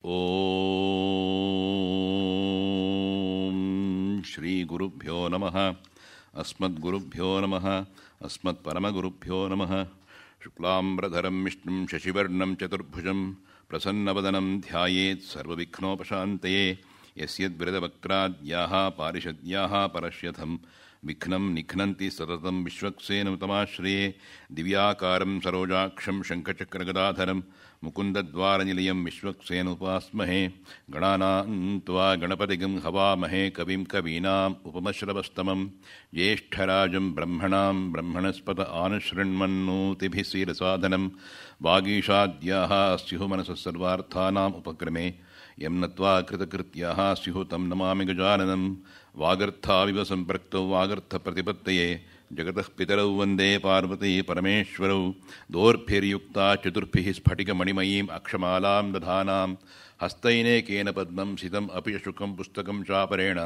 ಓಂ ಶ್ರೀ ಗುರುಭ್ಯೋ ನಮಃ. ಅಸ್ಮದ್ಗುರುಭ್ಯೋ ನಮಃ. ಅಸ್ಮತ್ಪರಮಗುರುಭ್ಯೋ ನಮಃ. ಶುಕ್ಲಾಂಬರಧರಂ ವಿಷ್ಣುಂ ಶಶಿವರ್ಣಂ ಚತುರ್ಭುಜಂ ಪ್ರಸನ್ನವದನಂ ಧ್ಯಾಯೇತ್ ಸರ್ವವಿಘ್ನೋಪಶಾಂತಯೇ. ಯಸ್ಯದ್ವೃತವಕ್ರಾದ್ಯಾಃ ಪಾರಿಷದ್ಯಾಃ ಪರಶ್ಯಥಂ ವಿಘ್ನಂ ನಿಘ್ನಂತಿ ಸತತಂ ವಿಶ್ವಕ್ಸೇನತಮಾಶ್ರಯೇ. ದಿವ್ಯಾಕಾರಂ ಸರೋಜಾಕ್ಷಂ ಶಂಖಚಕ್ರಗದಾಧರಂ ಮುಕುಂದದ್ವಾರನಿಲಯಂ ವಿಶ್ವಕ್ಸೇನುಪಾಸ್ಮಹೇ. ಗಣಾನಾಂ ತ್ವಾ ಗಣಪತಿಗಂ ಹವಾಮಹೇ ಕವಿಂ ಕವೀನಾಂ ಉಪಮಶ್ರವಸ್ತಮಂ. ಜ್ಯೇಷ್ಠರಾಜಂ ಬ್ರಹ್ಮಣಾಂ ಬ್ರಹ್ಮಣಸ್ಪತ ಆನುಶೃಣ್ವನ್ನೋತಿಭಿः सीरसाधनं. वागीशाद्याः स्युः मनसः सर्वार्थानाम् उपक्रमे. यं नत्वा कृतकृत्याः स्युः तं नमामि गजाननं. वागर्थाविव सम्पृक्तौ वागर्थप्रतिपत्तये जगतः पितरौ वन्दे पार्वती परमेश्वरौ. दोर्भिर्युक्ता चतुर्भिः स्फटिकमणिमयीम् अक्षमालां दधानां. हस्तैनेकेन पद्मं सितम् अपि शुकं पुस्तकं चापरेण.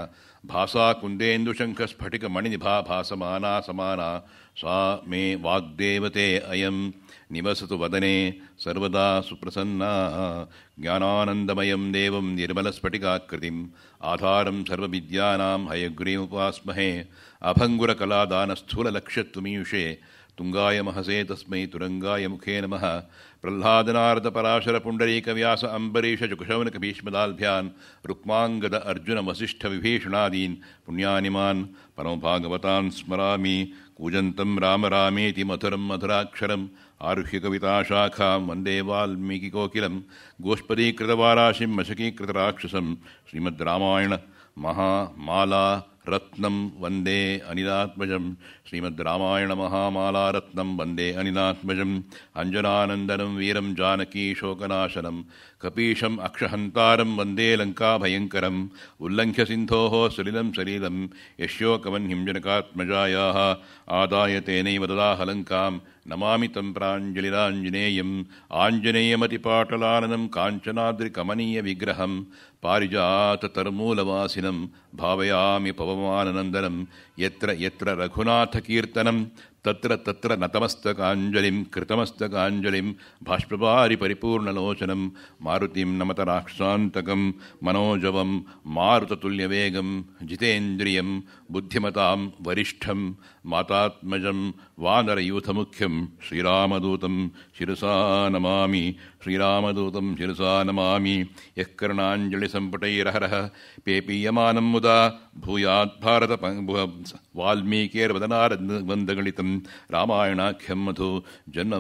भासा कुन्देन्दुशङ्खस्फटिकमणिनिभा भासमाना समाना. सा मे वाग्देवते अयं निवसतु वदने सर्वदा सुप्रसन्ना. ज्ञानानन्दमयं देवं निर्मलस्फटिकाकृतिम् आधारं सर्वविद्यानां हयग्रीमुपास्महे. अभङ्गुरकलादानस्थूललक्ष्यत्वमीयुषे तुङ्गाय महसे तस्मै तुरङ्गाय मुखे नमः. प्रह्लादनारदपराशरपुण्डरीकव्यास अम्बरीषजुकुशौनकभीष्मदाल्भ्यान् रुक्माङ्गद अर्जुनवसिष्ठविभीषणादीन् पुण्यानिमान् परमभागवतान् स्मरामि. कूजन्तं राम रामेति मधुरं मधुराक्षरम् आरुह्य कविताशाखां वन्दे वाल्मीकिकोकिलं. गोष्पदीकृतवाराशिं मशकीकृतराक्षसं श्रीमद् रामायण महामाला रत्नं वन्दे अनिलात्मजं. श्रीमद् रामायण महामाला रत्नं वन्दे अनिलात्मजम्. अञ्जनानन्दनं वीरं जानकी शोकनाशनं कपीशम् अक्षहन्तारं वन्दे लङ्काभयङ्करम्. उल्लङ्घ्य सिन्धोः सलिलं सलीलं यशोकवह्निं जनकात्मजायाः आदाय तेनैव ददाह लङ्कां. नमामि तं प्राञ्जलिराञ्जनेयम्. आञ्जनेयमतिपाटलाननं काञ्चनाद्रिकमनीयविग्रहं पारिजाततर्मूलवासिनं भावयामि पवमाननन्दनं. यत्र यत्र रघुनाथकीर्तनं तत्र तत्र नतमस्तकाञ्जलिं कृतमस्तकाञ्जलिं भाष्पवारि परिपूर्णलोचनं. मारुतिं नमत राक्षसान्तकं मनोजवं मारुततुल्यवेगं जितेन्द्रियं बुद्धिमतां वरिष्ठं मातात्मजं वानरयूथमुख्यं श्रीरामदूतं शिरसा नमामि. श्रीरामदूतं शिरसा नमामि. यः कर्णाञ्जलिसम्पुटैरहरः पेपीयमानं मुदा भूयात् भारत वाल्मीकिर्वदनारवन्दगलितं. रामायणाख्यं मधु जन्म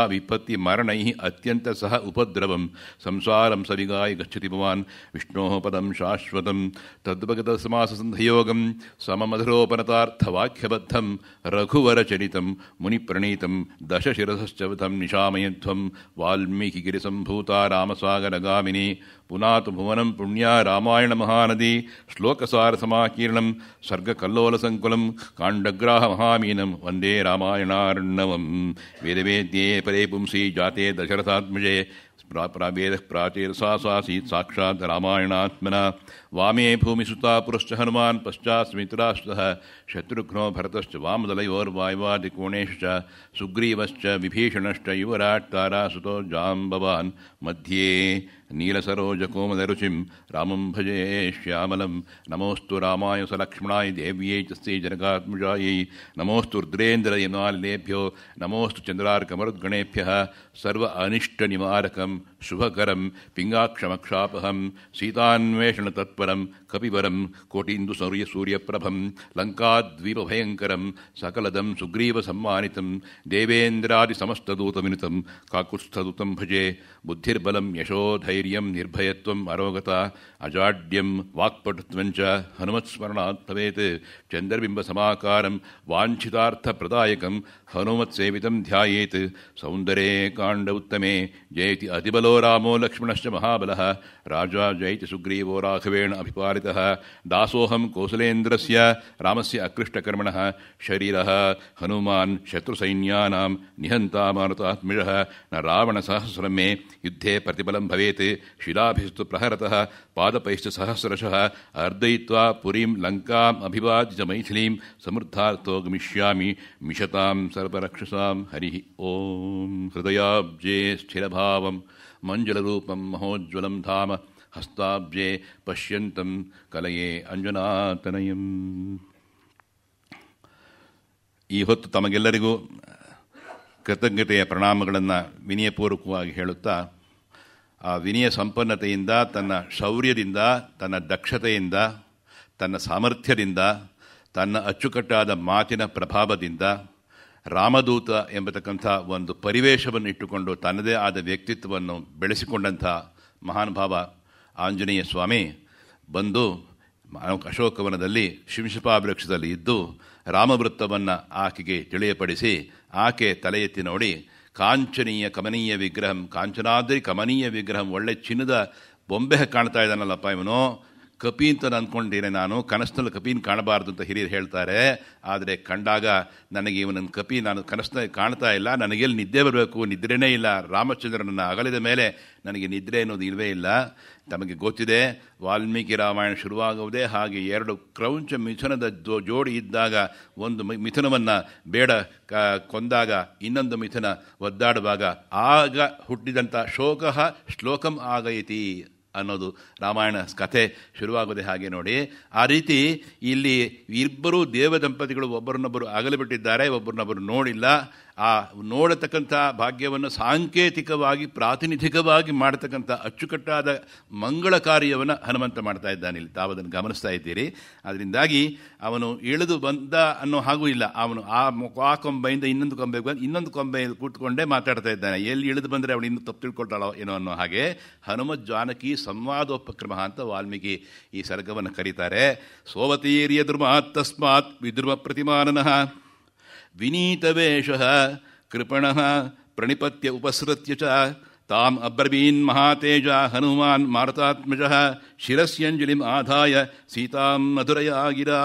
विपत्ति मरणैः अत्यन्तसह उपद्रवं संसारं सविगाय गच्छति भवान्. विष्णोः पदं शाश्वतं तद्भगतसमाससन्धयोगं सममधुरोपनतार्थवाक्यबद्धं रघुवरचरितं मुनिप्रणीतं दशशिरसश्चवतं निशामयध्वं. वाल्मीकिगिरिसम्भूता रामसागरगामिनी पुनातु भुवनं पुण्या रामायणमहानदी. श्लोकसारसमाकीर्णं सर्गकल्लोलसङ्कुलं काण्डग्राहमहामीनं वन्दे रामायणार्णवम्. वेदवेद्ये परे पुंसि जाते दशरथात्मजे वेदः प्राचीरसासीत् साक्षात् रामायणात्मना. वामे भूमिसुता पुरश्च हनुमान् पश्चात् सुमित्रास्तः शत्रुघ्नो भरतश्च वामदलयोर्वायवादिकोणेषु च सुग्रीवश्च विभीषणश्च युवराट् तारासुतो जाम्बवान्. मध्ये नीलसरोजकोमलरुचिं रामं भजे श्यामलं. नमोऽस्तु रामाय सलक्ष्मणाय देव्यै तस्यै जनकात्मजायै. नमोऽस्तु रुद्रेन्द्रयमालिलेभ्यो नमोऽस्तु चन्द्रार्कमरुद्गणेभ्यः. सर्व अनिष्टनिवारकं शुभकरं पिङ्गाक्षमक्षापहं सीतान्वेषणतत्परं कपिवरं कोटीन्दुसूर्यप्रभं लङ्काद्वीपभयङ्करं सकलदं सुग्रीवसम्मानितं. देवेन्द्रादिसमस्तदूतविनुतं काकुत्स्थदूतं भजे. बुद्धिर्बलं यशोधैर्यं निर्भयत्वम् अरोगता अजाड्यं वाक्पटुत्वं च हनुमत्स्मरणात् भवेत्. चन्द्रबिम्बसमाकारं वाञ्छितार्थप्रदायकं हनुमत्सेवितं ध्यायेत्. सौन्दर्ये काण्ड उत्तमे जयति अतिबलो रामो लक्ष्मणश्च महाबलः. राजा जयति सुग्रीवो राघवेण अभिपालितः. दासोऽहं कौसलेन्द्रस्य रामस्य अकृष्टकर्मणः. शरीरः हनुमान् शत्रुसैन्यानां निहन्ता मारुतात्मजः. न रावणसहस्रं मे युद्धे प्रतिबलं भवेत्. शिलाभिस्तु प्रहरतः पादपैश्च सहस्रशः. अर्दयित्वा पुरीं लङ्काम् अभिवाद्य च मैथिलीं समृद्धार्थो गमिष्यामि. मिषतां सर्वरक्षसां हरिः ॐ. हृदयाब्जे स्थिरभावं ಮಂಜುಳರೂಪಂ ಮಹೋಜ್ವಲಂ ಧಾಮ ಹಸ್ತಾಬ್ಜೆ ಪಶ್ಯಂತಂ ಕಲಯೇ ಅಂಜನಾತನಯಂ. ಈ ಹೊತ್ತು ತಮಗೆಲ್ಲರಿಗೂ ಕೃತಜ್ಞತೆಯ ಪ್ರಣಾಮಗಳನ್ನು ವಿನಯಪೂರ್ವಕವಾಗಿ ಹೇಳುತ್ತಾ, ಆ ವಿನಯ ಸಂಪನ್ನತೆಯಿಂದ, ತನ್ನ ಶೌರ್ಯದಿಂದ, ತನ್ನ ದಕ್ಷತೆಯಿಂದ, ತನ್ನ ಸಾಮರ್ಥ್ಯದಿಂದ, ತನ್ನ ಅಚ್ಚುಕಟ್ಟಾದ ಮಾತಿನ ಪ್ರಭಾವದಿಂದ, ರಾಮದೂತ ಎಂಬತಕ್ಕಂಥ ಒಂದು ಪರಿವೇಶವನ್ನು ಇಟ್ಟುಕೊಂಡು ತನ್ನದೇ ಆದ ವ್ಯಕ್ತಿತ್ವವನ್ನು ಬೆಳೆಸಿಕೊಂಡಂಥ ಮಹಾನುಭಾವ ಆಂಜನೇಯ ಸ್ವಾಮಿ ಬಂದು ಅಶೋಕವನದಲ್ಲಿ ಶಿಂಶಪಾವೃಕ್ಷದಲ್ಲಿ ಇದ್ದು ರಾಮವೃತ್ತವನ್ನು ಆಕೆಗೆ ತಿಳಿಯಪಡಿಸಿ, ಆಕೆ ತಲೆ ಎತ್ತಿ ನೋಡಿ, ಕಾಂಚನೀಯ ಕಮನೀಯ ವಿಗ್ರಹಂ, ಕಾಂಚನಾದ್ರಿ ಕಮನೀಯ ವಿಗ್ರಹಂ, ಒಳ್ಳೆ ಚಿನ್ನದ ಬೊಂಬೆ ಕಾಣ್ತಾ ಇದ್ದಾನಲ್ಲಪ್ಪ ಇವನು, ಕಪಿ ಅಂತ ಅಂದ್ಕೊಂಡಿದ್ದೇನೆ ನಾನು, ಕನಸಿನಲ್ಲಿ ಕಪಿನ ಕಾಣಬಾರ್ದು ಅಂತ ಹಿರಿಯರು ಹೇಳ್ತಾರೆ. ಆದರೆ ಕಂಡಾಗ ನನಗೆ ಇವನನ್ನು ಕಪಿ ನಾನು ಕನಸಿನಲ್ಲಿ ಕಾಣ್ತಾ ಇಲ್ಲ, ನನಗೆಲ್ಲಿ ನಿದ್ದೆ ಬರಬೇಕು, ನಿದ್ರೆನೇ ಇಲ್ಲ. ರಾಮಚಂದ್ರನನ್ನು ಅಗಲಿದ ಮೇಲೆ ನನಗೆ ನಿದ್ರೆ ಅನ್ನೋದು ಇಲ್ಲವೇ ಇಲ್ಲ. ತಮಗೆ ಗೊತ್ತಿದೆ, ವಾಲ್ಮೀಕಿ ರಾಮಾಯಣ ಶುರುವಾಗುವುದೇ ಹಾಗೆ. ಎರಡು ಕ್ರೌಂಚ ಮಿಥುನದ ಜೋಡಿ ಇದ್ದಾಗ ಒಂದು ಮಿಥುನವನ್ನು ಬೇಡ ಕೊಂದಾಗ ಇನ್ನೊಂದು ಮಿಥುನ ಒದ್ದಾಡುವಾಗ ಆಗ ಹುಟ್ಟಿದಂಥ ಶೋಕಃ ಶ್ಲೋಕಂ ಆಗೈತಿ ಅನ್ನೋದು ರಾಮಾಯಣ ಕಥೆ ಶುರುವಾಗೋದೇ ಹಾಗೆ ನೋಡಿ. ಆ ರೀತಿ ಇಲ್ಲಿ ಇಬ್ಬರು ದೇವದಂಪತಿಗಳು ಒಬ್ಬರನ್ನೊಬ್ಬರು ಅಗಲಿಬಿಟ್ಟಿದ್ದಾರೆ, ಒಬ್ಬರನ್ನೊಬ್ಬರು ನೋಡಿಲ್ಲ. ಆ ನೋಡತಕ್ಕಂಥ ಭಾಗ್ಯವನ್ನು ಸಾಂಕೇತಿಕವಾಗಿ ಪ್ರಾತಿನಿಧಿಕವಾಗಿ ಮಾಡತಕ್ಕಂಥ ಅಚ್ಚುಕಟ್ಟಾದ ಮಂಗಳ ಕಾರ್ಯವನ್ನು ಹನುಮಂತ ಮಾಡ್ತಾ ಇದ್ದಾನೆ. ಇಲ್ಲಿ ತಾವದನ್ನು ಗಮನಿಸ್ತಾ ಇದ್ದೀರಿ. ಅದರಿಂದಾಗಿ ಅವನು ಇಳಿದು ಬಂದ ಅನ್ನೋ ಹಾಗೂ ಇಲ್ಲ, ಅವನು ಆ ಕೊಂಬೆಯಿಂದ ಇನ್ನೊಂದು ಕೊಂಬೆ ಕೂತ್ಕೊಂಡೇ ಮಾತಾಡ್ತಾ ಇದ್ದಾನೆ. ಎಲ್ಲಿ ಇಳಿದು ಬಂದರೆ ಅವಳು ಇನ್ನೂ ತಪ್ಪು ತಿಳ್ಕೊಳ್ತಾಳೋ ಏನೋ ಅನ್ನೋ ಹಾಗೆ ಹನುಮತ್ ಜಾನಕಿ ಸಂವಾದೋಪಕ್ರಮ ಅಂತ ವಾಲ್ಮೀಕಿ ಈ ಸರ್ಗವನ್ನು ಕರೀತಾರೆ. ಸೋವತೀರ್ಯ ಧ್ರುಮಾತ್ ತಸ್ಮಾತ್ ವಿಧ್ರುವ ಪ್ರತಿಮಾನನಃ ವಿನೀತವೇಷಃ ಕೃಪಣಃ ಪ್ರಣಿಪತ್ಯ ಉಪಸೃತ್ಯ ಚ ತಾಮ್ ಅಬ್ರವೀನ್ ಮಹಾತೇಜ ಹನುಮಾನ್ ಮಾರುತಾತ್ಮಜಃ ಶಿರಸ್ಯಂಜಲಿಂ ಆಧಾಯ ಸೀತಾಂ ಮಧುರಯಾ ಗಿರಾ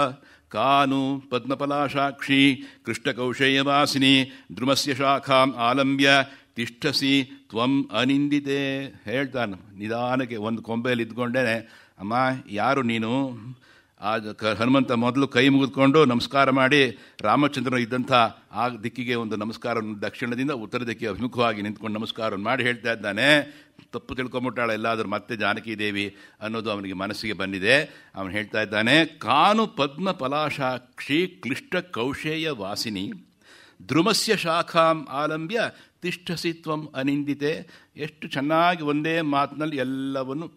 ಕಾನು ಪದ್ಮಪಲಾಶಾಕ್ಷಿ ಕೃಷ್ಣಕೌಶೇಯವಾಸಿನಿ ಧ್ರುಮಸ್ಯ ಶಾಖಾಂ ಆಲಂಬ್ಯ ತಿಷ್ಠಸಿ ತ್ವಂ ಅನಿಂದಿತೆ. ಹೇಳ್ತಾನೆ ನಿಧಾನಕ್ಕೆ, ಒಂದು ಕೊಂಬೆಯಲ್ಲಿ ಇದ್ಕೊಂಡೇನೆ, ಅಮ್ಮ ಯಾರು ನೀನು? ಆ ಹನುಮಂತ ಮೊದಲು ಕೈ ಮುಗಿದುಕೊಂಡು ನಮಸ್ಕಾರ ಮಾಡಿ, ರಾಮಚಂದ್ರನು ಇದ್ದಂಥ ಆ ದಿಕ್ಕಿಗೆ ಒಂದು ನಮಸ್ಕಾರ, ದಕ್ಷಿಣದಿಂದ ಉತ್ತರ ದಿಕ್ಕಿಗೆ ಅಭಿಮುಖವಾಗಿ ನಿಂತ್ಕೊಂಡು ನಮಸ್ಕಾರ ಮಾಡಿ ಹೇಳ್ತಾ ಇದ್ದಾನೆ. ತಪ್ಪು ತಿಳ್ಕೊಂಬಿಟ್ಟಾಳೆ ಎಲ್ಲಾದರೂ ಮತ್ತೆ ಜಾನಕಿ ದೇವಿ ಅನ್ನೋದು ಅವನಿಗೆ ಮನಸ್ಸಿಗೆ ಬಂದಿದೆ. ಅವನು ಹೇಳ್ತಾ ಇದ್ದಾನೆ, ಕಾನು ಪದ್ಮ ಪಲಾಶಾಕ್ಷಿ ಕ್ಲಿಷ್ಟ ಕೌಶೇಯ ವಾಸಿನಿ ಧ್ರುಮಸ್ಯ ಶಾಖಾಂ ಆಲಂಬ್ಯ ತಿಷ್ಠಸಿ ತ್ವಂ ಅನಿಂದಿತೆ. ಎಷ್ಟು ಚೆನ್ನಾಗಿ ಒಂದೇ ಮಾತಿನಲ್ಲಿ ಎಲ್ಲವನ್ನು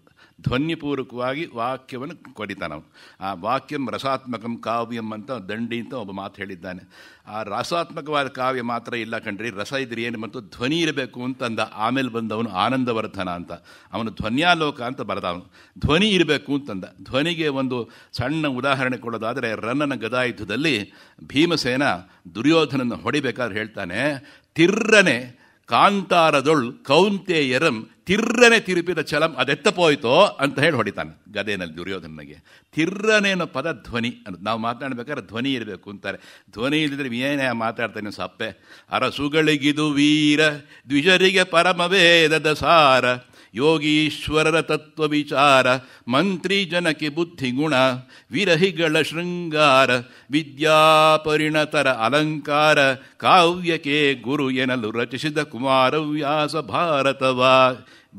ಧ್ವನಿಪೂರ್ವಕವಾಗಿ ವಾಕ್ಯವನ್ನು ಕೊಡಿತಾನವನು. ಆ ವಾಕ್ಯಂ ರಸಾತ್ಮಕಂ ಕಾವ್ಯಂ ಅಂತ ದಂಡಿ ಅಂತ ಒಬ್ಬ ಮಾತು ಹೇಳಿದ್ದಾನೆ. ಆ ರಸಾತ್ಮಕವಾದ ಕಾವ್ಯ ಮಾತ್ರ ಇಲ್ಲ ಕಣ್ರಿ, ರಸ ಇದ್ರೆ ಏನು ಮತ್ತು ಧ್ವನಿ ಇರಬೇಕು ಅಂತಂದ. ಆಮೇಲೆ ಬಂದವನು ಆನಂದವರ್ಧನ ಅಂತ, ಅವನು ಧ್ವನ್ಯಾಲೋಕ ಅಂತ ಬರೆದವನು. ಧ್ವನಿ ಇರಬೇಕು ಅಂತಂದ. ಧ್ವನಿಗೆ ಒಂದು ಸಣ್ಣ ಉದಾಹರಣೆ ಕೊಡೋದಾದರೆ, ರನ್ನನ ಗದಾಯುದ್ಧದಲ್ಲಿ ಭೀಮಸೇನ ದುರ್ಯೋಧನನ್ನು ಹೊಡಿಬೇಕಾದ್ರೆ ಹೇಳ್ತಾನೆ, ತಿರ್ರನೆ ಕಾಂತಾರದೊಳ್ ಕೌಂತೆಯರಂ ತಿರ್ರನೆ ತಿರುಪಿದ ಚಲಂ ಅದೆತ್ತಪೋಯ್ತೋ ಅಂತ ಹೇಳಿ ಹೊಡಿತಾನೆ ಗದೆನಲ್ಲಿ ದುರ್ಯೋಧನನಿಗೆ. ತಿರ್ರನೇನೋ ಪದ ಧ್ವನಿ ಅಂತ. ನಾವು ಮಾತನಾಡಬೇಕಾದ್ರೆ ಧ್ವನಿ ಇರಬೇಕು ಅಂತಾರೆ. ಧ್ವನಿ ಇಲ್ಲದಿದ್ರೆ ಏನೇ ಮಾತಾಡ್ತಾನೆ ಸಪ್ಪೆ. ಅರಸುಗಳಿಗಿದು ವೀರ ದ್ವಿಜರಿಗೆ ಪರಮವೇದದ ಸಾರ ಯೋಗೀಶ್ವರರ ತತ್ವ ವಿಚಾರ ಮಂತ್ರಿ ಜನಕ್ಕೆ ಬುದ್ಧಿಗುಣ ವಿರಹಿಗಳ ಶೃಂಗಾರ ವಿದ್ಯಾಪರಿಣತರ ಅಲಂಕಾರ ಕಾವ್ಯಕ್ಕೆ ಗುರು ಎನ್ನಲು ರಚಿಸಿದ ಕುಮಾರವ್ಯಾಸ ಭಾರತವ.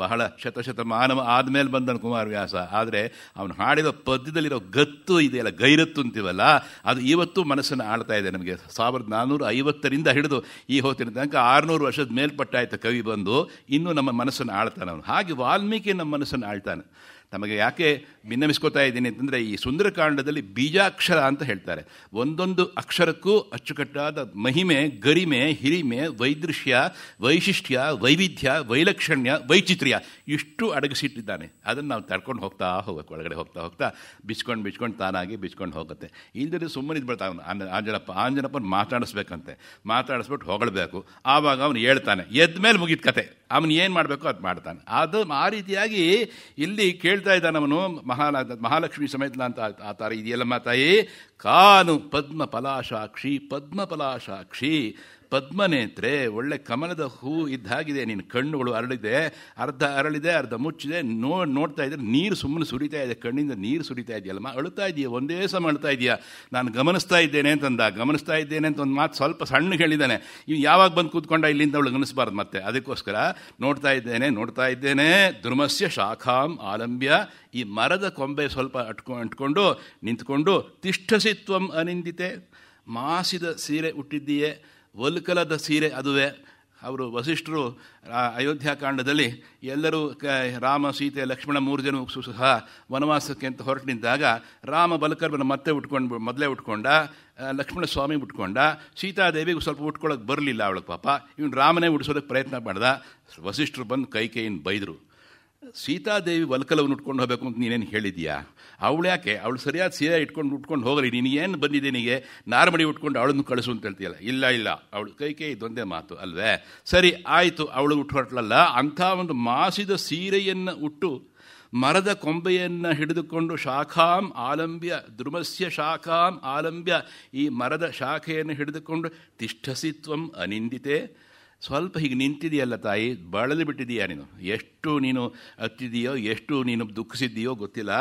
ಬಹಳ ಶತಮಾನವ ಆದಮೇಲೆ ಬಂದನು ಕುಮಾರವ್ಯಾಸ. ಆದರೆ ಅವನು ಹಾಡಿದ ಪದ್ಯದಲ್ಲಿರೋ ಗತ್ತು ಇದೆಯಲ್ಲ, ಗೈರತ್ತು ಅಂತೀವಲ್ಲ, ಅದು ಇವತ್ತು ಮನಸ್ಸನ್ನು ಆಳ್ತಾ ಇದೆ ನಮಗೆ. 1450ರಿಂದ ಹಿಡಿದು ಈ ಹೊತ್ತಿನ ತನಕ 600 ವರ್ಷದ ಮೇಲ್ಪಟ್ಟಾಯ್ತು ಕವಿ ಬಂದು, ಇನ್ನೂ ನಮ್ಮ ಮನಸ್ಸನ್ನು ಆಳ್ತಾನೆ ಅವನು. ಹಾಗೆ ವಾಲ್ಮೀಕಿ ನಮ್ಮ ಮನಸ್ಸನ್ನು ಆಳ್ತಾನೆ. ನಮಗೆ ಯಾಕೆ ಭಿನ್ನಮಿಸ್ಕೋತಾ ಇದ್ದೀನಿ ಅಂತಂದರೆ, ಈ ಸುಂದರಕಾಂಡದಲ್ಲಿ ಬೀಜಾಕ್ಷರ ಅಂತ ಹೇಳ್ತಾರೆ. ಒಂದೊಂದು ಅಕ್ಷರಕ್ಕೂ ಅಚ್ಚುಕಟ್ಟಾದ ಮಹಿಮೆ, ಗರಿಮೆ, ಹಿರಿಮೆ, ವೈದೃಶ್ಯ, ವೈಶಿಷ್ಟ್ಯ, ವೈವಿಧ್ಯ, ವೈಲಕ್ಷಣ್ಯ, ವೈಚಿತ್ರ್ಯ ಇಷ್ಟು ಅಡಗಿಸಿಟ್ಟಿದ್ದಾನೆ. ಅದನ್ನು ನಾವು ತಡ್ಕೊಂಡು ಹೋಗ್ತಾ ಹೋಗ್ಬೇಕು. ಒಳಗಡೆ ಹೋಗ್ತಾ ಹೋಗ್ತಾ ಬಿಚ್ಕೊಂಡು ತಾನಾಗಿ ಬಿಚ್ಕೊಂಡು ಹೋಗುತ್ತೆ. ಇಲ್ಲದೆ ಸುಮ್ಮನೆ ಇದ್ಬಿಡ್ತಾ ಅವನು ಆಂಜನಪ್ಪನ ಮಾತಾಡಿಸ್ಬೇಕಂತೆ. ಮಾತಾಡಿಸ್ಬಿಟ್ಟು ಹೊಗಳಬೇಕು. ಆವಾಗ ಅವನು ಹೇಳ್ತಾನೆ, ಎದ್ಮೇಲೆ ಮುಗಿದ ಕತೆ. ಅವನು ಏನು ಮಾಡಬೇಕು ಅದು ಮಾಡ್ತಾನೆ. ಅದು ಆ ರೀತಿಯಾಗಿ ಇಲ್ಲಿ ಕೇಳ್ತಾ ಇದ್ದಾನೆ ಅವನು. ಮಹಾಲಕ್ಷ್ಮಿ ಸಮೇತ ಅಂತ ಆ ಥರ ಇದೆಯಲ್ಲಮ್ಮ ತಾಯಿ. ಕಾನು ಪದ್ಮ ಪಲಾಶಾಕ್ಷಿ, ಪದ್ಮ ಪಲಾಶಾಕ್ಷಿ, ಪದ್ಮನೇತ್ರೆ, ಒಳ್ಳೆ ಕಮಲದ ಹೂ ಇದ್ದಾಗಿದೆ ನಿನ್ನ ಕಣ್ಣುಗಳು, ಅರಳಿದೆ, ಅರ್ಧ ಅರಳಿದೆ ಅರ್ಧ ಮುಚ್ಚಿದೆ, ನೋಡ್ತಾ ಇದ್ರೆ ನೀರು ಸುಮ್ಮನೆ ಸುರಿತಾ ಇದೆ, ಕಣ್ಣಿಂದ ನೀರು ಸುರಿತಾ ಇದೆಯಲ್ಲಮ್ಮ, ಅಳುತ್ತಾ ಇದೆಯಾ, ಒಂದೇ ಸಮ ಅಳ್ತಾ ಇದೆಯಾ, ನಾನು ಗಮನಿಸ್ತಾ ಇದ್ದೇನೆ ಅಂತಂದ. ಗಮನಿಸ್ತಾ ಇದ್ದೇನೆ ಅಂತ ಒಂದು ಮಾತು ಸ್ವಲ್ಪ ಸಣ್ಣ ಹೇಳಿದ್ದಾನೆ. ಇವು ಯಾವಾಗ ಬಂದು ಕೂತ್ಕೊಂಡ ಇಲ್ಲಿಂದ ಅವಳು ಗಮನಿಸಬಾರ್ದು ಮತ್ತೆ. ಅದಕ್ಕೋಸ್ಕರ ನೋಡ್ತಾ ಇದ್ದೇನೆ ದ್ರುಮಸ್ಯ ಶಾಖಾಂ ಆಲಂಬ್ಯ, ಈ ಮರದ ಕೊಂಬೆ ಸ್ವಲ್ಪ ಅಂಟ್ಕೊಂಡು ನಿಂತ್ಕೊಂಡು, ತಿಷ್ಠಸಿತ್ವಂ ಅನಿಂದಿತೆ, ಮಾಸಿದ ಸೀರೆ ಉಟ್ಟಿದ್ದೀಯೇ, ವಲ್ಕಲದ ಸೀರೆ ಅದುವೇ. ಅವರು ವಸಿಷ್ಠರು ಅಯೋಧ್ಯಾಕಾಂಡದಲ್ಲಿ ಎಲ್ಲರೂ ರಾಮ ಸೀತೆ ಲಕ್ಷ್ಮಣ 3 ಜನ ಸಹ ವನವಾಸಕ್ಕೆ ಅಂತ ಹೊರಟಿದ್ದಾಗ ರಾಮ ಬಲಕರ್ಬನ ಮೊದಲೇ ಉಟ್ಕೊಂಡ, ಲಕ್ಷ್ಮಣ ಸ್ವಾಮಿ ಉಟ್ಕೊಂಡ, ಸೀತಾದೇವಿಗೂ ಸ್ವಲ್ಪ ಉಟ್ಕೊಳ್ಳೋಕೆ ಬರಲಿಲ್ಲ ಅವಳಿಗೆ ಪಾಪ. ಇವನು ರಾಮನೇ ಉಡಿಸೋದಕ್ಕೆ ಪ್ರಯತ್ನ ಮಾಡ್ದ. ವಸಿಷ್ಠರು ಬಂದು ಕೈಕೇಯಿನ ಬೈದರು. ಸೀತಾದೇವಿ ವಲ್ಕಲವನ್ನು ಉಟ್ಕೊಂಡು ಹೋಗಬೇಕು ಅಂತ ನೀನೇನು ಹೇಳಿದ್ಯಾ? ಅವಳು ಯಾಕೆ, ಅವಳು ಸರಿಯಾದ ಸೀರೆ ಉಟ್ಕೊಂಡು ಹೋಗಲಿ, ನಿನಗೇನು ಬಂದಿದೆ, ನಿನಗೆ ನಾರ್ಮಡಿ ಉಟ್ಕೊಂಡು ಅವಳನ್ನು ಕಳಿಸು ಅಂತ ಹೇಳ್ತೀಯಲ್ಲ. ಇಲ್ಲ ಅವಳು ಕೈಕೇಯಿ ಇದೊಂದೇ ಮಾತು ಅಲ್ವೇ? ಸರಿ ಆಯಿತು, ಅವಳು ಉಟ್ಟು ಹೊರಟ್ಲಲ್ಲ, ಅಂಥ ಒಂದು ಮಾಸಿದ ಸೀರೆಯನ್ನು ಉಟ್ಟು ಮರದ ಕೊಂಬೆಯನ್ನು ಹಿಡಿದುಕೊಂಡು ಶಾಖಾಂ ಆಲಂಬ್ಯ, ದ್ರುಮಸ್ಯ ಶಾಖಾಂ ಆಲಂಬ್ಯ, ಈ ಮರದ ಶಾಖೆಯನ್ನು ಹಿಡಿದುಕೊಂಡು ತಿಷ್ಠಸಿತ್ವಂ ಅನಿಂದಿತೆ, ಸ್ವಲ್ಪ ಹೀಗೆ ನಿಂತಿದೆಯಲ್ಲ ತಾಯಿ, ಬಳಲಿ ಬಿಟ್ಟಿದೀಯಾ ನೀನು, ಎಷ್ಟು ನೀನು ಹತ್ತಿದೆಯೋ, ಎಷ್ಟು ನೀನು ದುಃಖಿಸಿದ್ದೀಯೋ ಗೊತ್ತಿಲ್ಲ.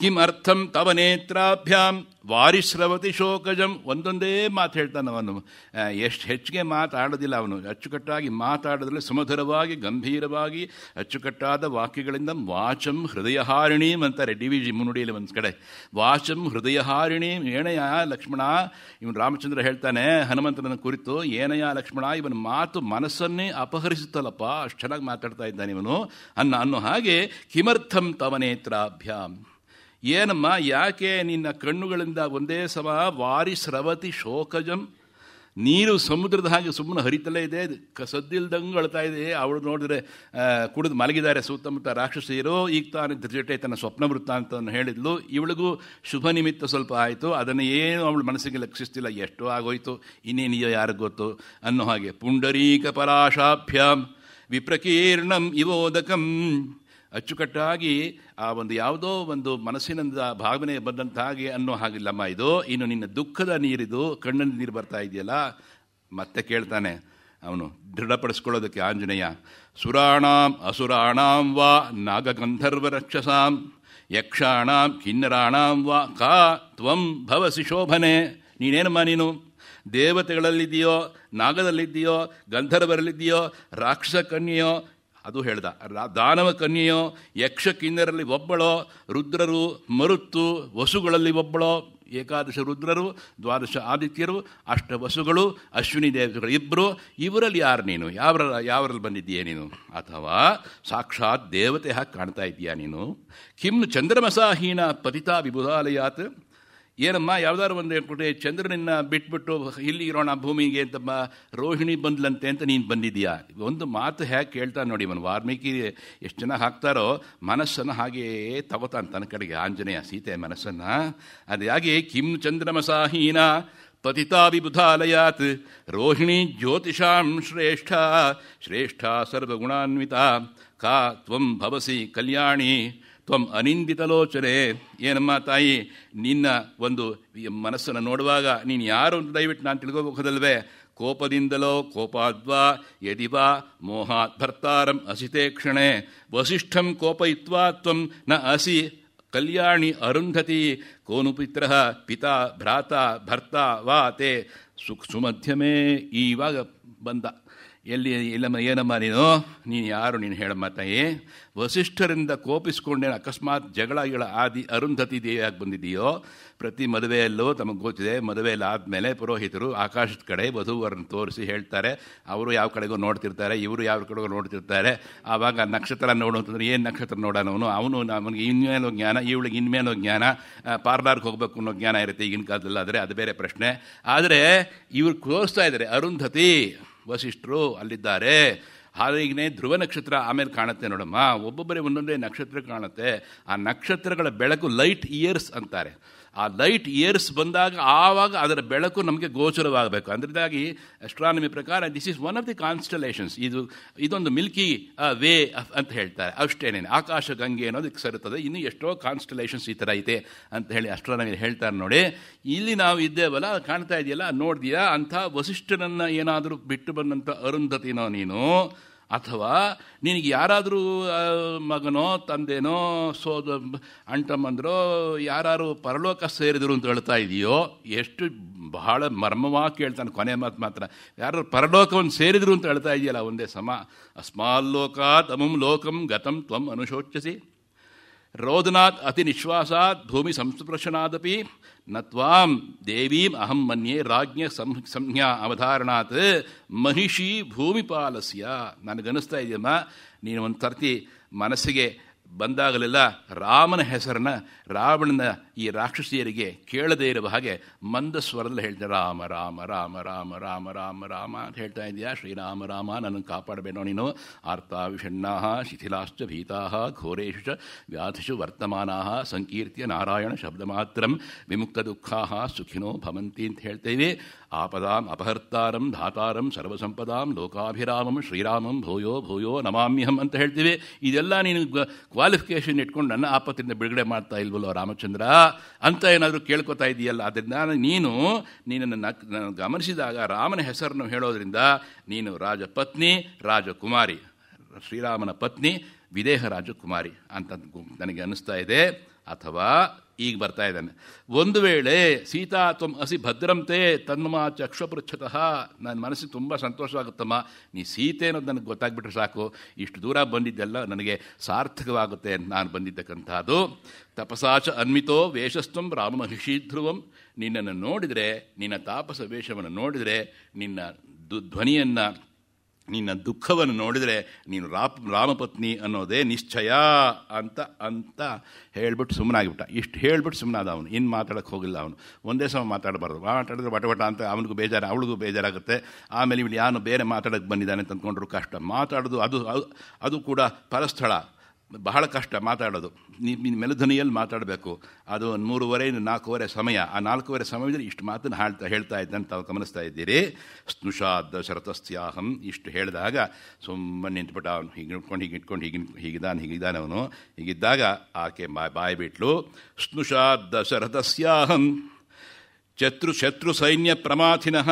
ಕಿಂ ಅರ್ಥಂ ತವ ನೇತ್ರಾಭ್ಯಾಂ ವಾರಿಶ್ರವತಿ ಶೋಕಜಂ, ಒಂದೊಂದೇ ಮಾತು ಹೇಳ್ತಾನೆ ಅವನು. ಎಷ್ಟು ಹೆಚ್ಚಿಗೆ ಮಾತಾಡೋದಿಲ್ಲ ಅವನು, ಅಚ್ಚುಕಟ್ಟಾಗಿ ಮಾತಾಡೋದ್ರಲ್ಲಿ ಸುಮಧುರವಾಗಿ ಗಂಭೀರವಾಗಿ ಅಚ್ಚುಕಟ್ಟಾದ ವಾಕ್ಯಗಳಿಂದ ವಾಚಂ ಹೃದಯಹಾರಿಣೀಂ ಅಂತಾರೆ DVG ಮುನ್ನುಡಿಯಲ್ಲಿ ಒಂದು ಕಡೆ. ವಾಚಂ ಹೃದಯಹಾರಿಣೀಂ, ಏನಯ್ಯ ಲಕ್ಷ್ಮಣ, ಇವನು ರಾಮಚಂದ್ರ ಹೇಳ್ತಾನೆ ಹನುಮಂತನ ಕುರಿತು, ಏನಯ್ಯ ಲಕ್ಷ್ಮಣ, ಇವನ ಮಾತು ಮನಸ್ಸನ್ನೇ ಅಪಹರಿಸುತ್ತಲ್ಲಪ್ಪ, ಅಷ್ಟು ಚೆನ್ನಾಗಿ ಮಾತಾಡ್ತಾ ಇದ್ದಾನೆ ಇವನು ಅನ್ನೋ ಹಾಗೆ. ಕಿಮರ್ಥಂ ತವ ನೇತ್ರಾಭ್ಯಾಂ, ಏನಮ್ಮ ಯಾಕೆ ನಿನ್ನ ಕಣ್ಣುಗಳಿಂದ ಒಂದೇ ಸಮ ವಾರಿಸ್ರವತಿ ಶೋಕಜಂ, ನೀರು ಸಮುದ್ರದ ಹಾಗೆ ಸುಮ್ಮನೆ ಹರಿತಲೇ ಇದೆ, ಸದ್ದಿಲ್ದಂಗೆ ಅಳ್ತಾ ಇದೆ. ಅವಳು ನೋಡಿದ್ರೆ ಕುಡಿದು ಮಲಗಿದ್ದಾರೆ ಸುತ್ತಮುತ್ತ ರಾಕ್ಷಸಿಯರು. ಈಗ ತಾನು ತ್ರಿಜಟೆ ತನ್ನ ಸ್ವಪ್ನ ವೃತ್ತಾಂತವನ್ನು ಹೇಳಿದ್ಲು, ಇವಳಿಗೂ ಶುಭ ನಿಮಿತ್ತ ಸ್ವಲ್ಪ ಆಯಿತು, ಅದನ್ನು ಏನು ಅವಳು ಮನಸ್ಸಿಗೆ ಲಕ್ಷಿಸ್ತಿಲ್ಲ, ಎಷ್ಟೋ ಆಗೋಯ್ತು, ಇನ್ನೇನಿಯೋ ಯಾರಿಗೂ ಗೊತ್ತು ಅನ್ನೋ ಹಾಗೆ. ಪುಂಡರೀಕ ಪರಾಶಾಭ್ಯಾಂ ವಿಪ್ರಕೀರ್ಣಂ ಇವೋದಕಂ, ಅಚ್ಚುಕಟ್ಟಾಗಿ ಆ ಒಂದು ಯಾವುದೋ ಒಂದು ಮನಸ್ಸಿನಿಂದ ಭಾವನೆ ಬಂದಂಥ ಹಾಗೆ ಅನ್ನೋ ಹಾಗಿಲ್ಲಮ್ಮ ಇದು. ಇನ್ನು ನಿನ್ನ ದುಃಖದ ನೀರಿದು, ಕಣ್ಣಿನ ನೀರು ಬರ್ತಾ ಇದೆಯಲ್ಲ. ಮತ್ತೆ ಕೇಳ್ತಾನೆ ಅವನು ದೃಢಪಡಿಸ್ಕೊಳ್ಳೋದಕ್ಕೆ ಆಂಜನೇಯ, ಸುರಾಣಾಂ ಅಸುರಾಣಾಂ ವಾ ನಾಗಗಂಧರ್ವ ರಕ್ಷಸಾಂ ಯಕ್ಷಾಣಾಂ ಕಿನ್ನರಾಣಾಂ ವಾ ಕಾ ತ್ವಂ ಭವಸಿ ಶೋಭನೆ, ನೀನೇನಮ್ಮ ನೀನು ದೇವತೆಗಳಲ್ಲಿದೆಯೋ, ನಾಗದಲ್ಲಿದೆಯೋ, ಗಂಧರ್ವರಲ್ಲಿದೆಯೋ, ರಾಕ್ಷಸ ಕನ್ಯೆಯೋ, ಅದು ಹೇಳ್ದ, ದಾನವ ಕನ್ಯೆಯೋ, ಯಕ್ಷ ಕಿನ್ನರಲ್ಲಿ ಒಬ್ಬಳೋ, ರುದ್ರರು ಮರುತ್ತು ವಸುಗಳಲ್ಲಿ ಒಬ್ಬಳೋ, 11 ರುದ್ರರು 12 ಆದಿತ್ಯರು 8 ವಸುಗಳು ಅಶ್ವಿನಿ ದೇವತೆಗಳು ಇಬ್ಬರು, ಇವರಲ್ಲಿ ಯಾರು ನೀನು, ಯಾವರಲ್ಲಿ ಬಂದಿದ್ದೀಯೇ ನೀನು, ಅಥವಾ ಸಾಕ್ಷಾತ್ ದೇವತೆ ಹಾಗೆ ಕಾಣ್ತಾ ಇದ್ದೀಯಾ ನೀನು. ಕಿಮ್ನು ಚಂದ್ರಮಸಾಹೀನ ಪತಿತಾ ವಿಬುಧಾಲಯಾತ್, ಏನಮ್ಮ ಯಾವುದಾದ್ರು ಒಂದು ಕೊಟ್ಟೆ ಚಂದ್ರನನ್ನ ಬಿಟ್ಬಿಟ್ಟು ಇಲ್ಲಿ ಇರೋಣ ಭೂಮಿಗೆ ಅಂತ ರೋಹಿಣಿ ಬಂದ್ಲಂತೆ ಅಂತ ನೀನು ಬಂದಿದ್ದೀಯಾ. ಒಂದು ಮಾತು ಹೇಗೆ ಕೇಳ್ತಾನೆ ನೋಡಿ ಇವನು, ವಾಲ್ಮೀಕಿ ಎಷ್ಟು ಜನ ಹಾಕ್ತಾರೋ ಮನಸ್ಸನ್ನು ಹಾಗೆಯೇ ತಗೋತಾನೆ ತನ್ನ ಕಡೆಗೆ ಆಂಜನೇಯ ಸೀತೆ ಮನಸ್ಸನ್ನು. ಅದಾಗಿ ಕಿಂ ಚಂದ್ರಮಸಾಹೀನ ಪತಿತಾ ವಿಬುಧಾಲಯಾತ್ ರೋಹಿಣಿ ಜ್ಯೋತಿಷಾಂ ಶ್ರೇಷ್ಠ ಸರ್ವಗುಣಾನ್ವಿತ ಕಾ ತ್ವಂ ಭವಸಿ ಕಲ್ಯಾಣಿ ತ್ವಂ ಅನಿಂದಿತಲೋಚನೆ. ಏನಮ್ಮ ತಾಯಿ, ನಿನ್ನ ಒಂದು ಮನಸ್ಸನ್ನು ನೋಡುವಾಗ ನೀನು ಯಾರು ಅಂತ ದಯವಿಟ್ಟು ನಾನು ತಿಳ್ಕೋಬೇಕದಲ್ವೇ. ಕೋಪದಿಂದಲೋ ಕೋಪಾದ್ವಾ ಯದಿವಾ ಮೋಹಾತ್ ಭರ್ತಾರಂ ಅಸಿತೆ ಕ್ಷಣೆ ವಸಿಷ್ಠಂ ಕೋಪಯಿತ್ವಾ ತ್ವಂ ನ ಅಸಿ ಕಲ್ಯಾಣಿ ಅರುಂಧತಿ ಕೋನು ಪಿತ್ರ ಪಿತಾ ಭ್ರಾತ ಭರ್ತ ವಾ ತೇ ಸುಮಧ್ಯಮೇ. ಈವಾಗ ಬಂದ ಎಲ್ಲಮ್ಮ, ಏನಮ್ಮ ನೀನು ಯಾರು, ನೀನು ಹೇಳಮ್ಮ ತಾಯಿ. ವಸಿಷ್ಠರಿಂದ ಕೋಪಿಸ್ಕೊಂಡೇನು ಅಕಸ್ಮಾತ್ ಜಗಳ ಆದಿ ಅರುಂಧತಿ ದೇವಿಯಾಗಿ ಬಂದಿದೆಯೋ. ಪ್ರತಿ ಮದುವೆಯಲ್ಲೂ ತಮಗೆ ಗೊತ್ತಿದೆ, ಮದುವೆಯಲ್ಲಿ ಆದಮೇಲೆ ಪುರೋಹಿತರು ಆಕಾಶದ ಕಡೆ ವಧುವರನ್ನು ತೋರಿಸಿ ಹೇಳ್ತಾರೆ, ಅವರು ಯಾವ ಕಡೆಗೂ ನೋಡ್ತಿರ್ತಾರೆ, ಇವರು ಯಾವ ಕಡೆಗೂ ನೋಡ್ತಿರ್ತಾರೆ. ಆವಾಗ ನಕ್ಷತ್ರ ನೋಡೋಂತಂದ್ರೆ ಏನು ನಕ್ಷತ್ರ ನೋಡೋನು, ಅವನು ನಮಗೆ ಇನ್ಮೇಲೋ ಜ್ಞಾನ, ಇವಳಿಗೆ ಇನ್ಮೇಲೋ ಜ್ಞಾನ, ಪಾರ್ಲರ್ಗೆ ಹೋಗಬೇಕು ಅನ್ನೋ ಜ್ಞಾನ ಇರುತ್ತೆ ಈಗಿನ ಕಾಲದಲ್ಲಿ, ಆದರೆ ಅದು ಬೇರೆ ಪ್ರಶ್ನೆ. ಆದರೆ ಇವ್ರು ತೋರಿಸ್ತಾ ಇದ್ದಾರೆ ಅರುಂಧತಿ, ವಸಿಷ್ಠರು ಅಲ್ಲಿದ್ದಾರೆ. ಹಾಗೆಯೇ ಧ್ರುವ ನಕ್ಷತ್ರ ಆಮೇಲೆ ಕಾಣುತ್ತೆ ನೋಡಮ್ಮ, ಒಬ್ಬೊಬ್ಬರೇ ಒಂದೊಂದೇ ನಕ್ಷತ್ರ ಕಾಣುತ್ತೆ. ಆ ನಕ್ಷತ್ರಗಳ ಬೆಳಕು ಲೈಟ್ ಇಯರ್ಸ್ ಅಂತಾರೆ. ಆ ಲೈಟ್ ಇಯರ್ಸ್ ಬಂದಾಗ ಆವಾಗ ಅದರ ಬೆಳಕು ನಮಗೆ ಗೋಚರವಾಗಬೇಕು. ಅದರಿಂದಾಗಿ ಅಸ್ಟ್ರಾನಮಿ ಪ್ರಕಾರ this is one of the constellations. ಇದೊಂದು ಮಿಲ್ಕಿ ವೇ ಅಂತ ಹೇಳ್ತಾರೆ. ಅಷ್ಟೇನೇನು ಆಕಾಶ ಗಂಗೆ ಅನ್ನೋದಕ್ಕೆ ಸೇರುತ್ತದೆ. ಇನ್ನು ಎಷ್ಟೋ ಕಾನ್ಸ್ಟಲೇಷನ್ಸ್ ಈ ಥರ ಐತೆ ಅಂತ ಹೇಳಿ ಅಸ್ಟ್ರಾನಮಿ ಹೇಳ್ತಾರೆ. ನೋಡಿ, ಇಲ್ಲಿ ನಾವು ಇದ್ದೇವಲ್ಲ, ಕಾಣ್ತಾ ಇದೆಯಲ್ಲ, ನೋಡಿದೆಯಾ, ಅಂಥ ವಸಿಷ್ಠನನ್ನು ಏನಾದರೂ ಬಿಟ್ಟು ಬಂದಂಥ ಅರುಂಧತಿನೋ ನೀನು, ಅಥವಾ ನಿನಗೆ ಯಾರಾದರೂ ಮಗನೋ ತಂದೆನೋ ಅಂಟಮ್ಮಂದ್ರೋ ಯಾರು ಪರಲೋಕ ಸೇರಿದರು ಅಂತ ಹೇಳ್ತಾ ಇದೆಯೋ, ಎಷ್ಟು ಬಹಳ ಮರ್ಮವಾಗಿ ಕೇಳ್ತಾನೆ ಕೊನೆ ಮಾತು ಮಾತ್ರ. ಯಾರು ಪರಲೋಕವನ್ನು ಸೇರಿದರು ಅಂತ ಹೇಳ್ತಾ ಇದೆಯಲ್ಲ ಒಂದೇ ಸಮ. ಅಸ್ಮಾಲ್ಲೋಕಾತ್ ಅಮುಂ ಲೋಕಂ ಗತಂ ತ್ವಂ ಅನುಶೋಚ್ಯಸಿ ರೋದನಾತ್ ಅತಿ ನಿಶ್ವಾಸಾತ್ ಭೂಮಿ ಸಂಸ್ಪರ್ಶನಾದಪಿ ನತ್ವಾಂ ದೇವೀಂ ಅಹಂ ಮನ್ಯೆ ರಾಜ್ಞ ಸಂಜ್ಞಾ ಅವಧಾರಣಾತ್ ಮಹಿಷಿ ಭೂಮಿಪಾಲಸ್ಯ. ನನಗನ್ನಿಸ್ತಾ ಇದೆಯಮ್ಮ, ನೀನು ಒಂದು ಸರ್ತಿ ಮನಸ್ಸಿಗೆ ಬಂದಾಗಲೆಲ್ಲ ರಾಮನ ಹೆಸರನ್ನ ರಾವಣನ ಈ ರಾಕ್ಷಸಿಯರಿಗೆ ಕೇಳದೇ ಇರುವ ಹಾಗೆ ಮಂದ ಸ್ವರದಲ್ಲಿ ಹೇಳ್ತಾರೆ, ರಾಮ ರಾಮ ರಾಮ ರಾಮ ರಾಮ ರಾಮ ರಾಮ ಅಂತ ಹೇಳ್ತಾ ಇದೆಯಾ. ಶ್ರೀರಾಮ ರಾಮ, ನನ್ನನ್ನು ಕಾಪಾಡಬೇನೋ ನೀನು. ಆರ್ತಾ ವಿಷಣ್ಣಾ ಶಿಥಿಲಾಶ್ಚ ಭೀತಾ ಘೋರೇಶು ಚ ವ್ಯಾಧಿಷು ವರ್ತಮಾನಾ ಸಂಕೀರ್ತ್ಯ ನಾರಾಯಣ ಶಬ್ದ ಮಾತ್ರ ವಿಮುಕ್ತ ದುಃಖಾ ಸುಖಿನೋ ಭವಂತಿ ಅಂತ ಹೇಳ್ತೇವೆ. ಆಪದಾಂ ಅಪಹರ್ತಾರಂ ಧಾತಾರಂ ಸರ್ವಸಂಪದಾಂ ಲೋಕಾಭಿರಾಮಂ ಶ್ರೀರಾಮಂ ಭೂಯೋ ಭೂಯೋ ನಮಾಮ್ಯಹಂ ಅಂತ ಹೇಳ್ತೀವಿ. ಇದೆಲ್ಲ ನೀನು ಕ್ವಾಲಿಫಿಕೇಷನ್ ಇಟ್ಕೊಂಡು ನನ್ನ ಆಪತ್ತಿಂದ ಬಿಡುಗಡೆ ಮಾಡ್ತಾ ಇಲ್ವಲ್ಲೋ ರಾಮಚಂದ್ರ ಅಂತ ಏನಾದರೂ ಕೇಳ್ಕೊತಾ ಇದೆಯಲ್ಲ. ಅದರಿಂದ ನೀನನ್ನು ಗಮನಿಸಿದಾಗ ರಾಮನ ಹೆಸರನ್ನು ಹೇಳೋದ್ರಿಂದ ನೀನು ರಾಜಪತ್ನಿ, ರಾಜಕುಮಾರಿ, ಶ್ರೀರಾಮನ ಪತ್ನಿ ವಿದೇಹ ರಾಜಕುಮಾರಿ ಅಂತ ನನಗೆ ಅನ್ನಿಸ್ತಾ ಇದೆ. ಅಥವಾ ಈಗ ಬರ್ತಾ ಇದ್ದಾನೆ, ಒಂದು ವೇಳೆ ಸೀತಾ ತ್ವಂ ಅಸಿ ಭದ್ರಂತೆ ತನ್ಮಮ ಚಕ್ಷುಪೃಚ್ಛತಃ, ನನ್ನ ಮನಸ್ಸಿಗೆ ತುಂಬ ಸಂತೋಷವಾಗುತ್ತಮ್ಮ, ನೀ ಸೀತೆ ಅನ್ನೋದು ನನಗೆ ಗೊತ್ತಾಗ್ಬಿಟ್ರೆ ಸಾಕು, ಇಷ್ಟು ದೂರ ಬಂದಿದ್ದೆಲ್ಲ ನನಗೆ ಸಾರ್ಥಕವಾಗುತ್ತೆ ನಾನು ಬಂದಿದ್ದಕ್ಕಂಥದ್ದು. ತಪಸಾಚ ಅನ್ವಿತೋ ವೇಷಸ್ತ್ವಂ ರಾಮಮಹಿಷಿ ಧ್ರುವಂ, ನಿನ್ನನ್ನು ನೋಡಿದರೆ, ನಿನ್ನ ತಾಪಸ ವೇಷವನ್ನು ನೋಡಿದರೆ, ನಿನ್ನ ಧ್ವನಿಯನ್ನು, ನಿನ್ನ ದುಃಖವನ್ನು ನೋಡಿದರೆ ನೀನು ರಾಮಪತ್ನಿ ಅನ್ನೋದೇ ನಿಶ್ಚಯ ಅಂತ ಹೇಳ್ಬಿಟ್ಟು ಸುಮ್ಮನಾಗಿಬಿಟ್ಟ. ಇಷ್ಟು ಹೇಳ್ಬಿಟ್ಟು ಸುಮ್ಮನಾದ ಅವನು. ಇನ್ನು ಮಾತಾಡೋಕ್ಕೆ ಹೋಗಿಲ್ಲ ಅವನು. ಒಂದೇ ಸಮ ಮಾತಾಡಬಾರ್ದು. ಮಾತಾಡಿದ್ರೆ ಬಟ ಅಂತ ಅವನಿಗೂ ಬೇಜಾರು, ಅವಳಿಗೂ ಬೇಜಾರಾಗುತ್ತೆ. ಆಮೇಲೆ ಇವಳು ಯಾನು ಬೇರೆ ಮಾತಾಡೋಕ್ಕೆ ಬಂದಿದ್ದಾನೆ ಅಂತ ಅಂದ್ಕೊಂಡ್ರು ಕಷ್ಟ. ಮಾತಾಡೋದು ಅದು ಕೂಡ ಪರಸ್ಥಳ, ಬಹಳ ಕಷ್ಟ ಮಾತಾಡೋದು. ನೀನು ಮೆಲುಧ್ವನಿಯಲ್ಲಿ ಮಾತಾಡಬೇಕು. ಅದು 3:30 4:15 ಸಮಯ. ಆ 4:15 ಸಮಯದಲ್ಲಿ ಇಷ್ಟು ಮಾತನ್ನು ಹೇಳ್ತಾ ಇದ್ದಂತ ತಾವು ಗಮನಿಸ್ತಾ ಇದ್ದೀರಿ. ಸ್ನುಷಾದ ಶರತಸ್ಯಾಹಂ ಇಷ್ಟು ಹೇಳಿದಾಗ ಸುಮ್ಮನೆ ನಿಂತುಬಿಟ್ಟ ಅವನು. ಹೀಗಿಟ್ಕೊಂಡು ಹೀಗಿದ್ದಾನೆ ಅವನು. ಹೀಗಿದ್ದಾಗ ಆಕೆ ಬಾಯಿ ಬಿಟ್ಲು. ಸ್ನುಷಾದ ಶರತಸ್ಯಾಹಂ ಶತ್ರು ಸೈನ್ಯ ಪ್ರಮಾಥಿನಃ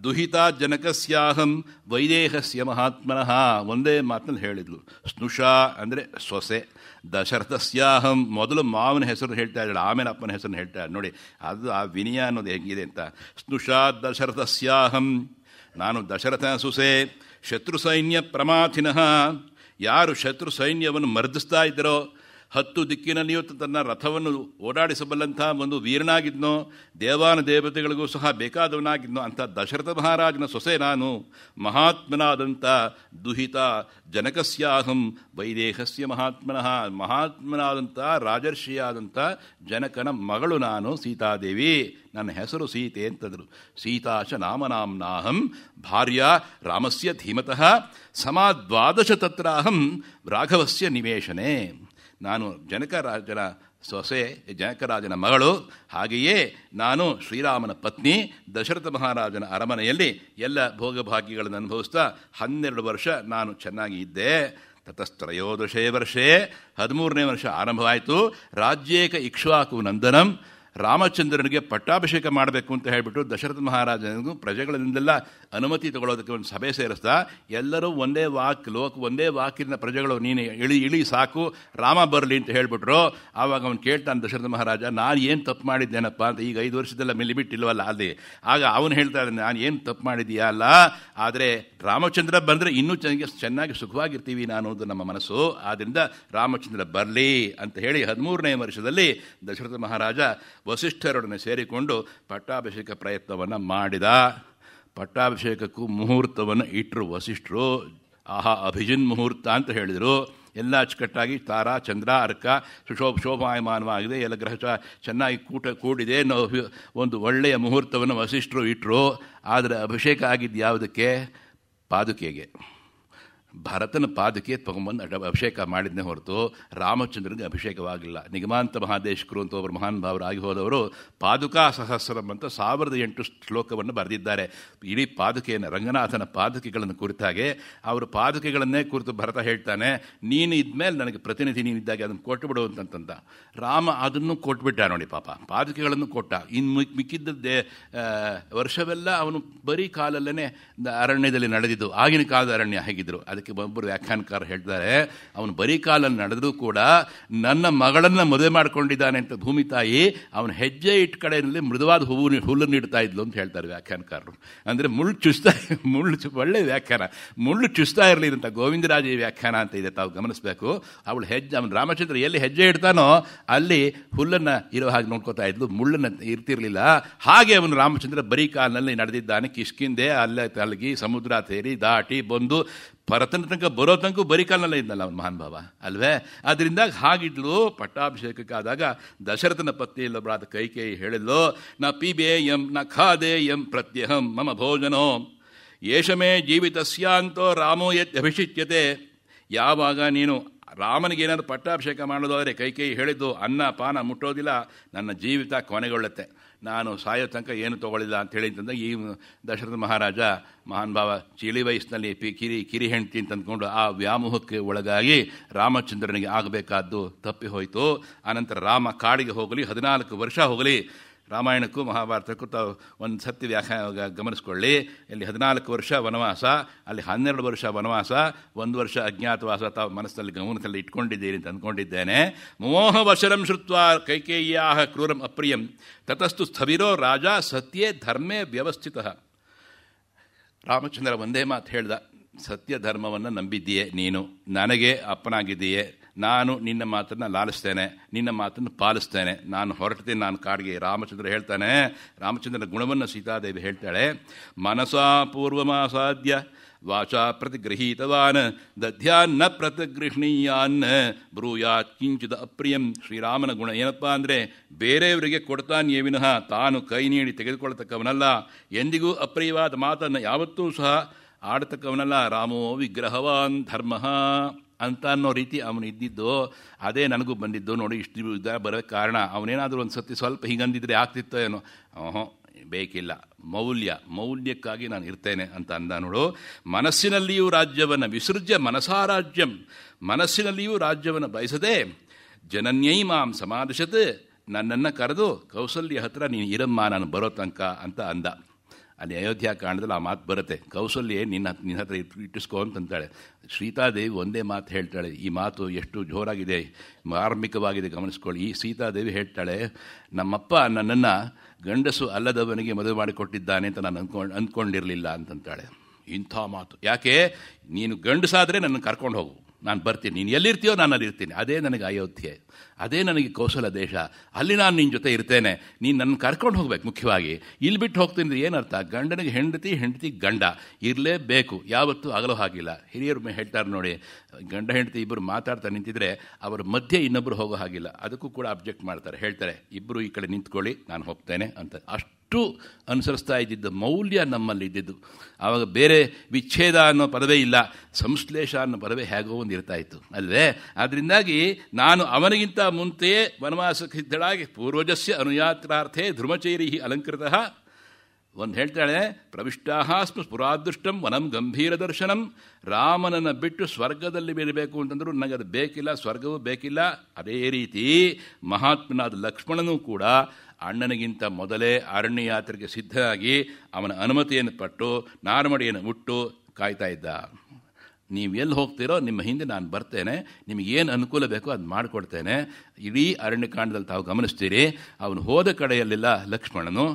ದುಹಿತಾ ಜನಕಸ್ಯಾಹಂ ವೈದೇಹಸ್ಯ ಮಹಾತ್ಮನಃ. ಒಂದೇ ಮಾತನ್ನು ಹೇಳಿದ್ಲು. ಸ್ನುಷಾ ಅಂದರೆ ಸೊಸೆ, ದಶರಥಸ್ಯಾಹಂ ಮೊದಲು ಮಾವನ ಹೆಸರು ಹೇಳ್ತಾ ಇದ್ದಾಳೆ, ಆಮೇಲೆ ಅಪ್ಪನ ಹೆಸರನ್ನು ಹೇಳ್ತಾ ಇದ್ದಾಳೆ. ನೋಡಿ, ಅದು ಆ ವಿನಯ ಅನ್ನೋದು ಹೇಗಿದೆ ಅಂತ. ಸ್ನುಷಾ ದಶರಥಸ್ಯಾಹಂ, ನಾನು ದಶರಥನ ಸೊಸೆ. ಶತ್ರು ಸೈನ್ಯ ಪ್ರಮಾಥಿನಃ, ಯಾರು ಶತ್ರು ಸೈನ್ಯವನ್ನು ಮರ್ದಿಸ್ತಾ ಇದ್ದರೋ, 10 ದಿಕ್ಕಿನಲ್ಲಿಯೂ ತನ್ನ ರಥವನ್ನು ಓಡಾಡಿಸಬಲ್ಲಂಥ ಒಂದು ವೀರನಾಗಿದ್ನೋ, ದೇವಾನ ದೇವತೆಗಳಿಗೂ ಸಹ ಬೇಕಾದವನಾಗಿದ್ನೋ ಅಂಥ ದಶರಥ ಮಹಾರಾಜನ ಸೊಸೆ ನಾನು. ಮಹಾತ್ಮನಾದಂಥ ದುಹಿತ ಜನಕಸ್ಯಾಹಂ ವೈದೇಹಸ್ಯ ಮಹಾತ್ಮನಃ, ಮಹಾತ್ಮನಾದಂಥ ರಾಜರ್ಷಿಯಾದಂಥ ಜನಕನ ಮಗಳು ನಾನು ಸೀತಾದೇವಿ. ನನ್ನ ಹೆಸರು ಸೀತೆ ಅಂತಂದರು. ಸೀತಾಶ ನಾಮನಾಂನಾಹಂ ಭಾರ್ಯ ರಾಮಸ್ಯ ಧೀಮತಃ ಸಮಾ 12 ತತ್ರಾಹಂ ರಾಘವಸ್ಯ ನಿವೇಶನೆ. ನಾನು ಜನಕರಾಜನ ಸೊಸೆ, ಜನಕರಾಜನ ಮಗಳು. ಹಾಗೆಯೇ ನಾನು ಶ್ರೀರಾಮನ ಪತ್ನಿ. ದಶರಥ ಮಹಾರಾಜನ ಅರಮನೆಯಲ್ಲಿ ಎಲ್ಲ ಭೋಗಭಾಗ್ಯಗಳನ್ನು ಅನುಭವಿಸ್ತಾ 12 ವರ್ಷ ನಾನು ಚೆನ್ನಾಗಿ ಇದ್ದೆ. ತತಸ್ತ್ರಯೋದಶೇ ವರ್ಷೇ, 13ನೇ ವರ್ಷ ಆರಂಭವಾಯಿತು. ರಾಜ್ಯೇಕ ಇಕ್ಷ್ವಾಕು ನಂದನಂ, ರಾಮಚಂದ್ರನಿಗೆ ಪಟ್ಟಾಭಿಷೇಕ ಮಾಡಬೇಕು ಅಂತ ಹೇಳಿಬಿಟ್ಟು ದಶರಥ ಮಹಾರಾಜನಿಗೂ ಪ್ರಜೆಗಳಿಂದೆಲ್ಲ ಅನುಮತಿ ತಗೊಳ್ಳೋದಕ್ಕೆ ಒಂದು ಸಭೆ ಸೇರಿಸ್ತಾ, ಎಲ್ಲರೂ ಒಂದೇ ವಾಕಿನ ಪ್ರಜೆಗಳು ನೀನು ಇಳಿ ಸಾಕು, ರಾಮ ಬರಲಿ ಅಂತ ಹೇಳಿಬಿಟ್ರು. ಆವಾಗ ಅವನು ಕೇಳ್ತಾನೆ ದಶರಥ ಮಹಾರಾಜ, ನಾನು ಏನು ತಪ್ಪು ಮಾಡಿದ್ದೇನಪ್ಪ ಅಂತ. ಈಗ 5 ವರ್ಷದೆಲ್ಲ ಲಿಮಿಟ್ ಇಲ್ವಲ್ಲ ಅಲ್ಲಿ. ಆಗ ಅವನು ಹೇಳ್ತಾ ಇದ್ದಾನೆ, ನಾನು ಏನು ತಪ್ಪು ಮಾಡಿದೀಯಾ ಅಲ್ಲ, ಆದರೆ ರಾಮಚಂದ್ರ ಬಂದರೆ ಇನ್ನೂ ಚೆನ್ನಾಗಿ ಸುಖವಾಗಿರ್ತೀವಿ ನಾನು ಅನ್ನೋದು ನಮ್ಮ ಮನಸ್ಸು. ಆದ್ದರಿಂದ ರಾಮಚಂದ್ರ ಬರಲಿ ಅಂತ ಹೇಳಿ 13ನೇ ವರ್ಷದಲ್ಲಿ ದಶರಥ ಮಹಾರಾಜ ವಸಿಷ್ಠರೊಡನೆ ಸೇರಿಕೊಂಡು ಪಟ್ಟಾಭಿಷೇಕ ಪ್ರಯತ್ನವನ್ನು ಮಾಡಿದ. ಪಟ್ಟಾಭಿಷೇಕಕ್ಕೂ ಮುಹೂರ್ತವನ್ನು ಇಟ್ಟರು ವಸಿಷ್ಠರು. ಆಹಾ ಅಭಿಜಿನ್ ಮುಹೂರ್ತ ಅಂತ ಹೇಳಿದರು. ಎಲ್ಲ ಅಚ್ಚುಕಟ್ಟಾಗಿ ತಾರಾ ಚಂದ್ರ ಅರ್ಕ ಶೋಭಾಯಮಾನವಾಗಿದೆ, ಎಲ್ಲ ಗ್ರಹ ಚೆನ್ನಾಗಿ ಕೂಡಿದೆ ಅನ್ನೋ ಒಂದು ಒಳ್ಳೆಯ ಮುಹೂರ್ತವನ್ನು ವಸಿಷ್ಠರು ಇಟ್ಟರು. ಆದರೆ ಅಭಿಷೇಕ ಆಗಿದ್ದು ಯಾವುದಕ್ಕೆ? ಪಾದುಕೆಗೆ. ಭರತನ ಪಾದಕ್ಕೆ ತಗೊಂಬಂದು ಅಭಿಷೇಕ ಮಾಡಿದ್ನೇ ಹೊರತು ರಾಮಚಂದ್ರನಿಗೆ ಅಭಿಷೇಕವಾಗಿಲ್ಲ. ನಿಗಮಾಂತ ಮಹಾದೇಶಕರು ಅಂತ ಒಬ್ಬರು ಮಹಾನ್ ಭಾವರಾಗಿ ಹೋದವರು ಪಾದುಕಾ ಸಹಸ್ರಂ ಅಂತ 1008 ಶ್ಲೋಕವನ್ನು ಬರೆದಿದ್ದಾರೆ. ಇಡೀ ಪಾದುಕೆಯನ್ನು, ರಂಗನಾಥನ ಪಾದುಕೆಗಳನ್ನು ಕುರಿತಾಗೆ ಅವರ ಪಾದುಕೆಗಳನ್ನೇ ಕುರಿತು ಭರತ ಹೇಳ್ತಾನೆ, ನೀನು ಇದ್ಮೇಲೆ ನನಗೆ ಪ್ರತಿನಿಧಿ ನೀನಿದ್ದಾಗೆ ಅದನ್ನು ಕೊಟ್ಟುಬಿಡು ಅಂತಂದ. ರಾಮ ಅದನ್ನು ಕೊಟ್ಬಿಟ್ಟ ನೋಡಿ ಪಾಪ, ಪಾದುಕೆಗಳನ್ನು ಕೊಟ್ಟ. ಇನ್ನು ಮಿಕ್ಕಿದ್ದದ್ದೇ ವರ್ಷವೆಲ್ಲ ಅವನು ಬರೀ ಕಾಲಲ್ಲೇ ಅರಣ್ಯದಲ್ಲಿ ನಡೆದಿದ್ದು. ಆಗಿನ ಕಾಲದ ಅರಣ್ಯ ಹೇಗಿದ್ರು ಅದಕ್ಕೆ ಒಬ್ಬರು ವ್ಯಾಖ್ಯಾನಕಾರ ಹೇಳ್ತಾರೆ, ಅವನು ಬರೀ ಕಾಲಲ್ಲಿ ನಡೆದರೂ ಕೂಡ ನನ್ನ ಮಗಳನ್ನು ಮದುವೆ ಮಾಡ್ಕೊಂಡಿದ್ದಾನೆ ಅಂತ ಭೂಮಿ ತಾಯಿ ಅವನ ಹೆಜ್ಜೆ ಇಟ್ಟ ಕಡೆಯಲ್ಲಿ ಮೃದುವಾದ ಹುಲ್ಲನ್ನು ನೀಡ್ತಾ ಇದ್ಲು ಅಂತ ಹೇಳ್ತಾರೆ ವ್ಯಾಖ್ಯಾನಕಾರರು. ಅಂದರೆ ಒಳ್ಳೆ ವ್ಯಾಖ್ಯಾನ, ಮುಳ್ಳು ಚುಸ್ತಾ ಇರಲಿ ಅಂತ ಗೋವಿಂದರಾಜ ವ್ಯಾಖ್ಯಾನ ಅಂತ ಇದೆ, ತಾವು ಗಮನಿಸಬೇಕು. ಅವಳು ಅವನು ರಾಮಚಂದ್ರ ಎಲ್ಲಿ ಹೆಜ್ಜೆ ಇಡ್ತಾನೋ ಅಲ್ಲಿ ಹುಲ್ಲನ್ನು ಇರೋ ಹಾಗೆ ನೋಡ್ಕೋತಾ ಇದ್ಲು, ಮುಳ್ಳನ್ನು ಇರ್ತಿರ್ಲಿಲ್ಲ. ಹಾಗೆ ಅವನು ರಾಮಚಂದ್ರ ಬರೀ ಕಾಲಿನಲ್ಲಿ ನಡೆದಿದ್ದಾನೆ. ಕಿಷ್ಕಿಂದೆ ಅಲ್ಲೇ ತಲಗಿ ಸಮುದ್ರ ಸೇರಿ ದಾಟಿ ಬಂದು ಭರತನ ತನಕ ಬರೋ ತನಕ ಬರೀ ಕಾಲನಲ್ಲೇ ಇದ್ನಲ್ಲ ಅವನು ಮಹಾನ್ ಭಾವ ಅಲ್ವೇ. ಅದರಿಂದ ಹಾಗಿದ್ಲು. ಪಟ್ಟಾಭಿಷೇಕಕ್ಕಾದಾಗ ದಶರಥನ ಪತ್ನಿಯಲ್ಲೊಬ್ಬರಾದ ಕೈಕೇಯಿ ಹೇಳಿದ್ಲು, ನ ಪಿಬೇಯಂ ನ ಖಾದೇಯಂ ಪ್ರತ್ಯಹಂ ಮಮ ಭೋಜನೋ ಯೇಷಮೇ ಜೀವಿತಸ್ಯಾಂತೋ ರಾಮೋ ಯತ್ಯಭಿಷಿಚ್ಯತೆ. ಯಾವಾಗ ನೀನು ರಾಮನಿಗೇನಾದ್ರು ಪಟ್ಟಾಭಿಷೇಕ ಮಾಡೋದಾದರೆ ಕೈಕೇಯಿ ಹೇಳಿದ್ದು ಅನ್ನ ಪಾನ ಮುಟ್ಟೋದಿಲ್ಲ, ನನ್ನ ಜೀವಿತ ಕೊನೆಗೊಳ್ಳುತ್ತೆ, ನಾನು ಸಾಯೋ ತನಕ ಏನು ತೊಗೊಳ್ಳಿಲ್ಲ ಅಂಥೇಳಿ ಅಂತಂದ. ಈ ದಶರಥ ಮಹಾರಾಜ ಮಹಾನ್ ಭಾವ ಚಿಳಿ ವಯಸ್ಸಿನಲ್ಲಿ ಕಿರಿ ಹೆಂಡ್ತಿ ಅಂತಂದ್ಕೊಂಡು ಆ ವ್ಯಾಮೋಹಕ್ಕೆ ಒಳಗಾಗಿ ರಾಮಚಂದ್ರನಿಗೆ ಆಗಬೇಕಾದ್ದು ತಪ್ಪಿ ಹೋಯಿತು. ಆನಂತರ ರಾಮ ಕಾಡಿಗೆ ಹೋಗಲಿ 14 ವರ್ಷ ಹೋಗಲಿ. ರಾಮಾಯಣಕ್ಕೂ ಮಹಾಭಾರತಕ್ಕೂ ತಾವು ಒಂದು ಸತ್ಯ ವ್ಯಾಖ್ಯಾನ ಗಮನಿಸ್ಕೊಳ್ಳಿ. ಇಲ್ಲಿ 14 ವರ್ಷ ವನವಾಸ, ಅಲ್ಲಿ 12 ವರ್ಷ ವನವಾಸ, 1 ವರ್ಷ ಅಜ್ಞಾತವಾಸ ತಾವು ಮನಸ್ಸಿನಲ್ಲಿ ಗಮನದಲ್ಲಿ ಇಟ್ಕೊಂಡಿದ್ದೀರಿ ಅಂತ ಅಂದ್ಕೊಂಡಿದ್ದೇನೆ. ಮೋಹ ವಶರಂ ಶ್ರುತ್ವಾ ಕೈಕೇಯ್ಯಾಹ ಕ್ರೂರಂ ಅಪ್ರಿಯಂ ತತಸ್ತು ಸ್ಥವಿರೋ ರಾಜ ಸತ್ಯೇ ಧರ್ಮೇ ವ್ಯವಸ್ಥಿತಃ. ರಾಮಚಂದ್ರ ಒಂದೇ ಮಾತು ಹೇಳ್ದ, ಸತ್ಯ ಧರ್ಮವನ್ನು ನಂಬಿದ್ದೀಯೇ ನೀನು, ನನಗೆ ಅಪ್ಪನಾಗಿದ್ದೀಯೇ, ನಾನು ನಿನ್ನ ಮಾತನ್ನು ಲಾಲಿಸ್ತೇನೆ, ನಿನ್ನ ಮಾತನ್ನು ಪಾಲಿಸ್ತೇನೆ, ನಾನು ಹೊರಡ್ತೀನಿ ನಾನು ಕಾಡಿಗೆ. ರಾಮಚಂದ್ರ ಹೇಳ್ತಾನೆ, ರಾಮಚಂದ್ರನ ಗುಣವನ್ನು ಸೀತಾದೇವಿ ಹೇಳ್ತಾಳೆ, ಮನಸಾ ಪೂರ್ವಮಾಸಾದ್ಯ ವಾಚಾ ಪ್ರತಿಗೃಹೀತವಾನ್ ದಧ್ಯಾನ್ನ ಪ್ರತಿಗೃಹಣೀಯಾನ್ ಬ್ರೂಯಾತ್ ಕಿಂಚಿದ ಅಪ್ರಿಯಂ. ಶ್ರೀರಾಮನ ಗುಣ ಏನಪ್ಪ ಅಂದರೆ ಬೇರೆಯವರಿಗೆ ಕೊಡ್ತಾನೆಯೇ ವಿನಃ ತಾನು ಕೈ ನೀಡಿ ತೆಗೆದುಕೊಳ್ಳತಕ್ಕವನಲ್ಲ, ಎಂದಿಗೂ ಅಪ್ರಿಯವಾದ ಮಾತನ್ನು ಯಾವತ್ತೂ ಸಹ ಆಡತಕ್ಕವನಲ್ಲ. ರಾಮೋ ವಿಗ್ರಹವಾನ್ ಧರ್ಮ ಅಂತ ಅನ್ನೋ ರೀತಿ ಅವನು ಇದ್ದಿದ್ದು. ಅದೇ ನನಗೂ ಬಂದಿದ್ದು ನೋಡಿ. ಇಷ್ಟು ಬರೋಕ್ಕೆ ಕಾರಣ ಅವನೇನಾದರೂ ಒಂದು ಸತಿ ಸ್ವಲ್ಪ ಹೀಗಂದಿದ್ರೆ ಆಗ್ತಿತ್ತೋ ಏನೋ. ಬೇಕಿಲ್ಲ, ಮೌಲ್ಯಕ್ಕಾಗಿ ನಾನು ಇರ್ತೇನೆ ಅಂತ ಅಂದ ನೋಡು. ಮನಸ್ಸಿನಲ್ಲಿಯೂ ರಾಜ್ಯವನ್ನು ವಿಸೃಜ್ಯ ಮನಸಾರಾಜ್ಯಂ, ಮನಸ್ಸಿನಲ್ಲಿಯೂ ರಾಜ್ಯವನ್ನು ಬಯಸದೆ ಜನನ್ಯೈ ಮಾಂ ಸಮಾದಶತ್, ನನ್ನನ್ನು ಕರೆದು ಕೌಸಲ್ಯ ಹತ್ರ ನೀನು ಇರಮ್ಮ ನಾನು ಬರೋ ತನಕ ಅಂತ ಅಂದ. ಅಲ್ಲಿ ಅಯೋಧ್ಯ ಕಾಂಡದಲ್ಲಿ ಆ ಮಾತು ಬರುತ್ತೆ, ಕೌಸಲ್ಯೆ ನಿನ್ನ ಹತ್ರ ಇಟ್ಟಿಸ್ಕೋ ಅಂತಂತಾಳೆ. ಸೀತಾದೇವಿ ಒಂದೇ ಮಾತು ಹೇಳ್ತಾಳೆ. ಈ ಮಾತು ಎಷ್ಟು ಜೋರಾಗಿದೆ, ಮಾರ್ಮಿಕವಾಗಿದೆ ಗಮನಿಸ್ಕೊಳ್ಳಿ. ಈ ಸೀತಾದೇವಿ ಹೇಳ್ತಾಳೆ, ನಮ್ಮಪ್ಪ ನನ್ನನ್ನು ಗಂಡಸು ಅಲ್ಲದವನಿಗೆ ಮದುವೆ ಮಾಡಿಕೊಟ್ಟಿದ್ದಾನೆ ಅಂತ ನಾನು ಅಂದ್ಕೊಂಡಿರಲಿಲ್ಲ ಅಂತಂತಾಳೆ. ಇಂಥ ಮಾತು ಯಾಕೆ? ನೀನು ಗಂಡಸಾದರೆ ನನ್ನ ಕರ್ಕೊಂಡು ಹೋಗು, ನಾನು ಬರ್ತೀನಿ, ನೀನು ಎಲ್ಲಿರ್ತೀಯೋ ನಾನು ಅಲ್ಲಿ ಇರ್ತೀನಿ. ಅದೇ ನನಗೆ ಅಯೋಧ್ಯೆ, ಅದೇ ನನಗೆ ಕೌಶಲ ದೇಶ, ಅಲ್ಲಿ ನಾನು ನಿನ್ನ ಜೊತೆ ಇರ್ತೇನೆ, ನೀನು ನನ್ನ ಕರ್ಕೊಂಡು ಹೋಗ್ಬೇಕು. ಮುಖ್ಯವಾಗಿ ಇಲ್ಲಿ ಬಿಟ್ಟು ಹೋಗ್ತೀನಿ ಅಂದರೆ ಏನರ್ಥ? ಗಂಡನಿಗೆ ಹೆಂಡತಿ ಗಂಡ ಇರಲೇಬೇಕು, ಯಾವತ್ತೂ ಆಗಲೋ ಹಾಗಿಲ್ಲ. ಹಿರಿಯರು ಹೇಳ್ತಾರೆ ನೋಡಿ, ಗಂಡ ಹೆಂಡತಿ ಇಬ್ಬರು ಮಾತಾಡ್ತಾ ನಿಂತಿದ್ರೆ ಅವರ ಮಧ್ಯೆ ಇನ್ನೊಬ್ಬರು ಹೋಗೋ ಹಾಗಿಲ್ಲ. ಅದಕ್ಕೂ ಕೂಡ ಅಬ್ಜೆಕ್ಟ್ ಮಾಡ್ತಾರೆ, ಹೇಳ್ತಾರೆ ಇಬ್ಬರು ಈ ಕಡೆ ನಿಂತ್ಕೊಳ್ಳಿ ನಾನು ಹೋಗ್ತೇನೆ ಅಂತ. ಅಷ್ಟು ಅನುಸರಿಸ್ತಾ ಇದ್ದಿದ್ದು ಮೌಲ್ಯ ನಮ್ಮಲ್ಲಿ ಇದ್ದಿದ್ದು. ಆವಾಗ ಬೇರೆ ವಿಚ್ಛೇದ ಅನ್ನೋ ಪದವೇ ಇಲ್ಲ, ಸಂಶ್ಲೇಷ ಅನ್ನೋ ಪದವೇ ಹೇಗೋ ಒಂದು ಇರ್ತಾ ಇತ್ತು ಅಲ್ವೇ. ಅದರಿಂದಾಗಿ ನಾನು ಅವನಿಗಿಂತ ಮುಂತೆಯೇ ವನವಾಸಕ್ಕೆ ಸಿದ್ಧಳಾಗಿ ಪೂರ್ವಜಸ್ಯ ಅನುಯಾತ್ರಾರ್ಥೇ ಧ್ರುಮಚೈರಿ ಅಲಂಕೃತಃ. ಒಂದು ಹೇಳ್ತಾಳೆ, ಪ್ರವಿಷ್ಟಾಹ ಸ್ಮ ಪುರಾದೃಷ್ಟಂ ವನಂ ಗಂಭೀರ ದರ್ಶನಂ. ರಾಮನನ್ನು ಬಿಟ್ಟು ಸ್ವರ್ಗದಲ್ಲಿ ಬೇರಬೇಕು ಅಂತಂದರೂ ನನಗೆ ಅದು ಬೇಕಿಲ್ಲ, ಸ್ವರ್ಗವೂ ಬೇಕಿಲ್ಲ. ಅದೇ ರೀತಿ ಮಹಾತ್ಮನಾದ ಲಕ್ಷ್ಮಣನೂ ಕೂಡ ಅಣ್ಣನಿಗಿಂತ ಮೊದಲೇ ಅರಣ್ಯ ಯಾತ್ರೆಗೆ ಸಿದ್ಧರಾಗಿ ಅವನ ಅನುಮತಿಯನ್ನು ಪಟ್ಟು ನಾರಮಡಿಯನ್ನು ಉಟ್ಟು ಕಾಯ್ತಾ ಇದ್ದ. ನೀವು ಎಲ್ಲಿ ಹೋಗ್ತೀರೋ ನಿಮ್ಮ ಹಿಂದೆ ನಾನು ಬರ್ತೇನೆ, ನಿಮಗೇನು ಅನುಕೂಲ ಬೇಕೋ ಅದು ಮಾಡಿಕೊಡ್ತೇನೆ. ಇಡೀ ಅರಣ್ಯಕಾಂಡದಲ್ಲಿ ತಾವು ಗಮನಿಸ್ತೀರಿ, ಅವನು ಹೋದ ಕಡೆಯಲ್ಲೆಲ್ಲ ಲಕ್ಷ್ಮಣನು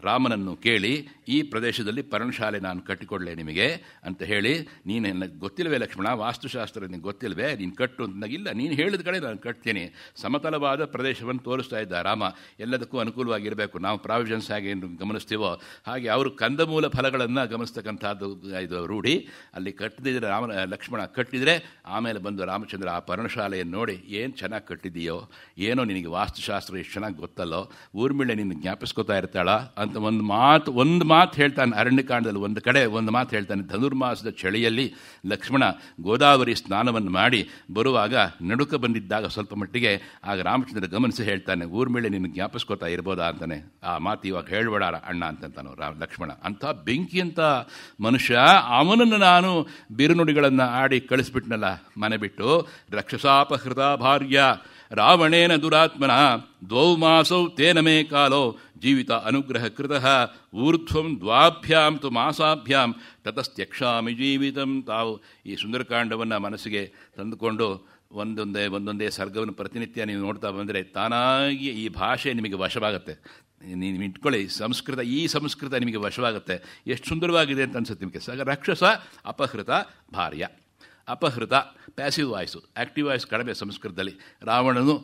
ರಾಮನನ್ನು ಕೇಳಿ, ಈ ಪ್ರದೇಶದಲ್ಲಿ ಪರ್ಣಶಾಲೆ ನಾನು ಕಟ್ಟಿಕೊಡಲೆ ನಿಮಗೆ ಅಂತ ಹೇಳಿ, ನೀನು ನನಗೆ ಗೊತ್ತಿಲ್ವೇ ಲಕ್ಷ್ಮಣ, ವಾಸ್ತುಶಾಸ್ತ್ರ ನಿನಗೆ ಗೊತ್ತಿಲ್ವೇ, ನೀನು ಕಟ್ಟು ಅಂತನಾಗಿಲ್ಲ, ನೀನು ಹೇಳಿದ ಕಡೆ ನಾನು ಕಟ್ತೀನಿ. ಸಮತಲವಾದ ಪ್ರದೇಶವನ್ನು ತೋರಿಸ್ತಾ ಇದ್ದ ರಾಮ, ಎಲ್ಲದಕ್ಕೂ ಅನುಕೂಲವಾಗಿರಬೇಕು. ನಾವು ಪ್ರಾವಿಷನ್ಸ್ ಹೇಗೆ ಏನು ಗಮನಿಸ್ತೀವೋ ಹಾಗೆ ಅವರು ಕಂದಮೂಲ ಫಲಗಳನ್ನು ಗಮನಿಸ್ತಕ್ಕಂಥದ್ದು ಇದು ರೂಢಿ. ಅಲ್ಲಿ ಕಟ್ಟಿದ್ರೆ ಲಕ್ಷ್ಮಣ ಕಟ್ಟಿದರೆ ಆಮೇಲೆ ಬಂದು ರಾಮಚಂದ್ರ ಆ ಪರ್ಣಶಾಲೆಯನ್ನು ನೋಡಿ, ಏನು ಚೆನ್ನಾಗಿ ಕಟ್ಟಿದೆಯೋ ಏನೋ, ನಿನಗೆ ವಾಸ್ತುಶಾಸ್ತ್ರ ಎಷ್ಟು ಚೆನ್ನಾಗಿ ಗೊತ್ತಲ್ಲೋ, ಊರ್ಮಿಳೆ ನಿನ್ನ ಜ್ಞಾಪಿಸ್ಕೋತಾ ಇರ್ತಾಳ ಅಂತ ಅಂತ ಒಂದು ಮಾತು ಹೇಳ್ತಾನೆ. ಅರಣ್ಯಕಾಂಡದಲ್ಲಿ ಒಂದು ಕಡೆ ಒಂದು ಮಾತು ಹೇಳ್ತಾನೆ. ಧನುರ್ಮಾಸದ ಚಳಿಯಲ್ಲಿ ಲಕ್ಷ್ಮಣ ಗೋದಾವರಿ ಸ್ನಾನವನ್ನು ಮಾಡಿ ಬರುವಾಗ ನಡುಕ ಬಂದಿದ್ದಾಗ ಸ್ವಲ್ಪ ಮಟ್ಟಿಗೆ ಆಗ ರಾಮಚಂದ್ರ ಗಮನಿಸಿ ಹೇಳ್ತಾನೆ, ಊರ್ಮಿಳೆ ನಿನ್ನ ಜ್ಞಾಪಿಸ್ಕೋತಾ ಇರ್ಬೋದಾ ಅಂತಾನೆ. ಆ ಮಾತು ಇವಾಗ ಹೇಳ್ಬೇಡ ಅಣ್ಣ ಅಂತಂತಾನು ಲಕ್ಷ್ಮಣ. ಅಂಥ ಬೆಂಕಿ ಅಂತ ಮನುಷ್ಯ, ಅವನನ್ನು ನಾನು ಬಿರುನುಡಿಗಳನ್ನು ಆಡಿ ಕಳಿಸ್ಬಿಟ್ನಲ್ಲ ಮನೆ ಬಿಟ್ಟು. ರಕ್ಷಸಾಪಹೃತ ಭಾರ್ಯ ರಾವಣೇನ ದುರಾತ್ಮನ ದ್ವೌ ಮಾಸೌ ತೇನ ಮೇ ಕಾಲೋ ಜೀವಿತ ಅನುಗ್ರಹ ಕೃತಃ ಊರ್ಧ್ವಂ ದ್ವಾಭ್ಯಾಂ ತು ಮಾಸಾಭ್ಯಾಂ ತತಸ್ತ್ಯಕ್ಷಾಮಿ ಜೀವಿತಂ. ತಾವು ಈ ಸುಂದರಕಾಂಡವನ್ನು ಮನಸ್ಸಿಗೆ ತಂದುಕೊಂಡು ಒಂದೊಂದೇ ಸರ್ಗವನ್ನು ಪ್ರತಿನಿತ್ಯ ನೀವು ನೋಡ್ತಾ ಬಂದರೆ ತಾನಾಗಿ ಈ ಭಾಷೆ ನಿಮಗೆ ವಶವಾಗುತ್ತೆ. ನೀವು ಇಟ್ಕೊಳ್ಳಿ, ಈ ಸಂಸ್ಕೃತ ನಿಮಗೆ ವಶವಾಗುತ್ತೆ. ಎಷ್ಟು ಸುಂದರವಾಗಿದೆ ಅಂತ ಅನ್ಸುತ್ತೆ ನಿಮಗೆ. ರಕ್ಷಸ ಅಪಹೃತ ಭಾರ್ಯ. ಅಪಹೃತ ಪ್ಯಾಸಿವ್ ವಾಯ್ಸು, ಆ್ಯಕ್ಟಿವ್ ವಾಯ್ಸ್ ಕಡಿಮೆ ಸಂಸ್ಕೃತದಲ್ಲಿ. ರಾವಣನು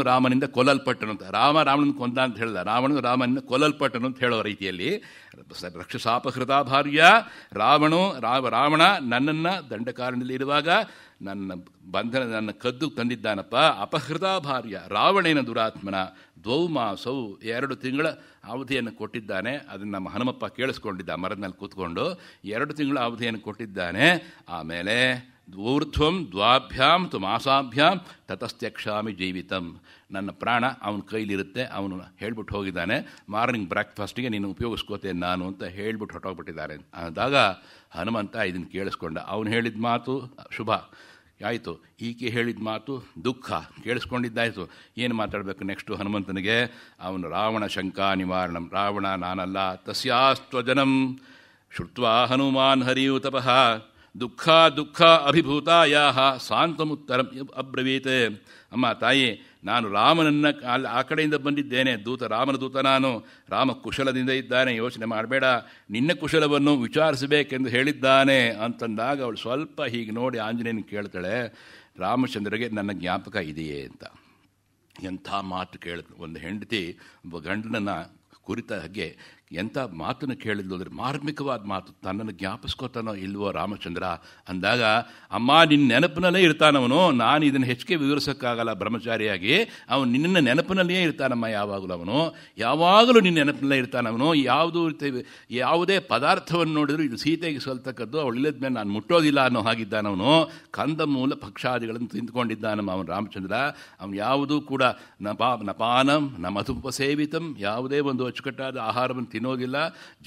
ರಾಮನಿಂದ ಕೊಲ್ಲಲ್ಪಟ್ಟನು ಅಂತ. ರಾಮನನ್ನು ಕೊಂದ ಅಂತ ಹೇಳಿದ, ರಾವಣನು ರಾಮನಿಂದ ಕೊಲ್ಲಲ್ಪಟ್ಟನು ಅಂತ ಹೇಳೋ ರೀತಿಯಲ್ಲಿ ರಕ್ಷಸಾಪಹೃತ ಭಾರ್ಯ. ರಾವಣ ನನ್ನನ್ನು ದಂಡಕಾರಣದಲ್ಲಿ ಇರುವಾಗ ನನ್ನ ಕದ್ದು ತಂದಿದ್ದಾನಪ್ಪ. ಅಪಹೃತ ಭಾರ್ಯ ರಾವಣೇನ ದುರಾತ್ಮನ ದ್ವೌ ಮಾಸೌ 2 ತಿಂಗಳ ಅವಧಿಯನ್ನು ಕೊಟ್ಟಿದ್ದಾನೆ. ಅದನ್ನು ನಮ್ಮ ಹನುಮಪ್ಪ ಕೇಳಿಸ್ಕೊಂಡಿದ್ದ ಮರದಲ್ಲಿ ಕೂತ್ಕೊಂಡು. 2 ತಿಂಗಳ ಅವಧಿಯನ್ನು ಕೊಟ್ಟಿದ್ದಾನೆ. ಆಮೇಲೆ ಊರ್ಧ್ವಂ ದ್ವಾಭ್ಯಾಂ ತು ಮಾಸಾಭ್ಯಾಂ ತತಸ್ತ್ಯಕ್ಷಾಮಿ ಜೀವಿತಂ. ನನ್ನ ಪ್ರಾಣ ಅವನ ಕೈಲಿರುತ್ತೆ, ಅವನು ಹೇಳ್ಬಿಟ್ಟು ಹೋಗಿದ್ದಾನೆ. ಮಾರ್ನಿಂಗ್ ಬ್ರೇಕ್ಫಾಸ್ಟಿಗೆ ನೀನು ಉಪಯೋಗಿಸ್ಕೋತೇನೆ ನಾನು ಅಂತ ಹೇಳ್ಬಿಟ್ಟು ಹೊರಟೋಗ್ಬಿಟ್ಟಿದ್ದಾರೆ. ಆದಾಗ ಹನುಮಂತ ಇದನ್ನು ಕೇಳಿಸ್ಕೊಂಡ. ಅವನು ಹೇಳಿದ ಮಾತು ಶುಭ ಆಯಿತು, ಈಕೆ ಹೇಳಿದ ಮಾತು ದುಃಖ ಕೇಳಿಸ್ಕೊಂಡಿದ್ದಾಯಿತು. ಏನು ಮಾತಾಡಬೇಕು ನೆಕ್ಸ್ಟು ಹನುಮಂತನಿಗೆ? ಅವನು ರಾವಣ ಶಂಕಾ ನಿವಾರಣಂ. ರಾವಣ ನಾನಲ್ಲ. ತಸ್ಯಾಸ್ತ್ವಜನಂ ಶ್ರುತ್ವಾ ಹನುಮಾನ್ ಹರಿಯೂತಪಃ ದುಃಖ ಅಭಿಭೂತಾಯಾಹ ಸಾಂತಮುತ್ತರಂ ಅಬ್ರವೀತ್. ಅಮ್ಮ ತಾಯಿ, ನಾನು ರಾಮನನ್ನು ಆ ಕಡೆಯಿಂದ ಬಂದಿದ್ದೇನೆ, ರಾಮನ ದೂತ ನಾನು. ರಾಮ ಕುಶಲದಿಂದ ಇದ್ದಾನೆ, ಯೋಚನೆ ಮಾಡಬೇಡ, ನಿನ್ನ ಕುಶಲವನ್ನು ವಿಚಾರಿಸಬೇಕೆಂದು ಹೇಳಿದ್ದಾನೆ ಅಂತಂದಾಗ ಅವಳು ಸ್ವಲ್ಪ ಹೀಗೆ ನೋಡಿ ಆಂಜನೇಯನ ಕೇಳ್ತಾಳೆ, ರಾಮಚಂದ್ರಗೆ ನನ್ನ ಜ್ಞಾಪಕ ಇದೆಯೇ ಅಂತ. ಎಂಥ ಮಾತು ಕೇಳಿದ್ರು. ಒಂದು ಹೆಂಡತಿ ಒಬ್ಬ ಗಂಡನನ್ನು ಕುರಿತ ಹಾಗೆ ಎಂಥ ಮಾತನ್ನು ಕೇಳಿದ್ಲು ಅಂದರೆ ಮಾರ್ಮಿಕವಾದ ಮಾತು. ತನ್ನನ್ನು ಜ್ಞಾಪಿಸ್ಕೋತಾನೋ ಇಲ್ವೋ ರಾಮಚಂದ್ರ ಅಂದಾಗ, ಅಮ್ಮ ನಿನ್ನ ನೆನಪಿನಲ್ಲೇ ಇರ್ತಾನವನು. ನಾನು ಇದನ್ನು ಹೆಚ್ಚಿಗೆ ವಿವರಿಸೋಕ್ಕಾಗಲ್ಲ ಬ್ರಹ್ಮಚಾರಿಯಾಗಿ. ಅವನು ನಿನ್ನ ನೆನಪಿನಲ್ಲಿಯೇ ಇರ್ತಾನಮ್ಮ ಯಾವಾಗಲೂ. ಅವನು ಯಾವಾಗಲೂ ನಿನ್ನ ನೆನಪಿನಲ್ಲೇ ಇರ್ತಾನವನು. ಯಾವುದೇ ಪದಾರ್ಥವನ್ನು ನೋಡಿದ್ರು ಇದು ಸೀತೆಗೆ ಸಲ್ತಕ್ಕದ್ದು, ಅವಳು ಇಲ್ಲದ ಮೇಲೆ ನಾನು ಮುಟ್ಟೋದಿಲ್ಲ ಅನ್ನೋ ಹಾಗಿದ್ದಾನವನು. ಕಂದ ಮೂಲ ಪಕ್ಷಾದಿಗಳನ್ನು ತಿಂದ್ಕೊಂಡಿದ್ದಾನಮ್ಮ ಅವನು ರಾಮಚಂದ್ರ. ಅವನು ಯಾವುದೂ ಕೂಡ ನಪಾನಂ ನ ಮಧುಪಸೇವಿತಂ, ಯಾವುದೇ ಒಂದು ಅಚ್ಚುಕಟ್ಟಾದ ಆಹಾರವನ್ನು ತಿನ್ನೋದಿಲ್ಲ,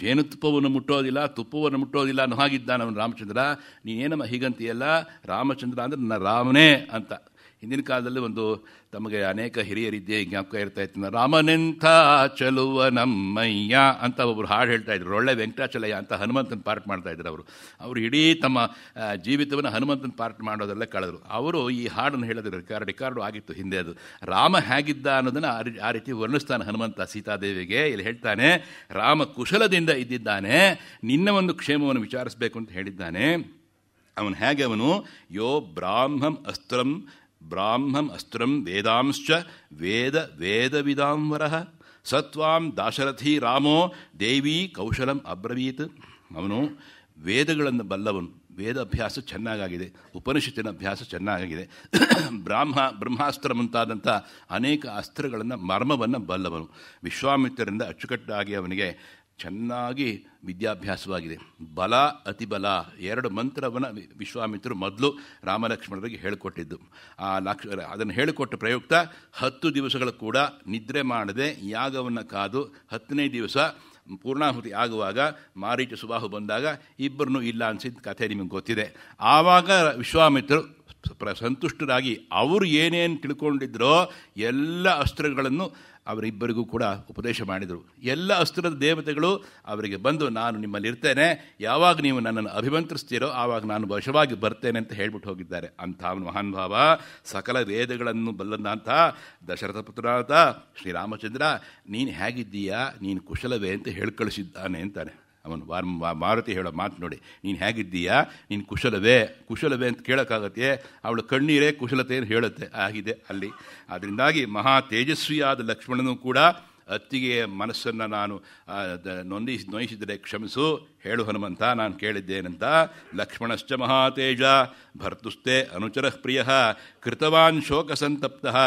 ಜೇನುತುಪ್ಪವನ್ನು ಮುಟ್ಟೋದಿಲ್ಲ, ತುಪ್ಪವನ್ನು ಮುಟ್ಟೋದಿಲ್ಲ ಅನ್ನೋ ಹಾಗಿದ್ದಾನೆ ಅವನು ರಾಮಚಂದ್ರ. ನೀನೇನಮ್ಮ ಹೀಗಂತೀಯಲ್ಲ? ರಾಮಚಂದ್ರ ಅಂದರೆ ನನ್ನ ರಾಮನೇ ಅಂತ. ಹಿಂದಿನ ಕಾಲದಲ್ಲಿ ಒಂದು ತಮಗೆ ಅನೇಕ ಹಿರಿಯರಿದ್ದೇ ಜ್ಞಾಪಕ ಇರ್ತಾ ಇತ್ತು. ರಾಮನೆಂಥ ಚಲುವ ನಮ್ಮಯ್ಯ ಅಂತ ಒಬ್ಬರು ಹಾಡು ಹೇಳ್ತಾ ಇದ್ರು. ಒಳ್ಳೆ ವೆಂಕಟಾಚಲಯ್ಯ ಅಂತ ಹನುಮಂತನ ಪಾರ್ಟ್ ಮಾಡ್ತಾ ಇದ್ರು ಅವರು ಇಡೀ ತಮ್ಮ ಜೀವಿತವನ್ನು ಹನುಮಂತನ ಪಾರ್ಟ್ ಮಾಡೋದೆಲ್ಲ ಕಳೆದ್ರು. ಅವರು ಈ ಹಾಡನ್ನು ಹೇಳಿದ್ರು, ರೆಕಾರ್ಡು ಆಗಿತ್ತು ಹಿಂದೆ. ಅದು ರಾಮ ಹೇಗಿದ್ದ ಅನ್ನೋದನ್ನು ಆ ರೀತಿ ವರ್ಣಿಸ್ತಾನೆ ಹನುಮಂತ ಸೀತಾದೇವಿಗೆ. ಇಲ್ಲಿ ಹೇಳ್ತಾನೆ, ರಾಮ ಕುಶಲದಿಂದ ಇದ್ದಿದ್ದಾನೆ, ನಿನ್ನ ಒಂದು ಕ್ಷೇಮವನ್ನು ವಿಚಾರಿಸಬೇಕು ಅಂತ ಹೇಳಿದ್ದಾನೆ. ಅವನು ಹೇಗೆ? ಅವನು ಯೋ ಬ್ರಾಹ್ಮಂ ಅಸ್ತ್ರಂ ವೇದಾಂಶ್ಚ ವೇದವಿದಾಂವರಃ ಸತ್ವಾಂ ದಾಶರಥಿ ರಾಮೋ ದೇವಿ ಕೌಶಲಂ ಅಬ್ರವೀತ್. ಅವನು ವೇದಗಳನ್ನು ಬಲ್ಲವನು, ವೇದಾಭ್ಯಾಸ ಚೆನ್ನಾಗಿದೆ, ಉಪನಿಷತ್ತಿನ ಅಭ್ಯಾಸ ಚೆನ್ನಾಗಿದೆ. ಬ್ರಹ್ಮಾಸ್ತ್ರ ಮುಂತಾದಂಥ ಅನೇಕ ಅಸ್ತ್ರಗಳನ್ನು ಮರ್ಮವನ್ನು ಬಲ್ಲವನು. ವಿಶ್ವಾಮಿತ್ರರಿಂದ ಅಚ್ಚುಕಟ್ಟಾಗಿ ಅವನಿಗೆ ಚೆನ್ನಾಗಿ ವಿದ್ಯಾಭ್ಯಾಸವಾಗಿದೆ. ಬಲ ಅತಿಬಲ 2 ಮಂತ್ರವನ್ನು ವಿಶ್ವಾಮಿತ್ರರು ಮೊದಲು ರಾಮಲಕ್ಷ್ಮಣರಿಗೆ ಹೇಳಿಕೊಟ್ಟಿದ್ದು. ಅದನ್ನು ಹೇಳಿಕೊಟ್ಟ ಪ್ರಯುಕ್ತ 10 ದಿವಸಗಳು ಕೂಡ ನಿದ್ರೆ ಮಾಡದೆ ಯಾಗವನ್ನು ಕಾದು 10ನೇ ದಿವಸ ಪೂರ್ಣಾಹುತಿ ಆಗುವಾಗ ಮಾರೀಚ ಸುಬಾಹು ಬಂದಾಗ ಇಬ್ಬರನ್ನೂ ಇಲ್ಲ ಅನಿಸಿದ ಕಥೆ ನಿಮಗೆ ಗೊತ್ತಿದೆ. ಆವಾಗ ವಿಶ್ವಾಮಿತ್ರರು ಸಂತುಷ್ಟರಾಗಿ ಅವರು ಏನೇನು ತಿಳ್ಕೊಂಡಿದ್ರೋ ಎಲ್ಲ ಅಸ್ತ್ರಗಳನ್ನು ಅವರಿಬ್ಬರಿಗೂ ಕೂಡ ಉಪದೇಶ ಮಾಡಿದರು. ಎಲ್ಲ ಅಸ್ತ್ರದ ದೇವತೆಗಳು ಅವರಿಗೆ ಬಂದು, ನಾನು ನಿಮ್ಮಲ್ಲಿ ಇರ್ತೇನೆ, ಯಾವಾಗ ನೀವು ನನ್ನನ್ನು ಅಭಿಮಂತ್ರಿಸ್ತೀರೋ ಆವಾಗ ನಾನು ವಶವಾಗಿ ಬರ್ತೇನೆ ಅಂತ ಹೇಳ್ಬಿಟ್ಟು ಹೋಗಿದ್ದಾರೆ. ಅಂಥ ಮಹಾನ್ ಭಾವ, ಸಕಲ ವೇದಗಳನ್ನು ಬಲ್ಲಂಥ ದಶರಥ ಪುತ್ರನಾಥ ಶ್ರೀರಾಮಚಂದ್ರ, ನೀನು ಹೇಗಿದ್ದೀಯಾ, ನೀನು ಕುಶಲವೇ ಅಂತ ಹೇಳಿ ಕಳಿಸಿದ್ದಾನೆ ಅಂತಾನೆ. ಅವನು ಮಾರುತಿ ಹೇಳೋ ಮಾತು ನೋಡಿ, ನೀನು ಹೇಗಿದ್ದೀಯಾ, ನೀನು ಕುಶಲವೇ ಅಂತ ಕೇಳೋಕ್ಕಾಗತ್ತೆ? ಅವಳ ಕಣ್ಣೀರೇ ಕುಶಲತೆಯನ್ನು ಹೇಳುತ್ತೆ ಆಗಿದೆ ಅಲ್ಲಿ. ಅದರಿಂದಾಗಿ ಮಹಾ ತೇಜಸ್ವಿಯಾದ ಲಕ್ಷ್ಮಣನು ಕೂಡ ಅತ್ತಿಗೆಯ ಮನಸ್ಸನ್ನು ನಾನು ನೋಯಿಸಿದರೆ ಕ್ಷಮಿಸು, ಹೇಳು ಹನುಮಂತ, ನಾನು ಕೇಳಿದ್ದೇನಂತ. ಲಕ್ಷ್ಮಣಶ್ಚ ಮಹಾತೇಜ ಭರ್ತುಸ್ತೆ ಅನುಚರಃ ಪ್ರಿಯಃ ಕೃತವಾನ್ ಶೋಕಸಂತಪ್ತಃ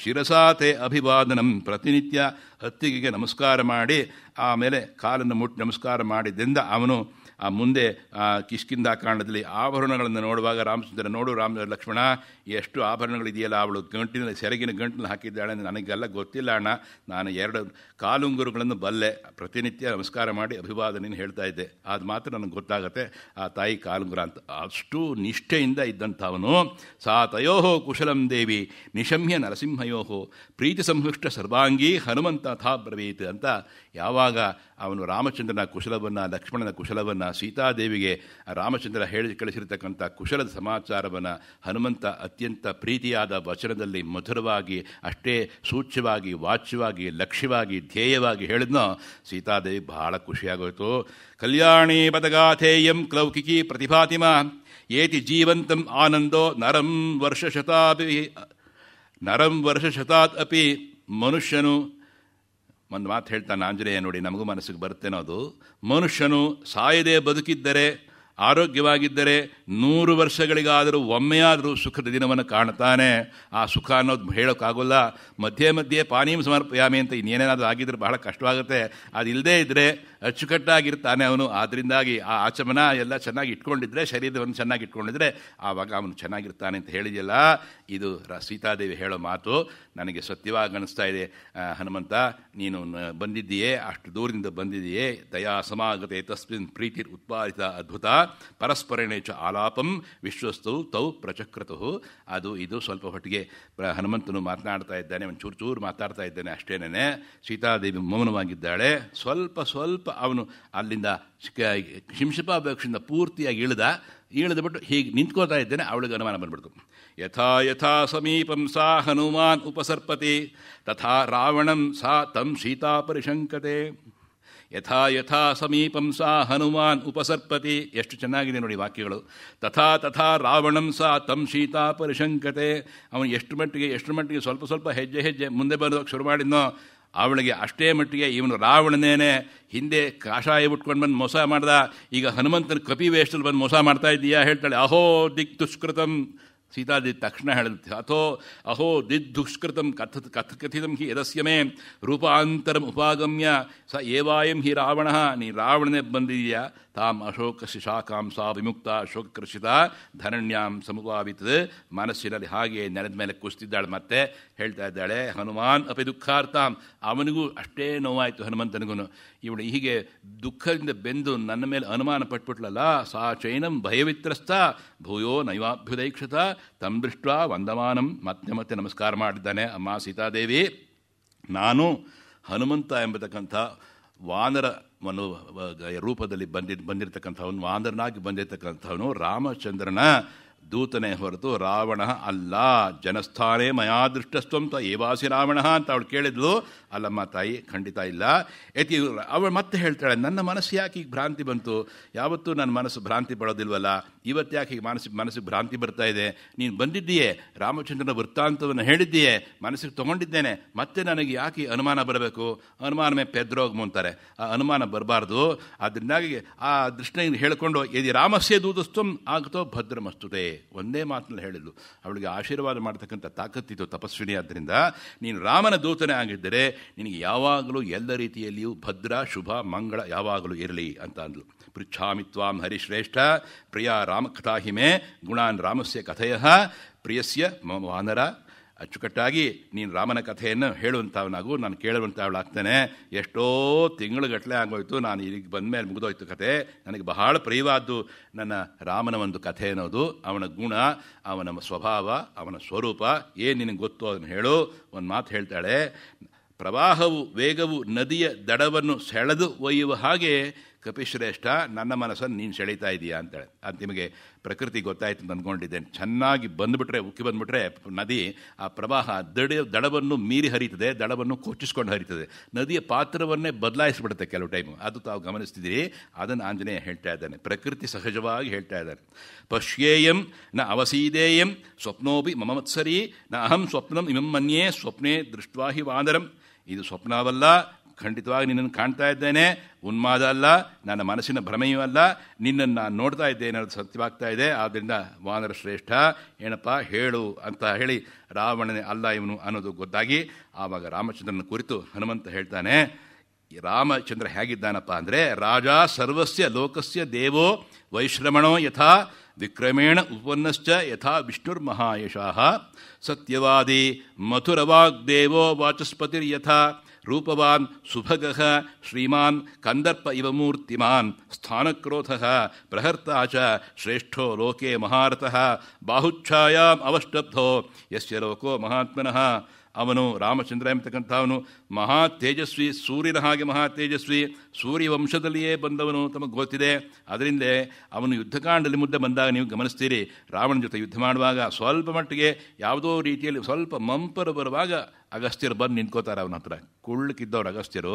ಶಿರಸಾ ತೇ ಅಭಿವಾದನಂ. ಪ್ರತಿನಿತ್ಯ ಅತ್ತಿಗೆಗೆ ನಮಸ್ಕಾರ ಮಾಡಿ ಆಮೇಲೆ ಕಾಲನ್ನು ಮುಟ್ಟಿ ನಮಸ್ಕಾರ ಮಾಡಿದ್ದರಿಂದ ಅವನು ಮುಂದೆ ಕಿಷ್ಕಿಂಧಾಕಾಂಡದಲ್ಲಿ ಆಭರಣಗಳನ್ನು ನೋಡುವಾಗ ರಾಮಚಂದ್ರ, ನೋಡು ಲಕ್ಷ್ಮಣ, ಎಷ್ಟು ಆಭರಣಗಳಿದೆಯಲ್ಲ, ಅವಳು ಗಂಟಿನ ಸೆರಗಿನ ಗಂಟನ್ನು ಹಾಕಿದ್ದಾಳೆ, ನನಗೆಲ್ಲ ಗೊತ್ತಿಲ್ಲ ಅಣ್ಣ, ನಾನು 2 ಕಾಲುಂಗುರುಗಳನ್ನು ಬಲ್ಲೆ, ಪ್ರತಿನಿತ್ಯ ನಮಸ್ಕಾರ ಮಾಡಿ ಅಭಿವಾದನೆಯನ್ನು ಹೇಳ್ತಾ ಇದ್ದೆ, ಅದು ಮಾತ್ರ ನನಗೆ ಗೊತ್ತಾಗತ್ತೆ ಆ ತಾಯಿ ಕಾಲುಂಗುರ ಅಂತ. ಅಷ್ಟು ನಿಷ್ಠೆಯಿಂದ ಇದ್ದಂಥವನು. ಸಾ ತಯೋ ಕುಶಲಂ ದೇವಿ ನಿಶಮ್ಯ ನರಸಿಂಹಯೋ ಪ್ರೀತಿ ಸಂಹೃಷ್ಟ ಸರ್ವಾಂಗೀ ಹನುಮಂತ ಥಾ ಬ್ರವೀತ್ ಅಂತ ಯಾವಾಗ ಅವನು ರಾಮಚಂದ್ರನ ಕುಶಲವನ್ನು, ಲಕ್ಷ್ಮಣನ ಕುಶಲವನ್ನು, ಸೀತಾದೇವಿಗೆ ರಾಮಚಂದ್ರ ಹೇಳಿ ಕಳಿಸಿರ್ತಕ್ಕಂಥ ಕುಶಲದ ಸಮಾಚಾರವನ್ನು ಹನುಮಂತ ಅತ್ಯಂತ ಪ್ರೀತಿಯಾದ ವಚನದಲ್ಲಿ ಮಧುರವಾಗಿ, ಅಷ್ಟೇ ಸೂಚ್ಯವಾಗಿ, ವಾಚ್ಯವಾಗಿ, ಲಕ್ಷ್ಯವಾಗಿ, ಧ್ಯೇಯವಾಗಿ ಹೇಳಿದ್ನೋ ಸೀತಾದೇವಿ ಬಹಳ ಖುಷಿಯಾಗೋಯ್ತು. ಕಲ್ಯಾಣಿ ಪದಗಾಥೇಯಂ ಕ್ಲೌಕಿಕಿ ಪ್ರತಿಭಾತಿಮ ಏತಿ ಜೀವಂತಂ ಆನಂದೋ ನರಂ ವರ್ಷಶತಾತ್ ಅಪಿ. ಮನುಷ್ಯನು ಒಂದು ಮಾತು ಹೇಳ್ತಾನೆ ಆಂಜನೇಯ, ನೋಡಿ ನಮಗೂ ಮನಸ್ಸಿಗೆ ಬರುತ್ತೇನೋ ಅದು. ಮನುಷ್ಯನು ಸಾಯದೆ ಬದುಕಿದ್ದರೆ, ಆರೋಗ್ಯವಾಗಿದ್ದರೆ 100 ವರ್ಷಗಳಿಗಾದರೂ ಒಮ್ಮೆಯಾದರೂ ಸುಖದ ದಿನವನ್ನು ಕಾಣ್ತಾನೆ. ಆ ಸುಖ ಅನ್ನೋದು ಹೇಳೋಕ್ಕಾಗೋಲ್ಲ. ಮಧ್ಯೆ ಮಧ್ಯೆ ಪಾನೀಯ ಸಮರ್ಪಯಾಮಿ ಅಂತ ಇನ್ನೇನೇನಾದರೂ ಆಗಿದ್ರೆ ಬಹಳ ಕಷ್ಟವಾಗುತ್ತೆ. ಅದಿಲ್ಲದೇ ಇದ್ದರೆ ಅಚ್ಚುಕಟ್ಟಾಗಿರ್ತಾನೆ ಅವನು. ಆದ್ದರಿಂದಾಗಿ ಆ ಆಚಮನ ಎಲ್ಲ ಚೆನ್ನಾಗಿ ಇಟ್ಕೊಂಡಿದ್ರೆ, ಶರೀರವನ್ನು ಚೆನ್ನಾಗಿ ಇಟ್ಕೊಂಡಿದ್ರೆ ಆವಾಗ ಅವನು ಚೆನ್ನಾಗಿರ್ತಾನೆ ಅಂತ ಹೇಳಿದೆಯಲ್ಲ. ಇದು ಸೀತಾದೇವಿ ಹೇಳೋ ಮಾತು ನನಗೆ ಸತ್ಯವಾಗಿ ಅನ್ನಿಸ್ತಾ ಇದೆ. ಹನುಮಂತ, ನೀನು ಬಂದಿದ್ದೀಯೇ, ಅಷ್ಟು ದೂರದಿಂದ ಬಂದಿದ್ದೀಯೇ, ದಯಾ ಸಮಾಗತೆ ತಸ್ಮಿನ್ ಪ್ರೀತಿರ್ ಉತ್ಪಾದಿತ ಅದ್ಭುತ ಪರಸ್ಪರೇಣ ಚ ಆಲಾಪಂ ವಿಶ್ವಸ್ತು ತೌ ಪ್ರಚಕ್ರತು. ಅದು ಇದು ಸ್ವಲ್ಪ ಹೊತ್ತಿಗೆ ಹನುಮಂತನು ಮಾತನಾಡ್ತಾ ಇದ್ದಾನೆ, ಒಂದು ಚೂರು ಮಾತಾಡ್ತಾ ಇದ್ದಾನೆ ಅಷ್ಟೇನೆ. ಸೀತಾದೇವಿ ಮೌನವಾಗಿದ್ದಾಳೆ. ಸ್ವಲ್ಪ ಅವನು ಅಲ್ಲಿಂದ ಶಿಂಶಪಾಪೇಕ್ಷೆಯಿಂದ ಪೂರ್ತಿಯಾಗಿ ಇಳಿದ್ಬಿಟ್ಟು ಹೀಗೆ ನಿಂತ್ಕೋತಾ ಇದ್ದೇನೆ. ಅವಳಿಗೆ ಅನುಮಾನ ಬಂದ್ಬಿಡ್ತು. ಯಥಾ ಯಥಾ ಸಮೀಪಂ ಸಾ ಹನುಮಾನ್ ಉಪಸರ್ಪತಿ ತಥಾ ರಾವಣಂ ಸಾ ತಂ ಸೀತಾ ಪರಿಶಂಕತೆ. ಯಥಾ ಯಥಾ ಸಮೀಪಂ ಸಾ ಹನುಮಾನ್ ಉಪಸರ್ಪತಿ. ಎಷ್ಟು ಚೆನ್ನಾಗಿದೆ ನೋಡಿ ವಾಕ್ಯಗಳು. ತಥಾ ರಾವಣಂ ಸಾ ತಂ ಸೀತಾ ಪರಿಶಂಕತೆ. ಅವನು ಎಷ್ಟು ಮಟ್ಟಿಗೆ ಸ್ವಲ್ಪ ಹೆಜ್ಜೆ ಮುಂದೆ ಬರೋದಕ್ಕೆ ಶುರು ಮಾಡಿದ್ನೋ ಅವಳಿಗೆ ಅಷ್ಟೇ ಮಟ್ಟಿಗೆ ಇವನು ರಾವಣನೇನೆ ಹಿಂದೆ ಕಾಷಾಯ ಉಟ್ಕೊಂಡು ಬಂದು ಮೋಸ ಮಾಡ್ದ, ಈಗ ಹನುಮಂತನ ಕಪಿ ವೇಷದಲ್ಲಿ ಬಂದು ಮೋಸ ಮಾಡ್ತಾ ಇದ್ದೀಯಾ ಹೇಳ್ತಾಳೆ. ಅಹೋ ದಿಕ್ ದುಷ್ಕೃತಂ. ಸೀತಾದಿ ತಕ್ಷಣ ಹೇಳಿದ ಅಹೋ ದಿದುಷ್ಕೃತಂ ಕಥಿತಂ ಹಿ ಯದಸ್ಯ ಮೇ ರೂಪಾಂತರಂ ಉಪಾಗಮ್ಯ ಸ ಏವಾಯಂ ಹಿ ರಾವಣ. ನೀ ರಾವಣನೇ ಬಂದಿದೆಯಾ. ತಾಂ ಅಶೋಕ ಶಾಖಾಂ ಸಾ ವಿಮುಕ್ತ ಶೋಕಕೃಷಿತ ಧರಣ್ಯಾಂ ಸಮುಪಾವಿತದೆ. ಮನಸ್ಸಿನಲ್ಲಿ ಹಾಗೆ ನೆಲದ ಮೇಲೆ ಕುಸ್ತಿದ್ದಾಳೆ. ಮತ್ತೆ ಹೇಳ್ತಾ ಇದ್ದಾಳೆ, ಹನುಮಾನ್ ಅಪಿ ದುಃಖಾರ್ಥಾಂ. ಅವನಿಗೂ ಅಷ್ಟೇ ನೋವಾಯಿತು ಹನುಮಂತನಿಗೂ. ಇವಳು ಹೀಗೆ ದುಃಖದಿಂದ ಬೆಂದು ನನ್ನ ಮೇಲೆ ಅನುಮಾನ ಪಟ್ಬಿಟ್ಲಲ್ಲ. ಸಾ ಚೈನಂ ಭಯವಿತ್ರಸ್ತ ಭೂಯೋ ನೈವಾಭ್ಯುದೈಕ್ಷತ ತಂ ದೃಷ್ಟ ವಂದಮಾನಂ. ಮತ್ತೆ ನಮಸ್ಕಾರ ಮಾಡಿದ್ದಾನೆ. ಅಮ್ಮ ಸೀತಾದೇವಿ, ನಾನು ಹನುಮಂತ ಎಂಬತಕ್ಕಂಥ ವಾನರ ರೂಪದಲ್ಲಿ ಬಂದಿರತಕ್ಕಂಥವನು, ವಾನರನಾಗಿ ಬಂದಿರತಕ್ಕಂಥವನು ರಾಮಚಂದ್ರನ ದೂತನೇ ಹೊರತು ರಾವಣ ಅಲ್ಲ. ಜನಸ್ಥಾನೇ ಮಯಾ ದೃಷ್ಟಸ್ತ್ವಂ ತ ಏವಾಸಿ ರಾವಣ ಅಂತ ಅವಳು ಕೇಳಿದ್ಲು. ಅಲ್ಲಮ್ಮ ತಾಯಿ, ಖಂಡಿತ ಇಲ್ಲ. ಅವಳು ಮತ್ತೆ ಹೇಳ್ತಾಳೆ, ನನ್ನ ಮನಸ್ಸು ಯಾಕೆ ಈಗ ಭ್ರಾಂತಿ ಬಂತು? ಯಾವತ್ತೂ ನನ್ನ ಮನಸ್ಸು ಭ್ರಾಂತಿ ಪಡೋದಿಲ್ವಲ್ಲ, ಇವತ್ತು ಯಾಕೆ ಈಗ ಮನಸ್ಸಿಗೆ ಭ್ರಾಂತಿ ಬರ್ತಾ ಇದೆ? ನೀನು ಬಂದಿದ್ದೀಯೇ, ರಾಮಚಂದ್ರನ ವೃತ್ತಾಂತವನ್ನು ಹೇಳಿದ್ದೀಯೇ, ಮನಸ್ಸಿಗೆ ತೊಗೊಂಡಿದ್ದೇನೆ, ಮತ್ತೆ ನನಗೆ ಯಾಕೆ ಅನುಮಾನ ಬರಬೇಕು? ಅನುಮಾನವೇ ಪೆದ್ರೋಗಮು ಅಂತಾರೆ. ಆ ಅನುಮಾನ ಬರಬಾರ್ದು. ಅದರಿಂದಾಗಿ ಆ ದೃಷ್ಟಿಯಿಂದ ಹೇಳಿಕೊಂಡು ಯದಿ ರಾಮಸ್ಯ ದೂತಸ್ತ್ವಂ ಆಗತೋ ಭದ್ರಮಸ್ತುತೆ. ಒಂದೇ ಮಾತಿನಲ್ಲಿ ಹೇಳಿದ್ಲು. ಅವಳಿಗೆ ಆಶೀರ್ವಾದ ಮಾಡ್ತಕ್ಕಂಥ ತಾಕತ್ತಿತ್ತು, ತಪಸ್ವಿನಿ. ಆದ್ದರಿಂದ ನೀನು ರಾಮನ ದೂತನೇ ಆಗಿದ್ದರೆ ನಿನಗೆ ಯಾವಾಗಲೂ ಎಲ್ಲ ರೀತಿಯಲ್ಲಿಯೂ ಭದ್ರ, ಶುಭ, ಮಂಗಳ ಯಾವಾಗಲೂ ಇರಲಿ ಅಂತ ಅಂದ್ಲು. ಪೃಚ್ಛಾಮಿ ತ್ವಾಂ ಹರಿಶ್ರೇಷ್ಠ ಪ್ರಿಯ ರಾಮಕಥಾ ಹಿಮೆ ಗುಣಾನ್ ರಾಮಸ್ಯ ಕಥೆಯ ಪ್ರಿಯಸ್ಯ ಮಮ ವಾನರ. ಅಚ್ಚುಕಟ್ಟಾಗಿ ನೀನು ರಾಮನ ಕಥೆಯನ್ನು ಹೇಳುವಂಥವನಾಗು, ನಾನು ಕೇಳುವಂಥವಳಾಗ್ತೇನೆ. ಎಷ್ಟೋ ತಿಂಗಳುಗಟ್ಟಲೆ ಆಗೋಯ್ತು, ನಾನು ಇಲ್ಲಿಗೆ ಬಂದ ಮೇಲೆ ಮುಗಿದೋಯ್ತು ಕಥೆ. ನನಗೆ ಬಹಳ ಪ್ರಿಯವಾದ್ದು ನನ್ನ ರಾಮನ ಒಂದು ಕಥೆ ಅನ್ನೋದು. ಅವನ ಗುಣ, ಅವನ ಸ್ವಭಾವ, ಅವನ ಸ್ವರೂಪ ಏನು ನಿನಗೆ ಗೊತ್ತು ಅದನ್ನು ಹೇಳು. ಒಂದು ಮಾತು ಹೇಳ್ತಾಳೆ, ಪ್ರವಾಹವು ವೇಗವು ನದಿಯ ದಡವನ್ನು ಸೆಳೆದು ಒಯ್ಯುವ ಹಾಗೆ ಕಪಿಶ್ರೇಷ್ಠ ನನ್ನ ಮನಸ್ಸನ್ನು ನೀನು ಸೆಳೀತಾ ಇದೆಯಾ ಅಂತಾಳೆ. ಅದು ನಿಮಗೆ ಪ್ರಕೃತಿ ಗೊತ್ತಾಯಿತು ಅಂತ ಅಂದ್ಕೊಂಡಿದ್ದೇನೆ. ಚೆನ್ನಾಗಿ ಉಕ್ಕಿ ಬಂದುಬಿಟ್ರೆ ನದಿ ಆ ಪ್ರವಾಹ ದಡವನ್ನು ಮೀರಿ ಹರಿತದೆ, ದಡವನ್ನು ಕೊಚ್ಚಿಸ್ಕೊಂಡು ಹರಿತದೆ. ನದಿಯ ಪಾತ್ರವನ್ನೇ ಬದಲಾಯಿಸಿಬಿಡುತ್ತೆ ಕೆಲವು ಟೈಮು. ಅದು ತಾವು ಗಮನಿಸ್ತಿದ್ದೀರಿ. ಅದನ್ನು ಆಂಜನೇಯ ಹೇಳ್ತಾ ಇದ್ದಾನೆ, ಪ್ರಕೃತಿ ಸಹಜವಾಗಿ ಹೇಳ್ತಾ ಇದ್ದಾನೆ. ಪಶ್ಯೇಯಂ ನ ಅವಸೀದೇಯಂ ಸ್ವಪ್ನೋಪಿ ಮಮ ಮತ್ಸರಿ ನ ಅಹಂ ಸ್ವಪ್ನಂ ಇಮಂ ಮನ್ಯೇ ಸ್ವಪ್ನೇ ದೃಷ್ಟ್ವಾ ಹಿ ವಾನರಂ. ಇದು ಸ್ವಪ್ನವಲ್ಲ, ಖಂಡಿತವಾಗಿ ನಿನ್ನನ್ನು ಕಾಣ್ತಾ ಇದ್ದೇನೆ, ಉನ್ಮಾದ ಅಲ್ಲ, ನನ್ನ ಮನಸ್ಸಿನ ಭ್ರಮೆಯೂ ಅಲ್ಲ, ನಿನ್ನನ್ನು ನಾನು ನೋಡ್ತಾ ಇದ್ದೇನೆ, ಅದು ಸತ್ಯವಾಗ್ತಾ ಇದೆ. ಆದ್ದರಿಂದ ವಾನರ ಶ್ರೇಷ್ಠ ಏನಪ್ಪ ಹೇಳು ಅಂತ ಹೇಳಿ ರಾವಣನೇ ಅಲ್ಲ ಇವನು ಅನ್ನೋದು ಗೊತ್ತಾಗಿ ಆವಾಗ ರಾಮಚಂದ್ರನ ಕುರಿತು ಹನುಮಂತ ಹೇಳ್ತಾನೆ. ರಾಮಚಂದ್ರ ಹೇಗಿದ್ದಾನಪ್ಪ ಅಂದರೆ, ರಾಜ ಸರ್ವಸ್ಯ ಲೋಕಸ್ಯ ದೇವೋ ವೈಶ್ರಮಣೋ ಯಥಾ ವಿಕ್ರಮೇಣ ಉಪನ್ನಶ್ಚ ಯಥಾ ವಿಷ್ಣುರ್ಮಹಾಯಶಃ ಸತ್ಯವಾದಿ ಮಥುರವಾಗ್ದೇವೋ ವಾಚಸ್ಪತಿರ್ಯಥಾ ರೂಪವಾನ್ ಸುಭಗಃ ಶ್ರೀಮಾನ್ ಕಂದರ್ಪ ಇವ ಮೂರ್ತಿಮಾನ್ ಸ್ಥಾನಕ್ರೋಧಃ ಪ್ರಹರ್ತಾ ಚ ಶ್ರೇಷ್ಠೋ ಲೋಕೆ ಮಹಾರಥಃ ಬಾಹುಚ್ಛಾಯಾಂ ಅವಷ್ಟಬ್ಧೋ ಯಸ್ಯ ಲೋಕೋ ಮಹಾತ್ಮನಃ. ಅವನು ರಾಮಚಂದ್ರ ಎಂಬತಕ್ಕಂಥವನು ಮಹಾ ತೇಜಸ್ವಿ, ಸೂರ್ಯನ ಹಾಗೆ ಮಹಾ ತೇಜಸ್ವಿ, ಸೂರ್ಯವಂಶದಲ್ಲಿಯೇ ಬಂದವನು ತಮಗೆ ಗೊತ್ತಿದೆ. ಅದರಿಂದಲೇ ಅವನು ಯುದ್ಧಕಾಂಡದಲ್ಲಿ ಮುದ್ದೆ ಬಂದಾಗ ನೀವು ಗಮನಿಸ್ತೀರಿ, ರಾವಣನ ಜೊತೆ ಯುದ್ಧ ಮಾಡುವಾಗ ಸ್ವಲ್ಪ ಮಟ್ಟಿಗೆ ಯಾವುದೋ ರೀತಿಯಲ್ಲಿ ಸ್ವಲ್ಪ ಮಂಪರು ಬರುವಾಗ ಅಗಸ್ತ್ಯರು ಬಂದು ನಿಂತ್ಕೋತಾರೆ ಅವನ ಹತ್ರ. ಕುಳ್ಳಕ್ಕಿದ್ದವ್ರು ಅಗಸ್ತ್ಯರು,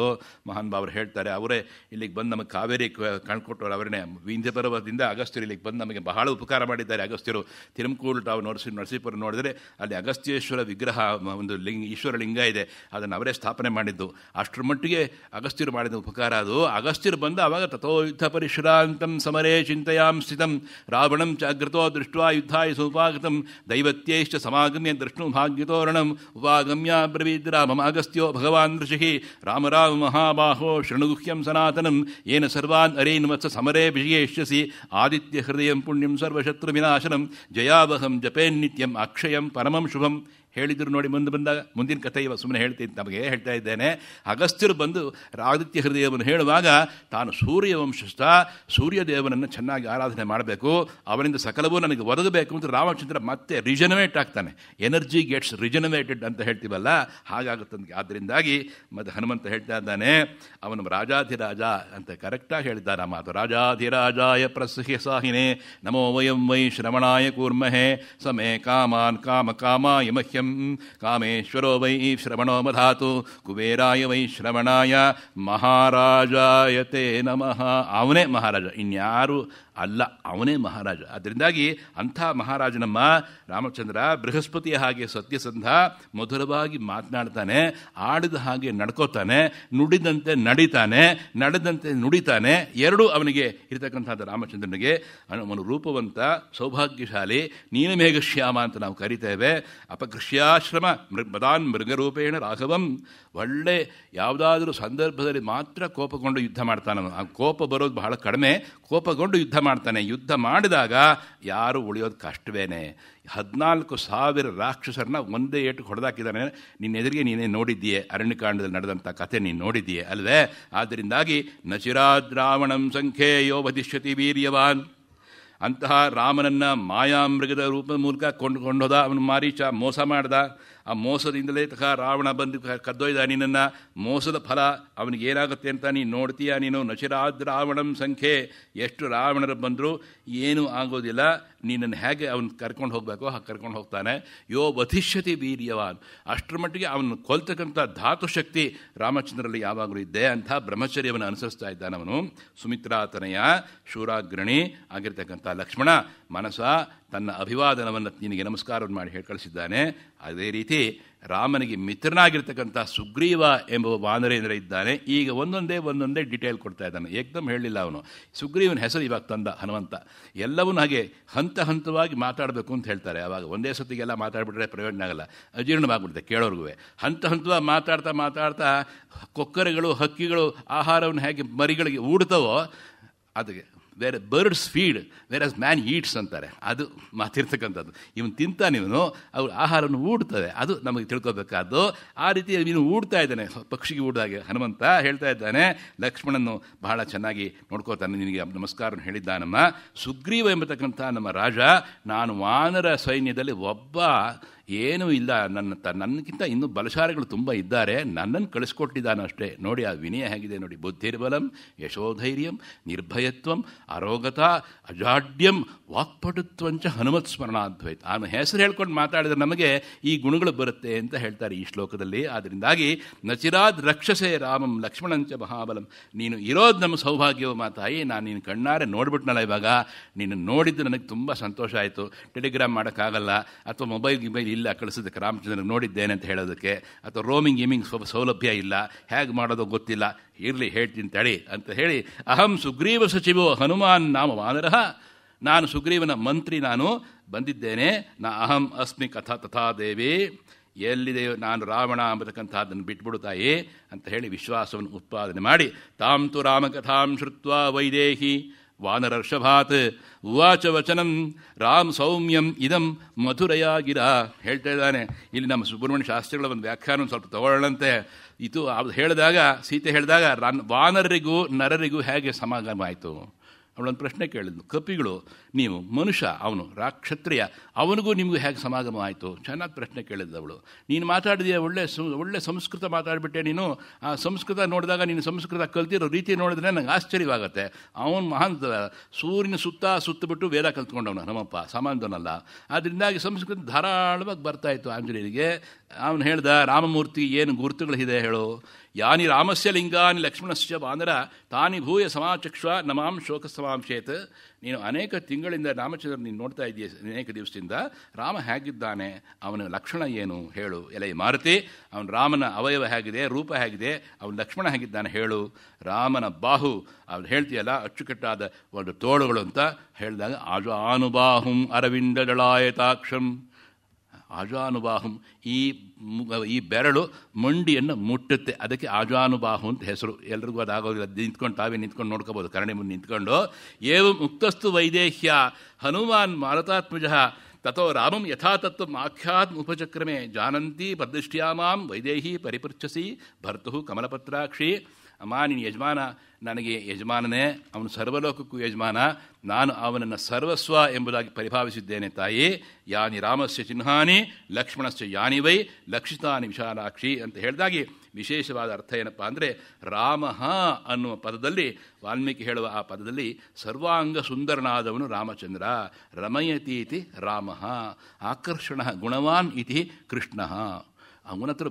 ಮಹಾನ್ ಬಾವರು ಹೇಳ್ತಾರೆ, ಅವರೇ ಇಲ್ಲಿಗೆ ಬಂದು ನಮಗೆ ಕಾವೇರಿ ಕಣ್ಕೊಟ್ಟವ್ರು ಅವರೇ. ವಿಂಧ್ಯ ಪರ್ವತದಿಂದ ಅಗಸ್ತ್ಯರು ಇಲ್ಲಿಗೆ ಬಂದು ನಮಗೆ ಬಹಳ ಉಪಕಾರ ಮಾಡಿದ್ದಾರೆ ಅಗಸ್ತ್ಯರು. ತಿರುಮಕೂರು ತಾವು ನರಸೀಪುರ ನೋಡಿದರೆ ಅಲ್ಲಿ ಅಗಸ್ತ್ಯೇಶ್ವರ ವಿಗ್ರಹ, ಒಂದು ಈಶ್ವರ ಲಿಂಗ ಇದೆ, ಅದನ್ನು ಅವರೇ ಸ್ಥಾಪನೆ ಮಾಡಿದ್ದು. ಅಷ್ಟರ ಮಟ್ಟಿಗೆ ಅಗಸ್ತ್ಯರು ಮಾಡಿದ ಉಪಕಾರ ಅದು. ಅಗಸ್ತ್ಯರು ಬಂದು ಆವಾಗ ತಥೋ ಯುದ್ಧ ಪರಿಶ್ರಾಂತಂ ಸಮರೇ ಚಿಂತೆಯಾಂ ಸ್ಥಿತಂ ರಾವಣಂ ಚಾಗ್ರತೋ ದೃಷ್ಟ್ವಾ ಯುದ್ಧಾಯ ಸೋಪಾಗತಂ ದೈವತ್ಯೈಶ್ಚ ಸಮಾಗಮ್ಯ ದೃಷ್ಣು ಭಾಗ್ಯತೋರಣಂ ಉಪಾಗಮ್ಯ ಬ್ರವೀದ್ ರಾಮಂ ಅಗಸ್ತ್ಯೋ ಭಗವಾನ್ ಋಷಿಃ ರಾಮ ರಾಮ ಮಹಾಬಾಹೋ ಶೃಣುಗುಹ್ಯಂ ಸನಾತನಂ ಏನ ಸರ್ವಾನ್ ಅರೇನ್ ವತ್ಸ ಸಮರೇ ವಿಜಯೇಷ್ಯಸಿ ಆದಿತ್ಯ ಹೃದಯಂ ಪುಣ್ಯಂ ಸರ್ವಶತ್ರು ವಿನಾಶನಂ ಜಯಾವಹಂ ಜಪೇನ್ನಿತ್ಯಂ ಅಕ್ಷಯಂ ಪರಮಂ ಶುಭಂ. ಹೇಳಿದ್ರು ನೋಡಿ, ಮುಂದಿನ ಕಥೆ ಇವಾಗ ಸುಮ್ಮನೆ ಹೇಳ್ತೀನಿ, ನಮಗೆ ಹೇಳ್ತಾ ಇದ್ದೇನೆ. ಅಗಸ್ತ್ಯರು ಬಂದು ಆದಿತ್ಯ ಹೃದಯವನ್ನು ಹೇಳುವಾಗ ತಾನು ಸೂರ್ಯವಂಶಸ್ಥ, ಸೂರ್ಯದೇವನನ್ನು ಚೆನ್ನಾಗಿ ಆರಾಧನೆ ಮಾಡಬೇಕು, ಅವನಿಂದ ಸಕಲವೂ ನನಗೆ ಒದಗಬೇಕು ಅಂತ ರಾಮಚಂದ್ರ ಮತ್ತೆ ರಿಜನವೇಟ್ ಆಗ್ತಾನೆ. ಎನರ್ಜಿ ಗೆಟ್ಸ್ ರಿಜನವೇಟೆಡ್ ಅಂತ ಹೇಳ್ತೀವಲ್ಲ, ಹಾಗಾಗುತ್ತಂತ. ಆದ್ದರಿಂದಾಗಿ ಮತ್ತು ಹನುಮಂತ ಹೇಳ್ತಾ ಇದ್ದಾನೆ, ಅವನು ರಾಜಾಧಿರಾಜ ಅಂತ ಕರೆಕ್ಟಾಗಿ ಹೇಳಿದ್ದಾನೆ ಮಾತು. ರಾಜಾಧಿರಾಜಾಯ ಪ್ರಸಹ್ಯ ಸಾಹಿನೇ ನಮೋ ವಯಂ ವೈ ಶ್ರವಣಾಯ ಕೂರ್ಮಹೇ ಸಮೇ ಕಾಮಾನ್ ಕಾಮ ಕಾಮಾಯ ಮಹ್ಯಂ ಕಾಮೇಶ್ವರೋ ವೈ ಶ್ರವಣೋ ಮಧಾತು ಕುಬೇರಾಯ ವೈ ಶ್ರವಣಾಯ ಮಹಾರಾಜಾಯತೆ ನಮಃ. ಅವನೇ ಮಹಾರಾಜ, ಇನ್ಯಾರು ಅಲ್ಲ, ಅವನೇ ಮಹಾರಾಜ. ಅದರಿಂದಾಗಿ ಅಂಥ ಮಹಾರಾಜನಮ್ಮ ರಾಮಚಂದ್ರ ಬೃಹಸ್ಪತಿಯ ಹಾಗೆ ಸತ್ಯಸಂಧ, ಮಧುರವಾಗಿ ಮಾತನಾಡ್ತಾನೆ, ಆಡಿದ ಹಾಗೆ ನಡ್ಕೋತಾನೆ, ನುಡಿದಂತೆ ನಡಿತಾನೆ, ನಡೆದಂತೆ ನುಡಿತಾನೆ. ಎರಡೂ ಅವನಿಗೆ ಇರತಕ್ಕಂಥದ್ದು ರಾಮಚಂದ್ರನಿಗೆ. ಅವನು ರೂಪವಂತ, ಸೌಭಾಗ್ಯಶಾಲಿ, ನೀಲಮೇಘಶ್ಯಾಮ ಅಂತ ನಾವು ಕರಿತೇವೆ. ಅಪಕೃಷ್ಯಾಶ್ರಮ ಮದಾನ್ ಮೃಗರೂಪೇಣ ರಾಘವಂ. ಒಳ್ಳೆ ಯಾವುದಾದ್ರೂ ಸಂದರ್ಭದಲ್ಲಿ ಮಾತ್ರ ಕೋಪಗೊಂಡು ಯುದ್ಧ ಮಾಡ್ತಾನೆ. ಆ ಕೋಪ ಬರೋದು ಬಹಳ ಕಡಿಮೆ, ಕೋಪಗೊಂಡು ಯುದ್ಧ ಮಾಡ್ತಾನೆ. ಯುದ್ಧ ಮಾಡಿದಾಗ ಯಾರು ಉಳಿಯೋದು ಕಷ್ಟವೇನೆ. 14,000 ರಾಕ್ಷಸರನ್ನ ಒಂದೇ ಏಟು ಹೊಡೆದಾಕಿದ್ದಾನೆ. ನಿನ್ನ ಎದುರಿಗೆ ನೀನೇ ನೋಡಿದ್ದೀಯೆ, ಅರಣ್ಯಕಾಂಡದಲ್ಲಿ ನಡೆದಂಥ ಕಥೆ ನೀನು ನೋಡಿದ್ದೀಯೆ ಅಲ್ವೇ. ಆದ್ದರಿಂದಾಗಿ ನಚಿರಾದ್ ರಾವಣಂ ಸಂಖ್ಯೆಯೋ ವಧಿಷ್ಯತಿ ವೀರ್ಯವಾನ್. ಅಂತಹ ರಾಮನನ್ನು ಮಾಯಾಮೃಗದ ರೂಪದ ಮೂಲಕ ಕೊಂಡೋದ ಅವನು ಮಾರೀಚ, ಮೋಸ ಮಾಡ್ದ. ಆ ಮೋಸದಿಂದಲೇ ರಾವಣ ಬಂದು ಕದ್ದೊಯ್ದ ನಿನ್ನನ್ನು. ಮೋಸದ ಫಲ ಅವನಿಗೆ ಏನಾಗುತ್ತೆ ಅಂತ ನೀನು ನೋಡ್ತೀಯ. ನೀನು ನಚಿರಾದ್ ರಾವಣಂ ಸಂಖ್ಯೆ, ಎಷ್ಟು ರಾವಣರು ಬಂದರೂ ಏನೂ ಆಗೋದಿಲ್ಲ. ನೀನನ್ನು ಹೇಗೆ ಅವನು ಕರ್ಕೊಂಡು ಹೋಗಬೇಕೋ ಹಾಗೆ ಕರ್ಕೊಂಡು ಹೋಗ್ತಾನೆ. ಯೋ ವಧಿಷ್ಯತಿ ವೀರ್ಯವಾನ್. ಅಷ್ಟರ ಮಟ್ಟಿಗೆ ಅವನು ಕೊಲ್ತಕ್ಕಂಥ ಧಾತುಶಕ್ತಿ ರಾಮಚಂದ್ರಲ್ಲಿ ಯಾವಾಗಲೂ ಇದ್ದೆ. ಅಂಥ ಬ್ರಹ್ಮಚರ್ಯವನ್ನು ಅನುಸರಿಸ್ತಾ ಇದ್ದಾನವನು. ಸುಮಿತ್ರಾತನಯ ಶೂರಾಗ್ರಣಿ ಆಗಿರ್ತಕ್ಕಂಥ ಲಕ್ಷ್ಮಣ ಮನಸ ತನ್ನ ಅಭಿವಾದನವನ್ನು ನಿನಗೆ ನಮಸ್ಕಾರವನ್ನು ಮಾಡಿ ಹೇಳಿ ಕಳಿಸಿದ್ದಾನೆ. ಅದೇ ರೀತಿ ರಾಮನಿಗೆ ಮಿತ್ರನಾಗಿರ್ತಕ್ಕಂಥ ಸುಗ್ರೀವ ಎಂಬ ವಾನರೇಂದ್ರ ಇದ್ದಾನೆ. ಈಗ ಒಂದೊಂದೇ ಡೀಟೇಲ್ ಕೊಡ್ತಾ ಇದ್ದಾನೆ. ಏಕದಮ್ ಹೇಳಲಿಲ್ಲ ಅವನು. ಸುಗ್ರೀವನ ಹೆಸರು ಇವಾಗ ತಂದ ಹನುಮಂತ. ಎಲ್ಲವನ್ನೂ ಹಾಗೆ ಹಂತ ಹಂತವಾಗಿ ಮಾತಾಡಬೇಕು ಅಂತ ಹೇಳ್ತಾರೆ. ಆವಾಗ ಒಂದೇ ಸತಿಗೆಲ್ಲ ಮಾತಾಡ್ಬಿಟ್ರೆ ಪ್ರಯೋಜನ ಆಗಲ್ಲ, ಅಜೀರ್ಣವಾಗ್ಬಿಡುತ್ತೆ ಕೇಳೋರ್ಗೂ. ಹಂತ ಹಂತವಾಗಿ ಮಾತಾಡ್ತಾ ಕೊಕ್ಕರೆಗಳು, ಹಕ್ಕಿಗಳು ಆಹಾರವನ್ನು ಹೇಗೆ ಮರಿಗಳಿಗೆ ಊಡ್ತವೋ ಅದಕ್ಕೆ ಬೇರೆ birds feed wear as man eats ಅಂತಾರೆ. ಅದು ಮಾತಿರ್ತಕ್ಕಂಥದ್ದು. ಇವನು ತಿಂತಾನೆ, ಇವನು ಅವ್ರು ಆಹಾರವನ್ನು ಊಡ್ತದೆ. ಅದು ನಮಗೆ ತಿಳ್ಕೊಬೇಕಾದ್ದು. ಆ ರೀತಿ ಇವನು ಊಡ್ತಾ ಇದ್ದಾನೆ, ಪಕ್ಷಿಗೆ ಊಡ್ದಾಗೆ. ಹನುಮಂತ ಹೇಳ್ತಾ ಇದ್ದಾನೆ, ಲಕ್ಷ್ಮಣನ್ನು ಬಹಳ ಚೆನ್ನಾಗಿ ನೋಡ್ಕೋತಾನೆ, ನಿನಗೆ ನಮಸ್ಕಾರ ಹೇಳಿದ್ದಾನಮ್ಮ. ಸುಗ್ರೀವ ಎಂಬತಕ್ಕಂಥ ನಮ್ಮ ರಾಜ, ನಾನು ವಾನರ ಸೈನ್ಯದಲ್ಲಿ ಒಬ್ಬ ಏನೂ ಇಲ್ಲ, ನನ್ನಕ್ಕಿಂತ ಇನ್ನೂ ಬಲಶಾಲಿಗಳು ತುಂಬ ಇದ್ದಾರೆ, ನನ್ನನ್ನು ಕಳಿಸ್ಕೊಟ್ಟಿದ್ದಾನೆ ಅಷ್ಟೇ. ನೋಡಿ ಆ ವಿನಯ ಹೇಗಿದೆ ನೋಡಿ. ಬುದ್ಧಿರ್ಬಲಂ ಯಶೋಧೈರ್ಯಂ ನಿರ್ಭಯತ್ವಂ ಅರೋಗತಾ ಅಜಾಡ್ಯಂ ವಾಕ್ಪಟುತ್ವಂಚ ಹನುಮತ್ ಸ್ಮರಣಾದ್ವೈತ. ಅವನು ಹೆಸರು ಹೇಳ್ಕೊಂಡು ಮಾತಾಡಿದ್ರೆ ನಮಗೆ ಈ ಗುಣಗಳು ಬರುತ್ತೆ ಅಂತ ಹೇಳ್ತಾರೆ ಈ ಶ್ಲೋಕದಲ್ಲಿ. ಆದ್ದರಿಂದಾಗಿ ನಚಿರಾದ್ ರಕ್ಷಸೆ ರಾಮಂ ಲಕ್ಷ್ಮಣಂಚ ಮಹಾಬಲಂ. ನೀನು ಇರೋದು ನಮ್ಮ ಸೌಭಾಗ್ಯವ ಮಾತಾಯಿ. ನಾನು ನೀನು ಕಣ್ಣಾರೆ ನೋಡ್ಬಿಟ್ನಲ್ಲ ಇವಾಗ. ನೀನು ನೋಡಿದ್ದು ನನಗೆ ತುಂಬ ಸಂತೋಷ ಆಯಿತು. ಟೆಲಿಗ್ರಾಮ್ ಮಾಡೋಕ್ಕಾಗಲ್ಲ ಅಥವಾ ಮೊಬೈಲ್ ಇಲ್ಲ ಇಲ್ಲ ಕಳಿಸೋದಕ್ಕೆ ರಾಮಚಂದ್ರ ನೋಡಿದ್ದೇನೆ ಅಂತ ಹೇಳೋದಕ್ಕೆ, ಅಥವಾ ರೋಮಿಂಗ್ ಸೌಲಭ್ಯ ಇಲ್ಲ, ಹೇಗೆ ಮಾಡೋದು ಗೊತ್ತಿಲ್ಲ, ಇರಲಿ ಹೇಳ್ತೀನಿ ತಡಿ ಅಂತ ಹೇಳಿ, ಅಹಂ ಸುಗ್ರೀವ ಸಚಿವೋ ಹನುಮಾನ್ ನಾಮ ವಾನರಃ, ನಾನು ಸುಗ್ರೀವನ ಮಂತ್ರಿ, ನಾನು ಬಂದಿದ್ದೇನೆ. ಅಹಂ ಅಸ್ಮಿ ಕಥಾ ತಥಾ ದೇವಿ, ಎಲ್ಲಿದೆ ನಾನು ರಾವಣ ಅಂಬತಕ್ಕಂಥದ್ದನ್ನು ಬಿಟ್ಬಿಡು ತಾಯಿ ಅಂತ ಹೇಳಿ ವಿಶ್ವಾಸವನ್ನು ಉತ್ಪಾದನೆ ಮಾಡಿ, ತಾಂ ತು ರಾಮಕಥಾಂ ಶ್ರುತ್ವಾ ವೈದೇಹಿ ವಾನರರ್ಷಭಾತ್ ಉವಾಚ ವಚನಂ ರಾಮ್ ಸೌಮ್ಯಂ ಇದಂ ಮಧುರಯಾಗಿರ. ಹೇಳ್ತಾ ಇದ್ದಾನೆ ಇಲ್ಲಿ ನಮ್ಮ ಸುಬ್ರಹ್ಮಣ್ಯ ಶಾಸ್ತ್ರಿಗಳ ಒಂದು ವ್ಯಾಖ್ಯಾನ ಸ್ವಲ್ಪ ತಗೊಳ್ಳಂತೆ. ಇದು ಹೇಳಿದಾಗ, ಸೀತೆ ಹೇಳಿದಾಗ ವಾನರರಿಗೂ ನರರಿಗೂ ಹೇಗೆ ಸಮಾಗಮ ಆಯಿತು? ಅವಳೊಂದು ಪ್ರಶ್ನೆ ಕೇಳಿದ್ಲು. ಕಪಿಗಳು, ನೀವು ಮನುಷ್ಯ, ಅವನು ಕ್ಷತ್ರಿಯ, ಅವನಿಗೂ ನಿಮಗೂ ಹೇಗೆ ಸಮಾಗಮ ಆಯಿತು? ಚೆನ್ನಾಗಿ ಪ್ರಶ್ನೆ ಕೇಳಿದ್ಲು ಅವಳು. ನೀನು ಮಾತಾಡಿದೆಯಾ, ಒಳ್ಳೆ ಸಂಸ್ಕೃತ ಮಾತಾಡಿಬಿಟ್ಟೆ ನೀನು. ಆ ಸಂಸ್ಕೃತ ನೋಡಿದಾಗ, ನೀನು ಸಂಸ್ಕೃತ ಕಲ್ತಿರೋ ರೀತಿ ನೋಡಿದ್ರೆ ನಂಗೆ ಆಶ್ಚರ್ಯವಾಗುತ್ತೆ. ಅವನು ಮಹಾನ್ ಸೂರ್ಯನ ಸುತ್ತಬಿಟ್ಟು ವೇದ ಕಲ್ತ್ಕೊಂಡವನು ನಮ್ಮಪ್ಪ, ಸಾಮಾನ್ಯನಲ್ಲ. ಅದರಿಂದಾಗಿ ಸಂಸ್ಕೃತ ಧಾರಾಳವಾಗಿ ಬರ್ತಾಯಿತ್ತು ಆಂಜನೇಯನಿಗೆ. ಅವನು ಹೇಳ್ದ, ರಾಮಮೂರ್ತಿ ಏನು ಗುರುತುಗಳಿದೆ ಹೇಳು. ಯಾನಿ ರಾಮಸ್ಯ ಲಿಂಗಾನಿ ಲಕ್ಷ್ಮಣಸ್ಯ ವಾನರ ತಾನಿ ಭೂಯ ಸಮಾಚಕ್ಷ್ವ ನಮಾಂ ಶೋಕ ಸಮಾಂಶೇತ್. ನೀನು ಅನೇಕ ತಿಂಗಳಿಂದ ರಾಮಚಂದ್ರ ನೀನು ನೋಡ್ತಾ ಇದೆಯಾ, ಅನೇಕ ದಿವಸದಿಂದ ರಾಮ ಹೇಗಿದ್ದಾನೆ, ಅವನ ಲಕ್ಷಣ ಏನು ಹೇಳು. ಎಲೆ ಮಾರುತಿ, ಅವನ ರಾಮನ ಅವಯವ ಹೇಗಿದೆ, ರೂಪ ಹೇಗಿದೆ, ಅವನ ಲಕ್ಷ್ಮಣ ಹೇಗಿದ್ದಾನೆ ಹೇಳು. ರಾಮನ ಬಾಹು ಅವ್ನು ಹೇಳ್ತೀಯಲ್ಲ, ಅಚ್ಚುಕಟ್ಟಾದ ಒಂದು ತೋಳುಗಳು ಅಂತ ಹೇಳಿದಾಗ, ಆಜಾನುಬಾಹುಂ ಅರವಿಂದದಳಾಯತಾಕ್ಷಂ. ಆಜಾನುಬಾಹುಂ, ಈ ಬೆರಳು ಮಂಡಿಯನ್ನು ಮುಟ್ಟುತ್ತೆ, ಅದಕ್ಕೆ ಆಜಾನುಬಾಹು ಅಂತ ಹೆಸರು. ಎಲ್ರಿಗೂ ಅದಾಗೋದಿಲ್ಲ, ತಾವೇ ನಿಂತ್ಕೊಂಡು ನೋಡ್ಕೋಬೋದು, ಕರಣೆ ಮುಂದೆ ನಿಂತ್ಕೊಂಡು. ಏವಂ ಉಕ್ತಸ್ತು ವೈದೇಹ್ಯ ಹನುಮಾನ್ ಮಾರುತಾತ್ಮಜ ತಥೋ ರಾಮಂ ಯಥಾತತ್ವಂ ಆಖ್ಯಾತ್ ಉಪಚಕ್ರಮೆ ಜಾನಂತಿ ಪದೃಷ್ಟ್ಯಾಮಾಂ ವೈದೇಹಿ ಪರಿಪೃಚ್ಛಸಿ ಭರ್ತುಃ ಕಮಲಪತ್ರಾಕ್ಷಿ. ಅಮ್ಮ, ನೀನು ಯಜಮಾನ, ನನಗೆ ಯಜಮಾನನೇ, ಅವನು ಸರ್ವಲೋಕಕ್ಕೂ ಯಜಮಾನ, ನಾನು ಅವನನ್ನು ಸರ್ವಸ್ವ ಎಂಬುದಾಗಿ ಪರಿಭಾವಿಸಿದ್ದೇನೆ ತಾಯಿ. ಯಾನಿ ರಾಮಸ್ಯ ಚಿಹ್ನಾನಿ ಲಕ್ಷ್ಮಣಸ್ಯ ಯಾನಿ ವೈ ಲಕ್ಷಿತಾನಿ ವಿಶಾಲಾಕ್ಷಿ ಅಂತ ಹೇಳಿದಾಗಿ ವಿಶೇಷವಾದ ಅರ್ಥ ಏನಪ್ಪ ಅಂದರೆ, ರಾಮ ಅನ್ನುವ ಪದದಲ್ಲಿ, ವಾಲ್ಮೀಕಿ ಹೇಳುವ ಆ ಪದದಲ್ಲಿ ಸರ್ವಾಂಗ ಸುಂದರನಾದವನು ರಾಮಚಂದ್ರ. ರಮಯತೀತಿ ರಾಮ, ಆಕರ್ಷಣ ಗುಣವಾನ್ ಇತಿ ಕೃಷ್ಣ. ಅವನ ಹತ್ರ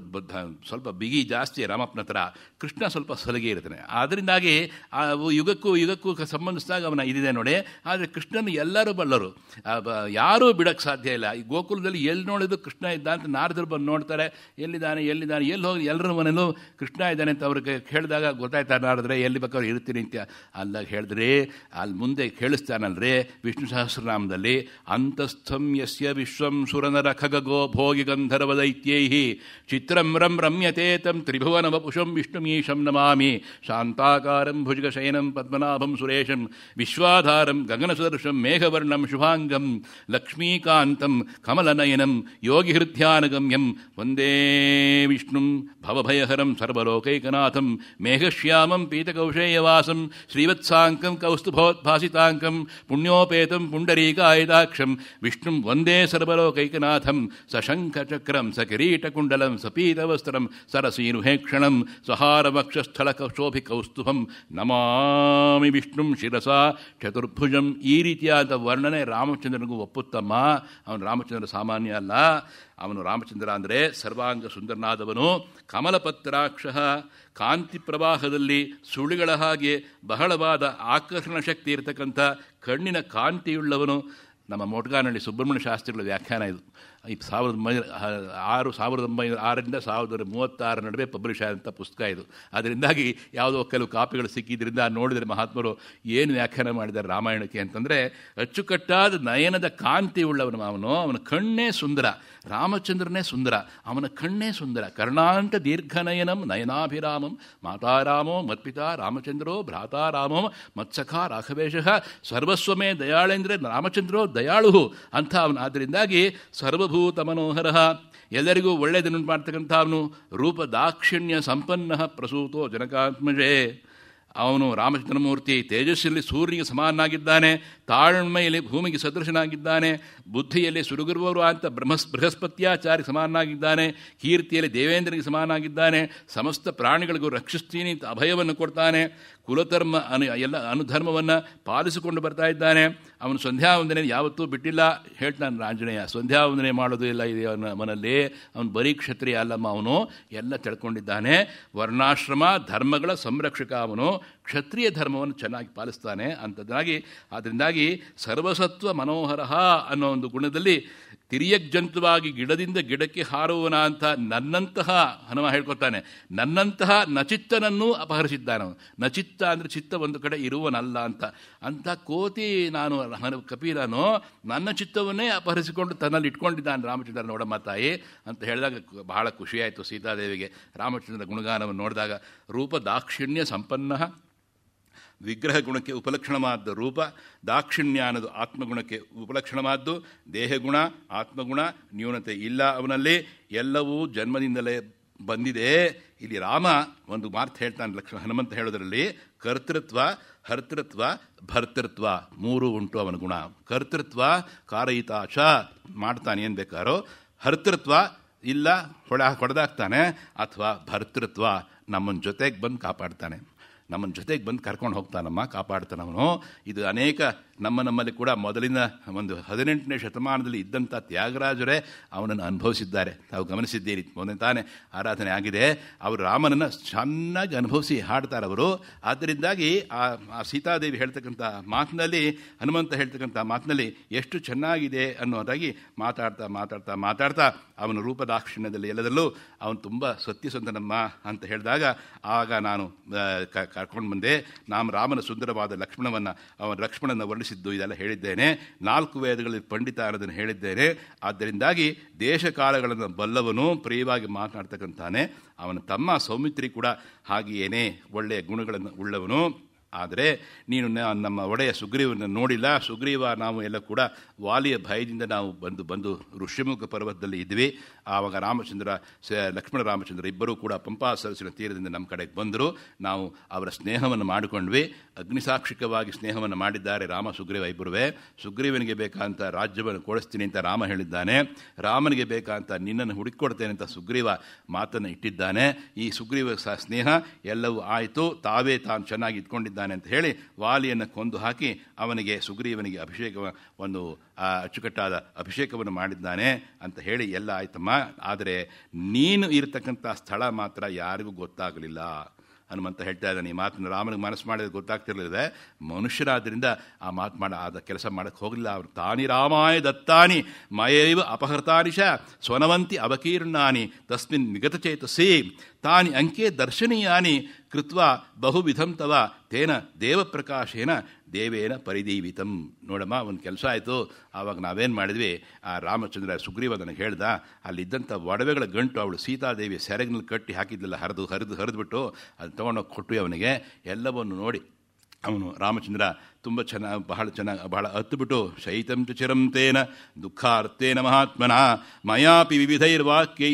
ಸ್ವಲ್ಪ ಬಿಗಿ ಜಾಸ್ತಿ ರಾಮಪ್ಪನ ಹತ್ರ, ಕೃಷ್ಣ ಸ್ವಲ್ಪ ಸಲಗೆ ಇರ್ತಾನೆ. ಆದ್ದರಿಂದಾಗಿ ಯುಗಕ್ಕೂ ಸಂಬಂಧಿಸಿದಾಗ ಅವನ ಇದಿದೆ ನೋಡಿ. ಆದರೆ ಕೃಷ್ಣನ ಎಲ್ಲರೂ ಬಲ್ಲರು, ಯಾರೂ ಬಿಡೋಕ್ಕೆ ಸಾಧ್ಯ ಇಲ್ಲ. ಈ ಗೋಕುಲದಲ್ಲಿ ಎಲ್ಲಿ ನೋಡಿದ್ರು ಕೃಷ್ಣ ಇದ್ದ ಅಂತ ನಾರದರು ಬಂದು ನೋಡ್ತಾರೆ, ಎಲ್ಲಿದ್ದಾನೆ ಎಲ್ಲಿ ಹೋಗಿ ಎಲ್ಲರ ಮನೇಲೂ ಕೃಷ್ಣ ಇದ್ದಾನೆ ಅಂತ ಅವ್ರಿಗೆ ಹೇಳಿದಾಗ ಗೊತ್ತಾಯ್ತಾರೆ ನಾರದ್ರೆ, ಎಲ್ಲಿ ಬೇಕಾದ್ರೂ ಇರ್ತೀನಿ ಅಂತ. ಅಲ್ಲಾಗ ಹೇಳಿದ್ರೆ ಅಲ್ಲಿ ಮುಂದೆ ಕೇಳಿಸ್ತಾನಲ್ರೇ ವಿಷ್ಣು ಸಹಸ್ರನಾಮದಲ್ಲಿ, ಅಂತಸ್ಥಂ ಯಸ್ಯ ವಿಶ್ವಂ ಸುರನರ ಖಗಗೋ ಭೋಗಿ ಗಂಧರ್ವ ದೈತ್ಯೈಹಿ ಚಿತ್ರಂ ರಂ ರಮ್ಯತೆ ತಂ ತ್ರಿಭುವನ ವಪುಷಂ ವಿಷ್ಣುಮೀಶಂ ನಮಾಮಿ ಶಾಂತಾಕಾರಂ ಭುಜಗಶಯನಂ ಪದ್ಮನಾಭಂ ಸುರೇಶಂ ವಿಶ್ವಾಧಾರಂ ಗಗನಸದೃಶಂ ಮೇಘವರ್ಣಂ ಶುಭಾಂಗಂ ಲಕ್ಷ್ಮೀಕಾಂತಂ ಕಮಲನಯನಂ ಯೋಗಿಹೃಧ್ಯಾನಗಮ್ಯಂ ವಂದೇ ವಿಷ್ಣುಂ ಭವಭಯಹರಂ ಸರ್ವಲೋಕೈಕನಾಥಂ ಮೇಘಶ್ಯಾಮಂ ಪೀತಕೌಶೇಯವಾಸಂ ಶ್ರೀವತ್ಸಾಂಕಂ ಕೌಸ್ತುಭೋದ್ಭಾಸಿತಾಂಕಂ ಪುಣ್ಯೋಪೇತಂ ಪುಂಡರೀಕಾಯದಾಕ್ಷಂ ವಿಷ್ಣುಂ ವಂದೇ ಸರ್ವಲೋಕೈಕನಾಥಂ ಸಶಂಖಚಕ್ರಂ ಸಕಿರೀಟಕುಂಡಲಂ ಸಪೀತವಸ್ತ್ರಂ ಸರಸೀನುಹೇಕ್ಷಣಂ ಸಹಾರವಕ್ಷಸ್ಥಳಕಶೋಭಿಕೌಸ್ತುಭಂ ನಮಾಮಿ ವಿಷ್ಣುಂ ಶಿರಸಾ ಚತುರ್ಭುಜಂ. ಈ ರೀತಿಯಾದ ವರ್ಣನೆ ರಾಮಚಂದ್ರನಿಗೂ ಒಪ್ಪುತ್ತಮ್ಮ. ಅವನು ರಾಮಚಂದ್ರ ಸಾಮಾನ್ಯ ಅಲ್ಲ. ಅವನು ರಾಮಚಂದ್ರ ಅಂದರೆ ಸರ್ವಾಂಗ ಸುಂದರನಾದವನು. ಕಮಲಪತ್ರಾಕ್ಷ, ಕಾಂತಿ ಪ್ರವಾಹದಲ್ಲಿ ಸುಳಿಗಳ ಹಾಗೆ ಬಹಳವಾದ ಆಕರ್ಷಣ ಶಕ್ತಿ ಇರತಕ್ಕಂಥ ಕಣ್ಣಿನ ಕಾಂತಿಯುಳ್ಳವನು. ನಮ್ಮ ಮೊಟ್ಗಾನಹಳ್ಳಿ ಸುಬ್ರಹ್ಮಣ್ಯ ಶಾಸ್ತ್ರಿಗಳ ವ್ಯಾಖ್ಯಾನ ಇದು. 1906ರಿಂದ 1936 ನಡುವೆ ಪಬ್ಲಿಷ್ ಆದಂಥ ಪುಸ್ತಕ ಇದು. ಅದರಿಂದಾಗಿ ಯಾವುದೋ ಕೆಲವು ಕಾಪಿಗಳು ಸಿಕ್ಕಿದ್ರಿಂದ ನೋಡಿದರೆ ಮಹಾತ್ಮರು ಏನು ವ್ಯಾಖ್ಯಾನ ಮಾಡಿದ್ದಾರೆ ರಾಮಾಯಣಕ್ಕೆ ಅಂತಂದರೆ, ಅಚ್ಚುಕಟ್ಟಾದ ನಯನದ ಕಾಂತಿ ಉಳ್ಳವನು ಅವನು. ಅವನ ಕಣ್ಣೇ ಸುಂದರ, ರಾಮಚಂದ್ರನೇ ಸುಂದರ, ಅವನ ಕಣ್ಣೇ ಸುಂದರ. ಕರ್ಣಾಂತ ದೀರ್ಘನಯನಂ ನಯನಾಭಿರಾಮಂ ಮಾತಾರಾಮೋ ಮತ್ಪಿತಾ ರಾಮಚಂದ್ರೋ ಭ್ರಾತಾ ರಾಮೋ ಮತ್ಸಖಾ ರಾಘವೇಶಃ ಸರ್ವಸ್ವಮೇ ದಯಾಳೇಂದ್ರ ರಾಮಚಂದ್ರೋ ದಯಾಳು ಅಂತ ಅವನು. ಆದ್ದರಿಂದಾಗಿ ಸರ್ವಭೂತ ಮನೋಹರ, ಎಲ್ಲರಿಗೂ ಒಳ್ಳೆಯದನ್ನು ಮಾಡ್ತಕ್ಕಂಥ ಅವನು. ರೂಪ ದಾಕ್ಷಿಣ್ಯ ಸಂಪನ್ನ ಪ್ರಸೂತೋ ಜನಕಾತ್ಮಜೇ. ಅವನು ರಾಮಚಂದ್ರಮೂರ್ತಿ ತೇಜಸ್ಸಲ್ಲಿ ಸೂರ್ಯನಿಗೆ ಸಮಾನಾಗಿದ್ದಾನೆ, ತಾಳ್ಮೆಯಲ್ಲಿ ಭೂಮಿಗೆ ಸದೃಶನಾಗಿದ್ದಾನೆ, ಬುದ್ಧಿಯಲ್ಲಿ ಸುಡುಗುರುವರು ಅಂತ ಬೃಹಸ್ಪತ್ಯಾಚಾರ್ಯ ಸಮಾನಾಗಿದ್ದಾನೆ, ಕೀರ್ತಿಯಲ್ಲಿ ದೇವೇಂದ್ರನಿಗೆ ಸಮಾನಾಗಿದ್ದಾನೆ, ಸಮಸ್ತ ಪ್ರಾಣಿಗಳಿಗೂ ರಕ್ಷಿಸ್ತೀನಿ ಅಂತ ಅಭಯವನ್ನು ಕೊಡ್ತಾನೆ, ಕುಲಧರ್ಮ ಎಲ್ಲ ಅನುಧರ್ಮವನ್ನು ಪಾಲಿಸಿಕೊಂಡು ಬರ್ತಾ ಇದ್ದಾನೆ. ಅವನು ಸಂಧ್ಯಾವಂದನೆ ಯಾವತ್ತೂ ಬಿಟ್ಟಿಲ್ಲ. ಹೇಳ್ತಾನೆ ಆಂಜನೇಯ, ಸಂಧ್ಯಾವಂದನೆ ಮಾಡೋದು ಇಲ್ಲ ಇದೆ ಅವನ ಮನಲ್ಲಿ. ಅವನು ಬರೀ ಕ್ಷತ್ರಿಯ ಅಲ್ಲಮ್ಮ, ಅವನು ಎಲ್ಲ ತಿಳ್ಕೊಂಡಿದ್ದಾನೆ. ವರ್ಣಾಶ್ರಮ ಧರ್ಮಗಳ ಸಂರಕ್ಷಕ ಅವನು. ಕ್ಷತ್ರಿಯ ಧರ್ಮವನ್ನು ಚೆನ್ನಾಗಿ ಪಾಲಿಸ್ತಾನೆ ಅಂಥದ್ದಾಗಿ. ಅದರಿಂದಾಗಿ ಅದರಿಂದಾಗಿ ಸರ್ವಸತ್ವ ಮನೋಹರ ಅನ್ನೋ ಒಂದು ಗುಣದಲ್ಲಿ ತಿರ್ಯಗ್ಜಂತುವಾಗಿ ಗಿಡದಿಂದ ಗಿಡಕ್ಕೆ ಹಾರುವನ ಅಂತ ನನ್ನಂತಹ ಹನುಮ ಹೇಳ್ಕೊತಾನೆ. ನನ್ನಂತಹ ನಚಿತ್ತನನ್ನೂ ಅಪಹರಿಸಿದ್ದಾನು. ನಚಿತ್ತ ಅಂದರೆ ಚಿತ್ತ ಒಂದು ಕಡೆ ಇರುವನಲ್ಲ ಅಂತ ಕೋತಿ ನಾನು ಕಪಿಲನು ನನ್ನ ಚಿತ್ತವನ್ನೇ ಅಪಹರಿಸಿಕೊಂಡು ತನ್ನಲ್ಲಿ ಇಟ್ಕೊಂಡಿದ್ದಾನೆ ರಾಮಚಂದ್ರ ನೋಡಮ್ಮ ತಾಯಿ ಅಂತ ಹೇಳಿದಾಗ ಬಹಳ ಖುಷಿಯಾಯಿತು ಸೀತಾದೇವಿಗೆ. ರಾಮಚಂದ್ರ ಗುಣಗಾನವನ್ನು ನೋಡಿದಾಗ ರೂಪ ದಾಕ್ಷಿಣ್ಯ ಸಂಪನ್ನ, ವಿಗ್ರಹ ಗುಣಕ್ಕೆ ಉಪಲಕ್ಷಣವಾದ ರೂಪ, ದಾಕ್ಷಿಣ್ಯ ಅನ್ನೋದು ಆತ್ಮಗುಣಕ್ಕೆ ಉಪಲಕ್ಷಣವಾದ್ದು, ದೇಹಗುಣ ಆತ್ಮಗುಣ ನ್ಯೂನತೆ ಇಲ್ಲ ಅವನಲ್ಲಿ, ಎಲ್ಲವೂ ಜನ್ಮದಿಂದಲೇ ಬಂದಿದೆ. ಇಲ್ಲಿ ರಾಮ ಒಂದು ಮಾತು ಹೇಳ್ತಾನೆ ಹನುಮಂತ ಹೇಳೋದರಲ್ಲಿ, ಕರ್ತೃತ್ವ ಹರ್ತೃತ್ವ ಭರ್ತೃತ್ವ ಮೂರು ಉಂಟು ಅವನ ಗುಣ. ಕರ್ತೃತ್ವ ಕಾರಯಿತಾಚ ಮಾಡ್ತಾನೆ ಏನು ಬೇಕಾರೋ, ಹರ್ತೃತ್ವ ಇಲ್ಲ ಹೊಡೆದಾಕ್ತಾನೆ, ಅಥವಾ ಭರ್ತೃತ್ವ ನಮ್ಮನ ಜೊತೆಗೆ ಬಂದು ಕಾಪಾಡ್ತಾನೆ, ನಮ್ಮನ ಜೊತೆಗೆ ಬಂದು ಕರ್ಕೊಂಡು ಹೋಗ್ತಾನಮ್ಮ, ಕಾಪಾಡ್ತಾನವನು. ಇದು ಅನೇಕ ನಮ್ಮಲ್ಲಿ ಕೂಡ ಮೊದಲಿನ ಒಂದು 18ನೇ ಶತಮಾನದಲ್ಲಿ ಇದ್ದಂಥ ತ್ಯಾಗರಾಜರೇ ಅವನನ್ನು ಅನುಭವಿಸಿದ್ದಾರೆ. ತಾವು ಗಮನಿಸಿದ್ದೀರಿ, ಮೊದಲನೇ ತಾನೇ ಆರಾಧನೆ ಆಗಿದೆ. ಅವರು ರಾಮನನ್ನು ಚೆನ್ನಾಗಿ ಅನುಭವಿಸಿ ಹಾಡ್ತಾರೆ ಅವರು. ಆದ್ದರಿಂದಾಗಿ ಆ ಸೀತಾದೇವಿ ಹೇಳ್ತಕ್ಕಂಥ ಮಾತಿನಲ್ಲಿ, ಹನುಮಂತ ಹೇಳ್ತಕ್ಕಂಥ ಮಾತಿನಲ್ಲಿ ಎಷ್ಟು ಚೆನ್ನಾಗಿದೆ ಅನ್ನೋದಾಗಿ ಮಾತಾಡ್ತಾ ಮಾತಾಡ್ತಾ ಮಾತಾಡ್ತಾ ಅವನ ರೂಪದಾಕ್ಷಿಣ್ಯದಲ್ಲಿ ಎಲ್ಲದಲ್ಲೂ ಅವನು ತುಂಬ ಸತ್ಯಸಂಧನಮ್ಮ ಅಂತ ಹೇಳಿದಾಗ ಆಗ ನಾನು ಕರ್ಕೊಂಡು ಬಂದೆ. ನಾನು ರಾಮನ ಸುಂದರವಾದ ಲಕ್ಷ್ಮಣನ ವರ್ಣಿಸಿದ್ದು ಇದೆಲ್ಲ ಹೇಳಿದ್ದೇನೆ. 4 ವೇದಗಳಲ್ಲಿ ಪಂಡಿತ ಅನ್ನೋದನ್ನು ಹೇಳಿದ್ದೇನೆ. ಆದ್ದರಿಂದಾಗಿ ದೇಶ ಕಾಲಗಳನ್ನು ಬಲ್ಲವನು, ಪ್ರಿಯವಾಗಿ ಮಾತನಾಡ್ತಕ್ಕಂತಾನೆ. ಅವನ ತಮ್ಮ ಸೌಮಿತ್ರಿ ಕೂಡ ಹಾಗೆಯೇನೇ ಒಳ್ಳೆಯ ಗುಣಗಳನ್ನು ಉಳ್ಳವನು. ಆದರೆ ನೀನು ನಮ್ಮ ಒಡೆಯ ಸುಗ್ರೀವನ ನೋಡಿಲ್ಲ. ಸುಗ್ರೀವ ನಾವು ಎಲ್ಲ ಕೂಡ ವಾಲಿಯ ಭಯದಿಂದ ನಾವು ಬಂದು ಋಷ್ಯಮುಖ ಪರ್ವತದಲ್ಲಿ ಇದ್ವಿ. ಆವಾಗ ಲಕ್ಷ್ಮಣ ರಾಮಚಂದ್ರ ಇಬ್ಬರೂ ಕೂಡ ಪಂಪಾ ಸರಸ್ಸಿನ ತೀರದಿಂದ ನಮ್ಮ ಕಡೆಗೆ ಬಂದರು. ನಾವು ಅವರ ಸ್ನೇಹವನ್ನು ಮಾಡಿಕೊಂಡ್ವಿ. ಅಗ್ನಿಸಾಕ್ಷಿಕವಾಗಿ ಸ್ನೇಹವನ್ನು ಮಾಡಿದ್ದಾರೆ ರಾಮ ಸುಗ್ರೀವ ಇಬ್ಬರುವೇ. ಸುಗ್ರೀವನಿಗೆ ಬೇಕಾದಂಥ ರಾಜ್ಯವನ್ನು ಕೊಡಿಸ್ತೀನಿ ಅಂತ ರಾಮ ಹೇಳಿದ್ದಾನೆ. ರಾಮನಿಗೆ ಬೇಕಾದಂಥ ನಿನ್ನನ್ನು ಹುಡುಕಿಕೊಡ್ತೇನೆ ಅಂತ ಸುಗ್ರೀವ ಮಾತನ್ನು ಇಟ್ಟಿದ್ದಾನೆ. ಈ ಸುಗ್ರೀವ ಸ್ನೇಹ ಎಲ್ಲವೂ ಆಯಿತು. ತಾವೇ ತಾನು ಚೆನ್ನಾಗಿ ಇಟ್ಕೊಂಡಿದ್ದಾನೆ ಅಂತ ಹೇಳಿ ವಾಲಿಯನ್ನು ಕೊಂದು ಹಾಕಿ ಅವನಿಗೆ ಸುಗ್ರೀವನಿಗೆ ಒಂದು ಅಚ್ಚುಕಟ್ಟಾದ ಅಭಿಷೇಕವನ್ನು ಮಾಡಿದ್ದಾನೆ ಅಂತ ಹೇಳಿ ಎಲ್ಲ ಆಯ್ತಮ್ಮ. ಆದರೆ ನೀನು ಇರತಕ್ಕಂಥ ಸ್ಥಳ ಮಾತ್ರ ಯಾರಿಗೂ ಗೊತ್ತಾಗಲಿಲ್ಲ. ಹನುಮಂತ ಹೇಳ್ತಾ ಇದ್ದಾನೆ, ಈ ಮಾತನ್ನು ರಾಮನಿಗೆ ಮನಸ್ಸು ಮಾಡಿದ್ರೆ ಗೊತ್ತಾಗ್ತಿರಲಿದೆ. ಮನುಷ್ಯರಾದ್ದರಿಂದ ಆದ ಕೆಲಸ ಮಾಡೋಕ್ಕೆ ಹೋಗಲಿಲ್ಲ. ಅವರು ತಾನಿ ರಾಮಾಯ ದತ್ತಾನಿ ಮಯೈವ ಅಪಹೃತಾನಿಶ ಸ್ವನವಂತಿ ಅವಕೀರ್ಣಾನಿ ತಸ್ಮಿನ್ ವಿಗತಚೇತಸಿ ತಾನಿ ಅಂಕೆ ದರ್ಶನೀಯಾನಿ ಕೃತ್ವ ಬಹುವಿಧಂ ತವ ತೇನ ದೇವಪ್ರಕಾಶೇನ ದೇವೇನ ಪರಿದೀವಿತಂ. ನೋಡಮ್ಮ, ಒಂದು ಕೆಲಸ ಆಯಿತು. ಆವಾಗ ನಾವೇನು ಮಾಡಿದ್ವಿ, ಆ ರಾಮಚಂದ್ರ ಸುಗ್ರೀವ ನನಗೆ ಹೇಳ್ದ, ಅಲ್ಲಿದ್ದಂಥ ಒಡವೆಗಳ ಗಂಟು ಅವಳು ಸೀತಾದೇವಿ ಸೆರಗಿನಲ್ಲಿ ಕಟ್ಟಿ ಹಾಕಿದ್ದಿಲ್ಲ, ಹರಿದ್ಬಿಟ್ಟು ಅದು ತೊಗೊಂಡೋಗಿ ಕೊಟ್ಟು ಅವನಿಗೆ ಎಲ್ಲವನ್ನು ನೋಡಿ ಅವನು ರಾಮಚಂದ್ರ ತುಂಬ ಬಹಳ ಹತ್ತುಬಿಟ್ಟು ಶೈತಂ ಚ ಚಿರಂ ತೇನ ದುಃಖಾರ್ತೇನ ಮಹಾತ್ಮನ ಮಯಾಪಿ ವಿವಿಧೈರ್ವಾಕ್ಯೈ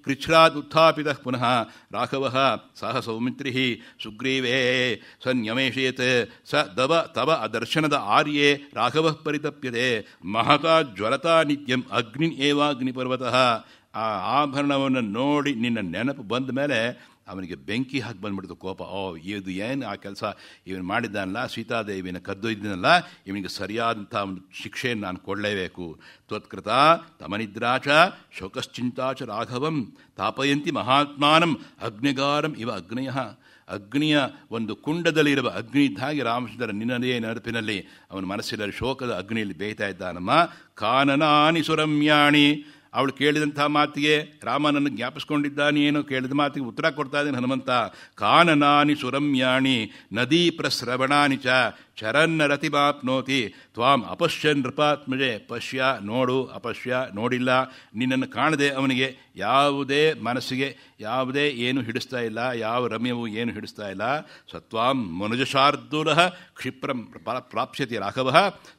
ಕೃಚ್ಛ್ರಾತ್ ಉತ್ಥಾಪಿತಃ ಪುನಃ ರಾಘವಃ ಸಹ ಸೌಮಿತ್ರಿ ಸುಗ್ರೀವೇ ಸನ್ಯಮೇಷೇತ್ ಸ ತವ ಅದರ್ಶನದ ಆರ್ಯೇ ರಾಘವಃ ಪರಿತಪ್ಯತೆ ಮಹತಾ ಜ್ವಲತಾ ನಿತ್ಯಂ ಅಗ್ನಿ ಏವಾಗ್ನಿಪರ್ವತಃ. ಆ ಆಭರಣವನ್ನು ನೋಡಿ ನಿನ್ನ ನೆನಪು ಬಂದ ಮೇಲೆ ಅವನಿಗೆ ಬೆಂಕಿ ಹಾಕಿ ಬಂದ್ಬಿಡ್ತು ಕೋಪ. ಇದು ಏನು ಆ ಕೆಲಸ ಇವನು ಮಾಡಿದ್ದಾನಲ್ಲ, ಸೀತಾದೇವಿನ ಕದ್ದೊಯ್ದನಲ್ಲ, ಇವನಿಗೆ ಸರಿಯಾದಂಥ ಒಂದು ಶಿಕ್ಷೆಯನ್ನು ನಾನು ಕೊಡಲೇಬೇಕು. ತ್ವತ್ಕೃತ ತಮನಿದ್ರಾಚ ಶೋಕಶ್ಚಿಂತಾಚ ರಾಘವಂ ತಾಪಯಂತಿ ಮಹಾತ್ಮಾನಂ ಅಗ್ನಿಗಾರಂ ಇವ ಅಗ್ನಯ. ಅಗ್ನಿಯ ಒಂದು ಕುಂಡದಲ್ಲಿರುವ ಅಗ್ನಿ ಇದ್ದ ಹಾಗೆ ರಾಮಚಂದ್ರ ನಿನ್ನದೇ ನೆನಪಿನಲ್ಲಿ ಅವನ ಮನಸ್ಸಿನಲ್ಲಿ ಶೋಕದ ಅಗ್ನಿಯಲ್ಲಿ ಬೇಯ್ತಾ ಇದ್ದಾನಮ್ಮ. ಕಾನನಾನಿ ಸುರಮ್ಯಾಣಿ, ಅವಳು ಕೇಳಿದಂಥ ಮಾತಿಗೆ ರಾಮನನ್ನು ಜ್ಞಾಪಿಸ್ಕೊಂಡಿದ್ದಾನೇನೋ, ಕೇಳಿದ ಮಾತಿಗೆ ಉತ್ತರ ಕೊಡ್ತಾ ಇದ್ದಾನೆ ಹನುಮಂತ. ಕಾನನಾನಿ ಸುರಮ್ಯಾಣಿ ನದೀ ಪ್ರಸ್ರವಣಾನಿ ಚ ಚರನ್ನ ರತಿಮಾಪ್ನೋತಿ ತ್ವಾಂ ಅಪಶ್ಯನ್ ನೃಪಾತ್ಮಜೆ. ಪಶ್ಯ ನೋಡು, ಅಪಶ್ಯ ನೋಡಿಲ್ಲ. ನಿನ್ನನ್ನು ಕಾಣದೆ ಅವನಿಗೆ ಯಾವುದೇ ಮನಸ್ಸಿಗೆ ಯಾವುದೇ ಏನು ಹಿಡಿಸ್ತಾ ಇಲ್ಲ, ಯಾವ ರಮ್ಯವು ಏನು ಹಿಡಿಸ್ತಾ ಇಲ್ಲ. ಸತ್ವಾಂ ಮನುಜಶಾರ್ದೂಲ ಕ್ಷಿಪ್ರಂ ಪ್ರಾಪ್ಸ್ಯತಿ ರಾಘವ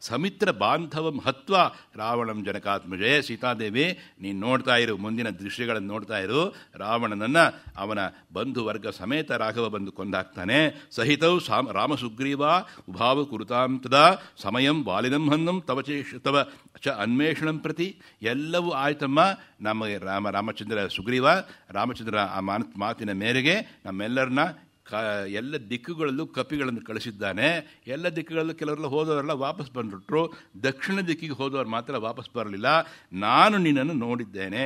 ಸಮಿತ್ರ ಬಾಂಧವಂ ಹತ್ವಾ ರಾವಣಂ ಜನಕಾತ್ಮಜೆ. ಸೀತಾದೇವಿ, ನೀನು ನೋಡ್ತಾ ಇರು, ಮುಂದಿನ ದೃಶ್ಯಗಳನ್ನು ನೋಡ್ತಾ ಇರು. ರಾವಣನನ್ನು ಅವನ ಬಂಧುವರ್ಗ ಸಮೇತ ರಾಘವ ಬಂದು ಕೊಂದಾಕ್ತಾನೆ. ಸಹಿತೌ ರಾಮಸುಗ್ರೀವ ಉಭಾವ ಕುರುತಾಂ ತದಾ ಸಮಯಂ ವಾಲಿನಂ ಹನ್ನಂ ತವ ಚ ಅನ್ವೇಷಣಂ ಪ್ರತಿ. ಎಲ್ಲವೂ ಆಯ್ತಮ್ಮ. ನಮಗೆ ರಾಮಚಂದ್ರ ಆ ಮಾತಿನ ಮೇರೆಗೆ ನಮ್ಮೆಲ್ಲರನ್ನ ಎಲ್ಲ ದಿಕ್ಕುಗಳಲ್ಲೂ ಕಪಿಗಳನ್ನು ಕಳಿಸಿದ್ದಾನೆ. ಎಲ್ಲ ದಿಕ್ಕುಗಳಲ್ಲೂ ಕೆಲವರೆಲ್ಲ ಹೋದವರೆಲ್ಲ ವಾಪಸ್ ಬಂದ್ಬಿಟ್ರು. ದಕ್ಷಿಣ ದಿಕ್ಕಿಗೆ ಹೋದವರು ಮಾತ್ರ ವಾಪಸ್ ಬರಲಿಲ್ಲ. ನಾನು ನಿನ್ನನ್ನು ನೋಡಿದ್ದೇನೆ.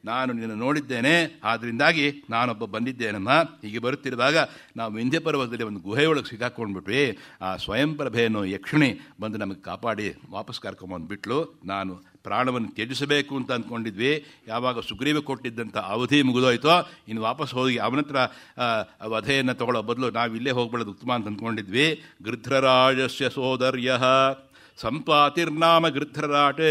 ನಾನು ನಿನ್ನನ್ನು ನೋಡಿದ್ದೇನೆ, ಆದ್ದರಿಂದಾಗಿ ನಾನೊಬ್ಬ ಬಂದಿದ್ದೇನಮ್ಮ. ಹೀಗೆ ಬರುತ್ತಿರುವಾಗ ನಾವು ವಿಂಧ್ಯ ಪರ್ವತದಲ್ಲಿ ಒಂದು ಗುಹೆಯೊಳಗೆ ಸಿಕ್ಕಾಕೊಂಡ್ಬಿಟ್ವಿ. ಆ ಸ್ವಯಂಪ್ರಭೆಯನ್ನು ಯಕ್ಷಿಣಿ ಬಂದು ನಮಗೆ ಕಾಪಾಡಿ ವಾಪಸ್ ಕರ್ಕೊಂಬಂದು ಬಿಟ್ಲು. ನಾನು ಪ್ರಾಣವನ್ನು ತ್ಯಜಿಸಬೇಕು ಅಂತ ಅಂದ್ಕೊಂಡಿದ್ವಿ. ಯಾವಾಗ ಸುಗ್ರೀವ ಕೊಟ್ಟಿದ್ದಂಥ ಅವಧಿ ಮುಗಿದೋಯ್ತೋ, ಇನ್ನು ವಾಪಸ್ ಹೋಗಿ ಅವನತ್ರ ವಧೆಯನ್ನು ತಗೊಳ್ಳೋ ಬದಲು ನಾವು ಇಲ್ಲೇ ಹೋಗ್ಬಿಡೋದು ಉತ್ತಮ ಅಂತ ಅಂದ್ಕೊಂಡಿದ್ವಿ. ಗೃಧ್ರರಾಜಸ್ಯ ಸೋದರ್ಯ ಸಂಪಾತಿರ್ನಾಮ ಗೃಧ್ರರಾಟ್.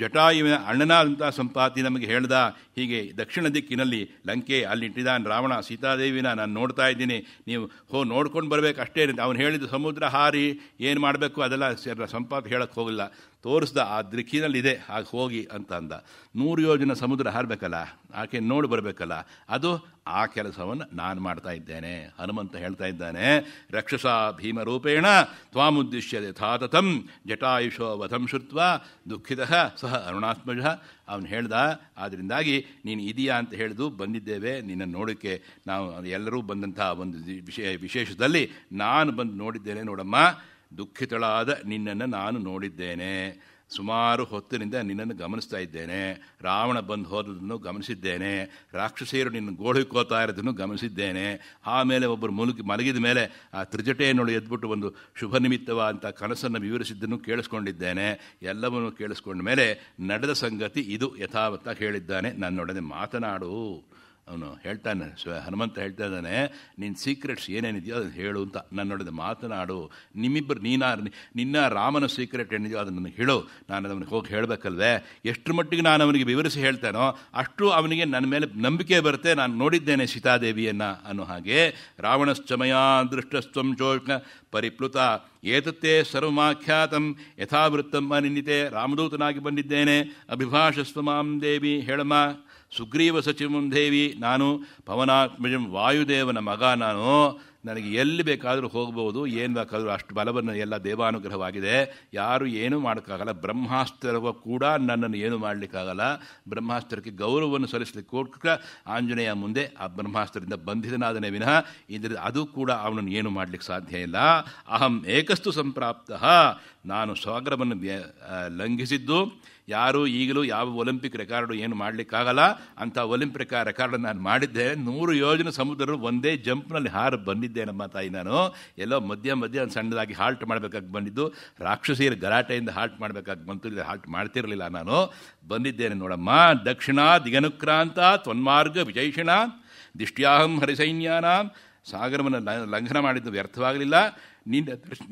ಜಟಾಯುವಿನ ಅಣ್ಣನಾದಂಥ ಸಂಪಾತಿ ನಮಗೆ ಹೇಳ್ದ, ಹೀಗೆ ದಕ್ಷಿಣ ದಿಕ್ಕಿನಲ್ಲಿ ಲಂಕೆ ಅಲ್ಲಿಟ್ಟಿದ್ದಾನೆ ರಾವಣ, ಸೀತಾದೇವಿನ ನಾನು ನೋಡ್ತಾ ಇದ್ದೀನಿ, ನೀವು ನೋಡ್ಕೊಂಡು ಬರಬೇಕು ಅಷ್ಟೇ. ಅವನು ಹೇಳಿದ್ದು ಸಮುದ್ರ ಹಾರಿ ಏನು ಮಾಡಬೇಕು ಅದೆಲ್ಲ ಸಂಪಾತಿ ಹೇಳಕ್ಕೆ ಹೋಗಿಲ್ಲ, ತೋರಿಸ್ದ ಆ ದಿಕ್ಕಿನಲ್ಲಿದೆ ಹಾಗೆ ಹೋಗಿ ಅಂತ ಅಂದ. 100 ಯೋಜನೆ ಸಮುದ್ರ ಹಾರಬೇಕಲ್ಲ, ಆಕೆ ನೋಡಿ ಬರಬೇಕಲ್ಲ, ಅದು ಆ ಕೆಲಸವನ್ನು ನಾನು ಮಾಡ್ತಾ ಇದ್ದೇನೆ. ಹನುಮಂತ ಹೇಳ್ತಾ ಇದ್ದಾನೆ, ರಕ್ಷಸ ಭೀಮರೂಪೇಣ ತ್ವಾಮುದ್ದಿಶ್ಯ ಯಥಾತಥಂ ಜಟಾಯುಷೋ ವಧಂ ಶುತ್ವ ದುಃಖಿತಃ ಸಹ ಅರುಣಾತ್ಮಜ. ಅವನು ಹೇಳ್ದ, ಆದ್ದರಿಂದಾಗಿ ನೀನು ಇದೆಯಾ ಅಂತ ಹೇಳಿದು ಬಂದಿದ್ದೇವೆ ನಿನ್ನನ್ನು ನೋಡೋಕ್ಕೆ. ನಾವು ಎಲ್ಲರೂ ಬಂದಂಥ ಒಂದು ವಿಶೇಷದಲ್ಲಿ ನಾನು ಬಂದು ನೋಡಿದ್ದೇನೆ. ನೋಡಮ್ಮ, ದುಃಖಿತಳಾದ ನಿನ್ನನ್ನು ನಾನು ನೋಡಿದ್ದೇನೆ. ಸುಮಾರು ಹೊತ್ತಿನಿಂದ ನಿನ್ನನ್ನು ಗಮನಿಸ್ತಾ ಇದ್ದೇನೆ. ರಾವಣ ಬಂದು ಹೋದದನ್ನು ಗಮನಿಸಿದ್ದೇನೆ. ರಾಕ್ಷಸಿಯರು ನಿನ್ನ ಗೋಳಿಕೋತಾ ಇರೋದನ್ನು ಗಮನಿಸಿದ್ದೇನೆ. ಆಮೇಲೆ ಒಬ್ಬರು ಮಲಗಿದ ಮೇಲೆ ಆ ತ್ರಿಜಟೆಯನ್ನು ಎದ್ಬಿಟ್ಟು ಒಂದು ಶುಭ ನಿಮಿತ್ತವಾದಂಥ ಕನಸನ್ನು ವಿವರಿಸಿದ್ದನ್ನು ಕೇಳಿಸ್ಕೊಂಡಿದ್ದೇನೆ. ಎಲ್ಲವನ್ನೂ ಕೇಳಿಸ್ಕೊಂಡ ಮೇಲೆ ನಡೆದ ಸಂಗತಿ ಇದು ಯಥಾವತ್ತ ಹೇಳಿದ್ದಾನೆ. ನನ್ನೊಡನೆ ಮಾತನಾಡು. ಅವನು ಹೇಳ್ತಾನೆ, ಹನುಮಂತ ಹೇಳ್ತಾ ಇದ್ದಾನೆ, ನಿನ್ನ ಸೀಕ್ರೆಟ್ಸ್ ಏನೇನಿದೆಯೋ ಅದನ್ನು ಹೇಳು ಅಂತ. ನನ್ನೊಡನೆ ಮಾತನಾಡು. ನಿಮ್ಮಿಬ್ಬರು ನಿನ್ನ ರಾಮನ ಸೀಕ್ರೆಟ್ ಏನಿದೆಯೋ ಅದನ್ನು ನನಗೆ ಹೇಳು, ನಾನು ಅವನಿಗೆ ಹೋಗಿ ಹೇಳಬೇಕಲ್ವೇ. ಎಷ್ಟು ಮಟ್ಟಿಗೆ ನಾನು ಅವನಿಗೆ ವಿವರಿಸಿ ಹೇಳ್ತಾನೋ ಅಷ್ಟು ಅವನಿಗೆ ನನ್ನ ಮೇಲೆ ನಂಬಿಕೆ ಬರುತ್ತೆ, ನಾನು ನೋಡಿದ್ದೇನೆ ಸೀತಾದೇವಿಯನ್ನು ಅನ್ನೋ ಹಾಗೆ. ರಾವಣಶ್ಚಮಯಾ ದೃಷ್ಟಸ್ತ್ವಂ ಚೋಷ್ಣ ಪರಿಪ್ಲುತ ಏತತ್ತೇ ಸರ್ವಮಾಖ್ಯಾತಂ ಯಥಾವೃತ್ತಂ ಅನಿಂದಿತೆ. ರಾಮದೂತನಾಗಿ ಬಂದಿದ್ದೇನೆ, ಅಭಿಭಾಷಸ್ವ ಮಾಂ ದೇವಿ, ಹೇಳಮ್ಮ. ಸುಗ್ರೀವ ಸಚಿವಂ ದೇವಿ, ನಾನು ಪವನಾತ್ಮಜಂ ವಾಯುದೇವನ ಮಗ, ನಾನು ನನಗೆ ಎಲ್ಲಿ ಬೇಕಾದರೂ ಹೋಗ್ಬೋದು, ಏನು ಬೇಕಾದರೂ ಅಷ್ಟು ಬಲವನ್ನು ಎಲ್ಲ ದೇವಾನುಗ್ರಹವಾಗಿದೆ, ಯಾರು ಏನೂ ಮಾಡೋಕ್ಕಾಗಲ್ಲ. ಬ್ರಹ್ಮಾಸ್ತ್ರವ ಕೂಡ ನನ್ನನ್ನು ಏನು ಮಾಡಲಿಕ್ಕಾಗಲ್ಲ. ಬ್ರಹ್ಮಾಸ್ತ್ರಕ್ಕೆ ಗೌರವವನ್ನು ಸಲ್ಲಿಸಲಿಕ್ಕೋಸ್ಕರ ಆಂಜನೇಯ ಮುಂದೆ ಆ ಬ್ರಹ್ಮಾಸ್ತ್ರದಿಂದ ಬಂಧಿತನಾದನೇ ವಿನಃ ಅದು ಕೂಡ ಅವನನ್ನು ಏನು ಮಾಡಲಿಕ್ಕೆ ಸಾಧ್ಯ ಇಲ್ಲ. ಅಹಂ ಏಕಸ್ತು ಸಂಪ್ರಾಪ್ತ, ನಾನು ಸಾಗರವನ್ನು ಲಂಘಿಸಿದ್ದು. ಯಾರು ಈಗಲೂ ಯಾವ ಒಲಿಂಪಿಕ್ ರೆಕಾರ್ಡು ಏನು ಮಾಡಲಿಕ್ಕಾಗಲ್ಲ ಅಂಥ ಒಲಿಂಪಿಕ್ ರೆಕಾರ್ಡನ್ನು ನಾನು ಮಾಡಿದ್ದೆ. 100 ಯೋಜನೆ ಸಮುದ್ರ ಒಂದೇ ಜಂಪ್ನಲ್ಲಿ ಹಾರಿ ಬಂದಿದ್ದೇನಮ್ಮ ತಾಯಿ. ನಾನು ಎಲ್ಲೋ ಮಧ್ಯ ಒಂದು ಸಣ್ಣದಾಗಿ ಹಾಲ್ಟ್ ಮಾಡಬೇಕಾಗಿ ಬಂದಿದ್ದು, ರಾಕ್ಷಸಿಯರ ಗಲಾಟೆಯಿಂದ ಹಾಲ್ಟ್ ಮಾಡಬೇಕಾಗಿ ಬಂತು, ಹಾಲ್ಟ್ ಮಾಡ್ತಿರಲಿಲ್ಲ, ನಾನು ಬಂದಿದ್ದೇನೆ ನೋಡಮ್ಮ. ದಕ್ಷಿಣ ದಿಗನುಕ್ರಾಂತ ತ್ವನ್ಮಾರ್ಗ ವಿಜೈಷಿಣ ದಿಷ್ಟ್ಯಾಹಂ ಹರಿಸೈನ್ಯಾನ. ಸಾಗರವನ್ನು ಲಂಘನ ಮಾಡಿದ್ದು ವ್ಯರ್ಥವಾಗಲಿಲ್ಲ,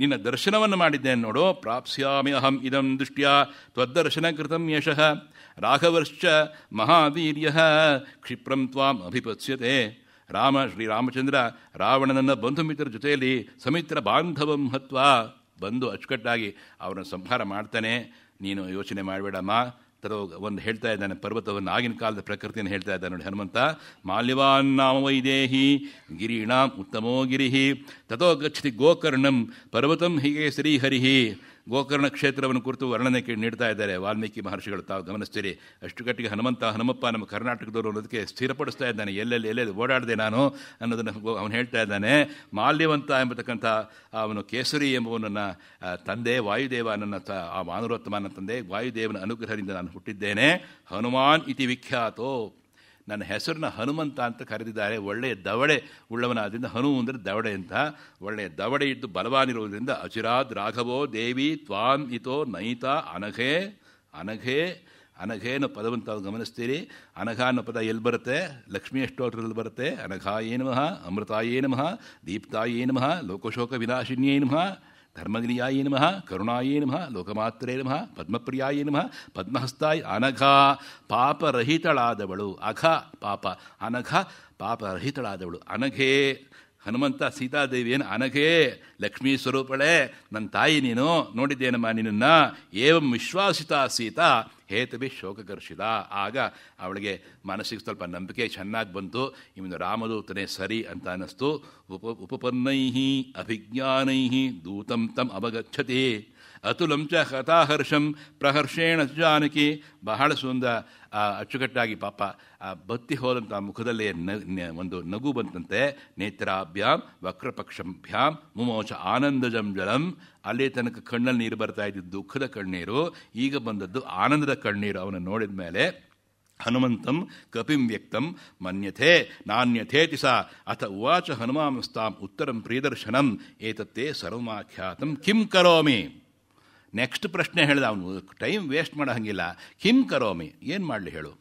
ನಿನ್ನ ದರ್ಶನವನ್ನು ಮಾಡಿದ್ದೇನೆ ನೋಡು. ಪ್ರಾಪ್ಸ್ಯಾಮಿ ಅಹಂ ಇದಂ ದೃಷ್ಟ್ಯಾ ತ್ವದ್ದರ್ಶನ ಕೃತಂ ಯಶಃ ರಾಘವಶ್ಚ ಮಹಾವೀರ್ಯ ಕ್ಷಿಪ್ರಂ ತ್ವಾಂ ಅಭಿಪತ್ಸ್ಯತೆ. ಶ್ರೀರಾಮಚಂದ್ರ ರಾವಣನನ್ನ ಬಂಧು ಮಿತ್ರರ ಜೊತೆಯಲ್ಲಿ ಸಮಿತ್ರ ಬಾಂಧವಂ ಹತ್ವಾ ಬಂದು ಅಚ್ಚುಕಟ್ಟಾಗಿ ಅವರನ್ನು ಸಂಹಾರ ಮಾಡ್ತಾನೆ. ನೀನು ಯೋಚನೆ ಮಾಡಬೇಡಮ್ಮ. ಒಂದು ಹೇಳ್ತಾ ಇದ್ದಾನೆ, ಪರ್ವತವನ್ನು ಆಗಿನ ಕಾಲದ ಪ್ರಕೃತಿಯನ್ನು ಹೇಳ್ತಾ ಇದ್ದಾನೆ ನೋಡಿ ಹನುಮಂತ. ಮಾಲ್ಯವಾನ್ ನಾಮ ವೈದೇಹಿ ಗಿರೀಣಾಂ ಉತ್ತಮೋ ಗಿರಿಹಿ ತಥೋ ಗಚ್ಚತಿ ಗೋಕರ್ಣಂ ಪರ್ವತಂ ಹೀಗೆ ಶ್ರೀಹರಿಹಿ. ಗೋಕರ್ಣ ಕ್ಷೇತ್ರವನ್ನು ಕುರಿತು ವರ್ಣನೆ ನೀಡ್ತಾ ಇದ್ದಾರೆ ವಾಲ್ಮೀಕಿ ಮಹರ್ಷಿಗಳು. ತಾವು ಗಮನಿಸ್ತೀರಿ, ಅಷ್ಟು ಗಟ್ಟಿಗೆ ಹನುಮಪ್ಪ ನಮ್ಮ ಕರ್ನಾಟಕದವರು ಅನ್ನೋದಕ್ಕೆ ಸ್ಥಿರಪಡಿಸ್ತಾ ಇದ್ದಾನೆ. ಎಲ್ಲೆಲ್ಲಿ ಓಡಾಡಿದೆ ನಾನು ಅನ್ನೋದನ್ನು ಅವನು ಹೇಳ್ತಾ ಇದ್ದಾನೆ. ಮಾಲ್ಯವಂತ ಎಂಬತಕ್ಕಂಥ ಅವನು ಕೇಸರಿ ಎಂಬುವನನ್ನ ತಂದೆ, ವಾಯುದೇವ ನನ್ನ ಆ ಮಾನರೋತ್ತಮನ ತಂದೆ, ವಾಯುದೇವನ ಅನುಗ್ರಹದಿಂದ ನಾನು ಹುಟ್ಟಿದ್ದೇನೆ. ಹನುಮಾನ್ ಇತಿ ವಿಖ್ಯಾತೋ, ನನ್ನ ಹೆಸರನ್ನ ಹನುಮಂತ ಅಂತ ಕರೆದಿದ್ದಾರೆ. ಒಳ್ಳೆಯ ದವಡೆ ಉಳ್ಳವನಾದ್ರಿಂದ, ಹನು ಅಂದರೆ ದವಡೆ ಅಂತ, ಒಳ್ಳೆಯ ದವಡೆ ಇದ್ದು ಬಲವಾನಿರುವುದರಿಂದ ಅಚಿರಾದ್ ರಾಘವೋ ದೇವಿ ತ್ವಾಂ ಇತೋ ನೈತ ಅನಘೆ. ಅನಘೆ ಅನ್ನೋ ಪದವನ್ನು ತಾವು ಗಮನಿಸ್ತೀರಿ. ಅನಘ ಅನ್ನೋ ಪದ ಎಲ್ಲಿ ಬರುತ್ತೆ? ಲಕ್ಷ್ಮೀ ಅಷ್ಟೋತ್ತರದಲ್ಲಿ ಬರುತ್ತೆ. ಅನಘಾಯೇ ನಮಃ, ಅಮೃತಾಯೇ ನಮಃ, ದೀಪ್ತಾಯೇ ನಮಃ, ಲೋಕಶೋಕ ವಿನಾಶಿನ್ಯೇ ನಮಃ, ಧರ್ಮನಿಲಯಾಯೇ ನಮಃ, ಕರುಣಾಯೇ ನಮಃ, ಲೋಕಮಾತ್ರೇ ನಮಃ, ಪದ್ಮಪ್ರಿಯಾಯೇ ನಮಃ, ಪದ್ಮಹಸ್ತಾಯ. ಅನಘ ಪಾಪರಹಿತಳಾದವಳು. ಅಘ ಪಾಪ, ಅನಘ ಪಾಪರಹಿತಳಾದವಳು. ಅನಘೆ ಹನುಮಂತ ಸೀತಾದೇವಿಯನ್ನು ಅನಘೆ ಲಕ್ಷ್ಮೀ ಸ್ವರೂಪಳೇ, ನನ್ನ ತಾಯಿ ನೀನು, ನೋಡಿದ್ದೇನಮ್ಮ ನಿನ್ನನ್ನು. ಏವಂ ವಿಶ್ವಾಸಿತಾ ಸೀತಾ ಹೇತುಭಿ ಶೋಕಕರ್ಷಿತ. ಆಗ ಅವಳಿಗೆ ಮನಸ್ಸಿಗೆ ಸ್ವಲ್ಪ ನಂಬಿಕೆ ಚೆನ್ನಾಗಿ ಬಂತು. ಇವನು ರಾಮದೂತನೇ ಸರಿ ಅಂತ ಅನ್ನಿಸ್ತು. ಉಪಪನ್ನೈ ಅಭಿಜ್ಞಾನೈ ದೂತಂ ತಂ ಅವಗಚ್ಚತಿ ಅತುಲಂ ಚ ಕಥಾಹರ್ಷಂ ಪ್ರಹರ್ಷೇಣ ಜಾನಕಿ. ಬಹಳ ಅಚ್ಚುಕಟ್ಟಾಗಿ ಪಾಪ ಆ ಬತ್ತಿ ಹೋದಂಥ ಮುಖದಲ್ಲಿ ಒಂದು ನಗು ಬಂತಂತೆ. ನೇತ್ರಾಭ್ಯಾಂ ವಕ್ರಪಕ್ಷಭ್ಯಾಂ ಮುಮೋಚ ಆನಂದಜಂ ಜಲಂ. ಅಲ್ಲಿ ತನಕ ಕಣ್ಣಲ್ಲಿ ನೀರು ಬರ್ತಾ ಇದ್ದಿದ್ದು ದುಃಖದ ಕಣ್ಣೀರು, ಈಗ ಬಂದದ್ದು ಆನಂದದ ಕಣ್ಣೀರು. ಅವನು ನೋಡಿದ ಮೇಲೆ ಹನುಮಂತಂ ಕಪಿಂ ವ್ಯಕ್ತಂ ಮನ್ಯಥೆ ನಾನ್ಯಥೇತಿ ಸಾ ಅಥ ಉವಾಚ ಹನುಮಾಂಸ್ತಾಂ ಉತ್ತರಂ ಪ್ರಿಯದರ್ಶನಂ ಏತತ್ತೇ ಸರ್ವಮಾಖ್ಯಾತಂ ಕಿಂ ಕರೋಮಿ. ನೆಕ್ಸ್ಟ್ ಪ್ರಶ್ನೆ ಹೇಳಿದ ಅವನು, ಟೈಮ್ ವೇಸ್ಟ್ ಮಾಡೋ ಹಂಗಿಲ್ಲ. ಕಿಂ ಕರೋಮಿ, ಏನು ಮಾಡಲಿ ಹೇಳು,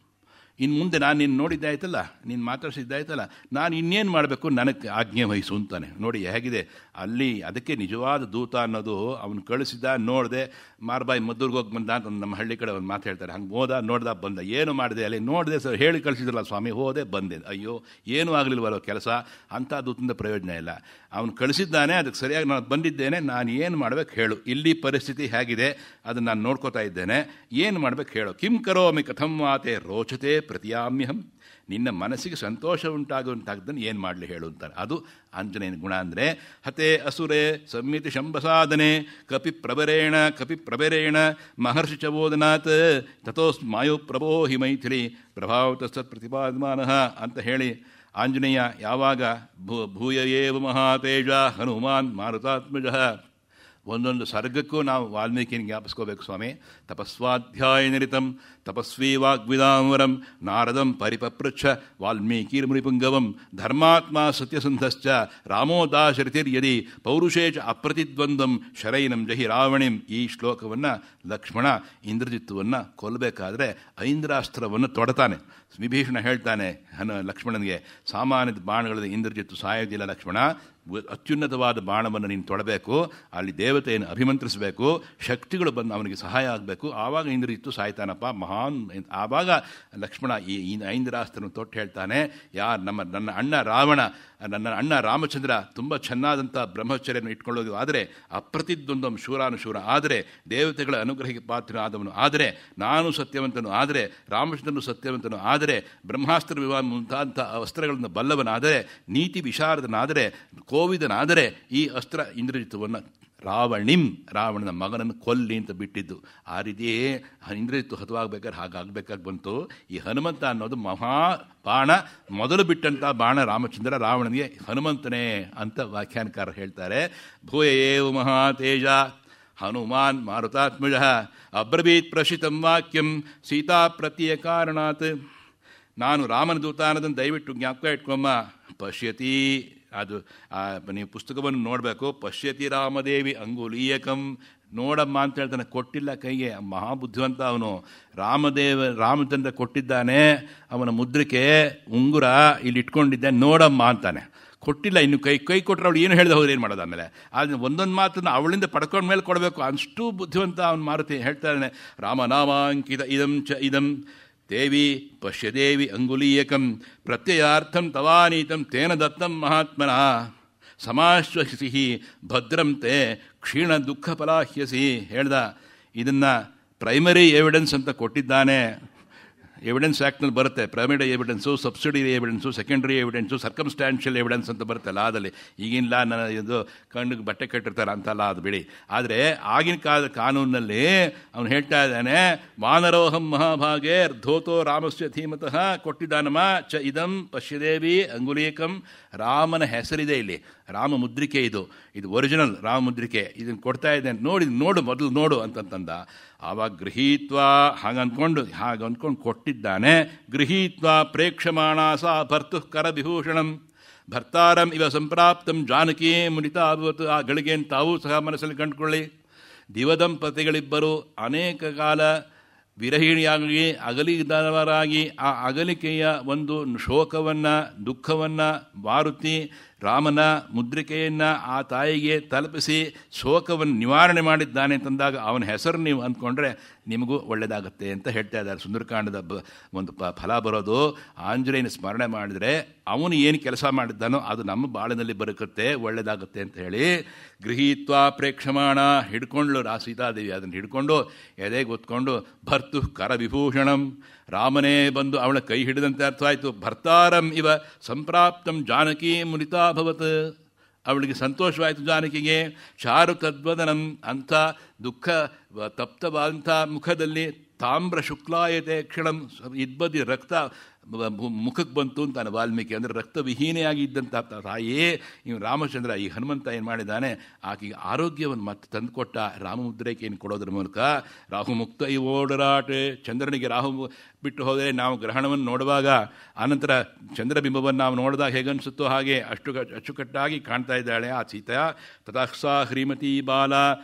ಇನ್ನು ಮುಂದೆ ನಾನು ನಿನ್ನ ನೋಡಿದ್ದಾಯ್ತಲ್ಲ, ನೀನು ಮಾತಾಡಿಸಿದ್ದಾಯ್ತಲ್ಲ, ನಾನು ಇನ್ನೇನು ಮಾಡಬೇಕು, ನನಗೆ ಆಜ್ಞೆ ವಹಿಸು ಅಂತಾನೆ. ನೋಡಿ ಹೇಗಿದೆ ಅಲ್ಲಿ. ಅದಕ್ಕೆ ನಿಜವಾದ ದೂತ ಅನ್ನೋದು ಅವನು ಕಳಿಸಿದ, ನೋಡಿದೆ, ಮಾರ್ಬಾಯಿ ಮದ್ದೂರ್ಗೆ ಹೋಗಿ ಬಂದ ಅಂತ ನಮ್ಮ ಹಳ್ಳಿ ಕಡೆ ಒಂದು ಮಾತು ಹೇಳ್ತಾರೆ. ಹಂಗೆ ಹೋದ, ನೋಡ್ದ, ಬಂದ. ಏನು ಮಾಡಿದೆ ಅಲ್ಲಿ, ನೋಡಿದೆ ಸರ್, ಹೇಳಿ ಕಳಿಸಿದ್ರಲ್ಲ ಸ್ವಾಮಿ, ಹೋದೆ ಬಂದೆ, ಅಯ್ಯೋ ಏನೂ ಆಗಲಿಲ್ವಲ್ಲ ಕೆಲಸ. ಅಂಥ ದೂತದಿಂದ ಪ್ರಯೋಜನ ಇಲ್ಲ. ಅವನು ಕಳಿಸಿದ್ದಾನೆ, ಅದಕ್ಕೆ ಸರಿಯಾಗಿ ನಾನು ಬಂದಿದ್ದೇನೆ, ನಾನು ಏನು ಮಾಡಬೇಕು ಹೇಳು, ಇಲ್ಲಿ ಪರಿಸ್ಥಿತಿ ಹೇಗಿದೆ ಅದನ್ನು ನಾನು ನೋಡ್ಕೋತಾ ಇದ್ದೇನೆ, ಏನು ಮಾಡಬೇಕು ಹೇಳು. ಕಿಂ ಕರೋಮಿ ಕಥಂ ವಾತೆ ರೋಚತೆ ಪ್ರತಿಯಾಮ್ಯಹಂ. ನಿನ್ನ ಮನಸ್ಸಿಗೆ ಸಂತೋಷ ಉಂಟಾಗುವಂತಾಗ್ದನ್ನು ಏನು ಮಾಡಲಿ ಹೇಳು ಅಂತಾರೆ. ಅದು ಆಂಜನೇಯನ ಗುಣ ಅಂದರೆ. ಹತೆ ಅಸುರೇ ಸಂಮಿತಿ ಶಂಭಸಾಧನೆ ಕಪಿ ಪ್ರಭರೇಣ ಮಹರ್ಷಿ ಚಬೋಧನಾತ್ ತಥೋಸ್ ಮಾಯು ಪ್ರಭೋ ಹಿ ಮೈಥಿಲಿ ಪ್ರಭಾವತಸ್ತತ್ ಪ್ರತಿಪಾದಮಾನಃ ಅಂತ ಹೇಳಿ ಆಂಜನೇಯ ಯಾವಾಗ ಭೂಯ ಏವ ಮಹಾತೇಜ ಹನುಮಾನ್ ಮಾರುತಾತ್ಮಜ. ಒಂದೊಂದು ಸರ್ಗಕ್ಕೂ ನಾವು ವಾಲ್ಮೀಕಿನ ಜ್ಞಾಪಿಸ್ಕೋಬೇಕು ಸ್ವಾಮಿ. ತಪಸ್ವಾಧ್ಯಾಯ ನಿರಿತಂ ತಪಸ್ವಿ ವಾಗ್ವಿದಾಂವರಂ ನಾರದಂ ಪರಿಪಪೃಚ್ಛ ವಾಲ್ಮೀಕಿರ್ಮುನಿಪುಂಗವಂ ಧರ್ಮಾತ್ಮ ಸತ್ಯಸಂಧಶ್ಚ ರಾಮೋದಾಶರಿತಿರ್ಯದಿ ಪೌರುಷೇ ಚ ಅಪ್ರತಿದ್ವಂದ್ವಂ ಶರೈನಂ ಜಹಿ ರಾವಣಿಂ. ಈ ಶ್ಲೋಕವನ್ನು ಲಕ್ಷ್ಮಣ ಇಂದ್ರಜಿತ್ತುವನ್ನು ಕೊಲ್ಲಬೇಕಾದ್ರೆ ಐಂದ್ರಾಸ್ತ್ರವನ್ನು ತೊಡತಾನೆ. ವಿಭೀಷಣ ಹೇಳ್ತಾನೆ ಲಕ್ಷ್ಮಣನಿಗೆ, ಸಾಮಾನ್ಯದ ಬಾಣಗಳಲ್ಲಿ ಇಂದ್ರಜಿತ್ತು ಸಾಯೋದಿಲ್ಲ ಲಕ್ಷ್ಮಣ, ಅತ್ಯುನ್ನತವಾದ ಬಾಣವನ್ನು ನೀನು ತೊಡಬೇಕು, ಅಲ್ಲಿ ದೇವತೆಯನ್ನು ಅಭಿಮಂತ್ರಿಸಬೇಕು, ಶಕ್ತಿಗಳು ಬಂದು ಅವನಿಗೆ ಸಹಾಯ ಆಗಬೇಕು, ಆವಾಗ ಇಂದ್ರಜಿತ್ತು ಸಾಯ್ತಾನಪ್ಪ ಮಹಾನ್. ಆವಾಗ ಲಕ್ಷ್ಮಣ ಈ ಐಂದ್ರಾಸ್ತ್ರವನ್ನು ತೊಟ್ಟು ಹೇಳ್ತಾನೆ, ನನ್ನ ಅಣ್ಣ ರಾಮಚಂದ್ರ ತುಂಬ ಚೆನ್ನಾದಂಥ ಬ್ರಹ್ಮಚರ್ಯವನ್ನು ಇಟ್ಕೊಳ್ಳೋದು ಆದರೆ, ಅಪ್ರತಿದ್ವಂದ್ವಂ ಶೂರಾನುಶೂರ ಆದರೆ, ದೇವತೆಗಳ ಅನುಗ್ರಹಕ್ಕೆ ಪಾತ್ರನಾದವನು ಆದರೆ, ನಾನು ಸತ್ಯವಂತನು ಆದರೆ, ರಾಮಚಂದ್ರನು ಸತ್ಯವಂತನು ಆದರೆ, ಬ್ರಹ್ಮಾಸ್ತ್ರ ವಿವಾಹ ಮುಂತಾದಂಥ ಅಸ್ತ್ರಗಳನ್ನು ಬಲ್ಲವನಾದರೆ, ನೀತಿ ವಿಶಾರದನಾದರೆ, ಕೋವಿದನಾದರೆ, ಈ ಅಸ್ತ್ರ ಇಂದ್ರಜಿತ್ತುವನ್ನು ರಾವಣನ ಮಗನನ್ನು ಕೊಲ್ಲಿ ಅಂತ ಬಿಟ್ಟಿದ್ದು. ಆ ರೀತಿಯೇ ಇಂದ್ರಜಿತ್ತು ಹತವಾಗಬೇಕಾದ್ರೆ ಹಾಗಾಗಬೇಕಾಗಿ ಬಂತು. ಈ ಹನುಮಂತ ಅನ್ನೋದು ಮಹಾಬಾಣ, ಮೊದಲು ಬಿಟ್ಟಂಥ ಬಾಣ ರಾಮಚಂದ್ರ, ರಾವಣನಿಗೆ ಹನುಮಂತನೇ ಅಂತ ವ್ಯಾಖ್ಯಾನಕಾರ ಹೇಳ್ತಾರೆ. ಭೂಯ ಏವ ಮಹಾತೇಜ ಹನುಮಾನ್ ಮಾರುತಾತ್ಮಜ ಅಬ್ರವೀತ್ ಪ್ರಶಿತಂ ವಾಕ್ಯಂ ಸೀತಾ ಪ್ರತ್ಯಯ ಕಾರಣಾತ್. ನಾನು ರಾಮನ ದೂತಾನದನ್ನು ದಯವಿಟ್ಟು ಜ್ಞಾಪಕ ಇಟ್ಕೊಮ್ಮ. ಪಶ್ಯತಿ, ಅದು ನೀವು ಪುಸ್ತಕವನ್ನು ನೋಡಬೇಕು. ಪಶ್ಯತಿ ರಾಮದೇವಿ ಅಂಗುಲೀಯಕಂ, ನೋಡಮ್ಮ ಅಂತ ಹೇಳ್ತಾನೆ. ಕೊಟ್ಟಿಲ್ಲ ಕೈಗೆ, ಮಹಾಬುದ್ಧಿವಂತ ಅವನು. ರಾಮಚಂದ್ರ ಕೊಟ್ಟಿದ್ದಾನೆ ಅವನ ಮುದ್ರಿಕೆ ಉಂಗುರ, ಇಲ್ಲಿ ಇಟ್ಕೊಂಡಿದ್ದೆ, ನೋಡಮ್ಮ ಅಂತಾನೆ. ಕೊಟ್ಟಿಲ್ಲ ಇನ್ನು, ಕೈ ಕೊಟ್ಟರೆ ಅವಳು ಏನು ಹೇಳಿದ ಹೋದ್ರೆ ಏನು ಮಾಡೋದು ಆಮೇಲೆ. ಆದರೆ ಒಂದೊಂದು ಮಾತನ್ನು ಅವಳಿಂದ ಪಡ್ಕೊಂಡ ಮೇಲೆ ಕೊಡಬೇಕು, ಅಷ್ಟು ಬುದ್ಧಿವಂತ ಅವನು ಮಾರುತಿ. ಹೇಳ್ತಾನೆ, ರಾಮನಾಮಾಂಕಿತ ಇದಂ ಚ ಇದಂ ದೇವಿ ಪಶ್ಯದೇವಿ ಅಂಗುಲೀಯಕಂ ಪ್ರತ್ಯಯಾರ್ಥಂ ತವಾನೀತಂ ತೇನ ದತ್ತಂ ಮಹಾತ್ಮನಃ ಸಮಾಶ್ವಸಿ ಭದ್ರಂ ತೇ ಕ್ಷೀಣ ದುಃಖ ಫಲಾಹ್ಯಸಿ. ಹೇಳ್ದ, ಇದನ್ನು ಪ್ರೈಮರಿ ಎವಿಡೆನ್ಸ್ ಅಂತ ಕೊಟ್ಟಿದ್ದಾನೆ. ಎವಿಡೆನ್ಸ್ ಆ್ಯಕ್ಟ್ನಲ್ಲಿ ಬರುತ್ತೆ primary evidence, subsidiary evidence, secondary evidence, circumstantial evidence ಅಂತ ಬರುತ್ತೆ ಲಾದಲ್ಲಿ. ಈಗಿನ ಲಾ ಇದು ಕಣ್ಣಿಗೆ ಬಟ್ಟೆ ಕಟ್ಟಿರ್ತಾರೆ ಅಂತ ಲಾ ಅದು ಬಿಡಿ. ಆದರೆ ಆಗಿನ ಕಾಲದ ಕಾನೂನಿನಲ್ಲಿ ಅವನು ಹೇಳ್ತಾ ಇದ್ದಾನೆ, ವಾನರೋಹಂ ಮಹಾಭಾಗೇ ಧೋತೋ ರಾಮಸ್ಯ ಧೀಮತಃ ಕೊಟ್ಟಿದ್ದಾನಮ್ಮ ಚ ಇದಂ ಪಶ್ಯದೇವಿ ಅಂಗುಲೀಕಂ. ರಾಮನ ಹೆಸರಿದೆ ಇಲ್ಲಿ, ರಾಮ ಮುದ್ರಿಕೆ ಇದು ಒರಿಜಿನಲ್ ರಾಮ ಮುದ್ರಿಕೆ, ಇದನ್ನು ಕೊಡ್ತಾ ಇದ್ದೇನೆ, ನೋಡು ಮೊದಲು ನೋಡು ಅಂತಂದ. ಆವಾಗ ಗೃಹೀತ್ವ ಹಾಗಂದ್ಕೊಂಡು ಕೊಟ್ಟಿದ್ದಾನೆ. ಗೃಹೀತ್ವ ಪ್ರೇಕ್ಷಮಾಣ ಸಾ ಭರ್ತು ಕರವಿಭೂಷಣಂ ಭರ್ತಾರಂ ಇವ ಸಂಪ್ರಾಪ್ತಂ ಜಾನಕಿ ಮುನಿತ ಅಭವತ್. ಆ ಗಳಿಗೆಯನ್ನು ತಾವೂ ಸಹ ಮನಸ್ಸಲ್ಲಿ ಕಂಡುಕೊಳ್ಳಿ. ದಿವದಂಪತಿಗಳಿಬ್ಬರು ಅನೇಕ ಕಾಲ ವಿರಹಿಣಿಯಾಗಿ ಅಗಲಿದವರಾಗಿ ಆ ಅಗಲಿಕೆಯ ಒಂದು ಶೋಕವನ್ನು ದುಃಖವನ್ನು ಮಾರುತಿ ರಾಮನ ಮುದ್ರಿಕೆಯನ್ನು ಆ ತಾಯಿಗೆ ತಲುಪಿಸಿ ಶೋಕವನ್ನು ನಿವಾರಣೆ ಮಾಡಿದ್ದಾನೆ ಅಂತಂದಾಗ ಅವನ ಹೆಸರು ನೀವು ಅಂದ್ಕೊಂಡ್ರೆ ನಿಮಗೂ ಒಳ್ಳೆಯದಾಗುತ್ತೆ ಅಂತ ಹೇಳ್ತಾ ಇದ್ದಾರೆ. ಸುಂದರಕಾಂಡದ ಒಂದು ಫಲ ಬರೋದು ಆಂಜನೇಯನ ಸ್ಮರಣೆ ಮಾಡಿದರೆ ಅವನು ಏನು ಕೆಲಸ ಮಾಡಿದ್ದಾನೋ ಅದು ನಮ್ಮ ಬಾಳಿನಲ್ಲಿ ಬರುತ್ತದೆ, ಒಳ್ಳೆಯದಾಗುತ್ತೆ ಅಂತ ಹೇಳಿ ಗೃಹೀತ್ವ ಪ್ರೇಕ್ಷಮಾಣ ಹಿಡ್ಕೊಂಡ್ಲು ಸೀತಾದೇವಿ. ಅದನ್ನು ಹಿಡ್ಕೊಂಡು ಎದೆಗೆ ಹೊತ್ಕೊಂಡು ಭರ್ತು ಕರವಿಭೂಷಣಂ, ರಾಮನೇ ಬಂದು ಅವಳ ಕೈ ಹಿಡಿದಂತೆ ಅರ್ಥವಾಯಿತು. ಭರ್ತಾರಂ ಇವ ಸಂಪ್ರಾಪ್ತಂ ಜಾನಕಿ ಮುನಿತಾಭವತ್, ಅವಳಿಗೆ ಸಂತೋಷವಾಯಿತು ಜಾನಕಿಗೆ. ಚಾರು ತದ್ವದನಂ, ಅಂಥ ದುಃಖ ತಪ್ತವಾದಂಥ ಮುಖದಲ್ಲಿ ತಾಮ್ರ ಶುಕ್ಲಾಯತೆ ಕ್ಷಣಂ ಇದ್ಬದಿ ರಕ್ತ ಮುಖಕ್ಕೆ ಬಂತು ಅಂತಾನೆ ವಾಲ್ಮೀಕಿ. ಅಂದರೆ ರಕ್ತವಿಹೀನೆಯಾಗಿ ಇದ್ದಂಥ ತಾಯೇ ಇವು ರಾಮಚಂದ್ರ ಈ ಹನುಮಂತ ಏನು ಮಾಡಿದ್ದಾನೆ, ಆಕೆಗೆ ಆರೋಗ್ಯವನ್ನು ಮತ್ತೆ ತಂದುಕೊಟ್ಟ ರಾಮಮುದ್ರೈಕೆ ಏನು ಕೊಡೋದ್ರ ಮೂಲಕ. ರಾಹು ಮುಕ್ತ ಈ ಓಡರಾಟೆ, ಚಂದ್ರನಿಗೆ ರಾಹು ಬಿಟ್ಟು ಹೋದರೆ ನಾವು ಗ್ರಹಣವನ್ನು ನೋಡುವಾಗ ಆನಂತರ ಚಂದ್ರಬಿಂಬವನ್ನು ನಾವು ನೋಡಿದಾಗ ಹೇಗನ್ಸುತ್ತೋ ಹಾಗೆ ಅಚ್ಚುಕಟ್ಟಾಗಿ ಕಾಣ್ತಾ ಇದ್ದಾಳೆ ಆ ಸೀತಾ. ತಥಾಕ್ಸಾ ಶ್ರೀಮತಿ ಬಾಲ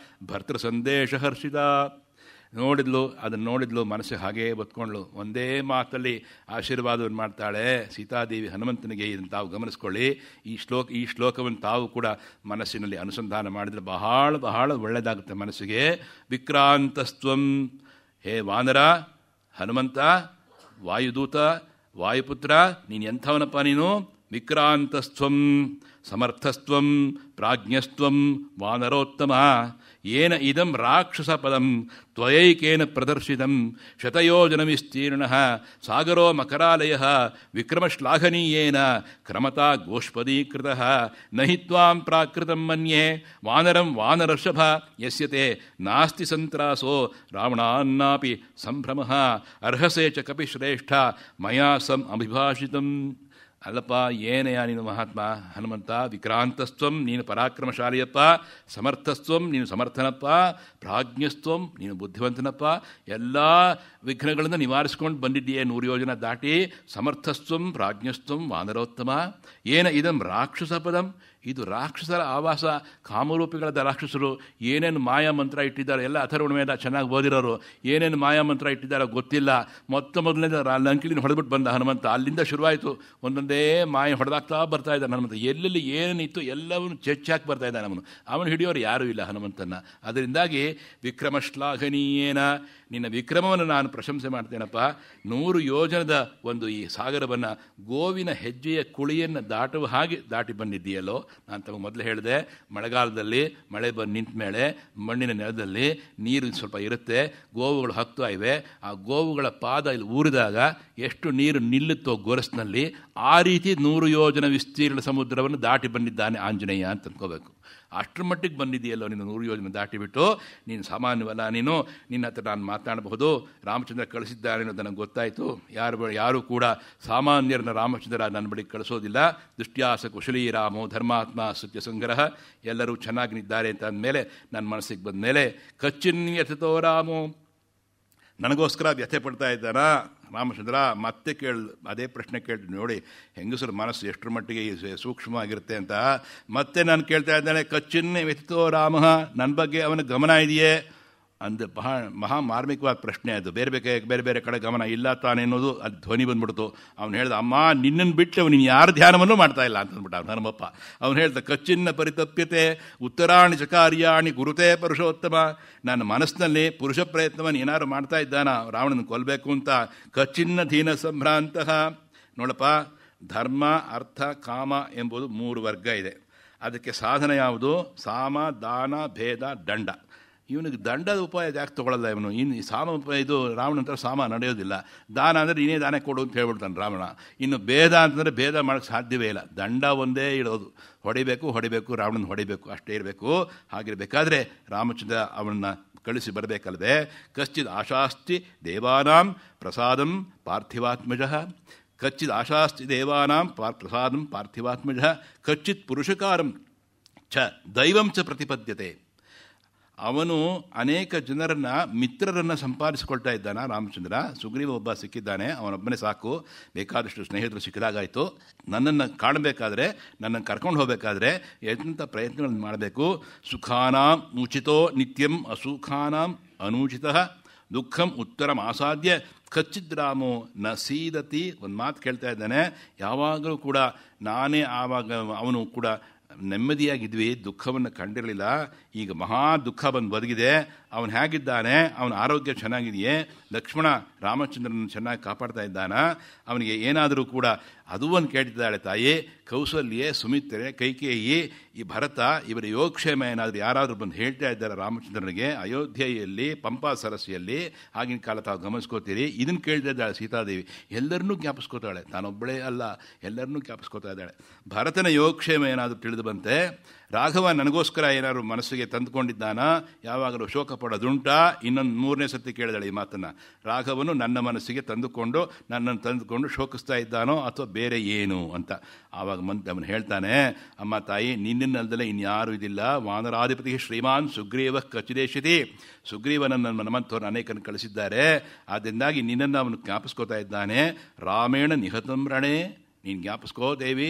ಭರ್ತೃ ಸಂದೇಶ ಹರ್ಷಿತ. ಅದನ್ನು ನೋಡಿದ್ಲು, ಮನಸ್ಸು ಹಾಗೇ ಬತ್ಕೊಂಡ್ಳು. ಒಂದೇ ಮಾತಲ್ಲಿ ಆಶೀರ್ವಾದವನ್ನು ಮಾಡ್ತಾಳೆ ಸೀತಾದೇವಿ ಹನುಮಂತನಿಗೆ. ಇದನ್ನು ತಾವು ಗಮನಿಸ್ಕೊಳ್ಳಿ. ಈ ಶ್ಲೋಕವನ್ನು ತಾವು ಕೂಡ ಮನಸ್ಸಿನಲ್ಲಿ ಅನುಸಂಧಾನ ಮಾಡಿದರೆ ಬಹಳ ಬಹಳ ಒಳ್ಳೆಯದಾಗುತ್ತೆ ಮನಸ್ಸಿಗೆ. ವಿಕ್ರಾಂತಸ್ತ್ವಂ, ಹೇ ವಾನರ, ಹನುಮಂತ, ವಾಯುದೂತ, ವಾಯುಪುತ್ರ, ನೀನು ಎಂಥವನಪ್ಪ ನೀನು. ವಿಕ್ರಾಂತಸ್ತ್ವಂ ಸಮರ್ಥಸ್ತ್ವಂ ಪ್ರಾಜ್ಞಸ್ತ್ವಂ ವಾನರೋತ್ತಮ. ಏನ ಇದಂ ರಾಕ್ಷಸ ಪದಂ ತ್ವಯೈಕೇನ ಪ್ರದರ್ಶಿತಂ ಶತಯೋಜನ ವಿಸ್ತೀರ್ಣ ಸಾಗರೋ ಮಕರಾಲಯ ವಿಕ್ರಮಶ್ಲಾಘನೀಯೇನ ಕ್ರಮತಾ ಗೋಷ್ಪದೀಕೃತ ನಹಿ ತ್ವಾಂ ಪ್ರಾಕೃತಂ ಮನ್ಯೆ ವಾನರಂ ವಾನರಷಭ ಯಸ್ಯತೆ ನಾಸ್ತಿ ಸಂತ್ರಾಸೋ ರಾವಣಾನ್ನಾಪಿ ಸಂಭ್ರಮಃ ಅರ್ಹಸೆ ಚ ಕಪಿಶ್ರೇಷ್ಠ ಮಯಾ ಸಂ ಅಭಿಭಾಷಿತಂ. ಅಲ್ಲಪ್ಪ, ಏನಯ್ಯ ನೀನು ಮಹಾತ್ಮ ಹನುಮಂತ. ವಿಕ್ರಾಂತಸ್ತ್ವಂ, ನೀನು ಪರಾಕ್ರಮಶಾಲಿಯಪ್ಪ. ಸಮರ್ಥಸ್ತ್ವಂ, ನೀನು ಸಮರ್ಥನಪ್ಪ. ಪ್ರಾಜ್ಞಸ್ತ್ವಂ, ನೀನು ಬುದ್ಧಿವಂತನಪ್ಪ. ಎಲ್ಲ ವಿಘ್ನಗಳನ್ನು ನಿವಾರಿಸ್ಕೊಂಡು ಬಂದಿದ್ದೀಯೇ 100 ಯೋಜನ ದಾಟಿ. ಸಮರ್ಥಸ್ತ್ವಂ ಪ್ರಾಜ್ಞಸ್ತ್ವಂ ವಾನರೋತ್ತಮ. ಏನ ಇದಂ ರಾಕ್ಷಸ ಪದಂ, ಇದು ರಾಕ್ಷಸರ ಆವಾಸ. ಕಾಮರೂಪಿಗಳಾದ ರಾಕ್ಷಸರು ಏನೇನು ಮಾಯಾ ಮಂತ್ರ ಇಟ್ಟಿದ್ದಾರೆ, ಎಲ್ಲ ಅಥರ್ವಣವೇದ ಚೆನ್ನಾಗಿ ಓದಿರೋರು. ಏನೇನು ಮಾಯಾ ಮಂತ್ರ ಇಟ್ಟಿದ್ದಾರೋ ಗೊತ್ತಿಲ್ಲ. ಮೊದಲನೇದ ಲಂಕಿಲಿನ ಹೊಡೆದ್ಬಿಟ್ಟು ಬಂದ ಹನುಮಂತ. ಅಲ್ಲಿಂದ ಶುರುವಾಯಿತು. ಒಂದೊಂದೇ ಮಾಯ ಹೊಡೆದಾಗ್ತಾ ಬರ್ತಾ ಇದ್ದಾನೆ ಹನುಮಂತ. ಎಲ್ಲೆಲ್ಲಿ ಏನೇನಿತ್ತು ಎಲ್ಲವನ್ನು ಚೆಚ್ಚಾಕಿ ಬರ್ತಾ ಇದ್ದಾನೆ ಅವನು ಹಿಡಿಯೋರು ಯಾರೂ ಇಲ್ಲ ಹನುಮಂತನ. ಅದರಿಂದಾಗಿ ವಿಕ್ರಮಶ್ಲಾಘನೀಯೇನ, ನಿನ್ನ ವಿಕ್ರಮವನ್ನು ನಾನು ಪ್ರಶಂಸೆ ಮಾಡ್ತೇನಪ್ಪ. 100 ಯೋಜನದ ಒಂದು ಈ ಸಾಗರವನ್ನು ಗೋವಿನ ಹೆಜ್ಜೆಯ ಕುಳಿಯನ್ನು ದಾಟುವ ಹಾಗೆ ದಾಟಿ ಬಂದಿದ್ದೀಯಲ್ಲೋ. ನಾನು ತಮಗೆ ಮೊದಲು ಹೇಳಿದೆ, ಮಳೆಗಾಲದಲ್ಲಿ ಮಳೆ ಬಂದು ನಿಂತ ಮೇಲೆ ಮಣ್ಣಿನ ನೆಲದಲ್ಲಿ ನೀರು ಸ್ವಲ್ಪ ಇರುತ್ತೆ, ಗೋವುಗಳು ಹಾಕ್ತಾ ಇವೆ. ಆ ಗೋವುಗಳ ಪಾದ ಇಲ್ಲಿ ಊರಿದಾಗ ಎಷ್ಟು ನೀರು ನಿಲ್ಲುತ್ತೋ ಗೊರಸ್ನಲ್ಲಿ, ಆ ರೀತಿ 100 ಯೋಜನ ವಿಸ್ತೀರ್ಣ ಸಮುದ್ರವನ್ನು ದಾಟಿ ಬಂದಿದ್ದಾನೆ ಆಂಜನೇಯ ಅಂತ ಅಂದ್ಕೋಬೇಕು. ಅಷ್ಟರ ಮಟ್ಟಿಗೆ ಬಂದಿದೆಯಲ್ಲೋ ನೀನು 100 ಯೋಜನೆ ದಾಟಿಬಿಟ್ಟು. ನೀನು ಸಾಮಾನ್ಯವಲ್ಲ, ನಿನ್ನ ಹತ್ರ ನಾನು ಮಾತನಾಡಬಹುದು. ರಾಮಚಂದ್ರ ಕಳಿಸಿದ್ದಾನೆ ಅನ್ನೋದು ನನಗೆ ಗೊತ್ತಾಯಿತು. ಯಾರೂ ಕೂಡ ಸಾಮಾನ್ಯರನ್ನ ರಾಮಚಂದ್ರ ನನ್ನ ಬಳಿಗೆ ಕಳಿಸೋದಿಲ್ಲ. ದುಷ್ಟ್ಯಾಸ ಕುಶಲೀ ರಾಮೋ ಧರ್ಮಾತ್ಮ ಸತ್ಯಸಂಗ್ರಹ, ಎಲ್ಲರೂ ಚೆನ್ನಾಗಿದ್ದಾರೆ ಅಂತ ಅಂದಮೇಲೆ ನನ್ನ ಮನಸ್ಸಿಗೆ ಬಂದ ಮೇಲೆ ಕಚ್ಚಿನ್ಯಥತೋ ರಾಮೋ, ನನಗೋಸ್ಕರ ವ್ಯಥೆ ಪಡ್ತಾ ಇದ್ದಾನಾ ರಾಮಚಂದ್ರ? ಮತ್ತೆ ಅದೇ ಪ್ರಶ್ನೆ ಕೇಳ್ತೀನಿ ನೋಡಿ, ಹೆಂಗಸರ ಮನಸ್ಸು ಎಷ್ಟರ ಮಟ್ಟಿಗೆ ಸೂಕ್ಷ್ಮವಾಗಿರುತ್ತೆ ಅಂತ. ಮತ್ತೆ ನಾನು ಕೇಳ್ತಾ ಇದ್ದಾನೆ, ಕಚ್ಚಿನ್ನೇ ವ್ಯಥಿತೋ ರಾಮ, ನನ್ನ ಬಗ್ಗೆ ಅವನ ಗಮನ ಇದೆಯೇ ಅಂದು. ಮಹಾ ಮಾರ್ಮಿಕವಾದ ಪ್ರಶ್ನೆ ಅದು. ಬೇರೆ ಬೇರೆ ಕಡೆ ಗಮನ ಇಲ್ಲ ತಾನೆ ಅನ್ನೋದು ಅದು ಧ್ವನಿ ಬಂದ್ಬಿಡ್ತು. ಅವನು ಹೇಳ್ದ, ಅಮ್ಮ ನಿನ್ನನ್ನು ಬಿಟ್ಟು ನೀನು ಯಾರು ಧ್ಯಾನವನ್ನು ಮಾಡ್ತಾ ಇಲ್ಲ ಅಂತಂದ್ಬಿಟ್ಟ ಅವನು ಹನುಮಪ್ಪ. ಅವನು ಹೇಳ್ದ, ಕಚ್ಚಿನ್ನ ಪರಿತಪ್ಯತೆ ಉತ್ತರಾಣಿ ಚಕಾರ್ಯಾಣಿ ಗುರುತೇ ಪುರುಷೋತ್ತಮ. ನನ್ನ ಮನಸ್ಸಿನಲ್ಲಿ ಪುರುಷ ಪ್ರಯತ್ನವನ್ನು ಏನಾದ್ರು ಮಾಡ್ತಾ ಇದ್ದಾನ ರಾವಣನ ಕೊಲ್ಲಬೇಕು ಅಂತ. ಕಚ್ಚಿನ್ನ ದೀನ ಸಂಭ್ರಾಂತಹ. ನೋಡಪ್ಪ, ಧರ್ಮ ಅರ್ಥ ಕಾಮ ಎಂಬುದು 3 ವರ್ಗ ಇದೆ. ಅದಕ್ಕೆ ಸಾಧನ ಯಾವುದು? ಸಾಮ ದಾನ ಭೇದ ದಂಡ. ಇವನಿಗೆ ದಂಡದ ಉಪಾಯ ಯಾಕೆ ತೊಗೊಳ್ಳಲ್ಲ ಇವನು? ಇದು ರಾವಣ ಅಂತ ಸಾಮ ನಡೆಯೋದಿಲ್ಲ. ದಾನ ಅಂದರೆ ನೀನೇ ದಾನ ಕೊಡು ಅಂತ ಹೇಳ್ಬಿಡ್ತಾನೆ ರಾವಣ. ಇನ್ನು ಭೇದ ಅಂತಂದರೆ ಭೇದ ಮಾಡೋಕ್ಕೆ ಸಾಧ್ಯವೇ ಇಲ್ಲ. ದಂಡ ಒಂದೇ ಇಡೋದು, ಹೊಡಿಬೇಕು ರಾವಣನ ಹೊಡಿಬೇಕು, ಅಷ್ಟೇ ಇರಬೇಕು. ಹಾಗಿರಬೇಕಾದ್ರೆ ರಾಮಚಂದ್ರ ಅವನನ್ನು ಕಳಿಸಿ ಬರಬೇಕಲ್ವೇ. ಕಶ್ಚಿತ್ ಆಶಾಸ್ತಿ ದೇವಾನಾಂ ಪ್ರಸಾದಂ ಪಾರ್ಥಿವಾತ್ಮಜ. ಕಚ್ಚಿತ್ ಆಶಾಸ್ತಿ ದೇವಾನಾಂ ಪ್ರಸಾದಂ ಪಾರ್ಥಿವಾತ್ಮಜ. ಕಚ್ಚಿತ್ ಪುರುಷಕಾರಂ ಚ ದೈವಂ ಚ ಪ್ರತಿಪದ್ಯತೆ. ಅವನು ಅನೇಕ ಜನರನ್ನು ಮಿತ್ರರನ್ನು ಸಂಪಾದಿಸಿಕೊಳ್ತಾ ಇದ್ದಾನ ರಾಮಚಂದ್ರ. ಸುಗ್ರೀವ ಒಬ್ಬ ಸಿಕ್ಕಿದ್ದಾನೆ, ಅವನೊಬ್ಬನೇ ಸಾಕು, ಬೇಕಾದಷ್ಟು ಸ್ನೇಹಿತರು ಸಿಕ್ಕಿದಾಗಾಯಿತು. ನನ್ನನ್ನು ಕಾಣಬೇಕಾದ್ರೆ, ನನ್ನನ್ನು ಕರ್ಕೊಂಡು ಹೋಗಬೇಕಾದ್ರೆ ಎಂಥ ಪ್ರಯತ್ನಗಳನ್ನು ಮಾಡಬೇಕು. ಸುಖಾನಾಂ ಉಚಿತೋ ನಿತ್ಯಂ ಅಸುಖಾನಾಂ ಅನೂಚಿತ ದುಃಖಂ ಉತ್ತರಂ ಆಸಾದ್ಯ ಕಚ್ಚಿದ್ರಾಮೋ ನ ಸೀದತಿ. ಒಂದು ಮಾತು ಕೇಳ್ತಾ ಇದ್ದಾನೆ, ಯಾವಾಗಲೂ ಕೂಡ ನಾನೇ ಆವಾಗ ಅವನು ಕೂಡ ನೆಮ್ಮದಿಯಾಗಿದ್ವಿ, ದುಃಖವನ್ನು ಕಂಡಿರಲಿಲ್ಲ. ಈಗ ಮಹಾ ದುಃಖ ಬಂದು ಬದುಕಿದೆ. ಅವನು ಹೇಗಿದ್ದಾನೆ? ಅವನ ಆರೋಗ್ಯ ಚೆನ್ನಾಗಿದೆಯೇ? ಲಕ್ಷ್ಮಣ ರಾಮಚಂದ್ರನ ಚೆನ್ನಾಗಿ ಕಾಪಾಡ್ತಾ ಇದ್ದಾನ? ಅವನಿಗೆ ಏನಾದರೂ ಕೂಡ ಅದು ಒಂದು ಕೇಳ್ತಿದ್ದಾಳೆ ತಾಯಿ. ಕೌಸಲ್ಯೆ, ಸುಮಿತ್ರೆ, ಕೈಕೇಯಿ, ಈ ಭರತ, ಇವರ ಯೋಗಕ್ಷೇಮ ಏನಾದರೂ ಯಾರಾದರೂ ಬಂದು ಹೇಳ್ತಾ ಇದ್ದಾರೆ ರಾಮಚಂದ್ರನಿಗೆ ಅಯೋಧ್ಯೆಯಲ್ಲಿ ಪಂಪಾ ಸರಸ್ಸಿಯಲ್ಲಿ. ಆಗಿನ ಕಾಲ ತಾವು ಗಮನಿಸ್ಕೋತೀರಿ. ಇದನ್ನು ಕೇಳ್ತಾ ಇದ್ದಾಳೆ ಸೀತಾದೇವಿ. ಎಲ್ಲರನ್ನೂ ಜ್ಞಾಪಿಸ್ಕೋತಾಳೆ, ತಾನೊಬ್ಬಳೇ ಅಲ್ಲ, ಎಲ್ಲರನ್ನೂ ಜ್ಞಾಪಿಸ್ಕೋತಾ ಇದ್ದಾಳೆ. ಭರತನ ಯೋಗಕ್ಷೇಮ ಏನಾದರೂ ತಿಳಿದು ಬಂತೆ. ರಾಘವ ನನಗೋಸ್ಕರ ಏನಾದ್ರು ಮನಸ್ಸಿಗೆ ತಂದುಕೊಂಡಿದ್ದಾನ? ಯಾವಾಗಲೂ ಶೋಕ ಪಡೋದುಂಟಾ? ಇನ್ನೊಂದು 3ನೇ ಸತಿ ಕೇಳಿದಾಳೆ ಈ ಮಾತನ್ನು. ರಾಘವನು ನನ್ನ ಮನಸ್ಸಿಗೆ ನನ್ನನ್ನು ತಂದುಕೊಂಡು ಶೋಕಿಸ್ತಾ ಇದ್ದಾನೋ ಅಥವಾ ಬೇರೆ ಏನು ಅಂತ. ಆವಾಗ ಅವನು ಹೇಳ್ತಾನೆ, ಅಮ್ಮ ತಾಯಿ, ನಿನ್ನಲ್ಲದಲ್ಲೇ ಇನ್ಯಾರೂ ಇದಿಲ್ಲ. ವಾನರಾಧಿಪತಿ ಶ್ರೀಮಾನ್ ಸುಗ್ರೀವ ಕಚಿದೇಶಿತಿ. ಸುಗ್ರೀವನನ್ನು ನಮ್ಮಂಥವ್ರು ಅನೇಕನ್ನು ಕಳಿಸಿದ್ದಾರೆ. ಆದ್ದರಿಂದಾಗಿ ನಿನ್ನನ್ನು ಅವನು ಜ್ಞಾಪಿಸ್ಕೋತಾ ಇದ್ದಾನೆ. ರಾಮೇಣ ನಿಹತಂ ರಣೇ. ನೀನು ಜ್ಞಾಪಿಸ್ಕೋ ದೇವಿ,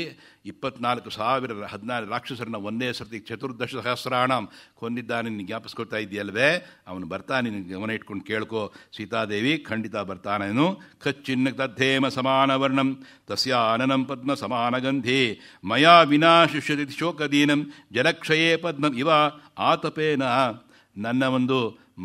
24,014 ರಾಕ್ಷಸರನ್ನ ಒಂದೇ ಸರ್ತಿ 14 ಸಹಸ್ರಾಣ ಕೊಂದಿದ್ದಾನೆ. ನೀನು ಜ್ಞಾಪಿಸ್ಕೊಳ್ತಾ ಇದೆಯಲ್ವೇ? ಅವನು ಬರ್ತಾನೆ, ನಿನಗೆ ಗಮನ ಇಟ್ಕೊಂಡು ಕೇಳ್ಕೋ. ಸೀತಾದೇವಿ ಖಂಡಿತ ಬರ್ತಾನೇನು. ಕಚ್ಚಿನ್ನ ತದ್ದೇಮ ಸಮಾನವರ್ಣಂ ತಸ್ಯಾನನಂ ಪದ್ಮ ಸಮಾನಗಂಧಿ ಮಯಾ ವಿನಾ ಶಿಷ್ಯತಿ ಶೋಕದೀನಂ ಜಲಕ್ಷಯೇ ಪದ್ಮಂ ಇವ ಆತಪೇನ. ನನ್ನ ಒಂದು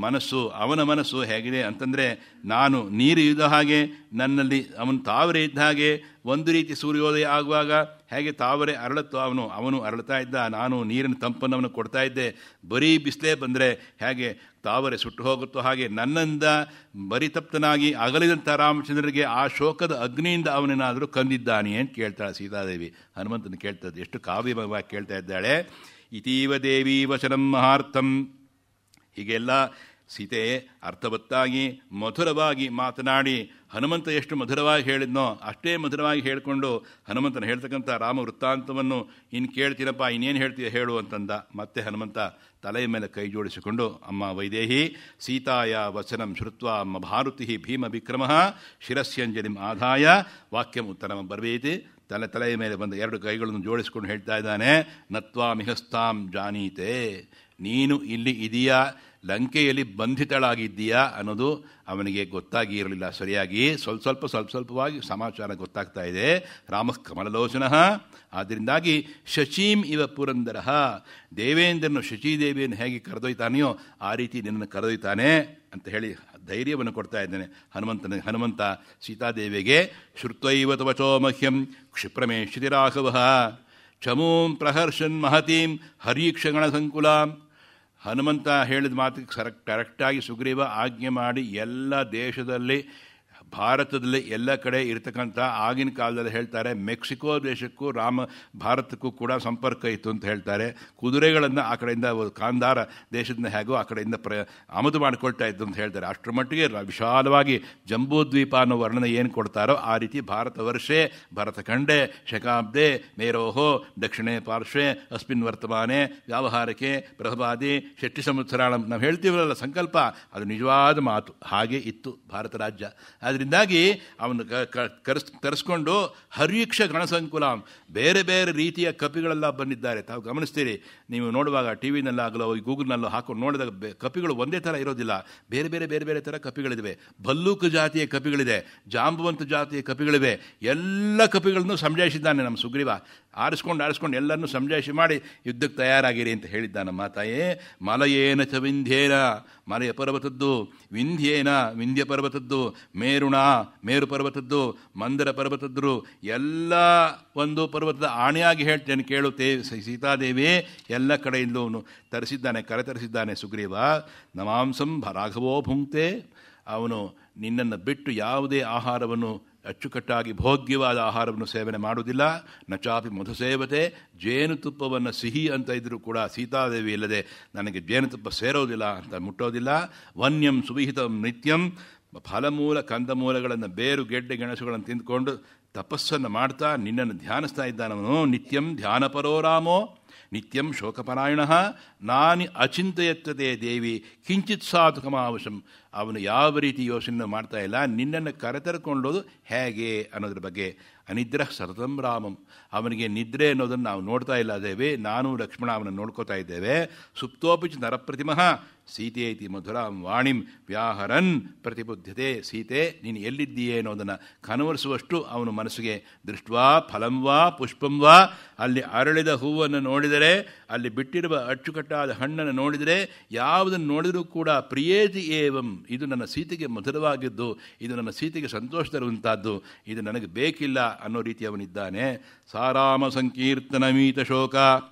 ಮನಸ್ಸು, ಅವನ ಮನಸ್ಸು ಹೇಗಿದೆ ಅಂತಂದರೆ, ನಾನು ನೀರು ಇದ್ದ ಹಾಗೆ, ನನ್ನಲ್ಲಿ ಅವನು ತಾವರೆ ಇದ್ದ ಹಾಗೆ. ಒಂದು ರೀತಿ ಸೂರ್ಯೋದಯ ಆಗುವಾಗ ಹೇಗೆ ತಾವರೆ ಅರಳುತ್ತೋ ಅವನು ಅರಳ್ತಾ ಇದ್ದ. ನಾನು ನೀರಿನ ತಂಪನ್ನು ಅವನು ಕೊಡ್ತಾ ಇದ್ದೆ. ಬರೀ ಬಿಸಿಲೇ ಬಂದರೆ ಹೇಗೆ ತಾವರೆ ಸುಟ್ಟು ಹೋಗುತ್ತೋ ಹಾಗೆ ನನ್ನಿಂದ ಬರಿತಪ್ತನಾಗಿ ಅಗಲಿದಂಥ ರಾಮಚಂದ್ರರಿಗೆ ಆ ಶೋಕದ ಅಗ್ನಿಯಿಂದ ಅವನೇನಾದರೂ ಕಂದಿದ್ದಾನೆ ಅಂತ ಕೇಳ್ತಾಳೆ ಸೀತಾದೇವಿ. ಹನುಮಂತನ ಕೇಳ್ತದೆ, ಎಷ್ಟು ಕಾವ್ಯವಾಗಿ ಕೇಳ್ತಾ ಇದ್ದಾಳೆ. ಇತೀವ ದೇವಿ ವಚನಂ ಮಹಾರ್ಥಂ. ಹೀಗೆಲ್ಲ ಸೀತೆ ಅರ್ಥವತ್ತಾಗಿ ಮಧುರವಾಗಿ ಮಾತನಾಡಿ, ಹನುಮಂತ ಎಷ್ಟು ಮಧುರವಾಗಿ ಹೇಳಿದ್ನೋ ಅಷ್ಟೇ ಮಧುರವಾಗಿ ಹೇಳಿಕೊಂಡು ಹನುಮಂತನ ಹೇಳ್ತಕ್ಕಂಥ ರಾಮ ವೃತ್ತಾಂತವನ್ನು ಇನ್ನು ಕೇಳ್ತೀನಪ್ಪ, ಇನ್ನೇನು ಹೇಳ್ತೀಯ ಹೇಳು ಅಂತಂದ. ಮತ್ತೆ ಹನುಮಂತ ತಲೆಯ ಮೇಲೆ ಕೈ ಜೋಡಿಸಿಕೊಂಡು, ಅಮ್ಮ ವೈದೇಹಿ, ಸೀತಾಯ ವಚನಂ ಶ್ರುತ್ವ ಭಾರುತಿ ಭೀಮ ವಿಕ್ರಮ ಶಿರಸ್ಯಂಜಲಿಂ ಆದಾಯ ವಾಕ್ಯಂ ಉತ್ತರಂ ಬರ್ವೇತಿ. ತಲೆಯ ಮೇಲೆ ಬಂದ 2 ಕೈಗಳನ್ನು ಜೋಡಿಸಿಕೊಂಡು ಹೇಳ್ತಾ ಇದ್ದಾನೆ, ನತ್ವಾ ಮಿಹಸ್ತಾಂ ಜಾನೀತೆ. ನೀನು ಇಲ್ಲಿ ಇದೆಯಾ, ಲಂಕೆಯಲ್ಲಿ ಬಂಧಿತಳಾಗಿದ್ದೀಯಾ ಅನ್ನೋದು ಅವನಿಗೆ ಗೊತ್ತಾಗಿ ಇರಲಿಲ್ಲ ಸರಿಯಾಗಿ. ಸ್ವಲ್ಪವಾಗಿ ಸಮಾಚಾರ ಗೊತ್ತಾಗ್ತಾ ಇದೆ. ರಾಮ ಕಮಲಲೋಚನಃ. ಆದ್ದರಿಂದಾಗಿ ಶಚೀಂ ಇವ ಪುರಂದರ. ದೇವೇಂದ್ರನು ಶಚೀದೇವಿಯನ್ನು ಹೇಗೆ ಕರೆದೊಯ್ತಾನೆಯೋ ಆ ರೀತಿ ನಿನ್ನನ್ನು ಕರೆದೊಯ್ತಾನೆ ಅಂತ ಹೇಳಿ ಧೈರ್ಯವನ್ನು ಕೊಡ್ತಾ ಇದ್ದಾನೆ ಹನುಮಂತ ಸೀತಾದೇವಿಗೆ. ಶ್ರುತ್ವೈವ ತವಚೋ ಮಹ್ಯಂ ಕ್ಷಿಪ್ರಮೇಶ್ಯತಿ ರಾಘವ ಚಮೂಂ ಪ್ರಹರ್ಷನ್ ಮಹತೀಂ ಹರೀಕ್ಷಗಣ ಸಂಕುಲಾಂ. ಹನುಮಂತ ಹೇಳಿದ ಮಾತಿಗೆ ಕರೆಕ್ಟಾಗಿ ಸುಗ್ರೀವ ಆಜ್ಞೆ ಮಾಡಿ ಎಲ್ಲ ದೇಶದಲ್ಲಿ, ಭಾರತದಲ್ಲಿ ಎಲ್ಲ ಕಡೆ ಇರತಕ್ಕಂಥ, ಆಗಿನ ಕಾಲದಲ್ಲಿ ಹೇಳ್ತಾರೆ ಮೆಕ್ಸಿಕೋ ದೇಶಕ್ಕೂ ಭಾರತಕ್ಕೂ ಕೂಡ ಸಂಪರ್ಕ ಇತ್ತು ಅಂತ ಹೇಳ್ತಾರೆ. ಕುದುರೆಗಳನ್ನು ಆ ಕಡೆಯಿಂದ ಕಾಂಧಾರ ದೇಶದಿಂದ ಹೇಗೋ ಆ ಕಡೆಯಿಂದ ಆಮದು ಮಾಡಿಕೊಳ್ತಾ ಇತ್ತು ಅಂತ ಹೇಳ್ತಾರೆ. ಅಷ್ಟರ ಮಟ್ಟಿಗೆ ವಿಶಾಲವಾಗಿ ಜಂಬೂದ್ವೀಪ ಅನ್ನೋ ವರ್ಣನೆ ಏನು ಕೊಡ್ತಾರೋ ಆ ರೀತಿ ಭಾರತ ವರ್ಷೇ, ಭರತಖಂಡೇ, ಶಕಾಬ್ದೆ, ಮೇರೋಹೋ ದಕ್ಷಿಣೆ ಪಾರ್ಶ್ವೆ ಅಸ್ಮಿನ್ ವರ್ತಮಾನೆ ವ್ಯಾವಹಾರಕ್ಕೆ ಪ್ರಭಾದಿ ಷಷ್ಠಿ ಸಂವತ್ಸರಾಣ ನಾವು ಹೇಳ್ತೀವಲ್ಲ ಸಂಕಲ್ಪ, ಅದು ನಿಜವಾದ ಮಾತು. ಹಾಗೆ ಇತ್ತು ಭಾರತ ರಾಜ್ಯ. ಅದರಿಂದಾಗಿ ಅವನು ಕರೆಸ್ಕೊಂಡು ಹರೀಕ್ಷ ಗಣಸಂಕುಲ, ಬೇರೆ ಬೇರೆ ರೀತಿಯ ಕಪಿಗಳೆಲ್ಲ ಬಂದಿದ್ದಾರೆ. ತಾವು ಗಮನಿಸ್ತೀರಿ, ನೀವು ನೋಡುವಾಗ ಟಿ ವಿನಲ್ಲಾಗಲೋ ಗೂಗಲ್ನಲ್ಲೋ ಹಾಕೊಂಡು ನೋಡಿದಾಗ ಕಪಿಗಳು ಒಂದೇ ಥರ ಇರೋದಿಲ್ಲ. ಬೇರೆ ಬೇರೆ ಬೇರೆ ಬೇರೆ ಥರ ಕಪಿಗಳಿವೆ. ಭಲ್ಲೂಕ ಜಾತಿಯ ಕಪಿಗಳಿದೆ, ಜಾಂಬುವಂತ ಜಾತಿಯ ಕಪಿಗಳಿವೆ. ಎಲ್ಲ ಕಪಿಗಳನ್ನು ಸಂಜಾಯಿಸಿದ್ದಾನೆ ನಮ್ಮ ಸುಗ್ರೀವ. ಆರಿಸ್ಕೊಂಡು ಎಲ್ಲರನ್ನೂ ಸಂಜಾಯಿಸಿ ಮಾಡಿ ಯುದ್ಧಕ್ಕೆ ತಯಾರಾಗಿರಿ ಅಂತ ಹೇಳಿದ್ದಾನೆ. ಮಾತಾಯೇ ಮಲಯೇನ ಚ ವಿಂಧ್ಯೇನ, ಮಲೆಯ ಪರ್ವತದ್ದು, ವಿಂಧ್ಯೇನ ವಿಂಧ್ಯ ಪರ್ವತದ್ದು, ಮೇರುಣ ಮೇರು ಪರ್ವತದ್ದು, ಮಂದರ ಪರ್ವತದ್ದು, ಎಲ್ಲ ಒಂದು ಪರ್ವತದ ಆಣೆಯಾಗಿ ಹೇಳ್ತೇನೆ ಕೇಳು ಸೀತಾದೇವಿ. ಎಲ್ಲ ಕಡೆಯಿಂದಲೂ ಕರೆತರಿಸಿದ್ದಾನೆ ಸುಗ್ರೀವ. ನಮಾಂಸಂ ರಾಘವೋ ಭುಂಕ್ತೆ. ಅವನು ನಿನ್ನನ್ನು ಬಿಟ್ಟು ಯಾವುದೇ ಆಹಾರವನ್ನು ಅಚ್ಚುಕಟ್ಟಾಗಿ ಭೋಗ್ಯವಾದ ಆಹಾರವನ್ನು ಸೇವನೆ ಮಾಡುವುದಿಲ್ಲ. ನಚಾಪಿ ಮಧು ಸೇವತೆ. ಜೇನುತುಪ್ಪವನ್ನು ಸಿಹಿ ಅಂತ ಇದ್ದರೂ ಕೂಡ ಸೀತಾದೇವಿ ಇಲ್ಲದೆ ನನಗೆ ಜೇನುತುಪ್ಪ ಸೇರೋದಿಲ್ಲ ಅಂತ ಮುಟ್ಟೋದಿಲ್ಲ. ವನ್ಯಂ ಸುವಿಹಿತಂ ನಿತ್ಯಂ. ಫಲಮೂಲ ಕಂದಮೂಲಗಳನ್ನು, ಬೇರು ಗೆಡ್ಡೆ ಗೆಣಸುಗಳನ್ನು ತಿಂದುಕೊಂಡು ತಪಸ್ಸನ್ನು ಮಾಡ್ತಾ ನಿನ್ನನ್ನು ಧ್ಯಾನಿಸ್ತಾ ಇದ್ದಾನವನು. ನಿತ್ಯಂ ಧ್ಯಾನಪರೋ ರಾಮೋ ನಿತ್ಯಂ ಶೋಕಪರಾಯಣ ನಾನಿ ಅಚಿಂತಯತ್ತತೆ ದೇವಿ ಕಿಂಚಿತ್ ಸಾಧು ಕಮಾವಶಂ. ಅವನು ಯಾವ ರೀತಿ ಯೋಚನೆ ಮಾಡ್ತಾ ಇಲ್ಲ, ನಿನ್ನನ್ನು ಕರೆತರ್ಕೊಂಡೋದು ಹೇಗೆ ಅನ್ನೋದ್ರ ಬಗ್ಗೆ. ಅನಿದ್ರ ಸತತಂ ರಾಮಂ. ಅವನಿಗೆ ನಿದ್ರೆ ಅನ್ನೋದನ್ನು ನಾವು ನೋಡ್ತಾ ಇಲ್ಲ ದೇವಿ, ನಾನು ಲಕ್ಷ್ಮಣ ಅವನನ್ನು ನೋಡ್ಕೋತಾ ಇದ್ದೇವೆ. ಸುಪ್ತೋಪಿಚ ನರಪ್ರತಿಮಃ ಸೀತೆಯತಿ ಮಧುರಾಂ ವಾಣಿಂ ವ್ಯಾಹರನ್ ಪ್ರತಿಬುದ್ಧತೆ. ಸೀತೆ ನೀನು ಎಲ್ಲಿದ್ದೀಯೇ ಅನ್ನೋದನ್ನು ಕನವರಿಸುವಷ್ಟು ಅವನು ಮನಸ್ಸಿಗೆ ದೃಷ್ಟ್ವಾ ಫಲಂ ವಾ ಪುಷ್ಪಂ ವಾ, ಅಲ್ಲಿ ಅರಳಿದ ಹೂವನ್ನು ನೋಡಿದರೆ, ಅಲ್ಲಿ ಬಿಟ್ಟಿರುವ ಅಚ್ಚುಕಟ್ಟಾದ ಹಣ್ಣನ್ನು ನೋಡಿದರೆ, ಯಾವುದನ್ನು ನೋಡಿದರೂ ಕೂಡ ಪ್ರಿಯೇತಿ ಏವಂ, ಇದು ನನ್ನ ಸೀತೆಗೆ ಮಧುರವಾಗಿದ್ದು, ಇದು ನನ್ನ ಸೀತೆಗೆ ಸಂತೋಷ ತರುವಂಥದ್ದು, ಇದು ನನಗೆ ಬೇಕಿಲ್ಲ ಅನ್ನೋ ರೀತಿ ಅವನಿದ್ದಾನೆ. ಸಾರಾಮ ಸಂಕೀರ್ತನಮೀತ ಶೋಕ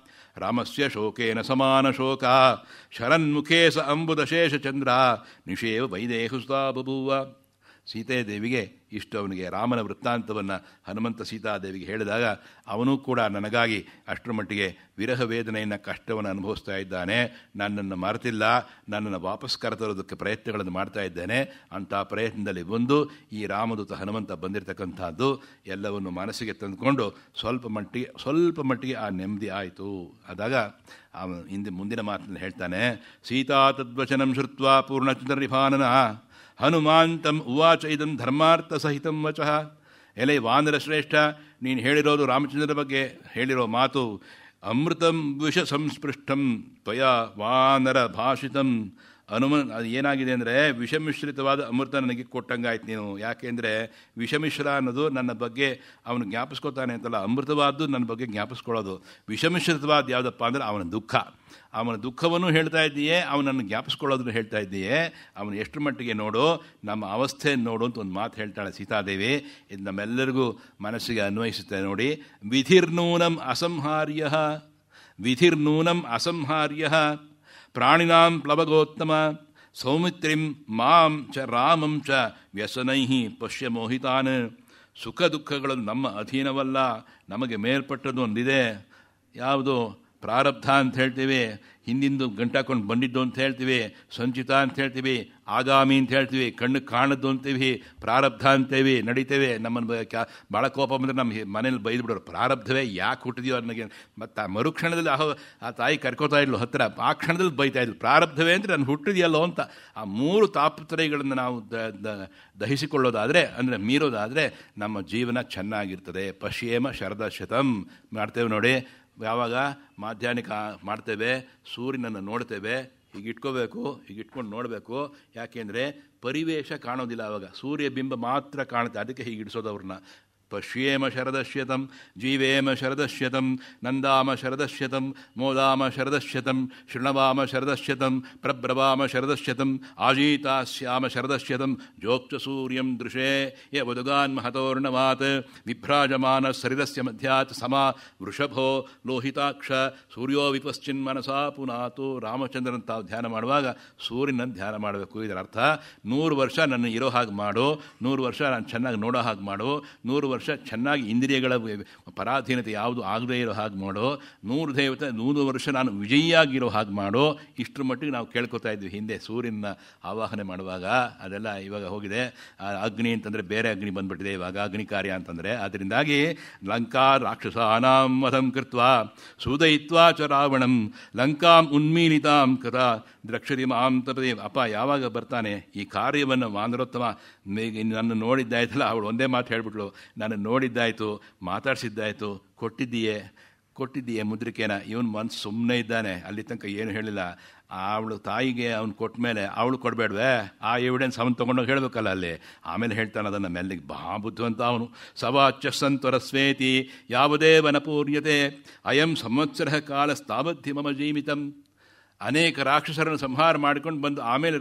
ರಾಮಸ್ಯ ಶೋಕೇನ ಸಮಾನ ಶೋಕ ಶರನ್ಮುಖೇ ಸ ಅಂಬುದಶೇಷ ಚಂದ್ರ ನಿಷೇವ ವೈದೇಹುಸ್ತಾ ಬಭೂವ. ಸೀತಾದೇವಿಗೆ ಇಷ್ಟು ಅವನಿಗೆ ರಾಮನ ವೃತ್ತಾಂತವನ್ನು ಹನುಮಂತ ಸೀತಾದೇವಿಗೆ ಹೇಳಿದಾಗ ಅವನೂ ಕೂಡ ನನಗಾಗಿ ಅಷ್ಟರ ಮಟ್ಟಿಗೆ ವಿರಹ ವೇದನೆಯನ್ನು ಕಷ್ಟವನ್ನು ಅನುಭವಿಸ್ತಾ ಇದ್ದಾನೆ, ನನ್ನನ್ನು ಮರೆತಿಲ್ಲ, ನನ್ನನ್ನು ವಾಪಸ್ ಕರೆತರೋದಕ್ಕೆ ಪ್ರಯತ್ನಗಳನ್ನು ಮಾಡ್ತಾ ಇದ್ದೇನೆ. ಅಂಥ ಪ್ರಯತ್ನದಲ್ಲಿ ಒಂದು ಈ ರಾಮದೂತ ಹನುಮಂತ ಬಂದಿರತಕ್ಕಂಥದ್ದು ಎಲ್ಲವನ್ನು ಮನಸ್ಸಿಗೆ ತಂದುಕೊಂಡು ಸ್ವಲ್ಪ ಮಟ್ಟಿಗೆ ಆ ನೆಮ್ಮದಿ ಆಯಿತು. ಆದಾಗ ಮುಂದಿನ ಮಾತನ್ನು ಹೇಳ್ತಾನೆ, ಸೀತಾ ತದ್ವಚನಂ ಶ್ರುತ್ವಾ ಪೂರ್ಣಚಂದ್ರನಿಭಾನನ ಹನುಮಾಂತಂ ಉವಾಚ ಇದಂ ಧರ್ಮಾರ್ಥ ಸಹಿತಂ ವಚಃ. ಎಲೆ ವಾನರ ಶ್ರೇಷ್ಠ, ನೀನು ಹೇಳಿರೋದು ರಾಮಚಂದ್ರನ ಬಗ್ಗೆ ಹೇಳಿರೋ ಮಾತು ಅಮೃತಂ ವಿಷ ಸಂಸ್ಪೃಷ್ಟಂ ತ್ವಯಾ ವಾನರ ಭಾಷಿತಂ. ಅದು ಏನಾಗಿದೆ ಅಂದರೆ ವಿಷಮಿಶ್ರಿತವಾದ ಅಮೃತ ನನಗೆ ಕೊಟ್ಟಂಗಾಯ್ತು ನೀನು. ಯಾಕೆಂದರೆ ವಿಷಮಿಶ್ರ ಅನ್ನೋದು ನನ್ನ ಬಗ್ಗೆ ಅವನು ಜ್ಞಾಪಿಸ್ಕೋತಾನೆ ಅಂತಲ್ಲ, ಅಮೃತವಾದ್ದು ನನ್ನ ಬಗ್ಗೆ ಜ್ಞಾಪಿಸ್ಕೊಳ್ಳೋದು. ವಿಷಮಿಶ್ರಿತವಾದ ಯಾವುದಪ್ಪ ಅಂದರೆ ಅವನ ದುಃಖವನ್ನು ಹೇಳ್ತಾ ಇದ್ದೀಯೇ, ಅವನನ್ನು ಜ್ಞಾಪಿಸ್ಕೊಳ್ಳೋದನ್ನು ಹೇಳ್ತಾ ಇದ್ದೀಯೇ. ಅವನು ಎಷ್ಟು ಮಟ್ಟಿಗೆ ನೋಡು, ನಮ್ಮ ಅವಸ್ಥೆಯನ್ನು ನೋಡು ಅಂತ ಒಂದು ಮಾತು ಹೇಳ್ತಾಳೆ ಸೀತಾದೇವಿ. ಇದು ನಮ್ಮೆಲ್ಲರಿಗೂ ಮನಸ್ಸಿಗೆ ಅನ್ವಯಿಸುತ್ತೆ ನೋಡಿ. ವಿಧಿರ್ನೂನಂ ಅಸಂಹಾರ್ಯ ಪ್ರಾಣಿನಾಂ ಪ್ಲವಗೋತ್ತಮ ಸೌಮಿತ್ರಿಂ ಮಾಂ ಚ ರಾಮಂ ಚ ವ್ಯಸನೈಃ ಪಶ್ಯ ಮೋಹಿತಾನ್. ಸುಖ ದುಃಖಗಳು ನಮ್ಮ ಅಧೀನವಲ್ಲ, ನಮಗೆ ಮೇಲ್ಪಟ್ಟದ್ದು ಒಂದಿದೆ. ಯಾವುದು? ಪ್ರಾರಬ್ಧ ಅಂತ ಹೇಳ್ತೀವಿ, ಹಿಂದಿಂದು ಗಂಟಾಕೊಂಡು ಬಂದಿದ್ದು ಅಂತ ಹೇಳ್ತೀವಿ, ಸಂಚಿತ ಅಂತ ಹೇಳ್ತೀವಿ, ಆಗಾಮಿ ಅಂತ ಹೇಳ್ತೀವಿ, ಕಣ್ಣು ಕಾಣದ್ದು ಅಂತೀವಿ, ಪ್ರಾರಬ್ಧ ಅಂತೇವಿ, ನಡೀತೇವೆ. ನಮ್ಮನ್ನು ಭಾಳ ಕೋಪ ಬಂದರೆ ನಮ್ಮ ಮನೇಲಿ ಬೈದು ಬಿಡೋರು, ಪ್ರಾರಬ್ಧವೇ ಯಾಕೆ ಹುಟ್ಟಿದೆಯೋ ಅನ್ನಗೆ. ಮತ್ತು ಮರುಕ್ಷಣದಲ್ಲಿ ಆ ತಾಯಿ ಕರ್ಕೋತಾ ಇದ್ಲು ಹತ್ತಿರ, ಆ ಕ್ಷಣದಲ್ಲಿ ಬೈತಾ ಇದ್ಲು, ಪ್ರಾರಬ್ಧವೇ ಅಂದರೆ ನಾನು ಹುಟ್ಟಿದೆಯಲ್ಲೋ ಅಂತ. ಆ ಮೂರು ತಾಪತ್ರಯಗಳನ್ನು ನಾವು ದಹಿಸಿಕೊಳ್ಳೋದಾದರೆ, ಅಂದರೆ ಮೀರೋದಾದರೆ ನಮ್ಮ ಜೀವನ ಚೆನ್ನಾಗಿರ್ತದೆ. ಪಶ್ಯೇಮ ಶರದಶತಂ ಮಾಡ್ತೇವೆ ನೋಡಿ. ಯಾವಾಗ ಮಾಧ್ಯಾಹ್ನಿಕ ಮಾಡ್ತೇವೆ, ಸೂರ್ಯನನ್ನು ನೋಡ್ತೇವೆ, ಹೀಗಿಟ್ಕೋಬೇಕು, ಹೀಗಿಟ್ಕೊಂಡು ನೋಡಬೇಕು. ಯಾಕೆಂದರೆ ಪರಿವೇಶ ಕಾಣೋದಿಲ್ಲ, ಆವಾಗ ಸೂರ್ಯ ಬಿಂಬ ಮಾತ್ರ ಕಾಣುತ್ತೆ. ಅದಕ್ಕೆ ಹೀಗಿಡಿಸೋದು ಅವ್ರನ್ನ. ಪಶ್ಯೇಮ ಶರದಶ್ಯತಂ ಜೀವೇಮ ಶರದಶ್ಯತಂ ನಂದಾಮ ಶರದಶ್ಯತಂ ಮೋದಾಮ ಶರದಶ್ಯತಂ ಶೃಣವಾಮ ಶರದಶ್ಯತಂ ಪ್ರಬ್ರವಾಮ ಶರದಶ್ಯತಂ ಆಜೀತಾಸ್ಯಾಮ ಶರದಶ್ಯತಂ ಜೋಕ್ತ ಸೂರ್ಯಂ ದೃಶೇ ಯ ವದುಗಾನ್ ಮಹತೋರ್ಣವಾತ್ ವಿಭ್ರಾಜಮಾನ ಸರಿದಸ್ಯ ಮಧ್ಯಾತ್ ಸಮಾ ವೃಷಭೋ ಲೋಹಿತಾಕ್ಷ ಸೂರ್ಯೋ ವಿಪಶ್ಚಿನ್ಮನಸಾ ಪುನಾತು. ರಾಮಚಂದ್ರನ ತಾವು ಧ್ಯಾನ ಮಾಡುವಾಗ ಸೂರ್ಯನನ್ನು ಧ್ಯಾನ ಮಾಡಬೇಕು. ಇದರ ಅರ್ಥ 100 ವರ್ಷ ನನ್ನ ಇರೋ ಹಾಗೆ ಮಾಡು, 100 ವರ್ಷ ನಾನು ಚೆನ್ನಾಗಿ ನೋಡೋ ಹಾಗೆ ಮಾಡು, 100 ವರ್ಷ ಚೆನ್ನಾಗಿ ಇಂದ್ರಿಯಗಳ ಪರಾಧೀನತೆ ಯಾವುದು ಆಗದೇ ಇರೋ ಹಾಗೆ ಮಾಡು, 100 ವರ್ಷ ನಾನು ವಿಜಯಿಯಾಗಿರೋ ಹಾಗೆ ಮಾಡು. ಇಷ್ಟರ ಮಟ್ಟಿಗೆ ನಾವು ಕೇಳ್ಕೊತಾ ಇದ್ವಿ ಹಿಂದೆ ಸೂರ್ಯನ ಆವಾಹನೆ ಮಾಡುವಾಗ. ಅದೆಲ್ಲ ಇವಾಗ ಹೋಗಿದೆ. ಅಗ್ನಿ ಅಂತಂದರೆ ಬೇರೆ ಅಗ್ನಿ ಬಂದುಬಿಟ್ಟಿದೆ ಇವಾಗ, ಅಗ್ನಿ ಕಾರ್ಯ ಅಂತಂದರೆ. ಅದರಿಂದಾಗಿ ಲಂಕಾ ರಾಕ್ಷಸಾನಾಂ ವಧಂ ಕೃತ್ವಾ ಸೂದಯಿತ್ವಾ ಚ ರಾವಣಂ ಲಂಕಾಂ ಉನ್ಮೀಲಿತಾಂ ಕಥಾ ದ್ರಕ್ಷರಿ ಮಾಂ ತಪದೇ. ಅಪ್ಪ ಯಾವಾಗ ಬರ್ತಾನೆ ಈ ಕಾರ್ಯವನ್ನು ವಾನರೋತ್ತಮ ನನ್ನ ನೋಡಿದ್ದಾಯ್ತಲ್ಲ, ಅವಳು ಒಂದೇ ಮಾತು ಹೇಳಿಬಿಟ್ಲು, ನಾನು ನೋಡಿದ್ದಾಯಿತು, ಮಾತಾಡಿಸಿದ್ದಾಯಿತು, ಕೊಟ್ಟಿದ್ದೀಯೇ ಮುದ್ರಿಕೆನ. ಇವನು ಮನಸ್ಸು ಸುಮ್ಮನೆ ಇದ್ದಾನೆ, ಅಲ್ಲಿ ತನಕ ಏನು ಹೇಳಿಲ್ಲ. ಅವಳು ತಾಯಿಗೆ ಅವ್ನು ಕೊಟ್ಟ ಮೇಲೆ ಅವಳು ಕೊಡಬೇಡ್ವೆ, ಆ ಎವಿಡೆನ್ಸ್ ಅವನು ತೊಗೊಂಡೋಗಿ ಹೇಳಬೇಕಲ್ಲ ಅಲ್ಲಿ. ಆಮೇಲೆ ಹೇಳ್ತಾನೆ ಅದನ್ನು ಮೆಲ್ಲಿಗೆ. ಬಹಾ ಬುದ್ಧಿವಂತ ಅವನು. ಸವಾಚ್ಯ ಸಂತ್ವರಸ್ವೇತಿ ಯಾವುದೇ ವನಪೂರ್ಯತೆ ಅಯಂ ಸಂವತ್ಸರ ಕಾಲ ಸ್ಥಾವಧಿ ಮಮ ಜೀವಿತಂ. ಅನೇಕ ರಾಕ್ಷಸರನ್ನು ಸಂಹಾರ ಮಾಡಿಕೊಂಡು ಬಂದು ಆಮೇಲೆ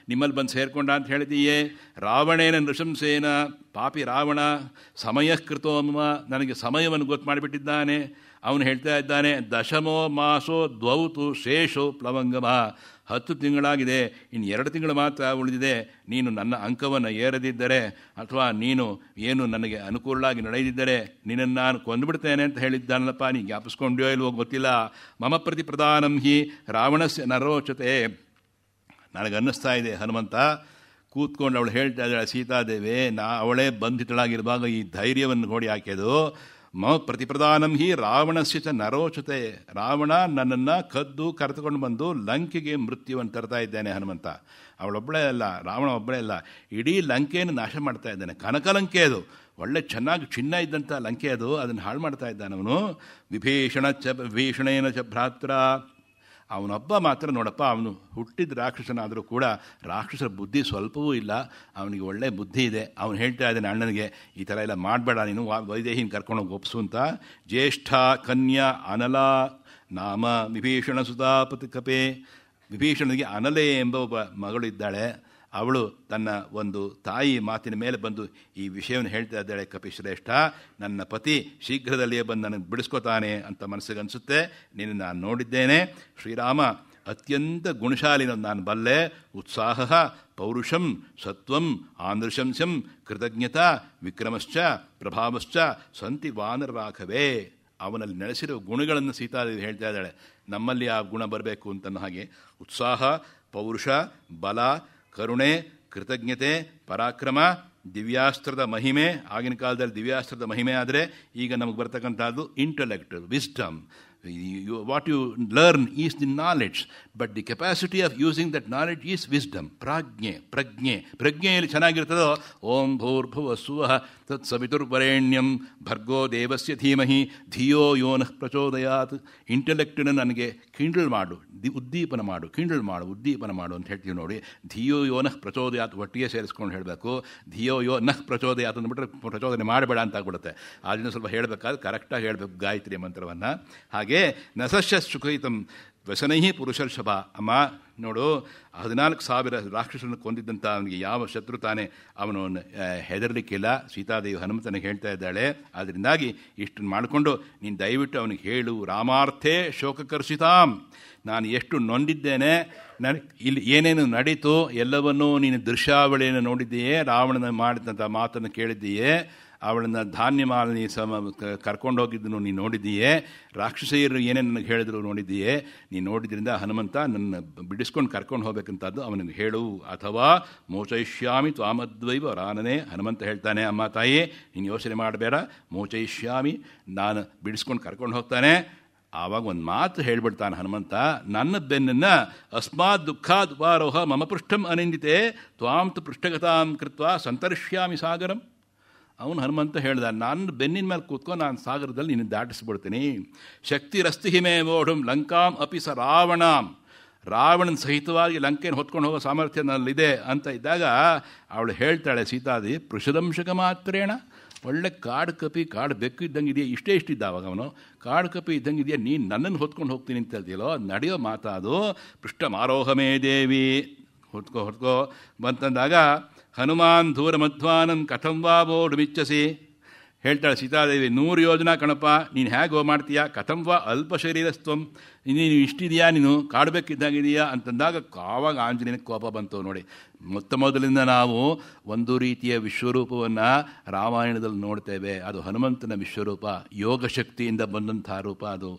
ನಿಮ್ಮಲ್ಲಿ ಬಂದು ಸೇರಿಕೊಂಡ ಅಂತ ಹೇಳ್ತೀಯೇ. ರಾವಣೇನ ನೃಶಂಸೇನ ಪಾಪಿ ರಾವಣ ಸಮಯ ಕೃತೋಮ, ನನಗೆ ಸಮಯವನ್ನು ಗೊತ್ತು ಮಾಡಿಬಿಟ್ಟಿದ್ದಾನೆ. ಅವನು ಹೇಳ್ತಾ ಇದ್ದಾನೆ, ದಶಮೋ ಮಾಸೋ ದ್ವೌತು ಶೇಷೋ ಪ್ಲವಂಗಮ. 10 ತಿಂಗಳಾಗಿದೆ, ಇನ್ನು 2 ತಿಂಗಳು ಮಾತ್ರ ಉಳಿದಿದೆ. ನೀನು ನನ್ನ ಅಂಕವನ್ನು ಏರದಿದ್ದರೆ ಅಥವಾ ನೀನು ಏನು ನನಗೆ ಅನುಕೂಲವಾಗಿ ನಡೆಯದಿದ್ದರೆ ನಿನ್ನನ್ನು ನಾನು ಕೊಂದುಬಿಡ್ತೇನೆ ಅಂತ ಹೇಳಿದ್ದಾನಲ್ಲಪ್ಪ. ನೀ ಜ್ಞಾಪಿಸ್ಕೊಂಡ್ಯೋ ಇಲ್ವೋ ಗೊತ್ತಿಲ್ಲ. ಮಮ ಪ್ರತಿ ಪ್ರಧಾನಂ ಹಿ ರಾವಣಸ್ಯ ನರೋಚತೆ. ನನಗನ್ನಿಸ್ತಾ ಇದೆ ಹನುಮಂತ ಕೂತ್ಕೊಂಡು ಅವಳು ಹೇಳ್ತಾ ಇದ್ದಾಳೆ ಸೀತಾದೇವಿ, ಅವಳೇ ಬಂಧಿತಳಾಗಿರುವಾಗ ಈ ಧೈರ್ಯವನ್ನು ನೋಡಿ ಹಾಕಿದ್ದು. ಮಮ ಪ್ರತಿಪ್ರಧಾನಂ ಹಿ ರಾವಣಸ್ಯ ಚ ನರೋಚತೆ. ರಾವಣ ನನ್ನನ್ನು ಕರೆದುಕೊಂಡು ಬಂದು ಲಂಕೆಗೆ ಮೃತ್ಯುವನ್ನು ತರ್ತಾ ಇದ್ದೇನೆ ಹನುಮಂತ. ಅವಳೊಬ್ಬಳೇ ಅಲ್ಲ, ರಾವಣ ಒಬ್ಬಳೇ ಅಲ್ಲ, ಇಡೀ ಲಂಕೆಯನ್ನು ನಾಶ ಮಾಡ್ತಾ ಇದ್ದಾನೆ. ಕನಕಲಂಕೆ ಅದು, ಒಳ್ಳೆ ಚೆನ್ನಾಗಿ ಚಿನ್ನ ಇದ್ದಂಥ ಲಂಕೆ ಅದು, ಅದನ್ನು ಹಾಳು ಮಾಡ್ತಾ ಇದ್ದಾನೆ ಅವನು. ವಿಭೀಷಣೇನ ಚ ಭ್ರಾತ್ರ. ಅವನೊಬ್ಬ ಮಾತ್ರ ನೋಡಪ್ಪ, ಅವನು ಹುಟ್ಟಿದ ರಾಕ್ಷಸನಾದರೂ ಕೂಡ ರಾಕ್ಷಸರ ಬುದ್ಧಿ ಸ್ವಲ್ಪವೂ ಇಲ್ಲ, ಅವನಿಗೆ ಒಳ್ಳೆ ಬುದ್ಧಿ ಇದೆ. ಅವನು ಹೇಳ್ತಾ ಇದ್ದಾನೆ ಅಣ್ಣನಿಗೆ, ಈ ಥರ ಎಲ್ಲ ಮಾಡಬೇಡ ನೀನು, ವೈದೇಹಿನ ಕರ್ಕೊಂಡೋಗಿ ಒಪ್ಸು ಅಂತ. ಜ್ಯೇಷ್ಠ ಕನ್ಯಾ ಅನಲ ನಾಮ ವಿಭೀಷಣ ಸುತಾಪತಿ ಕಪೆ. ವಿಭೀಷಣನಿಗೆ ಅನಲೆ ಎಂಬ ಒಬ್ಬ ಮಗಳು ಇದ್ದಾಳೆ. ಅವಳು ತನ್ನ ಒಂದು ತಾಯಿ ಮಾತಿನ ಮೇಲೆ ಬಂದು ಈ ವಿಷಯವನ್ನು ಹೇಳ್ತಾ ಇದ್ದಾಳೆ, ಕಪಿಶ್ರೇಷ್ಠ ನನ್ನ ಪತಿ ಶೀಘ್ರದಲ್ಲಿಯೇ ಬಂದು ನನಗೆ ಬಿಡಿಸ್ಕೋತಾನೆ ಅಂತ ಮನಸ್ಸಿಗೆ ಅನಿಸುತ್ತೆ. ನೀನು ನಾನು ನೋಡಿದ್ದೇನೆ. ಶ್ರೀರಾಮ ಅತ್ಯಂತ ಗುಣಶಾಲಿನ ನಾನು ಬಲ್ಲೆ. ಉತ್ಸಾಹ ಪೌರುಷಂ ಸತ್ವಂ ಆಂಧ್ರಶಂಸ್ಯಂ ಕೃತಜ್ಞತಾ ವಿಕ್ರಮಶ್ಚ ಪ್ರಭಾವಶ್ಚ ಸಂತಿ ವಾನರಾಘವೇ. ಅವನಲ್ಲಿ ನೆಲೆಸಿರುವ ಗುಣಗಳನ್ನು ಸೀತಾದೇವಿ ಹೇಳ್ತಾ ಇದ್ದಾಳೆ. ನಮ್ಮಲ್ಲಿ ಆ ಗುಣ ಬರಬೇಕು ಅಂತನ್ನೋ ಹಾಗೆ ಉತ್ಸಾಹ, ಪೌರುಷ, ಬಲ, ಕರುಣೆ, ಕೃತಜ್ಞತೆ, ಪರಾಕ್ರಮ, ದಿವ್ಯಾಸ್ತ್ರದ ಮಹಿಮೆ. ಆಗಿನ ಕಾಲದಲ್ಲಿ ದಿವ್ಯಾಸ್ತ್ರದ ಮಹಿಮೆ ಆದರೆ ಈಗ ನಮಗೆ ಬರ್ತಕ್ಕಂಥದ್ದು intellect, wisdom. What you learn is the knowledge, but the capacity of using that knowledge is wisdom. ಪ್ರಜ್ಞೆಯಲ್ಲಿ ಚೆನ್ನಾಗಿರ್ತದೋ ಓಂ ಭೂರ್ಭುವ ಸ್ವಃ ತತ್ಸವಿತುರ್ವರೆಣ್ಯಂ ಭರ್ಗೋ ದೇವಸ್ಯ ಧೀಮಹಿ ಧಿಯೋ ಯೋ ನಃ ಪ್ರಚೋದಯಾತ್. ಇಂಟೆಲೆಕ್ಟನ್ನು ನನಗೆ ಕಿಂಡಲ್ ಮಾಡು, ಉದ್ದೀಪನ ಮಾಡು, ಕಿಂಡಲ್ ಮಾಡು, ಉದ್ದೀಪನ ಮಾಡು ಅಂತ ಹೇಳ್ತೀವಿ ನೋಡಿ. ಧಿಯೋ ಯೋ ನಃ ಪ್ರಚೋದಯಾತ್ ಒಟ್ಟಿಗೆ ಸೇರಿಸ್ಕೊಂಡು ಹೇಳಬೇಕು. ಧಿಯೋ ಯೋ ನಃ ಪ್ರಚೋದಯಾತ್ ಅಂದ್ಬಿಟ್ರೆ ಪ್ರಚೋದನೆ ಮಾಡಬೇಡ ಅಂತ ಆಗ್ಬಿಡುತ್ತೆ. ಅದನ್ನು ಸ್ವಲ್ಪ ಹೇಳಬೇಕಾದ್ರೆ ಕರೆಕ್ಟಾಗಿ ಹೇಳಬೇಕು ಗಾಯತ್ರಿ ಮಂತ್ರವನ್ನು. ಹಾಗೆ ನಸಶ್ಯ ಸುಖಯಿತಂ ವ್ಯಸನೈ ಪುರುಷರ್ಷಭ. ಅಮ್ಮ ನೋಡು, 14,000 ರಾಕ್ಷಸರನ್ನು ಕೊಂದಿದ್ದಂಥ ಅವನಿಗೆ ಯಾವ ಶತ್ರು ತಾನೇ ಅವನು ಹೆದರಲಿಕ್ಕಿಲ್ಲ. ಸೀತಾದೇವಿ ಹನುಮಂತನಿಗೆ ಹೇಳ್ತಾ ಇದ್ದಾಳೆ. ಅದರಿಂದಾಗಿ ಇಷ್ಟನ್ನು ಮಾಡಿಕೊಂಡು ನೀನು ದಯವಿಟ್ಟು ಅವನಿಗೆ ಹೇಳು, ರಾಮಾರ್ಥೇ ಶೋಕಕರ್ಷಿತಾಂ, ನಾನು ಎಷ್ಟು ನೊಂದಿದ್ದೇನೆ, ಇಲ್ಲಿ ಏನೇನು ನಡೀತು ಎಲ್ಲವನ್ನೂ ನೀನು ದೃಶ್ಯಾವಳಿಯನ್ನು ನೋಡಿದ್ದೀಯೇ, ರಾವಣನ ಮಾಡಿದಂಥ ಮಾತನ್ನು ಕೇಳಿದ್ದೀಯೇ, ಅವಳನ್ನು ಧಾನ್ಯಮಾಲಿನಿ ಕರ್ಕೊಂಡೋಗಿದ್ದನ್ನು ನೀನು ನೋಡಿದ್ದೀಯೇ, ರಾಕ್ಷಸೀಯರು ಏನೇನು ನನಗೆ ಹೇಳಿದ್ರು ನೋಡಿದ್ದೀಯೇ. ನೀನು ನೋಡಿದ್ರಿಂದ ಹನುಮಂತ ನನ್ನ ಬಿಡಿಸ್ಕೊಂಡು ಕರ್ಕೊಂಡು ಹೋಗ್ಬೇಕಂತದ್ದು ಅವನಿಗೆ ಹೇಳು. ಅಥವಾ ಮೋಚಯಿಷ್ಯಾಮಿ ತ್ವಾಮದ್ವೈವ ರಾನನೇ. ಹನುಮಂತ ಹೇಳ್ತಾನೆ, ಅಮ್ಮ ತಾಯಿ ನೀನು ಯೋಚನೆ ಮಾಡಬೇಡ, ಮೋಚಯಿಷ್ಯಾಮಿ, ನಾನು ಬಿಡಿಸ್ಕೊಂಡು ಕರ್ಕೊಂಡು ಹೋಗ್ತಾನೆ. ಆವಾಗ ಒಂದು ಮಾತು ಹೇಳ್ಬಿಡ್ತಾನೆ ಹನುಮಂತ, ನನ್ನ ಬೆನ್ನನ್ನು ಅಸ್ಮಾತ್ ದುಃಖಾದ್ ಉಪಾರೋಹ ಮಮ ಪೃಷ್ಠಂ ಅನಿಂದಿತೆ ತ್ವಾಂ ತು ಪೃಷ್ಠಗತಾಂ ಕೃತ್ವ ಸಂತರಿಷ್ಯಾಮಿ ಸಾಗರಂ. ಅವನು ಹನುಮಂತ ಹೇಳ್ದ, ನಾನು ಬೆನ್ನಿನ ಮೇಲೆ ಕೂತ್ಕೊಂಡು ನಾನು ಸಾಗರದಲ್ಲಿ ನಿನ್ನ ದಾಟಿಸ್ಬಿಡ್ತೀನಿ. ಶಕ್ತಿರಸ್ತಿ ಹಿಮೇ ವೋಢುಂ ಲಂಕಾಂ ಅಪಿ ಸ ರಾವಣಾಂ. ರಾವಣನ ಸಹಿತವಾಗಿ ಲಂಕೆಯನ್ನು ಹೊತ್ಕೊಂಡು ಹೋಗೋ ಸಾಮರ್ಥ್ಯ ನನ್ನಲ್ಲಿದೆ ಅಂತ ಇದ್ದಾಗ ಅವಳು ಹೇಳ್ತಾಳೆ ಸೀತಾದೇವಿ, ಪೃಷದಂಶಕ ಮಾತ್ರೇಣ, ಒಳ್ಳೆ ಕಾಡು ಕಪಿ ಕಾಡು ಬೆಕ್ಕು ಇದ್ದಂಗೆ ಇದೆಯಾ, ಇಷ್ಟಿದ್ದ ಅವಾಗ ಅವನು ಕಾಡು ಕಪಿ ಇದ್ದಂಗೆ ಇದೆಯಾ, ನೀನು ನನ್ನನ್ನು ಹೊತ್ಕೊಂಡು ಹೋಗ್ತೀನಿ ಅಂತ ಹೇಳ್ತೀಯಲ್ಲೋ, ನಡೆಯೋ ಮಾತಾದು. ಪೃಷ್ಠಮಾರೋಹಮೇ ದೇವಿ, ಹೊತ್ಕೋ ಬಂತಂದಾಗ ಹನುಮಾನ್ ದೂರ ಮಧ್ವಾನಂ ಕಥಂ ವಾ ವೋಢುಮಿಚ್ಛಸಿ. ಹೇಳ್ತಾಳೆ ಸೀತಾದೇವಿ, 100 ಯೋಜನಾ ಕಣಪ್ಪ, ನೀನು ಹೇಗೆ ಮಾಡ್ತೀಯಾ, ಕಥಂ ವಾ ಅಲ್ಪ ಶರೀರಸ್ತ್ವಂ, ನೀನು ಇಷ್ಟಿದೆಯಾ, ನೀನು ಕಾಡಬೇಕಿದ್ದಾಗಿದೆಯಾ ಅಂತಂದಾಗ ಆವಾಗ ಆಂಜನೇಯನಿಗೆ ಕೋಪ ಬಂತು ನೋಡಿ. ಮೊದಲಿಂದ ನಾವು ಒಂದು ರೀತಿಯ ವಿಶ್ವರೂಪವನ್ನು ರಾಮಾಯಣದಲ್ಲಿ ನೋಡ್ತೇವೆ. ಅದು ಹನುಮಂತನ ವಿಶ್ವರೂಪ, ಯೋಗ ಶಕ್ತಿಯಿಂದ ಬಂದಂಥ ರೂಪ ಅದು.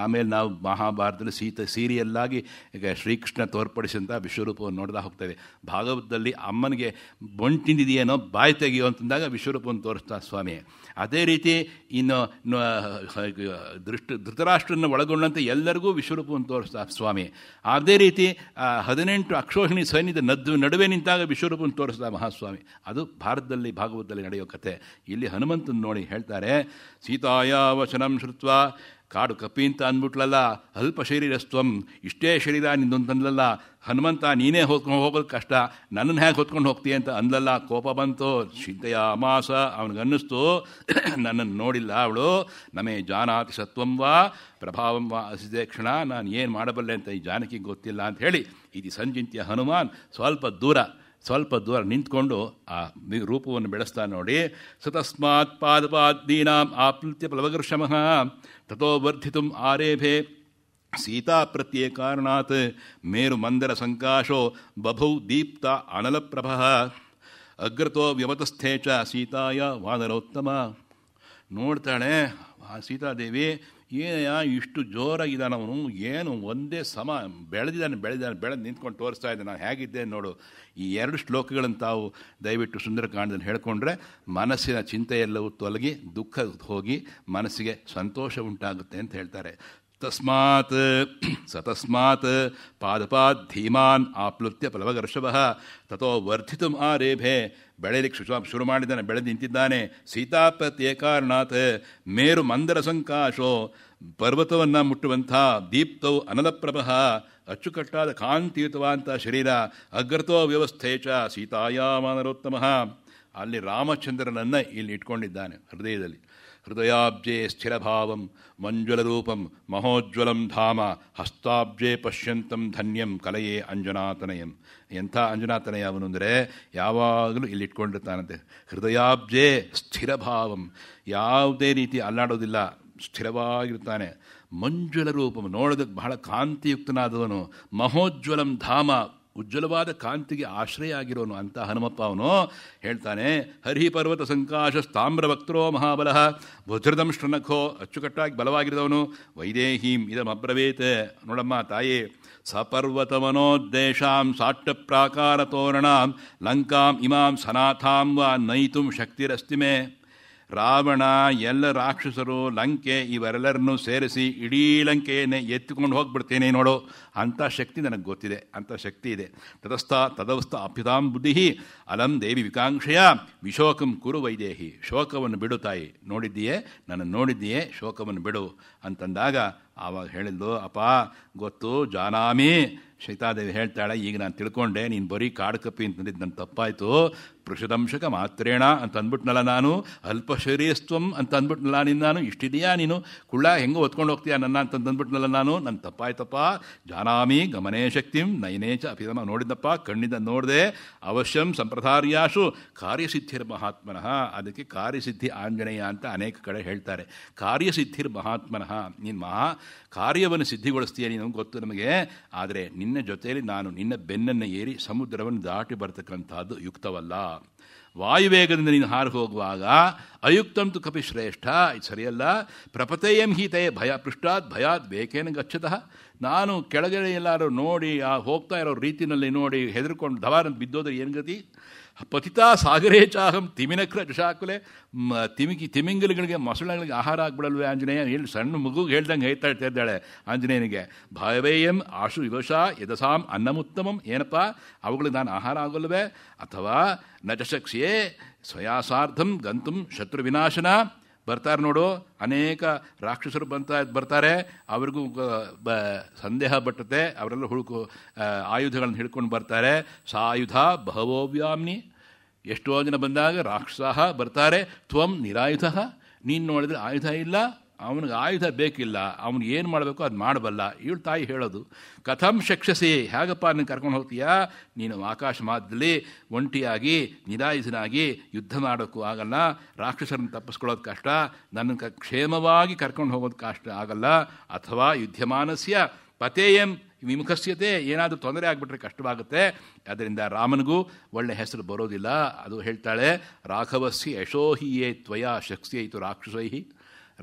ಆಮೇಲೆ ನಾವು ಮಹಾಭಾರತದಲ್ಲಿ ಸೀರಿಯಲ್ಲಾಗಿ ಈಗ ಶ್ರೀಕೃಷ್ಣ ತೋರ್ಪಡಿಸಿದಂಥ ವಿಶ್ವರೂಪವನ್ನು ನೋಡ್ತಾ ಹೋಗ್ತೇವೆ. ಭಾಗವತದಲ್ಲಿ ಅಮ್ಮನಿಗೆ ಬೊಂಡು ತಿಂದಿದೆಯೇನೋ ಬಾಯಿ ತೆಗೆಯೋ ಅಂತಂದಾಗ ವಿಶ್ವರೂಪವನ್ನು ತೋರಿಸ್ತಾ ಸ್ವಾಮಿ. ಅದೇ ರೀತಿ ಇನ್ನು ಧೃತರಾಷ್ಟ್ರನ ಒಳಗೊಂಡಂತೆ ಎಲ್ಲರಿಗೂ ವಿಶ್ವರೂಪವನ್ನು ತೋರಿಸ್ತಾ ಸ್ವಾಮಿ. ಅದೇ ರೀತಿ 18 ಅಕ್ಷೋಹಿಣಿ ಸೈನ್ಯದ ನಡುವೆ ನಿಂತಾಗ ವಿಶ್ವರೂಪವನ್ನು ತೋರಿಸ್ತಾ ಮಹಾಸ್ವಾಮಿ. ಅದು ಭಾರತದಲ್ಲಿ ಭಾಗವತದಲ್ಲಿ ನಡೆಯೋ ಕಥೆ. ಇಲ್ಲಿ ಹನುಮಂತನ ನೋಡಿ ಹೇಳ್ತಾರೆ, ಸೀತಾಯ ವಚನಂ ಶ್ರುತ್ವ, ಕಾಡು ಕಪ್ಪಿ ಅಂತ ಅಂದ್ಬಿಟ್ಲಲ್ಲ, ಅಲ್ಪ ಶರೀರಸ್ತ್ವಂ, ಇಷ್ಟೇ ಶರೀರ ನಿಂದೊಂದಲ್ಲ, ಹನುಮಂತ ನೀನೇ ಹೋಗೋದು ಕಷ್ಟ, ನನ್ನನ್ನು ಹೇಗೆ ಹೊತ್ಕೊಂಡು ಹೋಗ್ತೀಯ ಅಂತ ಅಂದಲ್ಲ. ಕೋಪ ಬಂತು. ಚಿಂತೆಯ ಅಮಾಸ, ಅವನಿಗನ್ನಿಸ್ತು ನನ್ನನ್ನು ನೋಡಿಲ್ಲ ಅವಳು. ನಮೇ ಜಾನಾತಿ ಸತ್ವಂ ವಾ ಪ್ರಭಾವಂ ವಾ ಅಸಿದೆ ಕ್ಷಣ, ನಾನು ಏನು ಮಾಡಬಲ್ಲೆ ಅಂತ ಈ ಜಾನಕಿಗೆ ಗೊತ್ತಿಲ್ಲ ಅಂತ ಹೇಳಿ ಇದು ಸಂಚಿಂತ್ಯ ಹನುಮಾನ್ ಸ್ವಲ್ಪ ದೂರ ನಿಂತ್ಕೊಂಡು ಆ ರೂಪವನ್ನು ಬೆಳೆಸ್ತಾ ನೋಡಿ. ಸತಸ್ಮಾತ್ ಪಾದಪಾದೀನಾಂ ಆಪ್ಲುತ್ಯ ಪ್ಲವಗರ್ಷಮಃ ತಥೋ ವರ್ಧಿತುಂ ಆರೇಭೆ ಸೀತಾ ಪ್ರತ್ಯೇಕಾರಣಾತ್ ಮೇರು ಮಂದರ ಸಂಕಾಶೋ ಬಭೌ ದೀಪ್ತ ಅನಲಪ್ರಭಃ ಅಗ್ರತೋ ವ್ಯವತಸ್ಥೇ ಚ ಸೀತಾಯ ವಾನರೋತ್ತಮ. ನೋಡ್ತಾಳೆ ಆ ಸೀತಾದೇವಿ, ಏನಯ್ಯ ಇಷ್ಟು ಜೋರಾಗಿದ್ದಾನವನು, ಏನು ಒಂದೇ ಸಮ ಬೆಳೆದು ನಿಂತ್ಕೊಂಡು ತೋರಿಸ್ತಾ ಇದ್ದೆ, ನಾನು ಹೇಗಿದ್ದೆ ನೋಡು. ಈ 2 ಶ್ಲೋಕಗಳನ್ನು ತಾವು ದಯವಿಟ್ಟು ಸುಂದರಕಾಂಡದಲ್ಲಿ ಹೇಳ್ಕೊಂಡ್ರೆ ಮನಸ್ಸಿನ ಚಿಂತೆಯೆಲ್ಲವೂ ತೊಲಗಿ ದುಃಖ ಹೋಗಿ ಮನಸ್ಸಿಗೆ ಸಂತೋಷ ಉಂಟಾಗುತ್ತೆ ಅಂತ ಹೇಳ್ತಾರೆ. ಸತಸ್ಮಾತ್ ಪಾದಪಾದ್ ಧೀಮಾನ್ ಆಪ್ಲುತ್ಯ ಪ್ಲವಗರ್ಷಭಃ ತಥೋ ವರ್ಧಿತುಂ ಆರೇಭೆ. ಬೆಳೆಯಲಿಕ್ಕೆ ಶುರು ಮಾಡಿದ್ದಾನೆ, ಬೆಳೆದು ನಿಂತಿದ್ದಾನೆ. ಸೀತಾಪ್ರತ್ಯೇಕಾರಣಾತ್ ಮೇರು ಮಂದರ ಸಂಕಾಶೋ, ಪರ್ವತವನ್ನು ಮುಟ್ಟುವಂಥ ದೀಪ್ತೌ ಅನಲಪ್ರಭಃ, ಅಚ್ಚುಕಟ್ಟಾದ ಕಾಂತಿಯುತವಾದಂಥ ಶರೀರ. ಅಗ್ರತೋ ವ್ಯವಸ್ಥೆ ಚ ಸೀತಾಯಾಮಾನರೋತ್ತಮಃ. ಅಲ್ಲಿ ರಾಮಚಂದ್ರನನ್ನು ಇಲ್ಲಿ ಇಟ್ಕೊಂಡಿದ್ದಾನೆ ಹೃದಯದಲ್ಲಿ. ಹೃದಯಾಬ್ಜೆ ಸ್ಥಿರಭಾವಂ ಮಂಜುಳರೂಪಂ ಮಹೋಜ್ವಲಂ ಧಾಮ ಹಸ್ತಾಬ್ಜೆ ಪಶ್ಯಂತಂ ಧನ್ಯಂ ಕಲಯೇ ಅಂಜನಾತನಯಂ. ಎಂಥ ಅಂಜನಾತನಯ ಅವನು ಅಂದರೆ ಯಾವಾಗಲೂ ಇಲ್ಲಿ ಇಟ್ಕೊಂಡಿರ್ತಾನಂತೆ. ಹೃದಯಾಬ್ಜೆ ಸ್ಥಿರಭಾವಂ, ಯಾವುದೇ ರೀತಿ ಅಲ್ಲಾಡೋದಿಲ್ಲ, ಸ್ಥಿರವಾಗಿರ್ತಾನೆ. ಮಂಜುಳ ರೂಪಂ, ನೋಡೋದಕ್ಕೆ ಬಹಳ ಕಾಂತಿಯುಕ್ತನಾದವನು. ಮಹೋಜ್ವಲಂ ಧಾಮ, ಉಜ್ವಲವಾದ ಕಾಂತಿಗೆ ಆಶ್ರಯ ಆಗಿರೋನು ಅಂತ ಹನುಮಪ್ಪ ಅವನು ಹೇಳ್ತಾನೆ. ಹರಿಪರ್ವತ ಸಂಕಾಶ ತಾಮ್ರವಕ್ತ್ರೋ ಮಹಾಬಲ ಭುಜೃದಂ ಶೃಣಖೋ, ಅಚ್ಚುಕಟ್ಟಾಗಿ ಬಲವಾಗಿರಿದವನು. ವೈದೇಹೀಂ ಇದಮಬ್ರವೀತ್, ನೋಡಮ್ಮ ತಾಯಿ, ಸಪರ್ವತಮನೋದ್ದೇಶಾಂ ಸಾಟ್ಟ ಪ್ರಾಕಾರ ತೋರಣಾಂ ಲಂಕಾಂ ಇಮಾಂ ಸನಾಥಾಂ ವಾ ನಯಿತುಂ ಶಕ್ತಿರಸ್ತಿ ಮೇ. ರಾವಣ, ಎಲ್ಲ ರಾಕ್ಷಸರು, ಲಂಕೆ ಇವರೆಲ್ಲರನ್ನೂ ಸೇರಿಸಿ ಇಡೀ ಲಂಕೆಯನ್ನೇ ಎತ್ತಿಕೊಂಡು ಹೋಗ್ಬಿಡ್ತೇನೆ ನೋಡು, ಅಂಥ ಶಕ್ತಿ ನನಗೆ ಗೊತ್ತಿದೆ, ಅಂಥ ಶಕ್ತಿ ಇದೆ. ತದವಸ್ಥ ಅಪ್ಯುತಾಂ ಬುದ್ಧಿ ಅಲಂ ದೇವಿ ವಿಕಾಂಕ್ಷೆಯ ವಿಶೋಕಂ ಕುರು ವೈದೇಹಿ. ಶೋಕವನ್ನು ಬಿಡು ತಾಯಿ, ನೋಡಿದ್ದೀಯೇ, ನನ್ನನ್ನು ನೋಡಿದ್ದೀಯೇ, ಶೋಕವನ್ನು ಬಿಡು ಅಂತಂದಾಗ ಆವಾಗ ಹೇಳಿದ್ಲು, ಅಪ್ಪ ಗೊತ್ತು, ಜಾನಾಮಿ. ಸೀತಾದೇವಿ ಹೇಳ್ತಾಳೆ, ಈಗ ನಾನು ತಿಳ್ಕೊಂಡೆ, ನೀನು ಬರೀ ಕಾಡ್ಕಪ್ಪಿ ಅಂತಂದಿದ್ದು ನನ್ನ ತಪ್ಪಾಯಿತು. ಪೃಷದಂಶಕ ಮಾತ್ರೇಣ ಅಂತ ಅಂದ್ಬಿಟ್ನಲ್ಲ ನಾನು, ಅಲ್ಪಶರೀರಸ್ತ್ವಂ ಅಂತ ಅಂದ್ಬಿಟ್ನಲ್ಲ ನಾನು, ಇಷ್ಟಿದೆಯಾ ನೀನು, ಕುಳ್ಳ ಹೆಂಗೋ ಹೊತ್ಕೊಂಡು ಹೋಗ್ತೀಯಾ ನನ್ನ ಅಂತಂದ್ಬಿಟ್ನಲ್ಲ ನಾನು, ನನ್ನ ತಪ್ಪಾಯ್ತಪ್ಪ. ಜಾನಾಮಿ ಗಮನೇ ಶಕ್ತಿಂ ನಯನೇಚ ಅಪಿದಮ, ನೋಡಿದ್ದಪ್ಪ, ಕಣ್ಣಿಂದ ನೋಡಿದೆ. ಅವಶ್ಯಂ ಸಂಪ್ರದಾರ್ಯಾಶು ಕಾರ್ಯಸಿದ್ಧಿರ್ ಮಹಾತ್ಮನಃ, ಅದಕ್ಕೆ ಕಾರ್ಯಸಿದ್ಧಿ ಆಂಜನೇಯ ಅಂತ ಅನೇಕ ಕಡೆ ಹೇಳ್ತಾರೆ. ಕಾರ್ಯಸಿದ್ಧಿರ್ ಮಹಾತ್ಮನಃ, ನೀನು ಮಹಾ ಕಾರ್ಯವನ್ನು ಸಿದ್ಧಿಗೊಳಿಸ್ತೀಯ ನೀನು, ಗೊತ್ತು ನಮಗೆ. ಆದರೆ ನಿನ್ನ ಜೊತೆಯಲ್ಲಿ ನಾನು ನಿನ್ನ ಬೆನ್ನನ್ನು ಏರಿ ಸಮುದ್ರವನ್ನು ದಾಟಿ ಬರ್ತಕ್ಕಂಥದ್ದು ಯುಕ್ತವಲ್ಲ. ವಾಯುವೇಗದಿಂದ ನೀನು ಹಾರಿ ಹೋಗುವಾಗ ಅಯುಕ್ತಂತು ಕಪಿ ಶ್ರೇಷ್ಠ, ಇದು ಸರಿಯಲ್ಲ. ಪ್ರಪತೇಯಂ ಹೀತೆ ಭಯ ಪೃಷ್ಠಾತ್ ಭಯಾತ್ ಬೇಕೇನ ಗಚ್ಚತಃ. ನಾನು ಕೆಳಗಡೆ ಎಲ್ಲರೂ ನೋಡಿ ಹೋಗ್ತಾ ಇರೋ ರೀತಿಯಲ್ಲಿ ನೋಡಿ ಹೆದರ್ಕೊಂಡು ಧವಾರಂತ ಬಿದ್ದೋದ್ರೆ ಏನು ಗತಿ. ಪತಿತಾ ಸಾಗರೇ ಚಾಹಂ ತಿಮಿನಕ್ರ ಜಶಾಕುಲೆ, ತಿಮಿಂಗಲಗಳಿಗೆ ಮೊಸಳೆಗಳಿಗೆ ಆಹಾರ ಆಗ್ಬಿಡಲ್ವೇ ಆಂಜನೇಯ, ಹೇಳಿ ಸಣ್ಣ ಮಗುಗೆ ಹೇಳ್ದಂಗೆ ಹೇಳ್ತಾ ಇದ್ದಾಳೆ ಆಂಜನೇಯನಿಗೆ. ಭಾಯವೇಯಂ ಆಶು ವಿವಶ ಯದಸಾಂ ಅನ್ನಮುತ್ತಮಂ, ಏನಪ್ಪ ಅವುಗಳಿಗೆ ನಾನು ಆಹಾರ ಆಗೋಲ್ವೇ. ಅಥವಾ ನಚಶಕ್ಸಿಯೇ ಸ್ವಯಾಸಾರ್ಧಂ ಗಂತುಂ ಶತ್ರು ವಿನಾಶನ. ಬರ್ತಾರೆ ನೋಡು, ಅನೇಕ ರಾಕ್ಷಸರು ಬರ್ತಾರೆ, ಅವ್ರಿಗೂ ಸಂದೇಹ ಬಟ್ಟತೆ, ಅವರೆಲ್ಲ ಆಯುಧಗಳನ್ನು ಹಿಡ್ಕೊಂಡು ಬರ್ತಾರೆ. ಸಾಯುಧ ಬಹವೋವ್ಯಾಮ್ನಿ, ಎಷ್ಟೋ ಜನ ಬಂದಾಗ ರಾಕ್ಷಸ ಬರ್ತಾರೆ. ತ್ವಂ ನಿರಾಯುಧ, ನೀನು ನೋಡಿದರೆ ಆಯುಧ ಇಲ್ಲ, ಅವನಿಗೆ ಆಯುಧ ಬೇಕಿಲ್ಲ, ಅವನು ಏನು ಮಾಡಬೇಕು ಅದು ಮಾಡಬಲ್ಲ. ಇವಳು ತಾಯಿ ಹೇಳೋದು. ಕಥಂ ಶಕ್ಷಸಿ, ಹೇಗಪ್ಪ ನೀನು ಕರ್ಕೊಂಡು ಹೋಗ್ತೀಯಾ, ನೀನು ಆಕಾಶ ಮಾರ್ಗದಲ್ಲಿ ಒಂಟಿಯಾಗಿ ನಿರಾಯುಧನಾಗಿ ಯುದ್ಧ ಮಾಡೋಕ್ಕೂ ಆಗಲ್ಲ, ರಾಕ್ಷಸರನ್ನು ತಪ್ಪಿಸ್ಕೊಳ್ಳೋದು ಕಷ್ಟ, ನನ್ನನ್ನು ಕ್ಷೇಮವಾಗಿ ಕರ್ಕೊಂಡು ಹೋಗೋದು ಕಷ್ಟ ಆಗಲ್ಲ. ಅಥವಾ ಯುದ್ಧಮಾನಸ್ಯ ಪತೇಯಂ ವಿಮುಖಸ್ಯತೆ, ಏನಾದರೂ ತೊಂದರೆ ಆಗಿಬಿಟ್ರೆ ಕಷ್ಟವಾಗುತ್ತೆ. ಅದರಿಂದ ರಾಮನಿಗೂ ಒಳ್ಳೆ ಹೆಸರು ಬರೋದಿಲ್ಲ. ಅದು ಹೇಳ್ತಾಳೆ, ರಾಘವಸ್ಯ ಯಶೋಹಿಯೇ ತ್ವಯಾ ಶಕ್ತಿಯಾಯಿತು ರಾಕ್ಷಸೈಹಿ.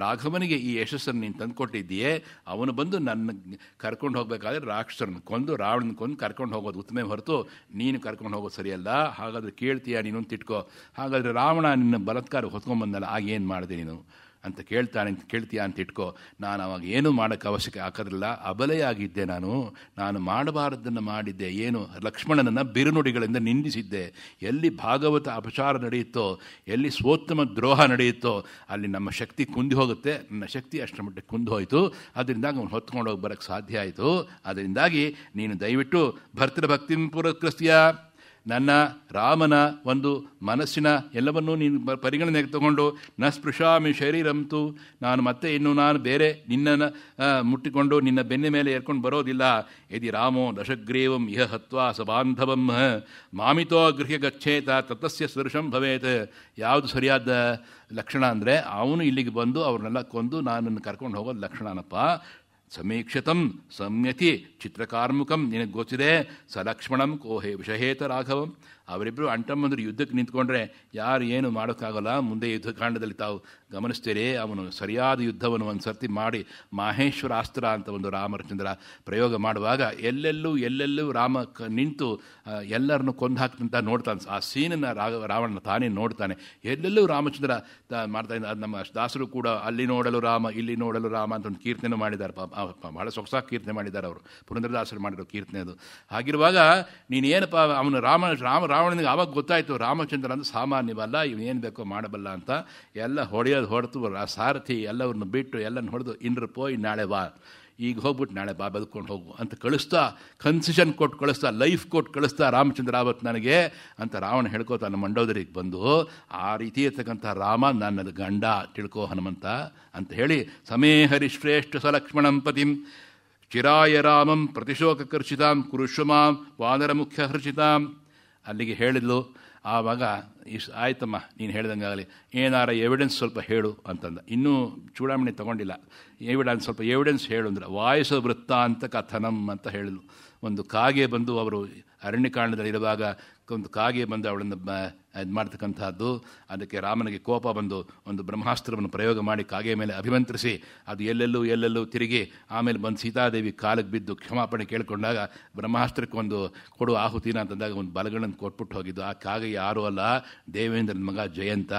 ರಾಘವನಿಗೆ ಈ ಯಶಸ್ಸನ್ನು ನೀನು ತಂದುಕೊಟ್ಟಿದ್ದೀಯೇ, ಅವನು ಬಂದು ನನ್ನ ಕರ್ಕೊಂಡು ಹೋಗಬೇಕಾದ್ರೆ ರಾಕ್ಷಸರನ್ನು ಕೊಂದು ರಾವಣನ ಕೊಂದು ಕರ್ಕೊಂಡು ಹೋಗೋದು ಉತ್ತಮ ಹೊರತು ನೀನು ಕರ್ಕೊಂಡು ಹೋಗೋದು ಸರಿಯಲ್ಲ. ಹಾಗಾದರೆ ಕೇಳ್ತೀಯಾ ನೀನು ತಿಟ್ಕೋ. ಹಾಗಾದರೆ ರಾವಣ ನಿನ್ನ ಬಲಾತ್ಕಾರ ಹೊತ್ಕೊಂಡ್ಬಂದಲ್ಲ, ಆಗೇನು ಮಾಡಿದೆ ನೀನು ಅಂತ ಕೇಳ್ತೀಯಾ ಅಂತ ಇಟ್ಕೋ. ನಾನು ಅವಾಗ ಏನೂ ಮಾಡೋಕ್ಕೆ ಅವಶ್ಯಕ ಹಾಕೋದ್ರಲ್ಲ, ಅಬಲೆಯಾಗಿದ್ದೆ ನಾನು ಮಾಡಬಾರದನ್ನು ಮಾಡಿದ್ದೆ. ಏನು, ಲಕ್ಷ್ಮಣನನ್ನು ಬಿರುನುಡಿಗಳಿಂದ ನಿಂದಿಸಿದ್ದೆ. ಎಲ್ಲಿ ಭಾಗವತ ಅಪಚಾರ ನಡೆಯುತ್ತೋ, ಎಲ್ಲಿ ಸ್ವೋತ್ತಮ ದ್ರೋಹ ನಡೆಯುತ್ತೋ, ಅಲ್ಲಿ ನಮ್ಮ ಶಕ್ತಿ ಕುಂದಿ ಹೋಗುತ್ತೆ. ನನ್ನ ಶಕ್ತಿ ಅಷ್ಟರ ಮಟ್ಟಿಗೆ ಕುಂದು ಹೋಯಿತು. ಅದರಿಂದಾಗಿ ಅವನು ಹೊತ್ಕೊಂಡು ಹೋಗಿ ಬರೋಕ್ಕೆ ಸಾಧ್ಯ ಆಯಿತು. ಅದರಿಂದಾಗಿ ನೀನು ದಯವಿಟ್ಟು ಭರ್ತೃಭಕ್ತಿಂ ಪುರಸ್ಕೃತ್ಯ, ನನ್ನ ರಾಮನ ಒಂದು ಮನಸ್ಸಿನ ಎಲ್ಲವನ್ನೂ ನೀನು ಪರಿಗಣನೆಗೆ ತಗೊಂಡು, ನ ಸ್ಪೃಶಾಮಿ ಶರೀರಂತು, ನಾನು ಬೇರೆ ನಿನ್ನನ್ನು ಮುಟ್ಟಿಕೊಂಡು ನಿನ್ನ ಬೆನ್ನ ಮೇಲೆ ಏರ್ಕೊಂಡು ಬರೋದಿಲ್ಲ. ಯದಿ ರಾಮೋ ದಶಗ್ರೀವಂ ಇಹ ಹತ್ವಾ ಸಬಾಂಧವಂ ಮಾಮಿತೋ ಗೃಹ್ಯ ಗಚ್ಚೇತ ತತಸ್ಯ ಸದೃಶಂ ಭವೇತ್. ಯಾವುದು ಸರಿಯಾದ ಲಕ್ಷಣ ಅಂದರೆ, ಅವನು ಇಲ್ಲಿಗೆ ಬಂದು ಅವ್ರನ್ನೆಲ್ಲ ಕೊಂದು ನನ್ನನ್ನು ಕರ್ಕೊಂಡು ಹೋಗೋದು ಲಕ್ಷಣನಪ್ಪ. ಸಮೀಕ್ಷತಂ ಸಂಯತಿ ಚಿತ್ರಕಾರ್ಮುಕಂ, ನಿನಗೆ ಗೊತ್ತಿದೆ. ಸ ಲಕ್ಷ್ಮಣಂ ಕೋಹೆ ವಿಷಹೇತ ರಾಘವಂ. ಅವರಿಬ್ಬರು ಅಂಟಮ್ಮಂದ್ರು ಯುದ್ಧಕ್ಕೆ ನಿಂತ್ಕೊಂಡ್ರೆ ಯಾರು ಏನು ಮಾಡೋಕ್ಕಾಗಲ್ಲ. ಮುಂದೆ ಯುದ್ಧಕಾಂಡದಲ್ಲಿ ತಾವು ಗಮನಿಸ್ತೀರಿ, ಅವನು ಸರಿಯಾದ ಯುದ್ಧವನ್ನು ಒಂದು ಸರ್ತಿ ಮಾಡಿ ಮಾಹೇಶ್ವರಾಸ್ತ್ರ ಅಂತ ಒಂದು ರಾಮಚಂದ್ರ ಪ್ರಯೋಗ ಮಾಡುವಾಗ ಎಲ್ಲೆಲ್ಲೂ ರಾಮ ನಿಂತು ಎಲ್ಲರನ್ನು ಕೊಂದು ಹಾಕ್ತಂತ ನೋಡ್ತಾನೆ. ಆ ಸೀನನ್ನು ರಾವಣ ತಾನೇ ನೋಡ್ತಾನೆ. ಎಲ್ಲೆಲ್ಲೂ ರಾಮಚಂದ್ರ ಮಾಡ್ತಾ ಇದ್ದ. ನಮ್ಮ ದಾಸರು ಕೂಡ ಅಲ್ಲಿ ನೋಡಲು ರಾಮ ಇಲ್ಲಿ ನೋಡಲು ರಾಮ ಅಂತ ಒಂದು ಕೀರ್ತನೆ ಮಾಡಿದ್ದಾರೆ. ಬಹಳ ಸೊಗಸಾಗಿ ಕೀರ್ತನೆ ಮಾಡಿದ್ದಾರೆ ಅವರು, ಪುರಂದರದಾಸರು ಮಾಡಿರೋ ಕೀರ್ತನೆ ಅದು. ಹಾಗಿರುವಾಗ ನೀನೇನಪ್ಪ, ಅವನು ರಾವಣನಿಗೆ ಆವಾಗ ಗೊತ್ತಾಯಿತು ರಾಮಚಂದ್ರ ಅಂದ್ರೆ ಸಾಮಾನ್ಯವಲ್ಲ, ಇವನೇನು ಬೇಕೋ ಮಾಡಬಲ್ಲ ಅಂತ. ಎಲ್ಲ ಹೊಡೆತು ಸಾರಥಿ ಎಲ್ಲವ್ರನ್ನ ಬಿಟ್ಟು ಎಲ್ಲನ್ನು ಹೊಡೆದು ಇನ್ರು ಪೋಯ್ ನಾಳೆ ಬಾ, ಈಗ ಹೋಗ್ಬಿಟ್ಟು ನಾಳೆ ಬಾ ಬದುಕೊಂಡು ಹೋಗು ಅಂತ ಕಳಿಸ್ತಾ, ಕನ್ಸೆಷನ್ ಕೊಟ್ಟು ಕಳಿಸ್ತಾ, ಲೈಫ್ ಕೊಟ್ಟು ಕಳಿಸ್ತಾ ರಾಮಚಂದ್ರ ಆವತ್ತು ನನಗೆ ಅಂತ ರಾವಣ ಹೇಳ್ಕೋತಾನೆ ಮಂಡೋದರಿಗೆ ಬಂದು. ಆ ರೀತಿ ಇರ್ತಕ್ಕಂಥ ರಾಮ ನನ್ನದು ಗಂಡ ತಿಳ್ಕೋ ಹನುಮಂತ ಅಂತ ಹೇಳಿ, ಸಮೇ ಹರಿಶ್ರೇಷ್ಠ ಸಲಕ್ಷ್ಮಣಂ ಪತಿಂ ಚಿರಾಯ ರಾಮಂ ಪ್ರತಿಶೋಕಕರ್ಷಿತಾಂ ಕುರುಷ್ವ ಮಾಂ ವಾನರ ಮುಖ್ಯ ಹರ್ಷಿತಾಂ ಅಲ್ಲಿಗೆ ಹೇಳಿದ್ಲು. ಆವಾಗ ಆಯ್ತಮ್ಮ ನೀನು ಹೇಳ್ದಂಗಾಗಲಿ, ಏನಾರ ಎವಿಡೆನ್ಸ್ ಸ್ವಲ್ಪ ಹೇಳು ಅಂತಂದ. ಇನ್ನೂ ಚೂಡಾಮಣಿ ತೊಗೊಂಡಿಲ್ಲ. ಸ್ವಲ್ಪ ಎವಿಡೆನ್ಸ್ ಹೇಳು ಅಂದ್ರೆ ವಾಯಸ ವೃತ್ತ ಅಂತ ಕಥನಂ ಅಂತ ಹೇಳಿದ್ಲು. ಒಂದು ಕಾಗೆ ಬಂದು ಅವರು ಅರಣ್ಯಕಾಂಡದಲ್ಲಿರುವಾಗ ಒಂದು ಕಾಗೆ ಬಂದು ಅವಳನ್ನು ಇದು ಮಾಡ್ತಕ್ಕಂಥದ್ದು. ಅದಕ್ಕೆ ರಾಮನಿಗೆ ಕೋಪ ಬಂದು ಒಂದು ಬ್ರಹ್ಮಾಸ್ತ್ರವನ್ನು ಪ್ರಯೋಗ ಮಾಡಿ ಕಾಗೆ ಮೇಲೆ ಅಭಿಮಂತ್ರಿಸಿ ಅದು ಎಲ್ಲೆಲ್ಲೂ ತಿರುಗಿ ಆಮೇಲೆ ಬಂದು ಸೀತಾದೇವಿ ಕಾಲಿಗೆ ಬಿದ್ದು ಕ್ಷಮಾಪಣೆ ಕೇಳಿಕೊಂಡಾಗ ಬ್ರಹ್ಮಾಸ್ತ್ರಕ್ಕೆ ಒಂದು ಕೊಡು ಆಹುತಿನ ಅಂತಂದಾಗ ಒಂದು ಬಲಗಳನ್ನು ಕೊಟ್ಬಿಟ್ಟು ಹೋಗಿದ್ದು. ಆ ಕಾಗೆ ಯಾರೂ ಅಲ್ಲ, ದೇವೇಂದ್ರನ ಮಗ ಜಯಂತ.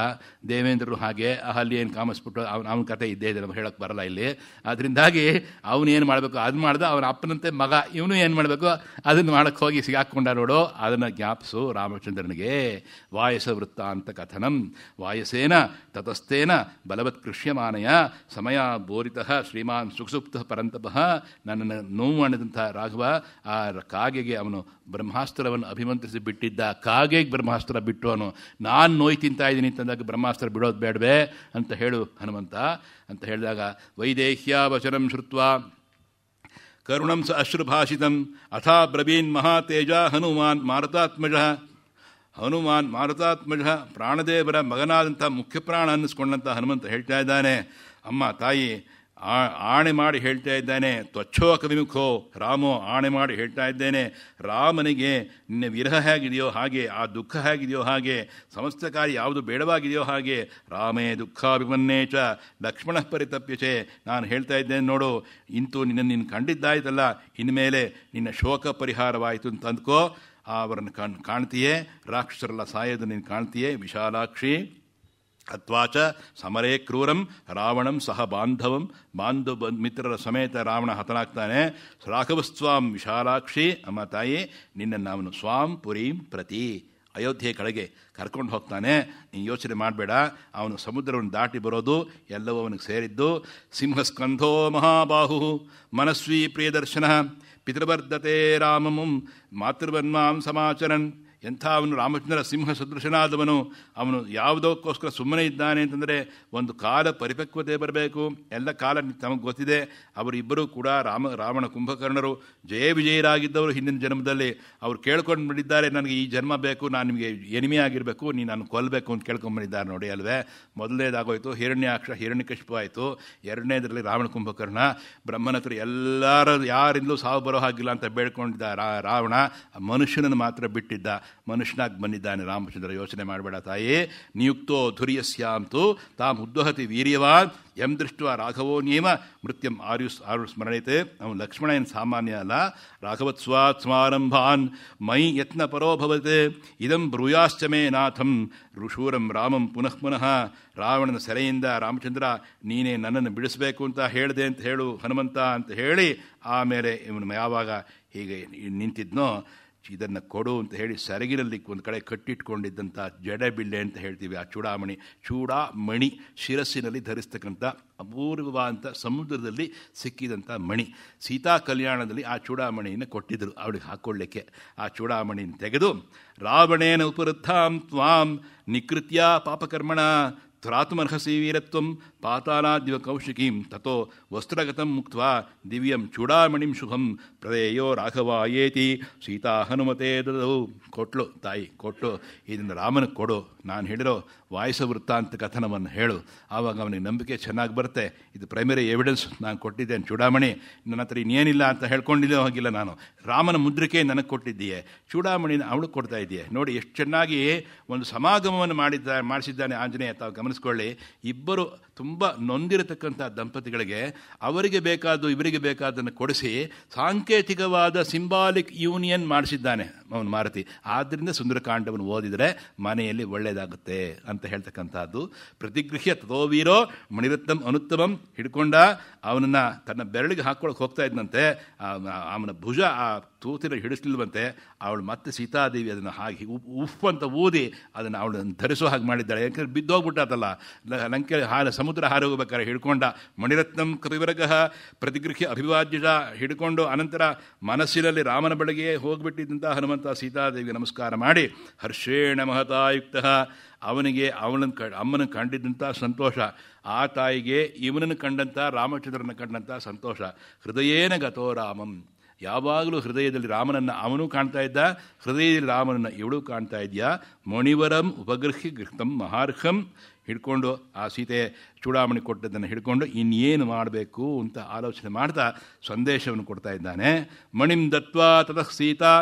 ದೇವೇಂದ್ರರು ಹಾಗೆ ಅಹಲ್ಯೇನು ಕಾಮಿಸ್ಬಿಟ್ಟು ಅವನ ಕಥೆ ಇದ್ದೇ ಇದೆ, ನಮ್ಗೆ ಹೇಳೋಕ್ಕೆ ಬರಲ್ಲ ಇಲ್ಲಿ. ಅದರಿಂದಾಗಿ ಅವನೇನು ಮಾಡಬೇಕು ಅದು ಮಾಡ್ದ, ಅವನ ಅಪ್ಪನಂತೆ ಮಗ ಇವನು ಏನು ಮಾಡಬೇಕು ಅದನ್ನು ಮಾಡೋಕ್ಕೆ ಹೋಗಿ ಸಿಗಾಕ್ಕೊಂಡ ನೋಡು. ಅದನ್ನು ಜ್ಞಾಪಿಸು ರಾಮಚಂದ್ರನಿಗೆ. ವಾಯಸ ವೃತ್ತ ಅಂತ ಕಥನಂ ವಾಯಸೇನ ತತಸ್ಥೇನ ಬಲವತ್ ಕೃಷ್ಯಮಾನಯ ಸಮಯ ಬೋರಿತಃ ಶ್ರೀಮಾನ್ ಸುಖಸುಪ್ತ ಪರಂತಪಃ. ನನ್ನನ್ನು ನೋವು ಮಾಡಿದಂಥ ರಾಘವ ಆ ಕಾಗೆಗೆ ಅವನು ಬ್ರಹ್ಮಾಸ್ತ್ರವನ್ನು ಅಭಿಮಂತ್ರಿಸಿ ಬಿಟ್ಟಿದ್ದ. ಕಾಗೆಗೆ ಬ್ರಹ್ಮಾಸ್ತ್ರ ಬಿಟ್ಟವನು. ನಾನು ನೋಯ್ ತಿಂತಾ ಇದ್ದೀನಿ ಅಂತಂದಾಗ ಬ್ರಹ್ಮಾಸ್ತ್ರ ಬಿಡೋದು ಬೇಡವೇ ಅಂತ ಹೇಳು ಹನುಮಂತ ಅಂತ ಹೇಳಿದಾಗ, ವೈದೇಹ್ಯ ವಚನಂ ಶ್ರುತ್ವಾ ಕರುಣಂ ಸ ಅಶ್ರುಭಾಷಿತಂ ಅಥಾ ಬ್ರವೀನ್ ಮಹಾತೇಜ ಹನುಮಾನ್ ಮಾರುತಾತ್ಮಜ ಪ್ರಾಣದೇವರ ಮಗನಾದಂಥ ಮುಖ್ಯಪ್ರಾಣ ಅನ್ನಿಸ್ಕೊಂಡಂಥ ಹನುಮಂತ ಹೇಳ್ತಾ ಇದ್ದಾನೆ, ಅಮ್ಮ ತಾಯಿ ಆಣೆ ಮಾಡಿ ಹೇಳ್ತಾ ಇದ್ದಾನೆ, ತ್ವಚ್ಛೋಕ ವಿಮುಖೋ ರಾಮೋ, ಆಣೆ ಮಾಡಿ ಹೇಳ್ತಾ ಇದ್ದೇನೆ, ರಾಮನಿಗೆ ನಿನ್ನ ವಿರಹ ಹೇಗಿದೆಯೋ ಹಾಗೆ, ಆ ದುಃಖ ಹೇಗಿದೆಯೋ ಹಾಗೆ, ಸಮಸ್ತ ಕಾರ್ಯ ಯಾವುದು ಬೇಡವಾಗಿದೆಯೋ ಹಾಗೆ, ರಾಮೇ ದುಃಖಾಭಿಮನ್ನೇ ಚ ಲಕ್ಷ್ಮಣ ಪರಿತಪ್ಯಚೆ. ನಾನು ಹೇಳ್ತಾ ಇದ್ದೇನೆ ನೋಡು, ಇಂತೂ ನಿನ್ನ ಕಂಡಿದ್ದಾಯ್ತಲ್ಲ, ಇನ್ಮೇಲೆ ನಿನ್ನ ಶೋಕ ಪರಿಹಾರವಾಯಿತು ಅಂತ ಅಂದ್ಕೋ. ಅವರನ್ನು ಕಾಣ್ತೀಯೇ, ರಾಕ್ಷಸರೆಲ್ಲ ಸಾಯೋದು ನೀನು ಕಾಣ್ತೀಯೇ. ವಿಶಾಲಾಕ್ಷಿ ಅಥ್ವಾಚ ಸಮರೇ ಕ್ರೂರಂ ರಾವಣಂ ಸಹ ಬಾಂಧವಂ, ಮಿತ್ರರ ಸಮೇತ ರಾವಣ ಹತನಾಗ್ತಾನೆ. ರಾಘವಸ್ವಾಂ ವಿಶಾಲಾಕ್ಷಿ, ಅಮ್ಮ ತಾಯಿ ನಿನ್ನನ್ನು ಅವನು ಸ್ವಾಂ ಪುರೀಂ ಪ್ರತಿ ಅಯೋಧ್ಯೆ ಕಡೆಗೆ ಕರ್ಕೊಂಡು ಹೋಗ್ತಾನೆ. ನೀನು ಯೋಚನೆ ಮಾಡಬೇಡ, ಅವನು ಸಮುದ್ರವನ್ನು ದಾಟಿ ಬರೋದು ಎಲ್ಲವೂ ಅವನಿಗೆ ಸೇರಿದ್ದು. ಸಿಂಹಸ್ಕಂಧೋ ಮಹಾಬಾಹು ಮನಸ್ವಿ ಪ್ರಿಯದರ್ಶನ ಪಿತೃವರ್ಧತೆ ರಾಮಮುಂ ಮಾತೃವನ್ಮಾಂ ಸಮಾಚರನ್. ಎಂಥ ಅವನು ರಾಮಚಂದ್ರ ಸಿಂಹ ಸದೃಶನಾದವನು. ಅವನು ಯಾವುದಕ್ಕೋಸ್ಕರ ಸುಮ್ಮನೆ ಇದ್ದಾನೆ ಅಂತಂದರೆ ಒಂದು ಕಾಲ ಪರಿಪಕ್ವತೆ ಬರಬೇಕು. ಎಲ್ಲ ಕಾಲ ತಮಗೆ ಗೊತ್ತಿದೆ. ಅವರಿಬ್ಬರೂ ಕೂಡ ರಾವಣ ಕುಂಭಕರ್ಣರು ಜಯ ವಿಜಯರಾಗಿದ್ದವರು ಹಿಂದಿನ ಜನ್ಮದಲ್ಲಿ. ಅವರು ಕೇಳ್ಕೊಂಡು ಬಂದಿದ್ದಾರೆ, ನನಗೆ ಈ ಜನ್ಮ ಬೇಕು, ನಾನು ನಿಮಗೆ ಎನಿಮೆ ಆಗಿರಬೇಕು, ನೀನು ನಾನು ಕೊಲ್ಲಬೇಕು ಅಂತ ಕೇಳ್ಕೊಂಡ್ಬಂದಿದ್ದಾರೆ ನೋಡಿ ಅಲ್ವೇ. ಮೊದಲನೇದಾಗೋಯ್ತು ಹಿರಣ್ಯಕಶಿಪು ಆಯಿತು. ಎರಡನೇದರಲ್ಲಿ ರಾವಣ ಕುಂಭಕರ್ಣ. ಬ್ರಹ್ಮನ ಹತ್ರ ಯಾರಿಂದಲೂ ಸಾವು ಬರೋ ಹಾಗಿಲ್ಲ ಅಂತ ಬೇಡ್ಕೊಂಡಿದ್ದ ರಾವಣ. ಮನುಷ್ಯನನ್ನು ಮಾತ್ರ ಬಿಟ್ಟಿದ್ದ, ಮನುಷ್ಯನಾಗಿ ಬಂದಿದ್ದಾನೆ ರಾಮಚಂದ್ರ. ಯೋಚನೆ ಮಾಡಬೇಡ ತಾಯಿ. ನಿಯುಕ್ತೋ ಧುರ್ಯಸ್ಯಾಂತು ತಾಮ್ ಉದ್ವಹತಿ ವೀರ್ಯವಾನ್ ಎಂ ದೃಷ್ಟ ರಾಘವೋ ನಿಯಮ ಮೃತ್ಯಂ ಆರು ಸ್ಮರಣತೆ. ಅವನು ಲಕ್ಷ್ಮಣ ಏನು ಸಾಮಾನ್ಯ ಅಲ್ಲ. ರಾಘವತ್ಸ್ವಾತ್ ಸ್ಮಾರಂಭಾನ್ ಮೈ ಯತ್ನ ಪರೋಭವತೆ ಇದಂ ಬ್ರೂಯಾಶ್ಚ ಮೇ ನಾಥಂ ಋಷೂರಂ ರಾಮಂ ಪುನಃ ಪುನಃ. ರಾವಣನ ಸೆರೆಯಿಂದ ರಾಮಚಂದ್ರ ನೀನೇ ನನ್ನನ್ನು ಬಿಡಿಸಬೇಕು ಅಂತ ಹೇಳಿದೆ ಅಂತ ಹೇಳು ಹನುಮಂತ ಅಂತ ಹೇಳಿ, ಆಮೇಲೆ ಇವನು ಯಾವಾಗ ಹೀಗೆ ನಿಂತಿದ್ನೋ ಇದನ್ನು ಕೊಡು ಅಂತ ಹೇಳಿ ಸೆರಗಿನಲ್ಲಿ ಒಂದು ಕಡೆ ಕಟ್ಟಿಟ್ಕೊಂಡಿದ್ದಂಥ ಜಡೆಬಿಲ್ಲೆ ಅಂತ ಹೇಳ್ತೀವಿ, ಆ ಚೂಡಾಮಣಿ ಶಿರಸ್ಸಿನಲ್ಲಿ ಧರಿಸ್ತಕ್ಕಂಥ ಅಪೂರ್ವವಾದಂಥ ಸಮುದ್ರದಲ್ಲಿ ಸಿಕ್ಕಿದಂಥ ಮಣಿ. ಸೀತಾ ಕಲ್ಯಾಣದಲ್ಲಿ ಆ ಚೂಡಾಮಣಿಯನ್ನು ಕೊಟ್ಟಿದ್ದರು ಅವಳಿಗೆ ಹಾಕ್ಕೊಳ್ಳಿಕ್ಕೆ. ಆ ಚೂಡಾಮಣಿನ ತೆಗೆದು ರಾವಣೇನ ಉಪರುದ್ಧಾಂ ತ್ವಾಂ ನಿಕೃತ್ಯ ಪಾಪಕರ್ಮಣ ತ್ರಾತುಮರ್ಹಸಿ ವೀರತ್ವಂ ಪಾತಾಲಾದ್ಯವ ಕೌಶಿಕೀಂ ತಥೋ ವಸ್ತ್ರಗತಂ ಮುಕ್ತ್ವಾ ದಿವ್ಯಂ ಚೂಡಾಮಣಿಂ ಶುಭಂ ಪ್ರದೇಯೋ ರಾಘವಾಯೇತಿ ಸೀತಾ ಹನುಮತೆ ದದೌ. ಕೊಟ್ಲು ತಾಯಿ, ಕೊಟ್ಟು ಇದನ್ನು ರಾಮನಿಗೆ ಕೊಡು, ನಾನು ಹೇಳಿರೋ ವಾಯಸ ವೃತ್ತಾಂತ ಕಥನವನ್ನು ಹೇಳು. ಆವಾಗ ಅವನಿಗೆ ನಂಬಿಕೆ ಚೆನ್ನಾಗಿ ಬರುತ್ತೆ. ಇದು ಪ್ರೈಮರಿ ಎವಿಡೆನ್ಸ್ ನಾನು ಕೊಟ್ಟಿದ್ದೇನೆ, ಚೂಡಾಮಣಿ ನನ್ನ ಹತ್ರ ಇನ್ನೇನಿಲ್ಲ ಅಂತ ಹೇಳ್ಕೊಂಡಿದ್ದೇ ಹೋಗಿಲ್ಲ ನಾನು. ರಾಮನ ಮುದ್ರಿಕೆ ನನಗೆ ಕೊಟ್ಟಿದ್ದೀಯೆ, ಚೂಡಾಮಣಿನ ಅವಳು ಕೊಡ್ತಾ ಇದ್ದೀಯೆ. ನೋಡಿ ಎಷ್ಟು ಚೆನ್ನಾಗಿ ಒಂದು ಸಮಾಗಮವನ್ನು ಮಾಡಿಸಿದ್ದಾನೆ ಆಂಜನೇಯ. ತಾವು ಗಮನಿಸ್ಕೊಳ್ಳಿ, ಇಬ್ಬರು ತುಂಬ ನೊಂದಿರತಕ್ಕಂಥ ದಂಪತಿಗಳಿಗೆ ಅವರಿಗೆ ಬೇಕಾದ್ದು ಇವರಿಗೆ ಬೇಕಾದನ್ನು ಕೊಡಿಸಿ ಸಾಂಕೇತಿಕವಾದ ಸಿಂಬಾಲಿಕ್ ಯೂನಿಯನ್ ಮಾಡಿಸಿದ್ದಾನೆ ಅವನು ಮಾರುತಿ. ಆದ್ದರಿಂದ ಸುಂದರಕಾಂಡವನ್ನು ಓದಿದರೆ ಮನೆಯಲ್ಲಿ ಒಳ್ಳೆಯದಾಗುತ್ತೆ ಅಂತ ಹೇಳ್ತಕ್ಕಂಥದ್ದು. ಪ್ರತಿಗೃಹ್ಯ ತಥೋ ವೀರೋ ಮಣಿರತ್ನಂ ಅನುತ್ತಮಂ. ಹಿಡ್ಕೊಂಡ ಅವನನ್ನು ತನ್ನ ಬೆರಳಿಗೆ ಹಾಕ್ಕೊಳಕ್ಕೆ ಹೋಗ್ತಾ ಇದ್ದಂತೆ. ಅವನ ಭುಜ ಆ ತೂತಿನ ಹಿಡಿಸ್ಲಿಲ್ವಂತೆ. ಅವಳು ಮತ್ತೆ ಸೀತಾದೇವಿ ಅದನ್ನು ಹಾಗೆ ಉಫ್ ಅಂತ ಊದಿ ಅದನ್ನು ಅವಳನ್ನು ಧರಿಸೋ ಹಾಗೆ ಮಾಡಿದ್ದಾಳೆ. ಯಾಕಂದರೆ ಬಿದ್ದೋಗ್ಬಿಟ್ಟಾತಲ್ಲ, ಲಂಕೆ ಸಮುದ್ರ ಹಾರಿ ಹೋಗ್ಬೇಕಾದ್ರೆ ಹಿಡ್ಕೊಂಡ. ಮಣಿರತ್ನಂ ಕವಿವರ್ಗ ಪ್ರತಿಗೃಹ್ಯ ಅಭಿವಾದ್ಯಜ. ಹಿಡ್ಕೊಂಡು ಅನಂತರ ಮನಸ್ಸಿನಲ್ಲಿ ರಾಮನ ಬಳಿಗೆ ಹೋಗಿಬಿಟ್ಟಿದ್ದಂಥ ಹನುಮಂತ ಸೀತಾದೇವಿಗೆ ನಮಸ್ಕಾರ ಮಾಡಿ ಹರ್ಷೇಣ ಮಹತಾಯುಕ್ತ. ಅವನಿಗೆ ಅಮ್ಮನ ಕಂಡಿದ್ದಂಥ ಸಂತೋಷ, ಆ ತಾಯಿಗೆ ಇವನನ್ನು ಕಂಡಂಥ ರಾಮಚಂದ್ರನ ಕಂಡಂಥ ಸಂತೋಷ. ಹೃದಯೇನ ಗತೋ ರಾಮಂ. ಯಾವಾಗಲೂ ಹೃದಯದಲ್ಲಿ ರಾಮನನ್ನು ಅವನು ಕಾಣ್ತಾ ಇದ್ದ, ಹೃದಯದಲ್ಲಿ ರಾಮನನ್ನು ಇವಳು ಕಾಣ್ತಾ ಇದೆಯಾ. ಮಣಿವರಂ ಉಪಗೃಹ್ಯ ಗೃಹ್ತಂ ಮಹಾರ್ಹಂ ಹಿಡ್ಕೊಂಡು ಆ ಸೀತೆ ಚೂಡಾಮಣಿ ಕೊಟ್ಟದ್ದನ್ನು ಹಿಡ್ಕೊಂಡು ಇನ್ನೇನು ಮಾಡಬೇಕು ಅಂತ ಆಲೋಚನೆ ಮಾಡ್ತಾ ಸಂದೇಶವನ್ನು ಕೊಡ್ತಾ ಇದ್ದಾನೆ. ಮಣಿಂ ದತ್ವಾ ತತಃ ಸೀತಾ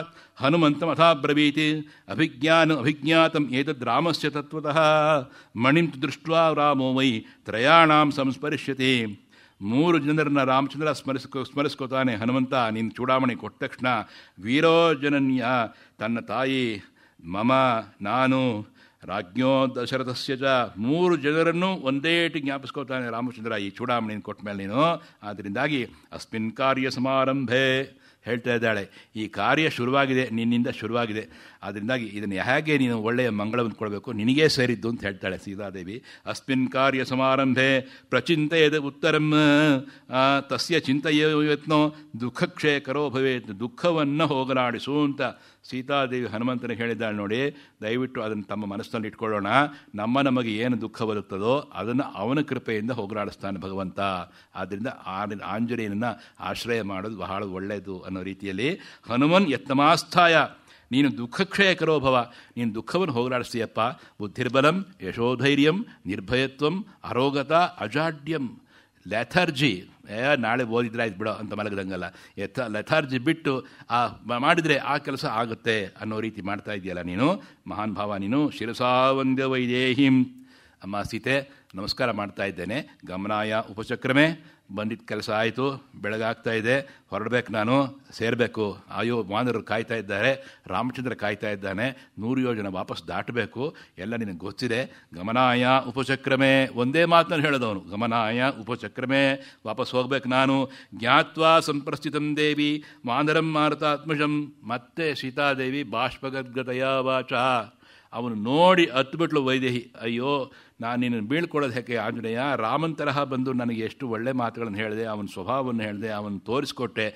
ಹನುಮಂತಂ ಅಥಾಬ್ರವೀತಿ ಅಭಿಜ್ಞಾತಂ ಏತದ್ ರಾಮಸ್ಯ ತತ್ವತಃ ಮಣಿಂ ದೃಷ್ಟ್ವಾ ರಾಮೋ ವೈ ತ್ರಯಾಣಾಂ ಸಂಸ್ಪರಿಷ್ಯತಿ. 3 ಜನರನ್ನ ರಾಮಚಂದ್ರ ಸ್ಮರಿಸ್ಕೋತಾನೆ ಹನುಮಂತ. ನೀನು ಚೂಡಾಮಣಿ ಕೊಟ್ಟ ತಕ್ಷಣ ವೀರೋಜನನ್ಯ ತನ್ನ ತಾಯಿ ಮಮ ನಾನು ರಾಜ್ಞೋ ದಶರಥಸ್ಯ ಚ 3 ಜನರನ್ನು ಒಂದೇಟಿ ಜ್ಞಾಪಿಸ್ಕೋತಾನೆ ರಾಮಚಂದ್ರ ಈ ಚೂಡಾಮಣಿಯನ್ನು ಕೊಟ್ಟ ಮೇಲೆ ನೀನು. ಆದ್ದರಿಂದಾಗಿ ಅಸ್ಮಿನ್ ಕಾರ್ಯ ಸಮಾರಂಭೆ ಹೇಳ್ತಾ ಇದ್ದಾಳೆ, ಈ ಕಾರ್ಯ ಶುರುವಾಗಿದೆ, ನಿನ್ನಿಂದ ಶುರುವಾಗಿದೆ. ಅದರಿಂದಾಗಿ ಇದನ್ನು ಹೇಗೆ ನೀನು ಒಳ್ಳೆಯ ಮಂಗಳವನ್ನು ಕೊಡಬೇಕು, ನಿನಗೇ ಸೇರಿದ್ದು ಅಂತ ಹೇಳ್ತಾಳೆ ಸೀತಾದೇವಿ. ಅಸ್ಮಿನ್ ಕಾರ್ಯ ಸಮಾರಂಭೆ ಪ್ರಚಿಂತೆಯದ ಉತ್ತರಂ ತಸ್ಯ ಚಿಂತೆಯತ್ನೋ ದುಃಖಕ್ಷೇಕರೋ ಭವೇತ್. ದುಃಖವನ್ನು ಹೋಗಲಾಡಿಸು ಅಂತ ಸೀತಾದೇವಿ ಹನುಮಂತನಿಗೆ ಹೇಳಿದ್ದಾಳೆ. ನೋಡಿ, ದಯವಿಟ್ಟು ಅದನ್ನು ತಮ್ಮ ಮನಸ್ಸಿನಲ್ಲಿ ಇಟ್ಕೊಳ್ಳೋಣ. ನಮಗೆ ಏನು ದುಃಖ ಬರುತ್ತದೋ ಅದನ್ನು ಅವನ ಕೃಪೆಯಿಂದ ಹೋಗಲಾಡಿಸ್ತಾನೆ ಭಗವಂತ. ಆದ್ದರಿಂದ ಆಂಜನೇಯನನ್ನು ಆಶ್ರಯ ಮಾಡೋದು ಬಹಳ ಒಳ್ಳೆಯದು ಅನ್ನೋ ರೀತಿಯಲ್ಲಿ ಹನುಮನ್ ಯತ್ನಮಾಸ್ಥಾಯ ನೀನು ದುಃಖಕ್ಷಯಕರೋ ಭವ, ನೀನು ದುಃಖವನ್ನು ಹೋಗಲಾಡಿಸ್ತೀಯಪ್ಪ. ಬುದ್ಧಿರ್ಬಲಂ ಯಶೋಧೈರ್ಯಂ ನಿರ್ಭಯತ್ವಂ ಅರೋಗತ ಅಜಾಡ್ಯಂ. ಲೆಥರ್ಜಿ ನಾಳೆ ಓದಿದ್ರೆ ಆಯ್ತು ಬಿಡೋ ಅಂತ ಮಲಗದಂಗಲ್ಲ, ಲೆಥಾರ್ಜಿ ಬಿಟ್ಟು ಮಾಡಿದರೆ ಆ ಕೆಲಸ ಆಗುತ್ತೆ ಅನ್ನೋ ರೀತಿ ಮಾಡ್ತಾ ಇದೆಯಲ್ಲ ನೀನು. ಮಹಾನ್ ಭಾವ ನೀನು. ಶಿರಸಾವಂದ್ಯ ವೈದೇಹಿಂ. ಅಮ್ಮ ಸೀತೆ ನಮಸ್ಕಾರ ಮಾಡ್ತಾ ಇದ್ದೇನೆ. ಗಮನಾಯ ಉಪಚಕ್ರಮೇ. ಬಂದಿದ್ದ ಕೆಲಸ ಆಯಿತು, ಬೆಳಗಾಗ್ತಾ ಇದೆ, ಹೊರಡಬೇಕು, ನಾನು ಸೇರಬೇಕು. ಅಯ್ಯೋ ವಾನರರು ಕಾಯ್ತಾ ಇದ್ದಾರೆ, ರಾಮಚಂದ್ರ ಕಾಯ್ತಾ ಇದ್ದಾನೆ, 100 ಯೋಜನೆ ವಾಪಸ್ ದಾಟಬೇಕು, ಎಲ್ಲ ನಿನಗೆ ಗೊತ್ತಿದೆ. ಗಮನಾಯ ಉಪಚಕ್ರಮೇ ಒಂದೇ ಮಾತನ್ನು ಹೇಳೋದವನು. ಗಮನಾಯ ಉಪಚಕ್ರಮೇ, ವಾಪಸ್ ಹೋಗ್ಬೇಕು ನಾನು. ಜ್ಞಾತ್ವಾ ಸಂಪ್ರಸ್ಥಿತಂ ದೇವಿ ವಾನರಂ ಮಾರುತಾತ್ಮಜಂ. ಮತ್ತೆ ಸೀತಾದೇವಿ ಬಾಷ್ಪಗದ್ಗತಯ ವಾಚ. ಅವನು ನೋಡಿ ಹತ್ತುಬಿಟ್ಲು ವೈದೇಹಿ. ಅಯ್ಯೋ, ನಾನು ನಿನ್ನನ್ನು ಬೀಳ್ಕೊಡೋದು ಯಾಕೆ ಆಂಜನೇಯ? ರಾಮನ ತರಹ ಬಂದು ನನಗೆ ಎಷ್ಟು ಒಳ್ಳೆ ಮಾತುಗಳನ್ನು ಹೇಳಿದೆ, ಅವನ ಸ್ವಭಾವವನ್ನು ಹೇಳಿದೆ, ಅವನು ತೋರಿಸ್ಕೊಟ್ಟೆ,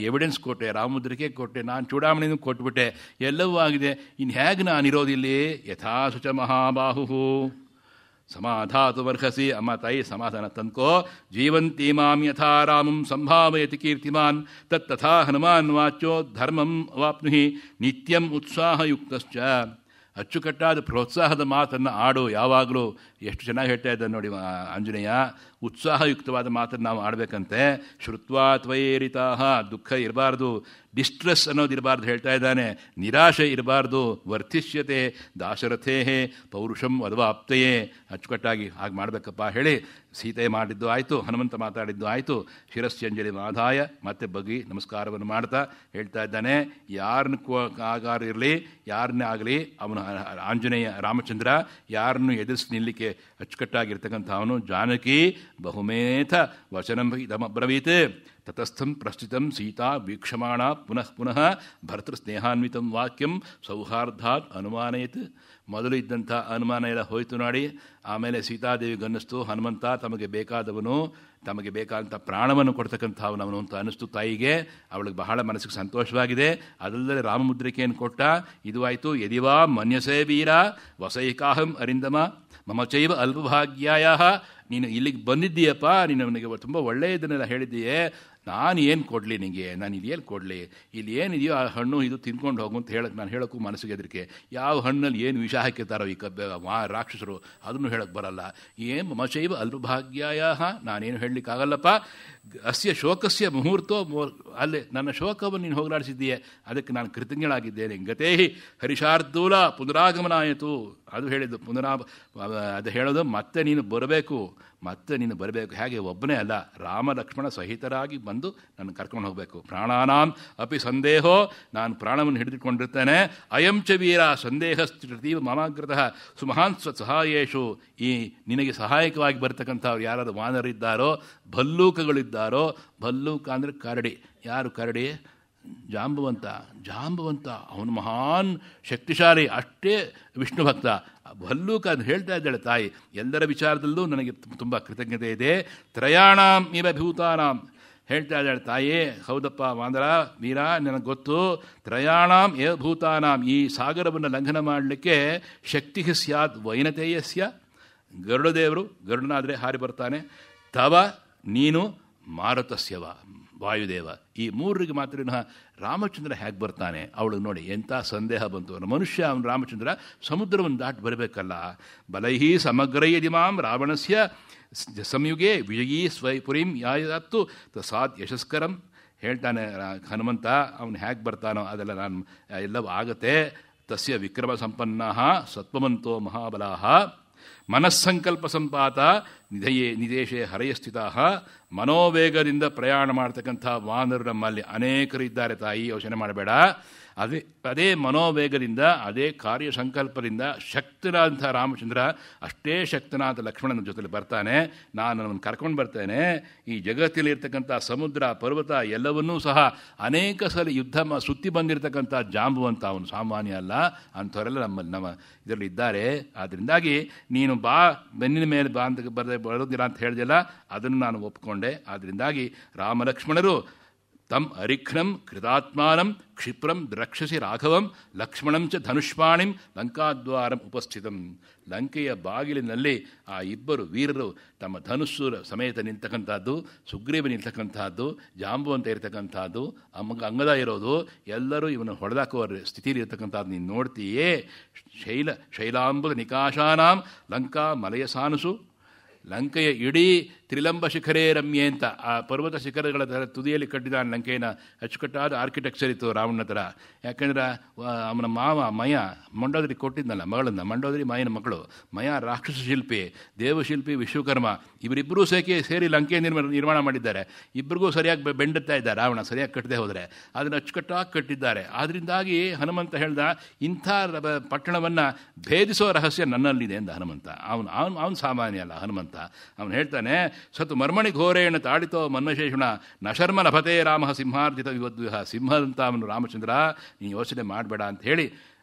ಎವಿಡೆನ್ಸ್ ಕೊಟ್ಟೆ, ರಾಮುದ್ರಿಕೆ ಕೊಟ್ಟೆ, ನಾನು ಚೂಡಾಮಣಿನೂ ಕೊಟ್ಬಿಟ್ಟೆ, ಎಲ್ಲವೂ ಆಗಿದೆ. ಇನ್ನು ಹೇಗೆ ನಾನಿರೋದಿಲ್ಲಿ? ಯಥಾಸುಚ ಮಹಾಬಾಹು ಸಮಾಧಾತು ವರ್ಹಸಿ. ಅಮ್ಮ ತಾಯಿ ಸಮಾಧಾನ ತಂದ್ಕೋ. ಜೀವಂತಿ ಮಾಂ ಯಥಾ ರಾಮಂ ಸಂಭಾವಯತಿ ಕೀರ್ತಿಮಾನ್ ತತ್ತಥಾ ಹನುಮಾನ್ ವಾಚ್ಯೋ ಧರ್ಮಂ ಅವಾಪ್ನುಹಿ ನಿತ್ಯಂ ಉತ್ಸಾಹಯುಕ್ತಶ್ಚ. ಅಚ್ಚುಕಟ್ಟಾದ ಪ್ರೋತ್ಸಾಹದ ಮಾತನ್ನು ಆಡು ಯಾವಾಗಲೂ. ಎಷ್ಟು ಚೆನ್ನಾಗಿ ಹೇಳ್ತಾ ಇದ್ದಾನೆ ನೋಡಿ ಆಂಜನೇಯ. ಉತ್ಸಾಹಯುಕ್ತವಾದ ಮಾತನ್ನು ನಾವು ಆಡಬೇಕಂತೆ. ಶ್ರುತ್ವಾ ತ್ವಯೇರಿತಾಹ. ದುಃಖ ಇರಬಾರ್ದು, ಡಿಸ್ಟ್ರೆಸ್ ಅನ್ನೋದು ಇರಬಾರ್ದು ಹೇಳ್ತಾ ಇದ್ದಾನೆ. ನಿರಾಶೆ ಇರಬಾರ್ದು. ವರ್ತಿಷ್ಯತೆ ದಾಶರಥೇ ಪೌರುಷಂ ವಧವಾಪ್ತೆಯೇ. ಅಚ್ಚುಕಟ್ಟಾಗಿ ಹಾಗೆ ಮಾಡಬೇಕಪ್ಪ ಹೇಳಿ ಸೀತೆ ಮಾಡಿದ್ದು ಆಯಿತು, ಹನುಮಂತ ಮಾತಾಡಿದ್ದು ಆಯಿತು. ಶಿರಸ್ಯಂಜಲಿ ಆದಾಯ ಮತ್ತೆ ಬಗ್ಗಿ ನಮಸ್ಕಾರವನ್ನು ಮಾಡ್ತಾ ಹೇಳ್ತಾ ಇದ್ದಾನೆ, ಯಾರನ್ನ ಆಗಾರ ಇರಲಿ, ಯಾರನ್ನೇ ಆಗಲಿ, ಅವನು ಆಂಜನೇಯ ರಾಮಚಂದ್ರ ಯಾರನ್ನು ಎದುರಿಸಿ ನಿಲ್ಲಲಿಕ್ಕೆ ಅಚ್ಚುಕಟ್ಟಾಗಿರ್ತಕ್ಕಂಥ ಅವನು. ಜಾನಕಿ ಬಹುಮೇಥ ವಚನಂ ಇದಮಬ್ರವೀತ್ ತತಸ್ಥಂ ಪ್ರಸ್ಥಿತಂ ಸೀತಾ ವೀಕ್ಷಮಾಣ ಪುನಃ ಪುನಃ ಭರ್ತೃ ಸ್ನೇಹಾನ್ವಿತಂ ವಾಕ್ಯಂ ಸೌಹಾರ್ದಾತ್ ಅನುಮಾನಯತ್. ಮೊದಲು ಇದ್ದಂಥ ಅನುಮಾನ ಎಲ್ಲ ಹೋಯ್ತು ನೋಡಿ. ಆಮೇಲೆ ಸೀತಾದೇವಿಗೆ ಅನ್ನಿಸ್ತು ಹನುಮಂತ ತಮಗೆ ಬೇಕಾದವನು, ತಮಗೆ ಬೇಕಾದಂಥ ಪ್ರಾಣವನ್ನು ಕೊಡ್ತಕ್ಕಂಥವನವನು ಅಂತ ಅನ್ನಿಸ್ತು ತಾಯಿಗೆ. ಅವಳಿಗೆ ಬಹಳ ಮನಸ್ಸಿಗೆ ಸಂತೋಷವಾಗಿದೆ. ಅದಲ್ಲದೆ ರಾಮಮುದ್ರಿಕೆಯನ್ನು ಕೊಟ್ಟ. ಇದು ಆಯಿತು. ಯದಿವಾ ಮನ್ಯಸೇ ವೀರ ವಸೈಕಾಹಂ ಅರಿಂದಮ ಮಮ ಚೈವ ಅಲ್ಪಭಾಗ್ಯಾಯ. ನೀನು ಇಲ್ಲಿಗೆ ಬಂದಿದ್ದೀಯಪ್ಪ, ನೀನು ನನಗೆ ತುಂಬ ಒಳ್ಳೆಯದನ್ನೆಲ್ಲ ಹೇಳಿದ್ದೀಯೇ, ನಾನು ಏನು ಕೊಡಲಿ ನಿನಗೆ? ನಾನು ಇಲ್ಲಿ ಏನು ಕೊಡಲಿ? ಇಲ್ಲಿ ಏನಿದೆಯೋ ಆ ಹಣ್ಣು ಇದು ತಿನ್ಕೊಂಡು ಹೋಗು ಅಂತ ನಾನು ಹೇಳೋಕ್ಕೂ ಮನಸ್ಸಿಗೆ ಹೆದರಿಕೆ. ಯಾವ ಹಣ್ಣಲ್ಲಿ ಏನು ವಿಷ ಹಾಕಿರ್ತಾರೋ ಈ ರಾಕ್ಷಸರು, ಅದನ್ನು ಹೇಳೋಕ್ಕೆ ಬರಲ್ಲ. ಏನು ಮಮಚೈವ ಅಲ್ಪಭಾಗ್ಯಾಯ. ನಾನೇನು ಹೇಳಲಿಕ್ಕಾಗಲ್ಲಪ್ಪ. ಅಸ್ಯ ಶೋಕಸ್ಯ ಮುಹೂರ್ತೋ ಅಲ್ಲೇ ನನ್ನ ಶೋಕವನ್ನು ನೀನು ಹೋಗಲಾಡಿಸಿದ್ದೀಯೆ, ಅದಕ್ಕೆ ನಾನು ಕೃತಜ್ಞಳಾಗಿದ್ದೇನೆ. ಗತೇಹಿ ಹರಿಷಾರ್ದೂಲ ಪುನರಾಗಮನಾಯಿತು. ಅದು ಹೇಳಿದ್ದು ಅದು ಹೇಳೋದು ಮತ್ತೆ ನೀನು ಬರಬೇಕು, ಮತ್ತೆ ನೀನು ಬರಬೇಕು. ಹೇಗೆ? ಒಬ್ಬನೇ ಅಲ್ಲ, ರಾಮ ಲಕ್ಷ್ಮಣ ಸಹಿತರಾಗಿ ಬಂದು ನನ್ನ ಕರ್ಕೊಂಡು ಹೋಗಬೇಕು. ಪ್ರಾಣಾನಾಂ ಅಪಿ ಸಂದೇಹೋ. ನಾನು ಪ್ರಾಣವನ್ನು ಹಿಡಿದುಕೊಂಡಿರ್ತೇನೆ. ಅಯಂ ಚ ವೀರ ಸಂದೇಹಸ್ತೀವ ಮಮಾಗ್ರತಃ ಸುಮಹಾನ್ ಸಹಾಯೇಶು. ಈ ನಿನಗೆ ಸಹಾಯಕವಾಗಿ ಬರ್ತಕ್ಕಂಥವ್ರು ಯಾರಾದ್ರು ವಾನರಿದ್ದಾರೋ, ಭಲ್ಲೂಕಗಳಿದ್ದಾರೋ. ಭಲ್ಲೂಕ ಅಂದರೆ ಕರಡಿ. ಯಾರು ಕರಡಿ? ಜಾಂಬವಂತ. ಜಾಂಬವಂತ ಅವನು ಮಹಾನ್ ಶಕ್ತಿಶಾಲಿ, ಅಷ್ಟೇ ವಿಷ್ಣು ಭಕ್ತ. ಭಲ್ಲೂಕ ಅದು ಹೇಳ್ತಾ ಇದ್ದಾಳೆ ತಾಯಿ. ಎಲ್ಲರ ವಿಚಾರದಲ್ಲೂ ನನಗೆ ತುಂಬ ಕೃತಜ್ಞತೆ ಇದೆ. ತ್ರಯಾಣಾಂ ಇವ ಭೂತಾನಾಂ ಹೇಳ್ತಾ ಇದ್ದಾಳೆ ತಾಯಿ. ಹೌದಪ್ಪ ವಾಂದರ ವೀರ, ನನಗೆ ಗೊತ್ತು. ತ್ರಯಾಣಾಂ ಏವ ಭೂತಾನಾಂ. ಈ ಸಾಗರವನ್ನು ಲಂಘನ ಮಾಡಲಿಕ್ಕೆ ಶಕ್ತಿ ಸ್ಯಾತ್ ವೈನತೇಯಸ್ಯ. ಗರುಡದೇವರು ಗರುಡನಾದರೆ ಹಾರಿ ಬರ್ತಾನೆ. ತವ ನೀನು ಮಾರುತಸ್ಯವ. ವಾಯುದೇವ. ಈ ಮೂರರಿಗೆ ಮಾತ್ರ ರಾಮಚಂದ್ರ ಹೇಗೆ ಬರ್ತಾನೆ ಅವಳಿಗೆ ನೋಡಿ ಎಂಥ ಸಂದೇಹ ಬಂತು. ಮನುಷ್ಯ ಅವನು ರಾಮಚಂದ್ರ ಸಮುದ್ರವನ್ನು ದಾಟಿ ಬರಬೇಕಲ್ಲ. ಬಲೈಹಿ ಸಮಗ್ರಯದಿಮಾಂ ರಾವಣಸ್ಯ ಸಂಯುಗೆ ವಿಜಯೀ ಸ್ವೈಪುರೀಂ ಯಾಯತ್ತು ತಸಾತ್ ಯಶಸ್ಕರಂ ಹೇಳ್ತಾನೆ ಹನುಮಂತ. ಅವನು ಹೇಗೆ ಬರ್ತಾನೋ ಅದೆಲ್ಲ ನಾನು ಎಲ್ಲವೂ ಆಗತ್ತೆ. ತಸ್ಯ ವಿಕ್ರಮ ಸಂಪನ್ನಃ ಸತ್ವವಂತೋ ಮಹಾಬಲಾಃ ಮನಸ್ಸಂಕಲ್ಪ ಸಂಪಾತ ನಿದೇಶೇ ಹರಯಸ್ಥಿತಾಃ. ಮನೋವೇಗದಿಂದ ಪ್ರಯಾಣ ಮಾಡ್ತಕ್ಕಂಥ ವಾನರು ನಮ್ಮಲ್ಲಿ ಅನೇಕರಿದ್ದಾರೆ ತಾಯಿ, ಯೋಚನೆ ಮಾಡಬೇಡ. ಅದೇ ಮನೋವೇಗದಿಂದ, ಅದೇ ಕಾರ್ಯ ಸಂಕಲ್ಪದಿಂದ ಶಕ್ತನಾದಂಥ ರಾಮಚಂದ್ರ ಅಷ್ಟೇ ಶಕ್ತನಾದ ಲಕ್ಷ್ಮಣನ ಜೊತೆಲಿ ಬರ್ತಾನೆ. ನಾನು ಅವನು ಕರ್ಕೊಂಡು ಬರ್ತೇನೆ. ಈ ಜಗತ್ತಿನಲ್ಲಿ ಇರ್ತಕ್ಕಂಥ ಸಮುದ್ರ ಪರ್ವತ ಎಲ್ಲವನ್ನೂ ಸಹ ಅನೇಕ ಸಲ ಯುದ್ಧ ಸುತ್ತಿ ಬಂದಿರತಕ್ಕಂಥ ಜಾಂಬುವಂತ ಅವನು ಸಾಮಾನ್ಯ ಅಲ್ಲ. ಅಂಥವರೆಲ್ಲ ನಮ್ಮ ಇದರಲ್ಲಿ ಇದ್ದಾರೆ. ಆದ್ದರಿಂದಾಗಿ ನೀನು ಬಾ, ಬೆನ್ನಿನ ಮೇಲೆ ಬಾ ಅಂತ ಬರೋದಿಲ್ಲ ಅಂತ ಹೇಳಿದೆಲ್ಲ, ಅದನ್ನು ನಾನು ಒಪ್ಪಿಕೊಂಡೆ. ಆದ್ದರಿಂದಾಗಿ ರಾಮಲಕ್ಷ್ಮಣರು ತಮ್ ಅರಿಘ್ನಂ ಕೃತಾತ್ಮಾನಂ ಕ್ಷಿಪ್ರಂ ದ್ರಕ್ಷಸಿ ರಾಘವಂ ಲಕ್ಷ್ಮಣಂ ಚ ಧನುಷ್ಪಾಣಿಂ ಲಂಕಾದ್ವಾರಂ ಉಪಸ್ಥಿತಂ. ಲಂಕೆಯ ಬಾಗಿಲಿನಲ್ಲಿ ಆ ಇಬ್ಬರು ವೀರರು ತಮ್ಮ ಧನುಸ್ಸು ಸಮೇತ ನಿಲ್ತಕ್ಕಂಥದ್ದು, ಸುಗ್ರೀವ ನಿಲ್ತಕ್ಕಂಥದ್ದು, ಜಾಂಬುವಂತ ಇರತಕ್ಕಂಥದ್ದು, ಅಂಗದ ಇರೋದು, ಎಲ್ಲರೂ ಇವನು ಹೊಡೆದಾಕುವ ಸ್ಥಿತಿಯಲ್ಲಿ ಇರತಕ್ಕಂಥದ್ದು ನೀನು ನೋಡ್ತೀಯೇ. ಶೈಲಾಂಬುದ ನಿಕಾಶಾನಾಂ ಲಂಕಾ ಮಲಯಸಾನುಸು. ಲಂಕೆಯ ಇಡೀ ತ್ರಿಲಂಬ ಶಿಖರೇ ರಮ್ಯೆ ಅಂತ ಆ ಪರ್ವತ ಶಿಖರಗಳ ತುದಿಯಲ್ಲಿ ಕಟ್ಟಿದ ಲಂಕೆಯನ್ನು ಅಚ್ಚುಕಟ್ಟಾದ ಆರ್ಕಿಟೆಕ್ಚರ್ ಇತ್ತು ರಾವಣನ ಥರ. ಯಾಕೆಂದರೆ ಅವನ ಮಾವ ಮಯ ಮಂಡೋದರಿ ಕೊಟ್ಟಿದ್ನಲ್ಲ ಮಗಳನ್ನು, ಮಂಡೋದರಿ ಮಾಯನ ಮಕ್ಕಳು. ಮಯ ರಾಕ್ಷಸ ಶಿಲ್ಪಿ, ದೇವಶಿಲ್ಪಿ ವಿಶ್ವಕರ್ಮ, ಇವರಿಬ್ಬರೂ ಸೇರಿ ಲಂಕೆ ನಿರ್ಮಾಣ ಮಾಡಿದ್ದಾರೆ. ಇಬ್ಬರಿಗೂ ಸರಿಯಾಗಿ ಬೆಂಡುತ್ತಾ ಇದ್ದಾರೆ. ರಾವಣ ಸರಿಯಾಗಿ ಕಟ್ಟದೆ ಹೋದರೆ ಅದನ್ನು ಅಚ್ಚುಕಟ್ಟಾಗಿ ಕಟ್ಟಿದ್ದಾರೆ. ಆದ್ದರಿಂದಾಗಿ ಹನುಮಂತ ಹೇಳ್ದ, ಇಂಥ ಪಟ್ಟಣವನ್ನು ಭೇದಿಸೋ ರಹಸ್ಯ ನನ್ನಲ್ಲಿದೆ ಅಂತ ಹನುಮಂತ. ಅವನು ಸಾಮಾನ್ಯ ಅಲ್ಲ ಹನುಮಂತ. ಅವನು ಹೇಳ್ತಾನೆ, ಸತು ಮರ್ಮಣಿ ಘೋರೇಣ ತಾಡಿತೋ ಮನ್ಮಶೇಷುಣ ನಶರ್ಮ ಲಭತೆ ರಾಮ ಸಿಂಹಾರ್ಜಿತ ವಿವದ್ವಿಹ. ಸಿಂಹದಂತ ಅವನು ರಾಮಚಂದ್ರ, ನೀನು ಯೋಚನೆ ಮಾಡಬೇಡ ಅಂತ ಹೇಳಿ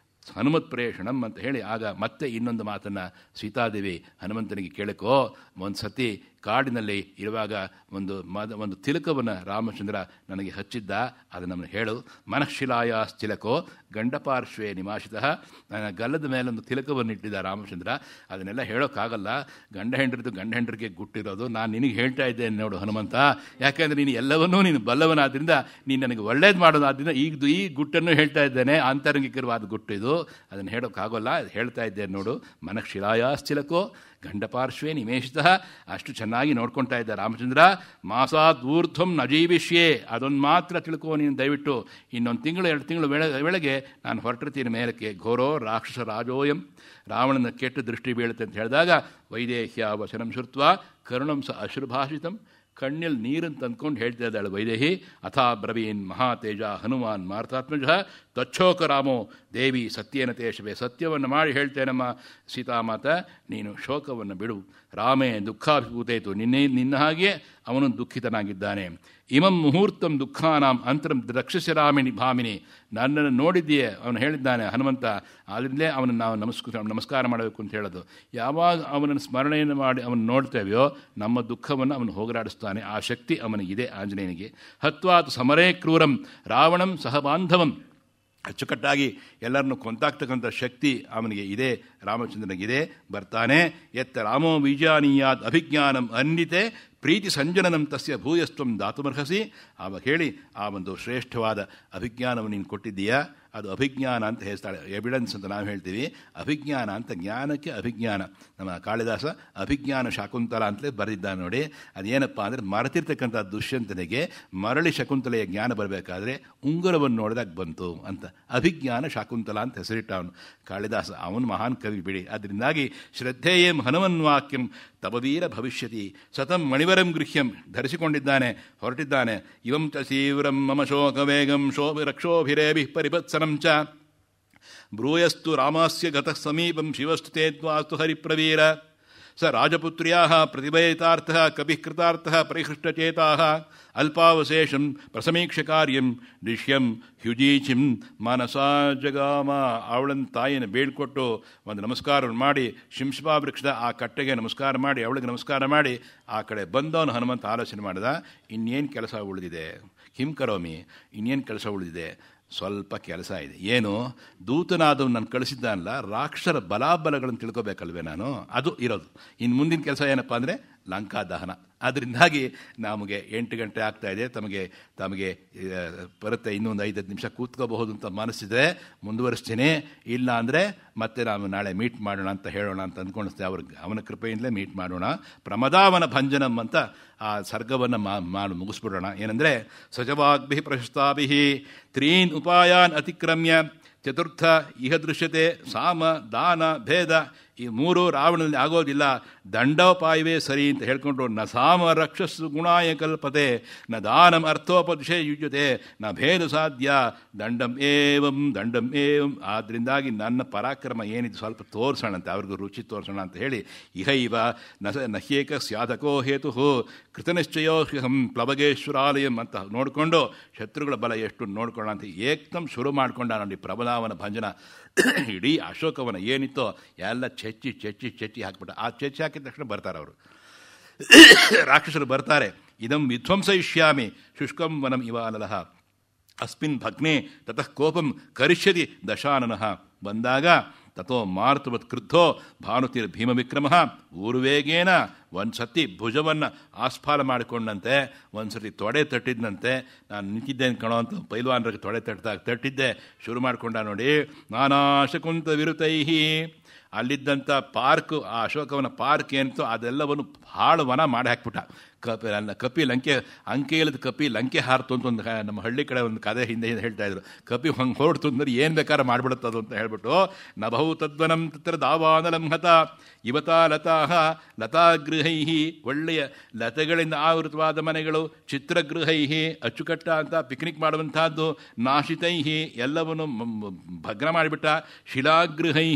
ಹನುಮತ್ ಪ್ರೇಷಣಂ ಅಂತ ಹೇಳಿ ಆಗ ಮತ್ತೆ ಇನ್ನೊಂದು ಮಾತನ್ನು ಸೀತಾದೇವಿ ಹನುಮಂತನಿಗೆ ಕೇಳಕೋ. ಒಂದು ಸತಿ ಕಾಡಿನಲ್ಲಿ ಇರುವಾಗ ಒಂದು ತಿಲಕವನ್ನು ರಾಮಚಂದ್ರ ನನಗೆ ಹಚ್ಚಿದ್ದ, ಅದನ್ನು ನಮಗೆ ಹೇಳು. ಮನಃಶಿಲಾಯ ತಿಲಕೋ ಗಂಡಪಾರ್ಶ್ವೇ ನಿಮಾಶಿತಃ. ನನ್ನ ಗಲ್ಲದ ಮೇಲೊಂದು ತಿಲಕವನ್ನು ಇಟ್ಟಿದ್ದ ರಾಮಚಂದ್ರ. ಅದನ್ನೆಲ್ಲ ಹೇಳೋಕ್ಕಾಗಲ್ಲ, ಗಂಡ ಹೆಂಡರಿಗೆ ಗುಟ್ಟಿರೋದು. ನಾನು ನಿನಗೆ ಹೇಳ್ತಾ ಇದ್ದೇನೆ ನೋಡು ಹನುಮಂತ, ಯಾಕೆಂದರೆ ನೀನು ಎಲ್ಲವನ್ನೂ ನೀನು ಬಲ್ಲವನಾದ್ರಿಂದ ನೀನು ನನಗೆ ಒಳ್ಳೇದು ಮಾಡೋದಾದ್ರಿಂದ ಈ ಗುಟ್ಟನ್ನು ಹೇಳ್ತಾ ಇದ್ದೇನೆ. ಆಂತರಂಗಿಕರವಾದ ಗುಟ್ಟು ಇದು, ಅದನ್ನು ಹೇಳೋಕ್ಕಾಗೋಲ್ಲ, ಹೇಳ್ತಾ ಇದ್ದೇನೆ ನೋಡು. ಮನಃಶಿಲಾಯಾಶ್ಚಿಲಕೋ ಗಂಡಪಾರ್ಶ್ವೇ ನಿಮೇಶಿತಃ. ಅಷ್ಟು ಚೆನ್ನಾಗಿ ನೋಡ್ಕೊಳ್ತಾ ಇದ್ದ ರಾಮಚಂದ್ರ. ಮಾಸಾತ್ ಊರ್ಧ್ವಂ ನಜೀವಿಷ್ಯೇ, ಅದೊಂದು ಮಾತ್ರ ತಿಳ್ಕೋ ನೀನು ದಯವಿಟ್ಟು. ಇನ್ನೊಂದು ತಿಂಗಳು 2 ತಿಂಗಳು ವೇಳೆಗೆ ನಾನು ಹೊರಟಿರ್ತೀನಿ ಮೇಲಕ್ಕೆ. ಘೋರೋ ರಾಕ್ಷಸ ರಾಜೋಯಂ, ರಾವಣನ ಕೆಟ್ಟ ದೃಷ್ಟಿ ಬೀಳುತ್ತೆ ಅಂತ ಹೇಳಿದಾಗ ವೈದೇಹ್ಯ ವಚನಂ ಶ್ರುತ್ವ ಕರುಣಂ ಸ ಅಶ್ರುಭಾಷಿತಂ. ಕಣ್ಣಲ್ಲಿ ನೀರನ್ನು ತಂದ್ಕೊಂಡು ಹೇಳ್ತಾ ಇದ್ದಾಳೆ ವೈದೇಹಿ. ಅಥಾ ಬ್ರವೀನ್ ಮಹಾತೇಜ ಹನುಮಾನ್ ಮಾರ್ತಾತ್ಮಜ ತಚ್ಛೋಕ ರಾಮೋ ದೇವಿ ಸತ್ಯೇನ ತೇಷವೇ. ಸತ್ಯವನ್ನು ಮಾಡಿ ಹೇಳ್ತೇನಮ್ಮ ಸೀತಾಮಾತ, ನೀನು ಶೋಕವನ್ನು ಬಿಡು. ರಾಮೇ ದುಃಖಾಭಿಭೂತೇತು, ನಿನ್ನ ಹಾಗೆಯೇ ಅವನು ದುಃಖಿತನಾಗಿದ್ದಾನೆ. ಇಮಂ ಮುಹೂರ್ತಂ ದುಃಖಾನಾಂ ಅಂತರಂ ರಕ್ಷಸ್ಯ ರಾಮಿನಿ ಭಾಮಿನಿ. ನನ್ನನ್ನು ನೋಡಿದ್ದೀಯೇ ಅವನು ಹೇಳಿದ್ದಾನೆ ಹನುಮಂತ. ಆದ್ದರಿಂದಲೇ ಅವನನ್ನು ನಾವು ನಮಸ್ಕಾರ ಮಾಡಬೇಕು ಅಂತ ಹೇಳೋದು. ಯಾವಾಗ ಅವನನ್ನು ಸ್ಮರಣೆಯನ್ನು ಮಾಡಿ ಅವನು ನೋಡ್ತೇವೆಯೋ ನಮ್ಮ ದುಃಖವನ್ನು ಅವನು ಹೋಗಲಾಡಿಸ್ತಾನೆ. ಆ ಶಕ್ತಿ ಅವನಿಗಿದೆ ಆಂಜನೇಯನಿಗೆ. ಹತ್ವಾತ್ ಸಮರೇ ಕ್ರೂರಂ ರಾವಣಂ ಸಹಬಾಂಧವಂ. ಅಚ್ಚುಕಟ್ಟಾಗಿ ಎಲ್ಲರನ್ನು ಕೊಂತಾಗ್ತಕ್ಕಂಥ ಶಕ್ತಿ ಅವನಿಗೆ ಇದೆ, ರಾಮಚಂದ್ರನಿಗಿದೆ. ಬರ್ತಾನೆ. ಎತ್ತ ರಾಮೋ ವಿಜಾನೀಯಾತ್ ಅಭಿಜ್ಞಾನಂ ಅನ್ವಿತೆ ಪ್ರೀತಿ ಸಂಜನನಂ ತಸ್ಯ ಭೂಯಸ್ತ್ವಂ ದಾತುಮರ್ಹಸಿ. ಆವಾಗ ಹೇಳಿ, ಆ ಒಂದು ಶ್ರೇಷ್ಠವಾದ ಅಭಿಜ್ಞಾನವನ್ನು ನೀನು ಕೊಟ್ಟಿದ್ದೀಯಾ, ಅದು ಅಭಿಜ್ಞಾನ ಅಂತ ಹೇಳ್ತಾಳೆ. ಎವಿಡೆನ್ಸ್ ಅಂತ ನಾವು ಹೇಳ್ತೀವಿ, ಅಭಿಜ್ಞಾನ ಅಂತ ಜ್ಞಾನಕ್ಕೆ ಅಭಿಜ್ಞಾನ. ನಮ್ಮ ಕಾಳಿದಾಸ ಅಭಿಜ್ಞಾನ ಶಾಕುಂತಲ ಅಂತಲೇ ಬರೆದಿದ್ದಾನೆ ನೋಡಿ. ಅದೇನಪ್ಪ ಅಂದರೆ ಮರೆತಿರ್ತಕ್ಕಂಥ ದುಷ್ಯಂತನಿಗೆ ಮರಳಿ ಶಕುಂತಲೆಯ ಜ್ಞಾನ ಬರಬೇಕಾದ್ರೆ ಉಂಗುರವನ್ನು ನೋಡಿದಾಗ ಬಂತು ಅಂತ ಅಭಿಜ್ಞಾನ ಶಾಕುಂತಲ ಅಂತ ಹೆಸರಿಟ್ಟ ಅವನು ಕಾಳಿದಾಸ. ಅವನು ಮಹಾನ್ ಕವಿ ಬಿಡಿ. ಅದರಿಂದಾಗಿ ಶ್ರದ್ಧೆಯೇಂ ಹನುಮನ್ವಾಕ್ಯಂ ತಪವೀರ ಭವಿಷ್ಯತಿ ಸತಂ ಮಣಿವರಂ ಗೃಹ್ಯಂ ಧರಿಸಿಕೊಂಡಿದ್ದಾನೆ, ಹೊರಟಿದ್ದಾನೆ. ಇವಂ ಚ ತೀವ್ರಂ ಮಮ ಶೋಕವೇಗಂ ರಕ್ಷೋಭಿರೇಭಿ ಪರಿಪತ್ಸನಂ ಚ ಬ್ರೂಯಸ್ತು ರಾಮಸ್ಯ ಗತಃ ಸಮೀಪಂ ಶಿವಸ್ತು ತೇದ್ವಾಸ್ತು ಹರಿಪ್ರವೀರ. ಸ ರಾಜಪುತ್ರ್ಯಾಃ ಪ್ರತಿಭಯಿತಾರ್ಥಃ ಕಪಿಃ ಕೃತಾರ್ಥಃ ಪರಿಹೃಷ್ಟಚೇತಾಃ ಅಲ್ಪಾವಶೇಷಂ ಪ್ರಸಮೀಕ್ಷ ಕಾರ್ಯಂ ದಿಶ್ಯಂ ಹ್ಯುಜೀಚಿಂ ಮನಸಾ ಜಗಾಮ. ಅವಳನ್ನು ತಾಯಿಯನ್ನು ಬೇಡ್ಕೊಟ್ಟು ಒಂದು ನಮಸ್ಕಾರವನ್ನು ಮಾಡಿ ಶಿಂಶಪಾ ವೃಕ್ಷದ ಆ ಕಟ್ಟೆಗೆ ನಮಸ್ಕಾರ ಮಾಡಿ ಅವಳಿಗೆ ನಮಸ್ಕಾರ ಮಾಡಿ ಆ ಕಡೆ ಬಂದವನು ಹನುಮಂತ ಆಲೋಚನೆ ಮಾಡಿದ, ಇನ್ನೇನು ಕೆಲಸ ಉಳಿದಿದೆ, ಹಿಂ ಕರೋಮಿ, ಇನ್ನೇನು ಕೆಲಸ ಉಳಿದಿದೆ. ಸ್ವಲ್ಪ ಕೆಲಸ ಇದೆ. ಏನು? ದೂತನಾದವ್ ನಾನು ಕಳಿಸಿದ್ದಾನಲ್ಲ, ರಾಕ್ಷಸರ ಬಲಾಬಲಗಳನ್ನು ತಿಳ್ಕೊಬೇಕಲ್ವೇ ನಾನು? ಅದು ಇರೋದು. ಇನ್ನು ಮುಂದಿನ ಕೆಲಸ ಏನಪ್ಪ ಅಂದರೆ ಲಂಕಾ ದಹನ. ಅದರಿಂದಾಗಿ ನಮಗೆ 8 ಗಂಟೆ ಆಗ್ತಾಯಿದೆ. ತಮಗೆ ಬರುತ್ತೆ, ಇನ್ನೊಂದು 5 ನಿಮಿಷ ಕೂತ್ಕೋಬಹುದು ಅಂತ ಮನಸ್ಸಿದ್ರೆ ಮುಂದುವರಿಸ್ತೀನಿ. ಇಲ್ಲ ಅಂದರೆ ಮತ್ತೆ ನಾವು ನಾಳೆ ಮೀಟ್ ಮಾಡೋಣ ಅಂತ ಹೇಳೋಣ ಅಂತ ಅಂದ್ಕೊಂಡಿಸ್ತೇವೆ. ಅವನ ಕೃಪೆಯಿಂದಲೇ ಮೀಟ್ ಮಾಡೋಣ. ಪ್ರಮದಾವನ ಭಂಜನಂ ಅಂತ ಆ ಸರ್ಗವನ್ನು ಮಾಡಿ ಮುಗಿಸ್ಬಿಡೋಣ. ಏನಂದರೆ, ಸಜವಾಗ್ಭಿ ಪ್ರಶಸ್ತಾಭಿ ತ್ರೀನ್ ಉಪಾಯಾನ್ ಅತಿಕ್ರಮ್ಯ ಚತುರ್ಥ ಇಹ ದೃಶ್ಯತೆ ಸಾಮ ದಾನ ಭೇದ. ಈ 3 ರಾವಣನಲ್ಲಿ ಆಗೋದಿಲ್ಲ, ದಂಡೋಪಾಯವೇ ಸರಿ ಅಂತ ಹೇಳ್ಕೊಂಡ್ರು. ನ ಸಾಮ ರಕ್ಷಸ್ಸು ಗುಣಾಯ ಕಲ್ಪತೆ, ನ ದಾನಂ ಅರ್ಥೋಪದಿಶೇ ಯುಜ್ಯತೆ, ನ ಭೇದ ಸಾಧ್ಯ ದಂಡಂ ಏವಂ ದಂಡಂ ಏವಂ. ಆದ್ದರಿಂದಾಗಿ ನನ್ನ ಪರಾಕ್ರಮ ಏನಿದು ಸ್ವಲ್ಪ ತೋರಿಸೋಣಂತೆ, ಅವ್ರಿಗೂ ರುಚಿ ತೋರಿಸೋಣ ಅಂತ ಹೇಳಿ, ಇಹ ಇವ ನಹ್ಯೇಕ ಸ್ಯಾಧಕೋ ಹೇತು ಕೃತನಿಶ್ಚಯೋ ಹ್ಯಹಂ ಪ್ಲವಗೇಶ್ವರಾಲಯಂ ಅಂತ ನೋಡಿಕೊಂಡು ಶತ್ರುಗಳ ಬಲ ಎಷ್ಟು ನೋಡ್ಕೊಳ್ಳೋಣ ಅಂತ ಏಕ್ದಮ್ ಶುರು ಮಾಡಿಕೊಂಡ ನೋಡಿ ಪ್ರಬಲಾವನ ಭಂಜನ. ಇಡೀ ಅಶೋಕವನ ಏನಿತ್ತೋ ಎಲ್ಲ ಚೆಚ್ಚಿ ಹಾಕ್ಬಿಟ್ಟ. ಆ ಚೆಚ್ಚಿ ಹಾಕಿದ ತಕ್ಷಣ ಬರ್ತಾರೆ ಅವರು, ರಾಕ್ಷಸರು ಬರ್ತಾರೆ. ಇದಂ ವಿಧ್ವಂಸಯಿಷ್ಯಾಮಿ ಶುಷ್ಕಂ ವನಂ ಇವಾನಲಃ ಅಸ್ಮಿನ್ ಭಗ್ನೆ ತತಃ ಕೋಪಂ ಕರಿಷ್ಯತಿ ದಶಾನನಃ. ಬಂದಾಗ ತಥೋ ಮಾರುತವತ್ ಕ್ರುದ್ಧೋ ಭಾನುತಿರ್ ಭೀಮವಿಕ್ರಮ ಊರ್ವೇಗೇನ ಒಂದು ಸತಿ ಭುಜವನ್ನು ಆಸ್ಫಾಲ ಮಾಡಿಕೊಂಡಂತೆ, ಒಂದು ಸತಿ ತೊಡೆ ತಟ್ಟಿದ್ದಂತೆ. ನಾನು ನಿಂತಿದ್ದೇನೆ ಕಣೋ ಅಂತ ಪೈಲ್ವಾನರಿಗೆ ತೊಡೆ ತಟ್ಟಿದ್ದೆ ಶುರು ಮಾಡಿಕೊಂಡ ನೋಡಿ. ನಾನಾಶಕುಂತ ವಿರುತೈಹಿ, ಅಲ್ಲಿದ್ದಂಥ ಪಾರ್ಕ್, ಆ ಅಶೋಕವನ ಪಾರ್ಕ್ ಏನಿತ್ತು ಅದೆಲ್ಲವನ್ನು ಹಾಳು ವನ ಮಾಡಿ ಹಾಕ್ಬಿಟ್ಟ. ಕಪಿ ಅಂಕೆ ಇಲ್ಲದ ಕಪಿ ಲಂಕೆ ಹಾರ್ತು ಅಂತ ಒಂದು ನಮ್ಮ ಹಳ್ಳಿ ಕಡೆ ಒಂದು ಕಥೆ ಹಿಂದೆ ಹೇಳ್ತಾಯಿದ್ರು. ಕಪಿ ಹಂಗೆ ಹೊರಡ್ತು ಅಂದ್ರೆ ಏನು ಬೇಕಾದ್ರೆ ಮಾಡಿಬಿಡುತ್ತದು ಅಂತ ಹೇಳ್ಬಿಟ್ಟು, ನಭೌ ತದ್ವನಂ ತತ್ರ ದಾವಾನಲಂ ಹತ ಇವತಾ ಲತಾಹ ಲತಾಗೃಹೈ, ಒಳ್ಳೆಯ ಲತೆಗಳಿಂದ ಆವೃತವಾದ ಮನೆಗಳು, ಚಿತ್ರಗೃಹೈ ಅಚ್ಚುಕಟ್ಟ ಅಂತ ಪಿಕ್ನಿಕ್ ಮಾಡುವಂತಹದ್ದು, ನಾಶಿತೈ ಎಲ್ಲವನ್ನು ಭಗ್ನ ಮಾಡಿಬಿಟ್ಟ, ಶಿಲಾಗೃಹೈ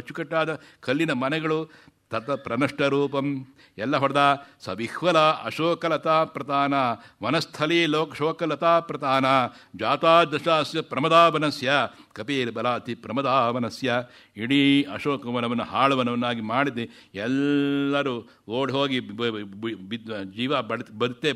ಅಚ್ಚುಕಟ್ಟಾದ ಕಲ್ಲಿನ ಮನೆಗಳು, ತತ ಪ್ರನಷ್ಟ ರೂಪಂ ಎಲ್ಲ ಹೊಡೆದ. ಸವಿಹ್ವಲ ಅಶೋಕಲತಾ ಪ್ರತಾನ ವನಸ್ಥಳೀ ಶೋಕಲತಾ ಪ್ರತಾನ ಜಾತಾ ದಶಾಸ್ಯ ಪ್ರಮದಾವನಸ್ಯ ಕಪೀರ್ ಬಲಾತಿ ಪ್ರಮದಾವನಸ್ಯ. ಇಡೀ ಅಶೋಕವನವನ್ನು ಹಾಳುವನವನ್ನಾಗಿ ಮಾಡಿದೆ. ಎಲ್ಲರೂ ಓಡಿ ಹೋಗಿ ಜೀವ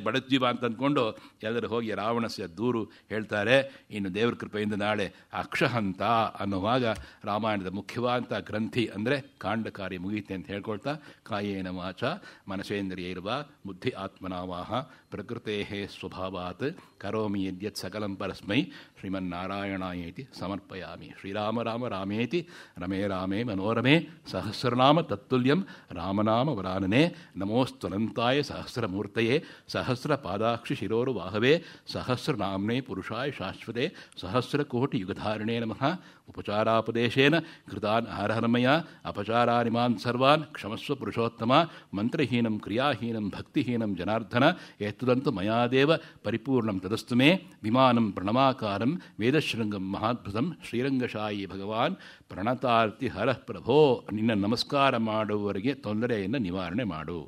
ಬಡತ್ ಜೀವ ಅಂತ ಅಂದ್ಕೊಂಡು ಎಲ್ಲರೂ ಹೋಗಿ ರಾವಣಸ್ಯ ದೂರು ಹೇಳ್ತಾರೆ. ಇನ್ನು ದೇವ್ರ ಕೃಪೆಯಿಂದ ನಾಳೆ ಅಕ್ಷಹಂತ ಅನ್ನುವಾಗ ರಾಮಾಯಣದ ಮುಖ್ಯವಾದಂಥ ಗ್ರಂಥಿ ಅಂದರೆ ಕಾಂಡಕಾರ್ಯ ಮುಗಿಯುತ್ತೆ ಅಂತ ಹೇಳ್ಕೊಳ್ತಾ, ಕಾಯೇನ ವಾಚ ಮನಸೇಂದ್ರಿಯೈರ್ವ ಬುದ್ಧಿ ಆತ್ಮನಾವಾಹ ಪ್ರಕೃತೇ ಸ್ವಭಾವಾತ್ ಕರೋಮಿ ಯದ್ಯತ್ ಸಕಲಂ ಪರಸ್ಮೈ ಶ್ರೀಮನ್ನಾರಾಯಣಾಯೇತಿ ಸಮರ್ಪಯಾಮಿ. ಶ್ರೀರಾಮ ರಾಮ ರಾಮೇತಿ ರಮೇ ರಾಮೇ ಮನೋರಮೇ ಸಹಸ್ರನಾಮ ತತ್ತುಲ್ಯಂ ರಾಮನಾಮ ವರಾನನೆ. ನಮೋಸ್ತುನಂತಾಯ ಸಹಸ್ರಮೂರ್ತಯೇ ಸಹಸ್ರಪಾದಾಕ್ಷಿ ಶಿರೋರುವಾಹವೇ ಸಹಸ್ರನಾಮ್ನೇ ಪುರುಷಾಯ ಶಾಶ್ವತೆ ಸಹಸ್ರಕೋಟಿ ಯುಗಧಾರಣೇ ನಮಃ. ಉಪಚಾರಾಪದೇಶೇನ ಕೃತಾನ್ ಹರಹರಮಯ ಅಪಚಾರಾನಿಮಾನ್ ಸರ್ವಾನ್ ಕ್ಷಮಸ್ವ ಪುರುಷೋತ್ತಮ. ಮಂತ್ರಹೀನಂ ಕ್ರಿಯಾಹೀನಂ ಭಕ್ತಿಹೀನಂ ಜನಾರ್ದನ ಏತದಂತು ಮಯಾದೇವ ಪರಿಪೂರ್ಣಂ ತದಸ್ತು ಮೇ. ವಿಮಾನಂ ಪ್ರಣಮಾಕಾರಂ ವೇದಶೃಂಗಂ ಮಹಾದ್ಭುತಂ ಶ್ರೀರಂಗಶಾಯಿ ಭಗವಾನ್ ಪ್ರಣತಾರ್ತಿ ಹರಃ ಪ್ರಭೋ. ನಿನ್ನ ನಮಸ್ಕಾರ ಮಾಡುವವರಿಗೆ ತೊಂದರೆಯನ್ನು ನಿವಾರಣೆ ಮಾಡು.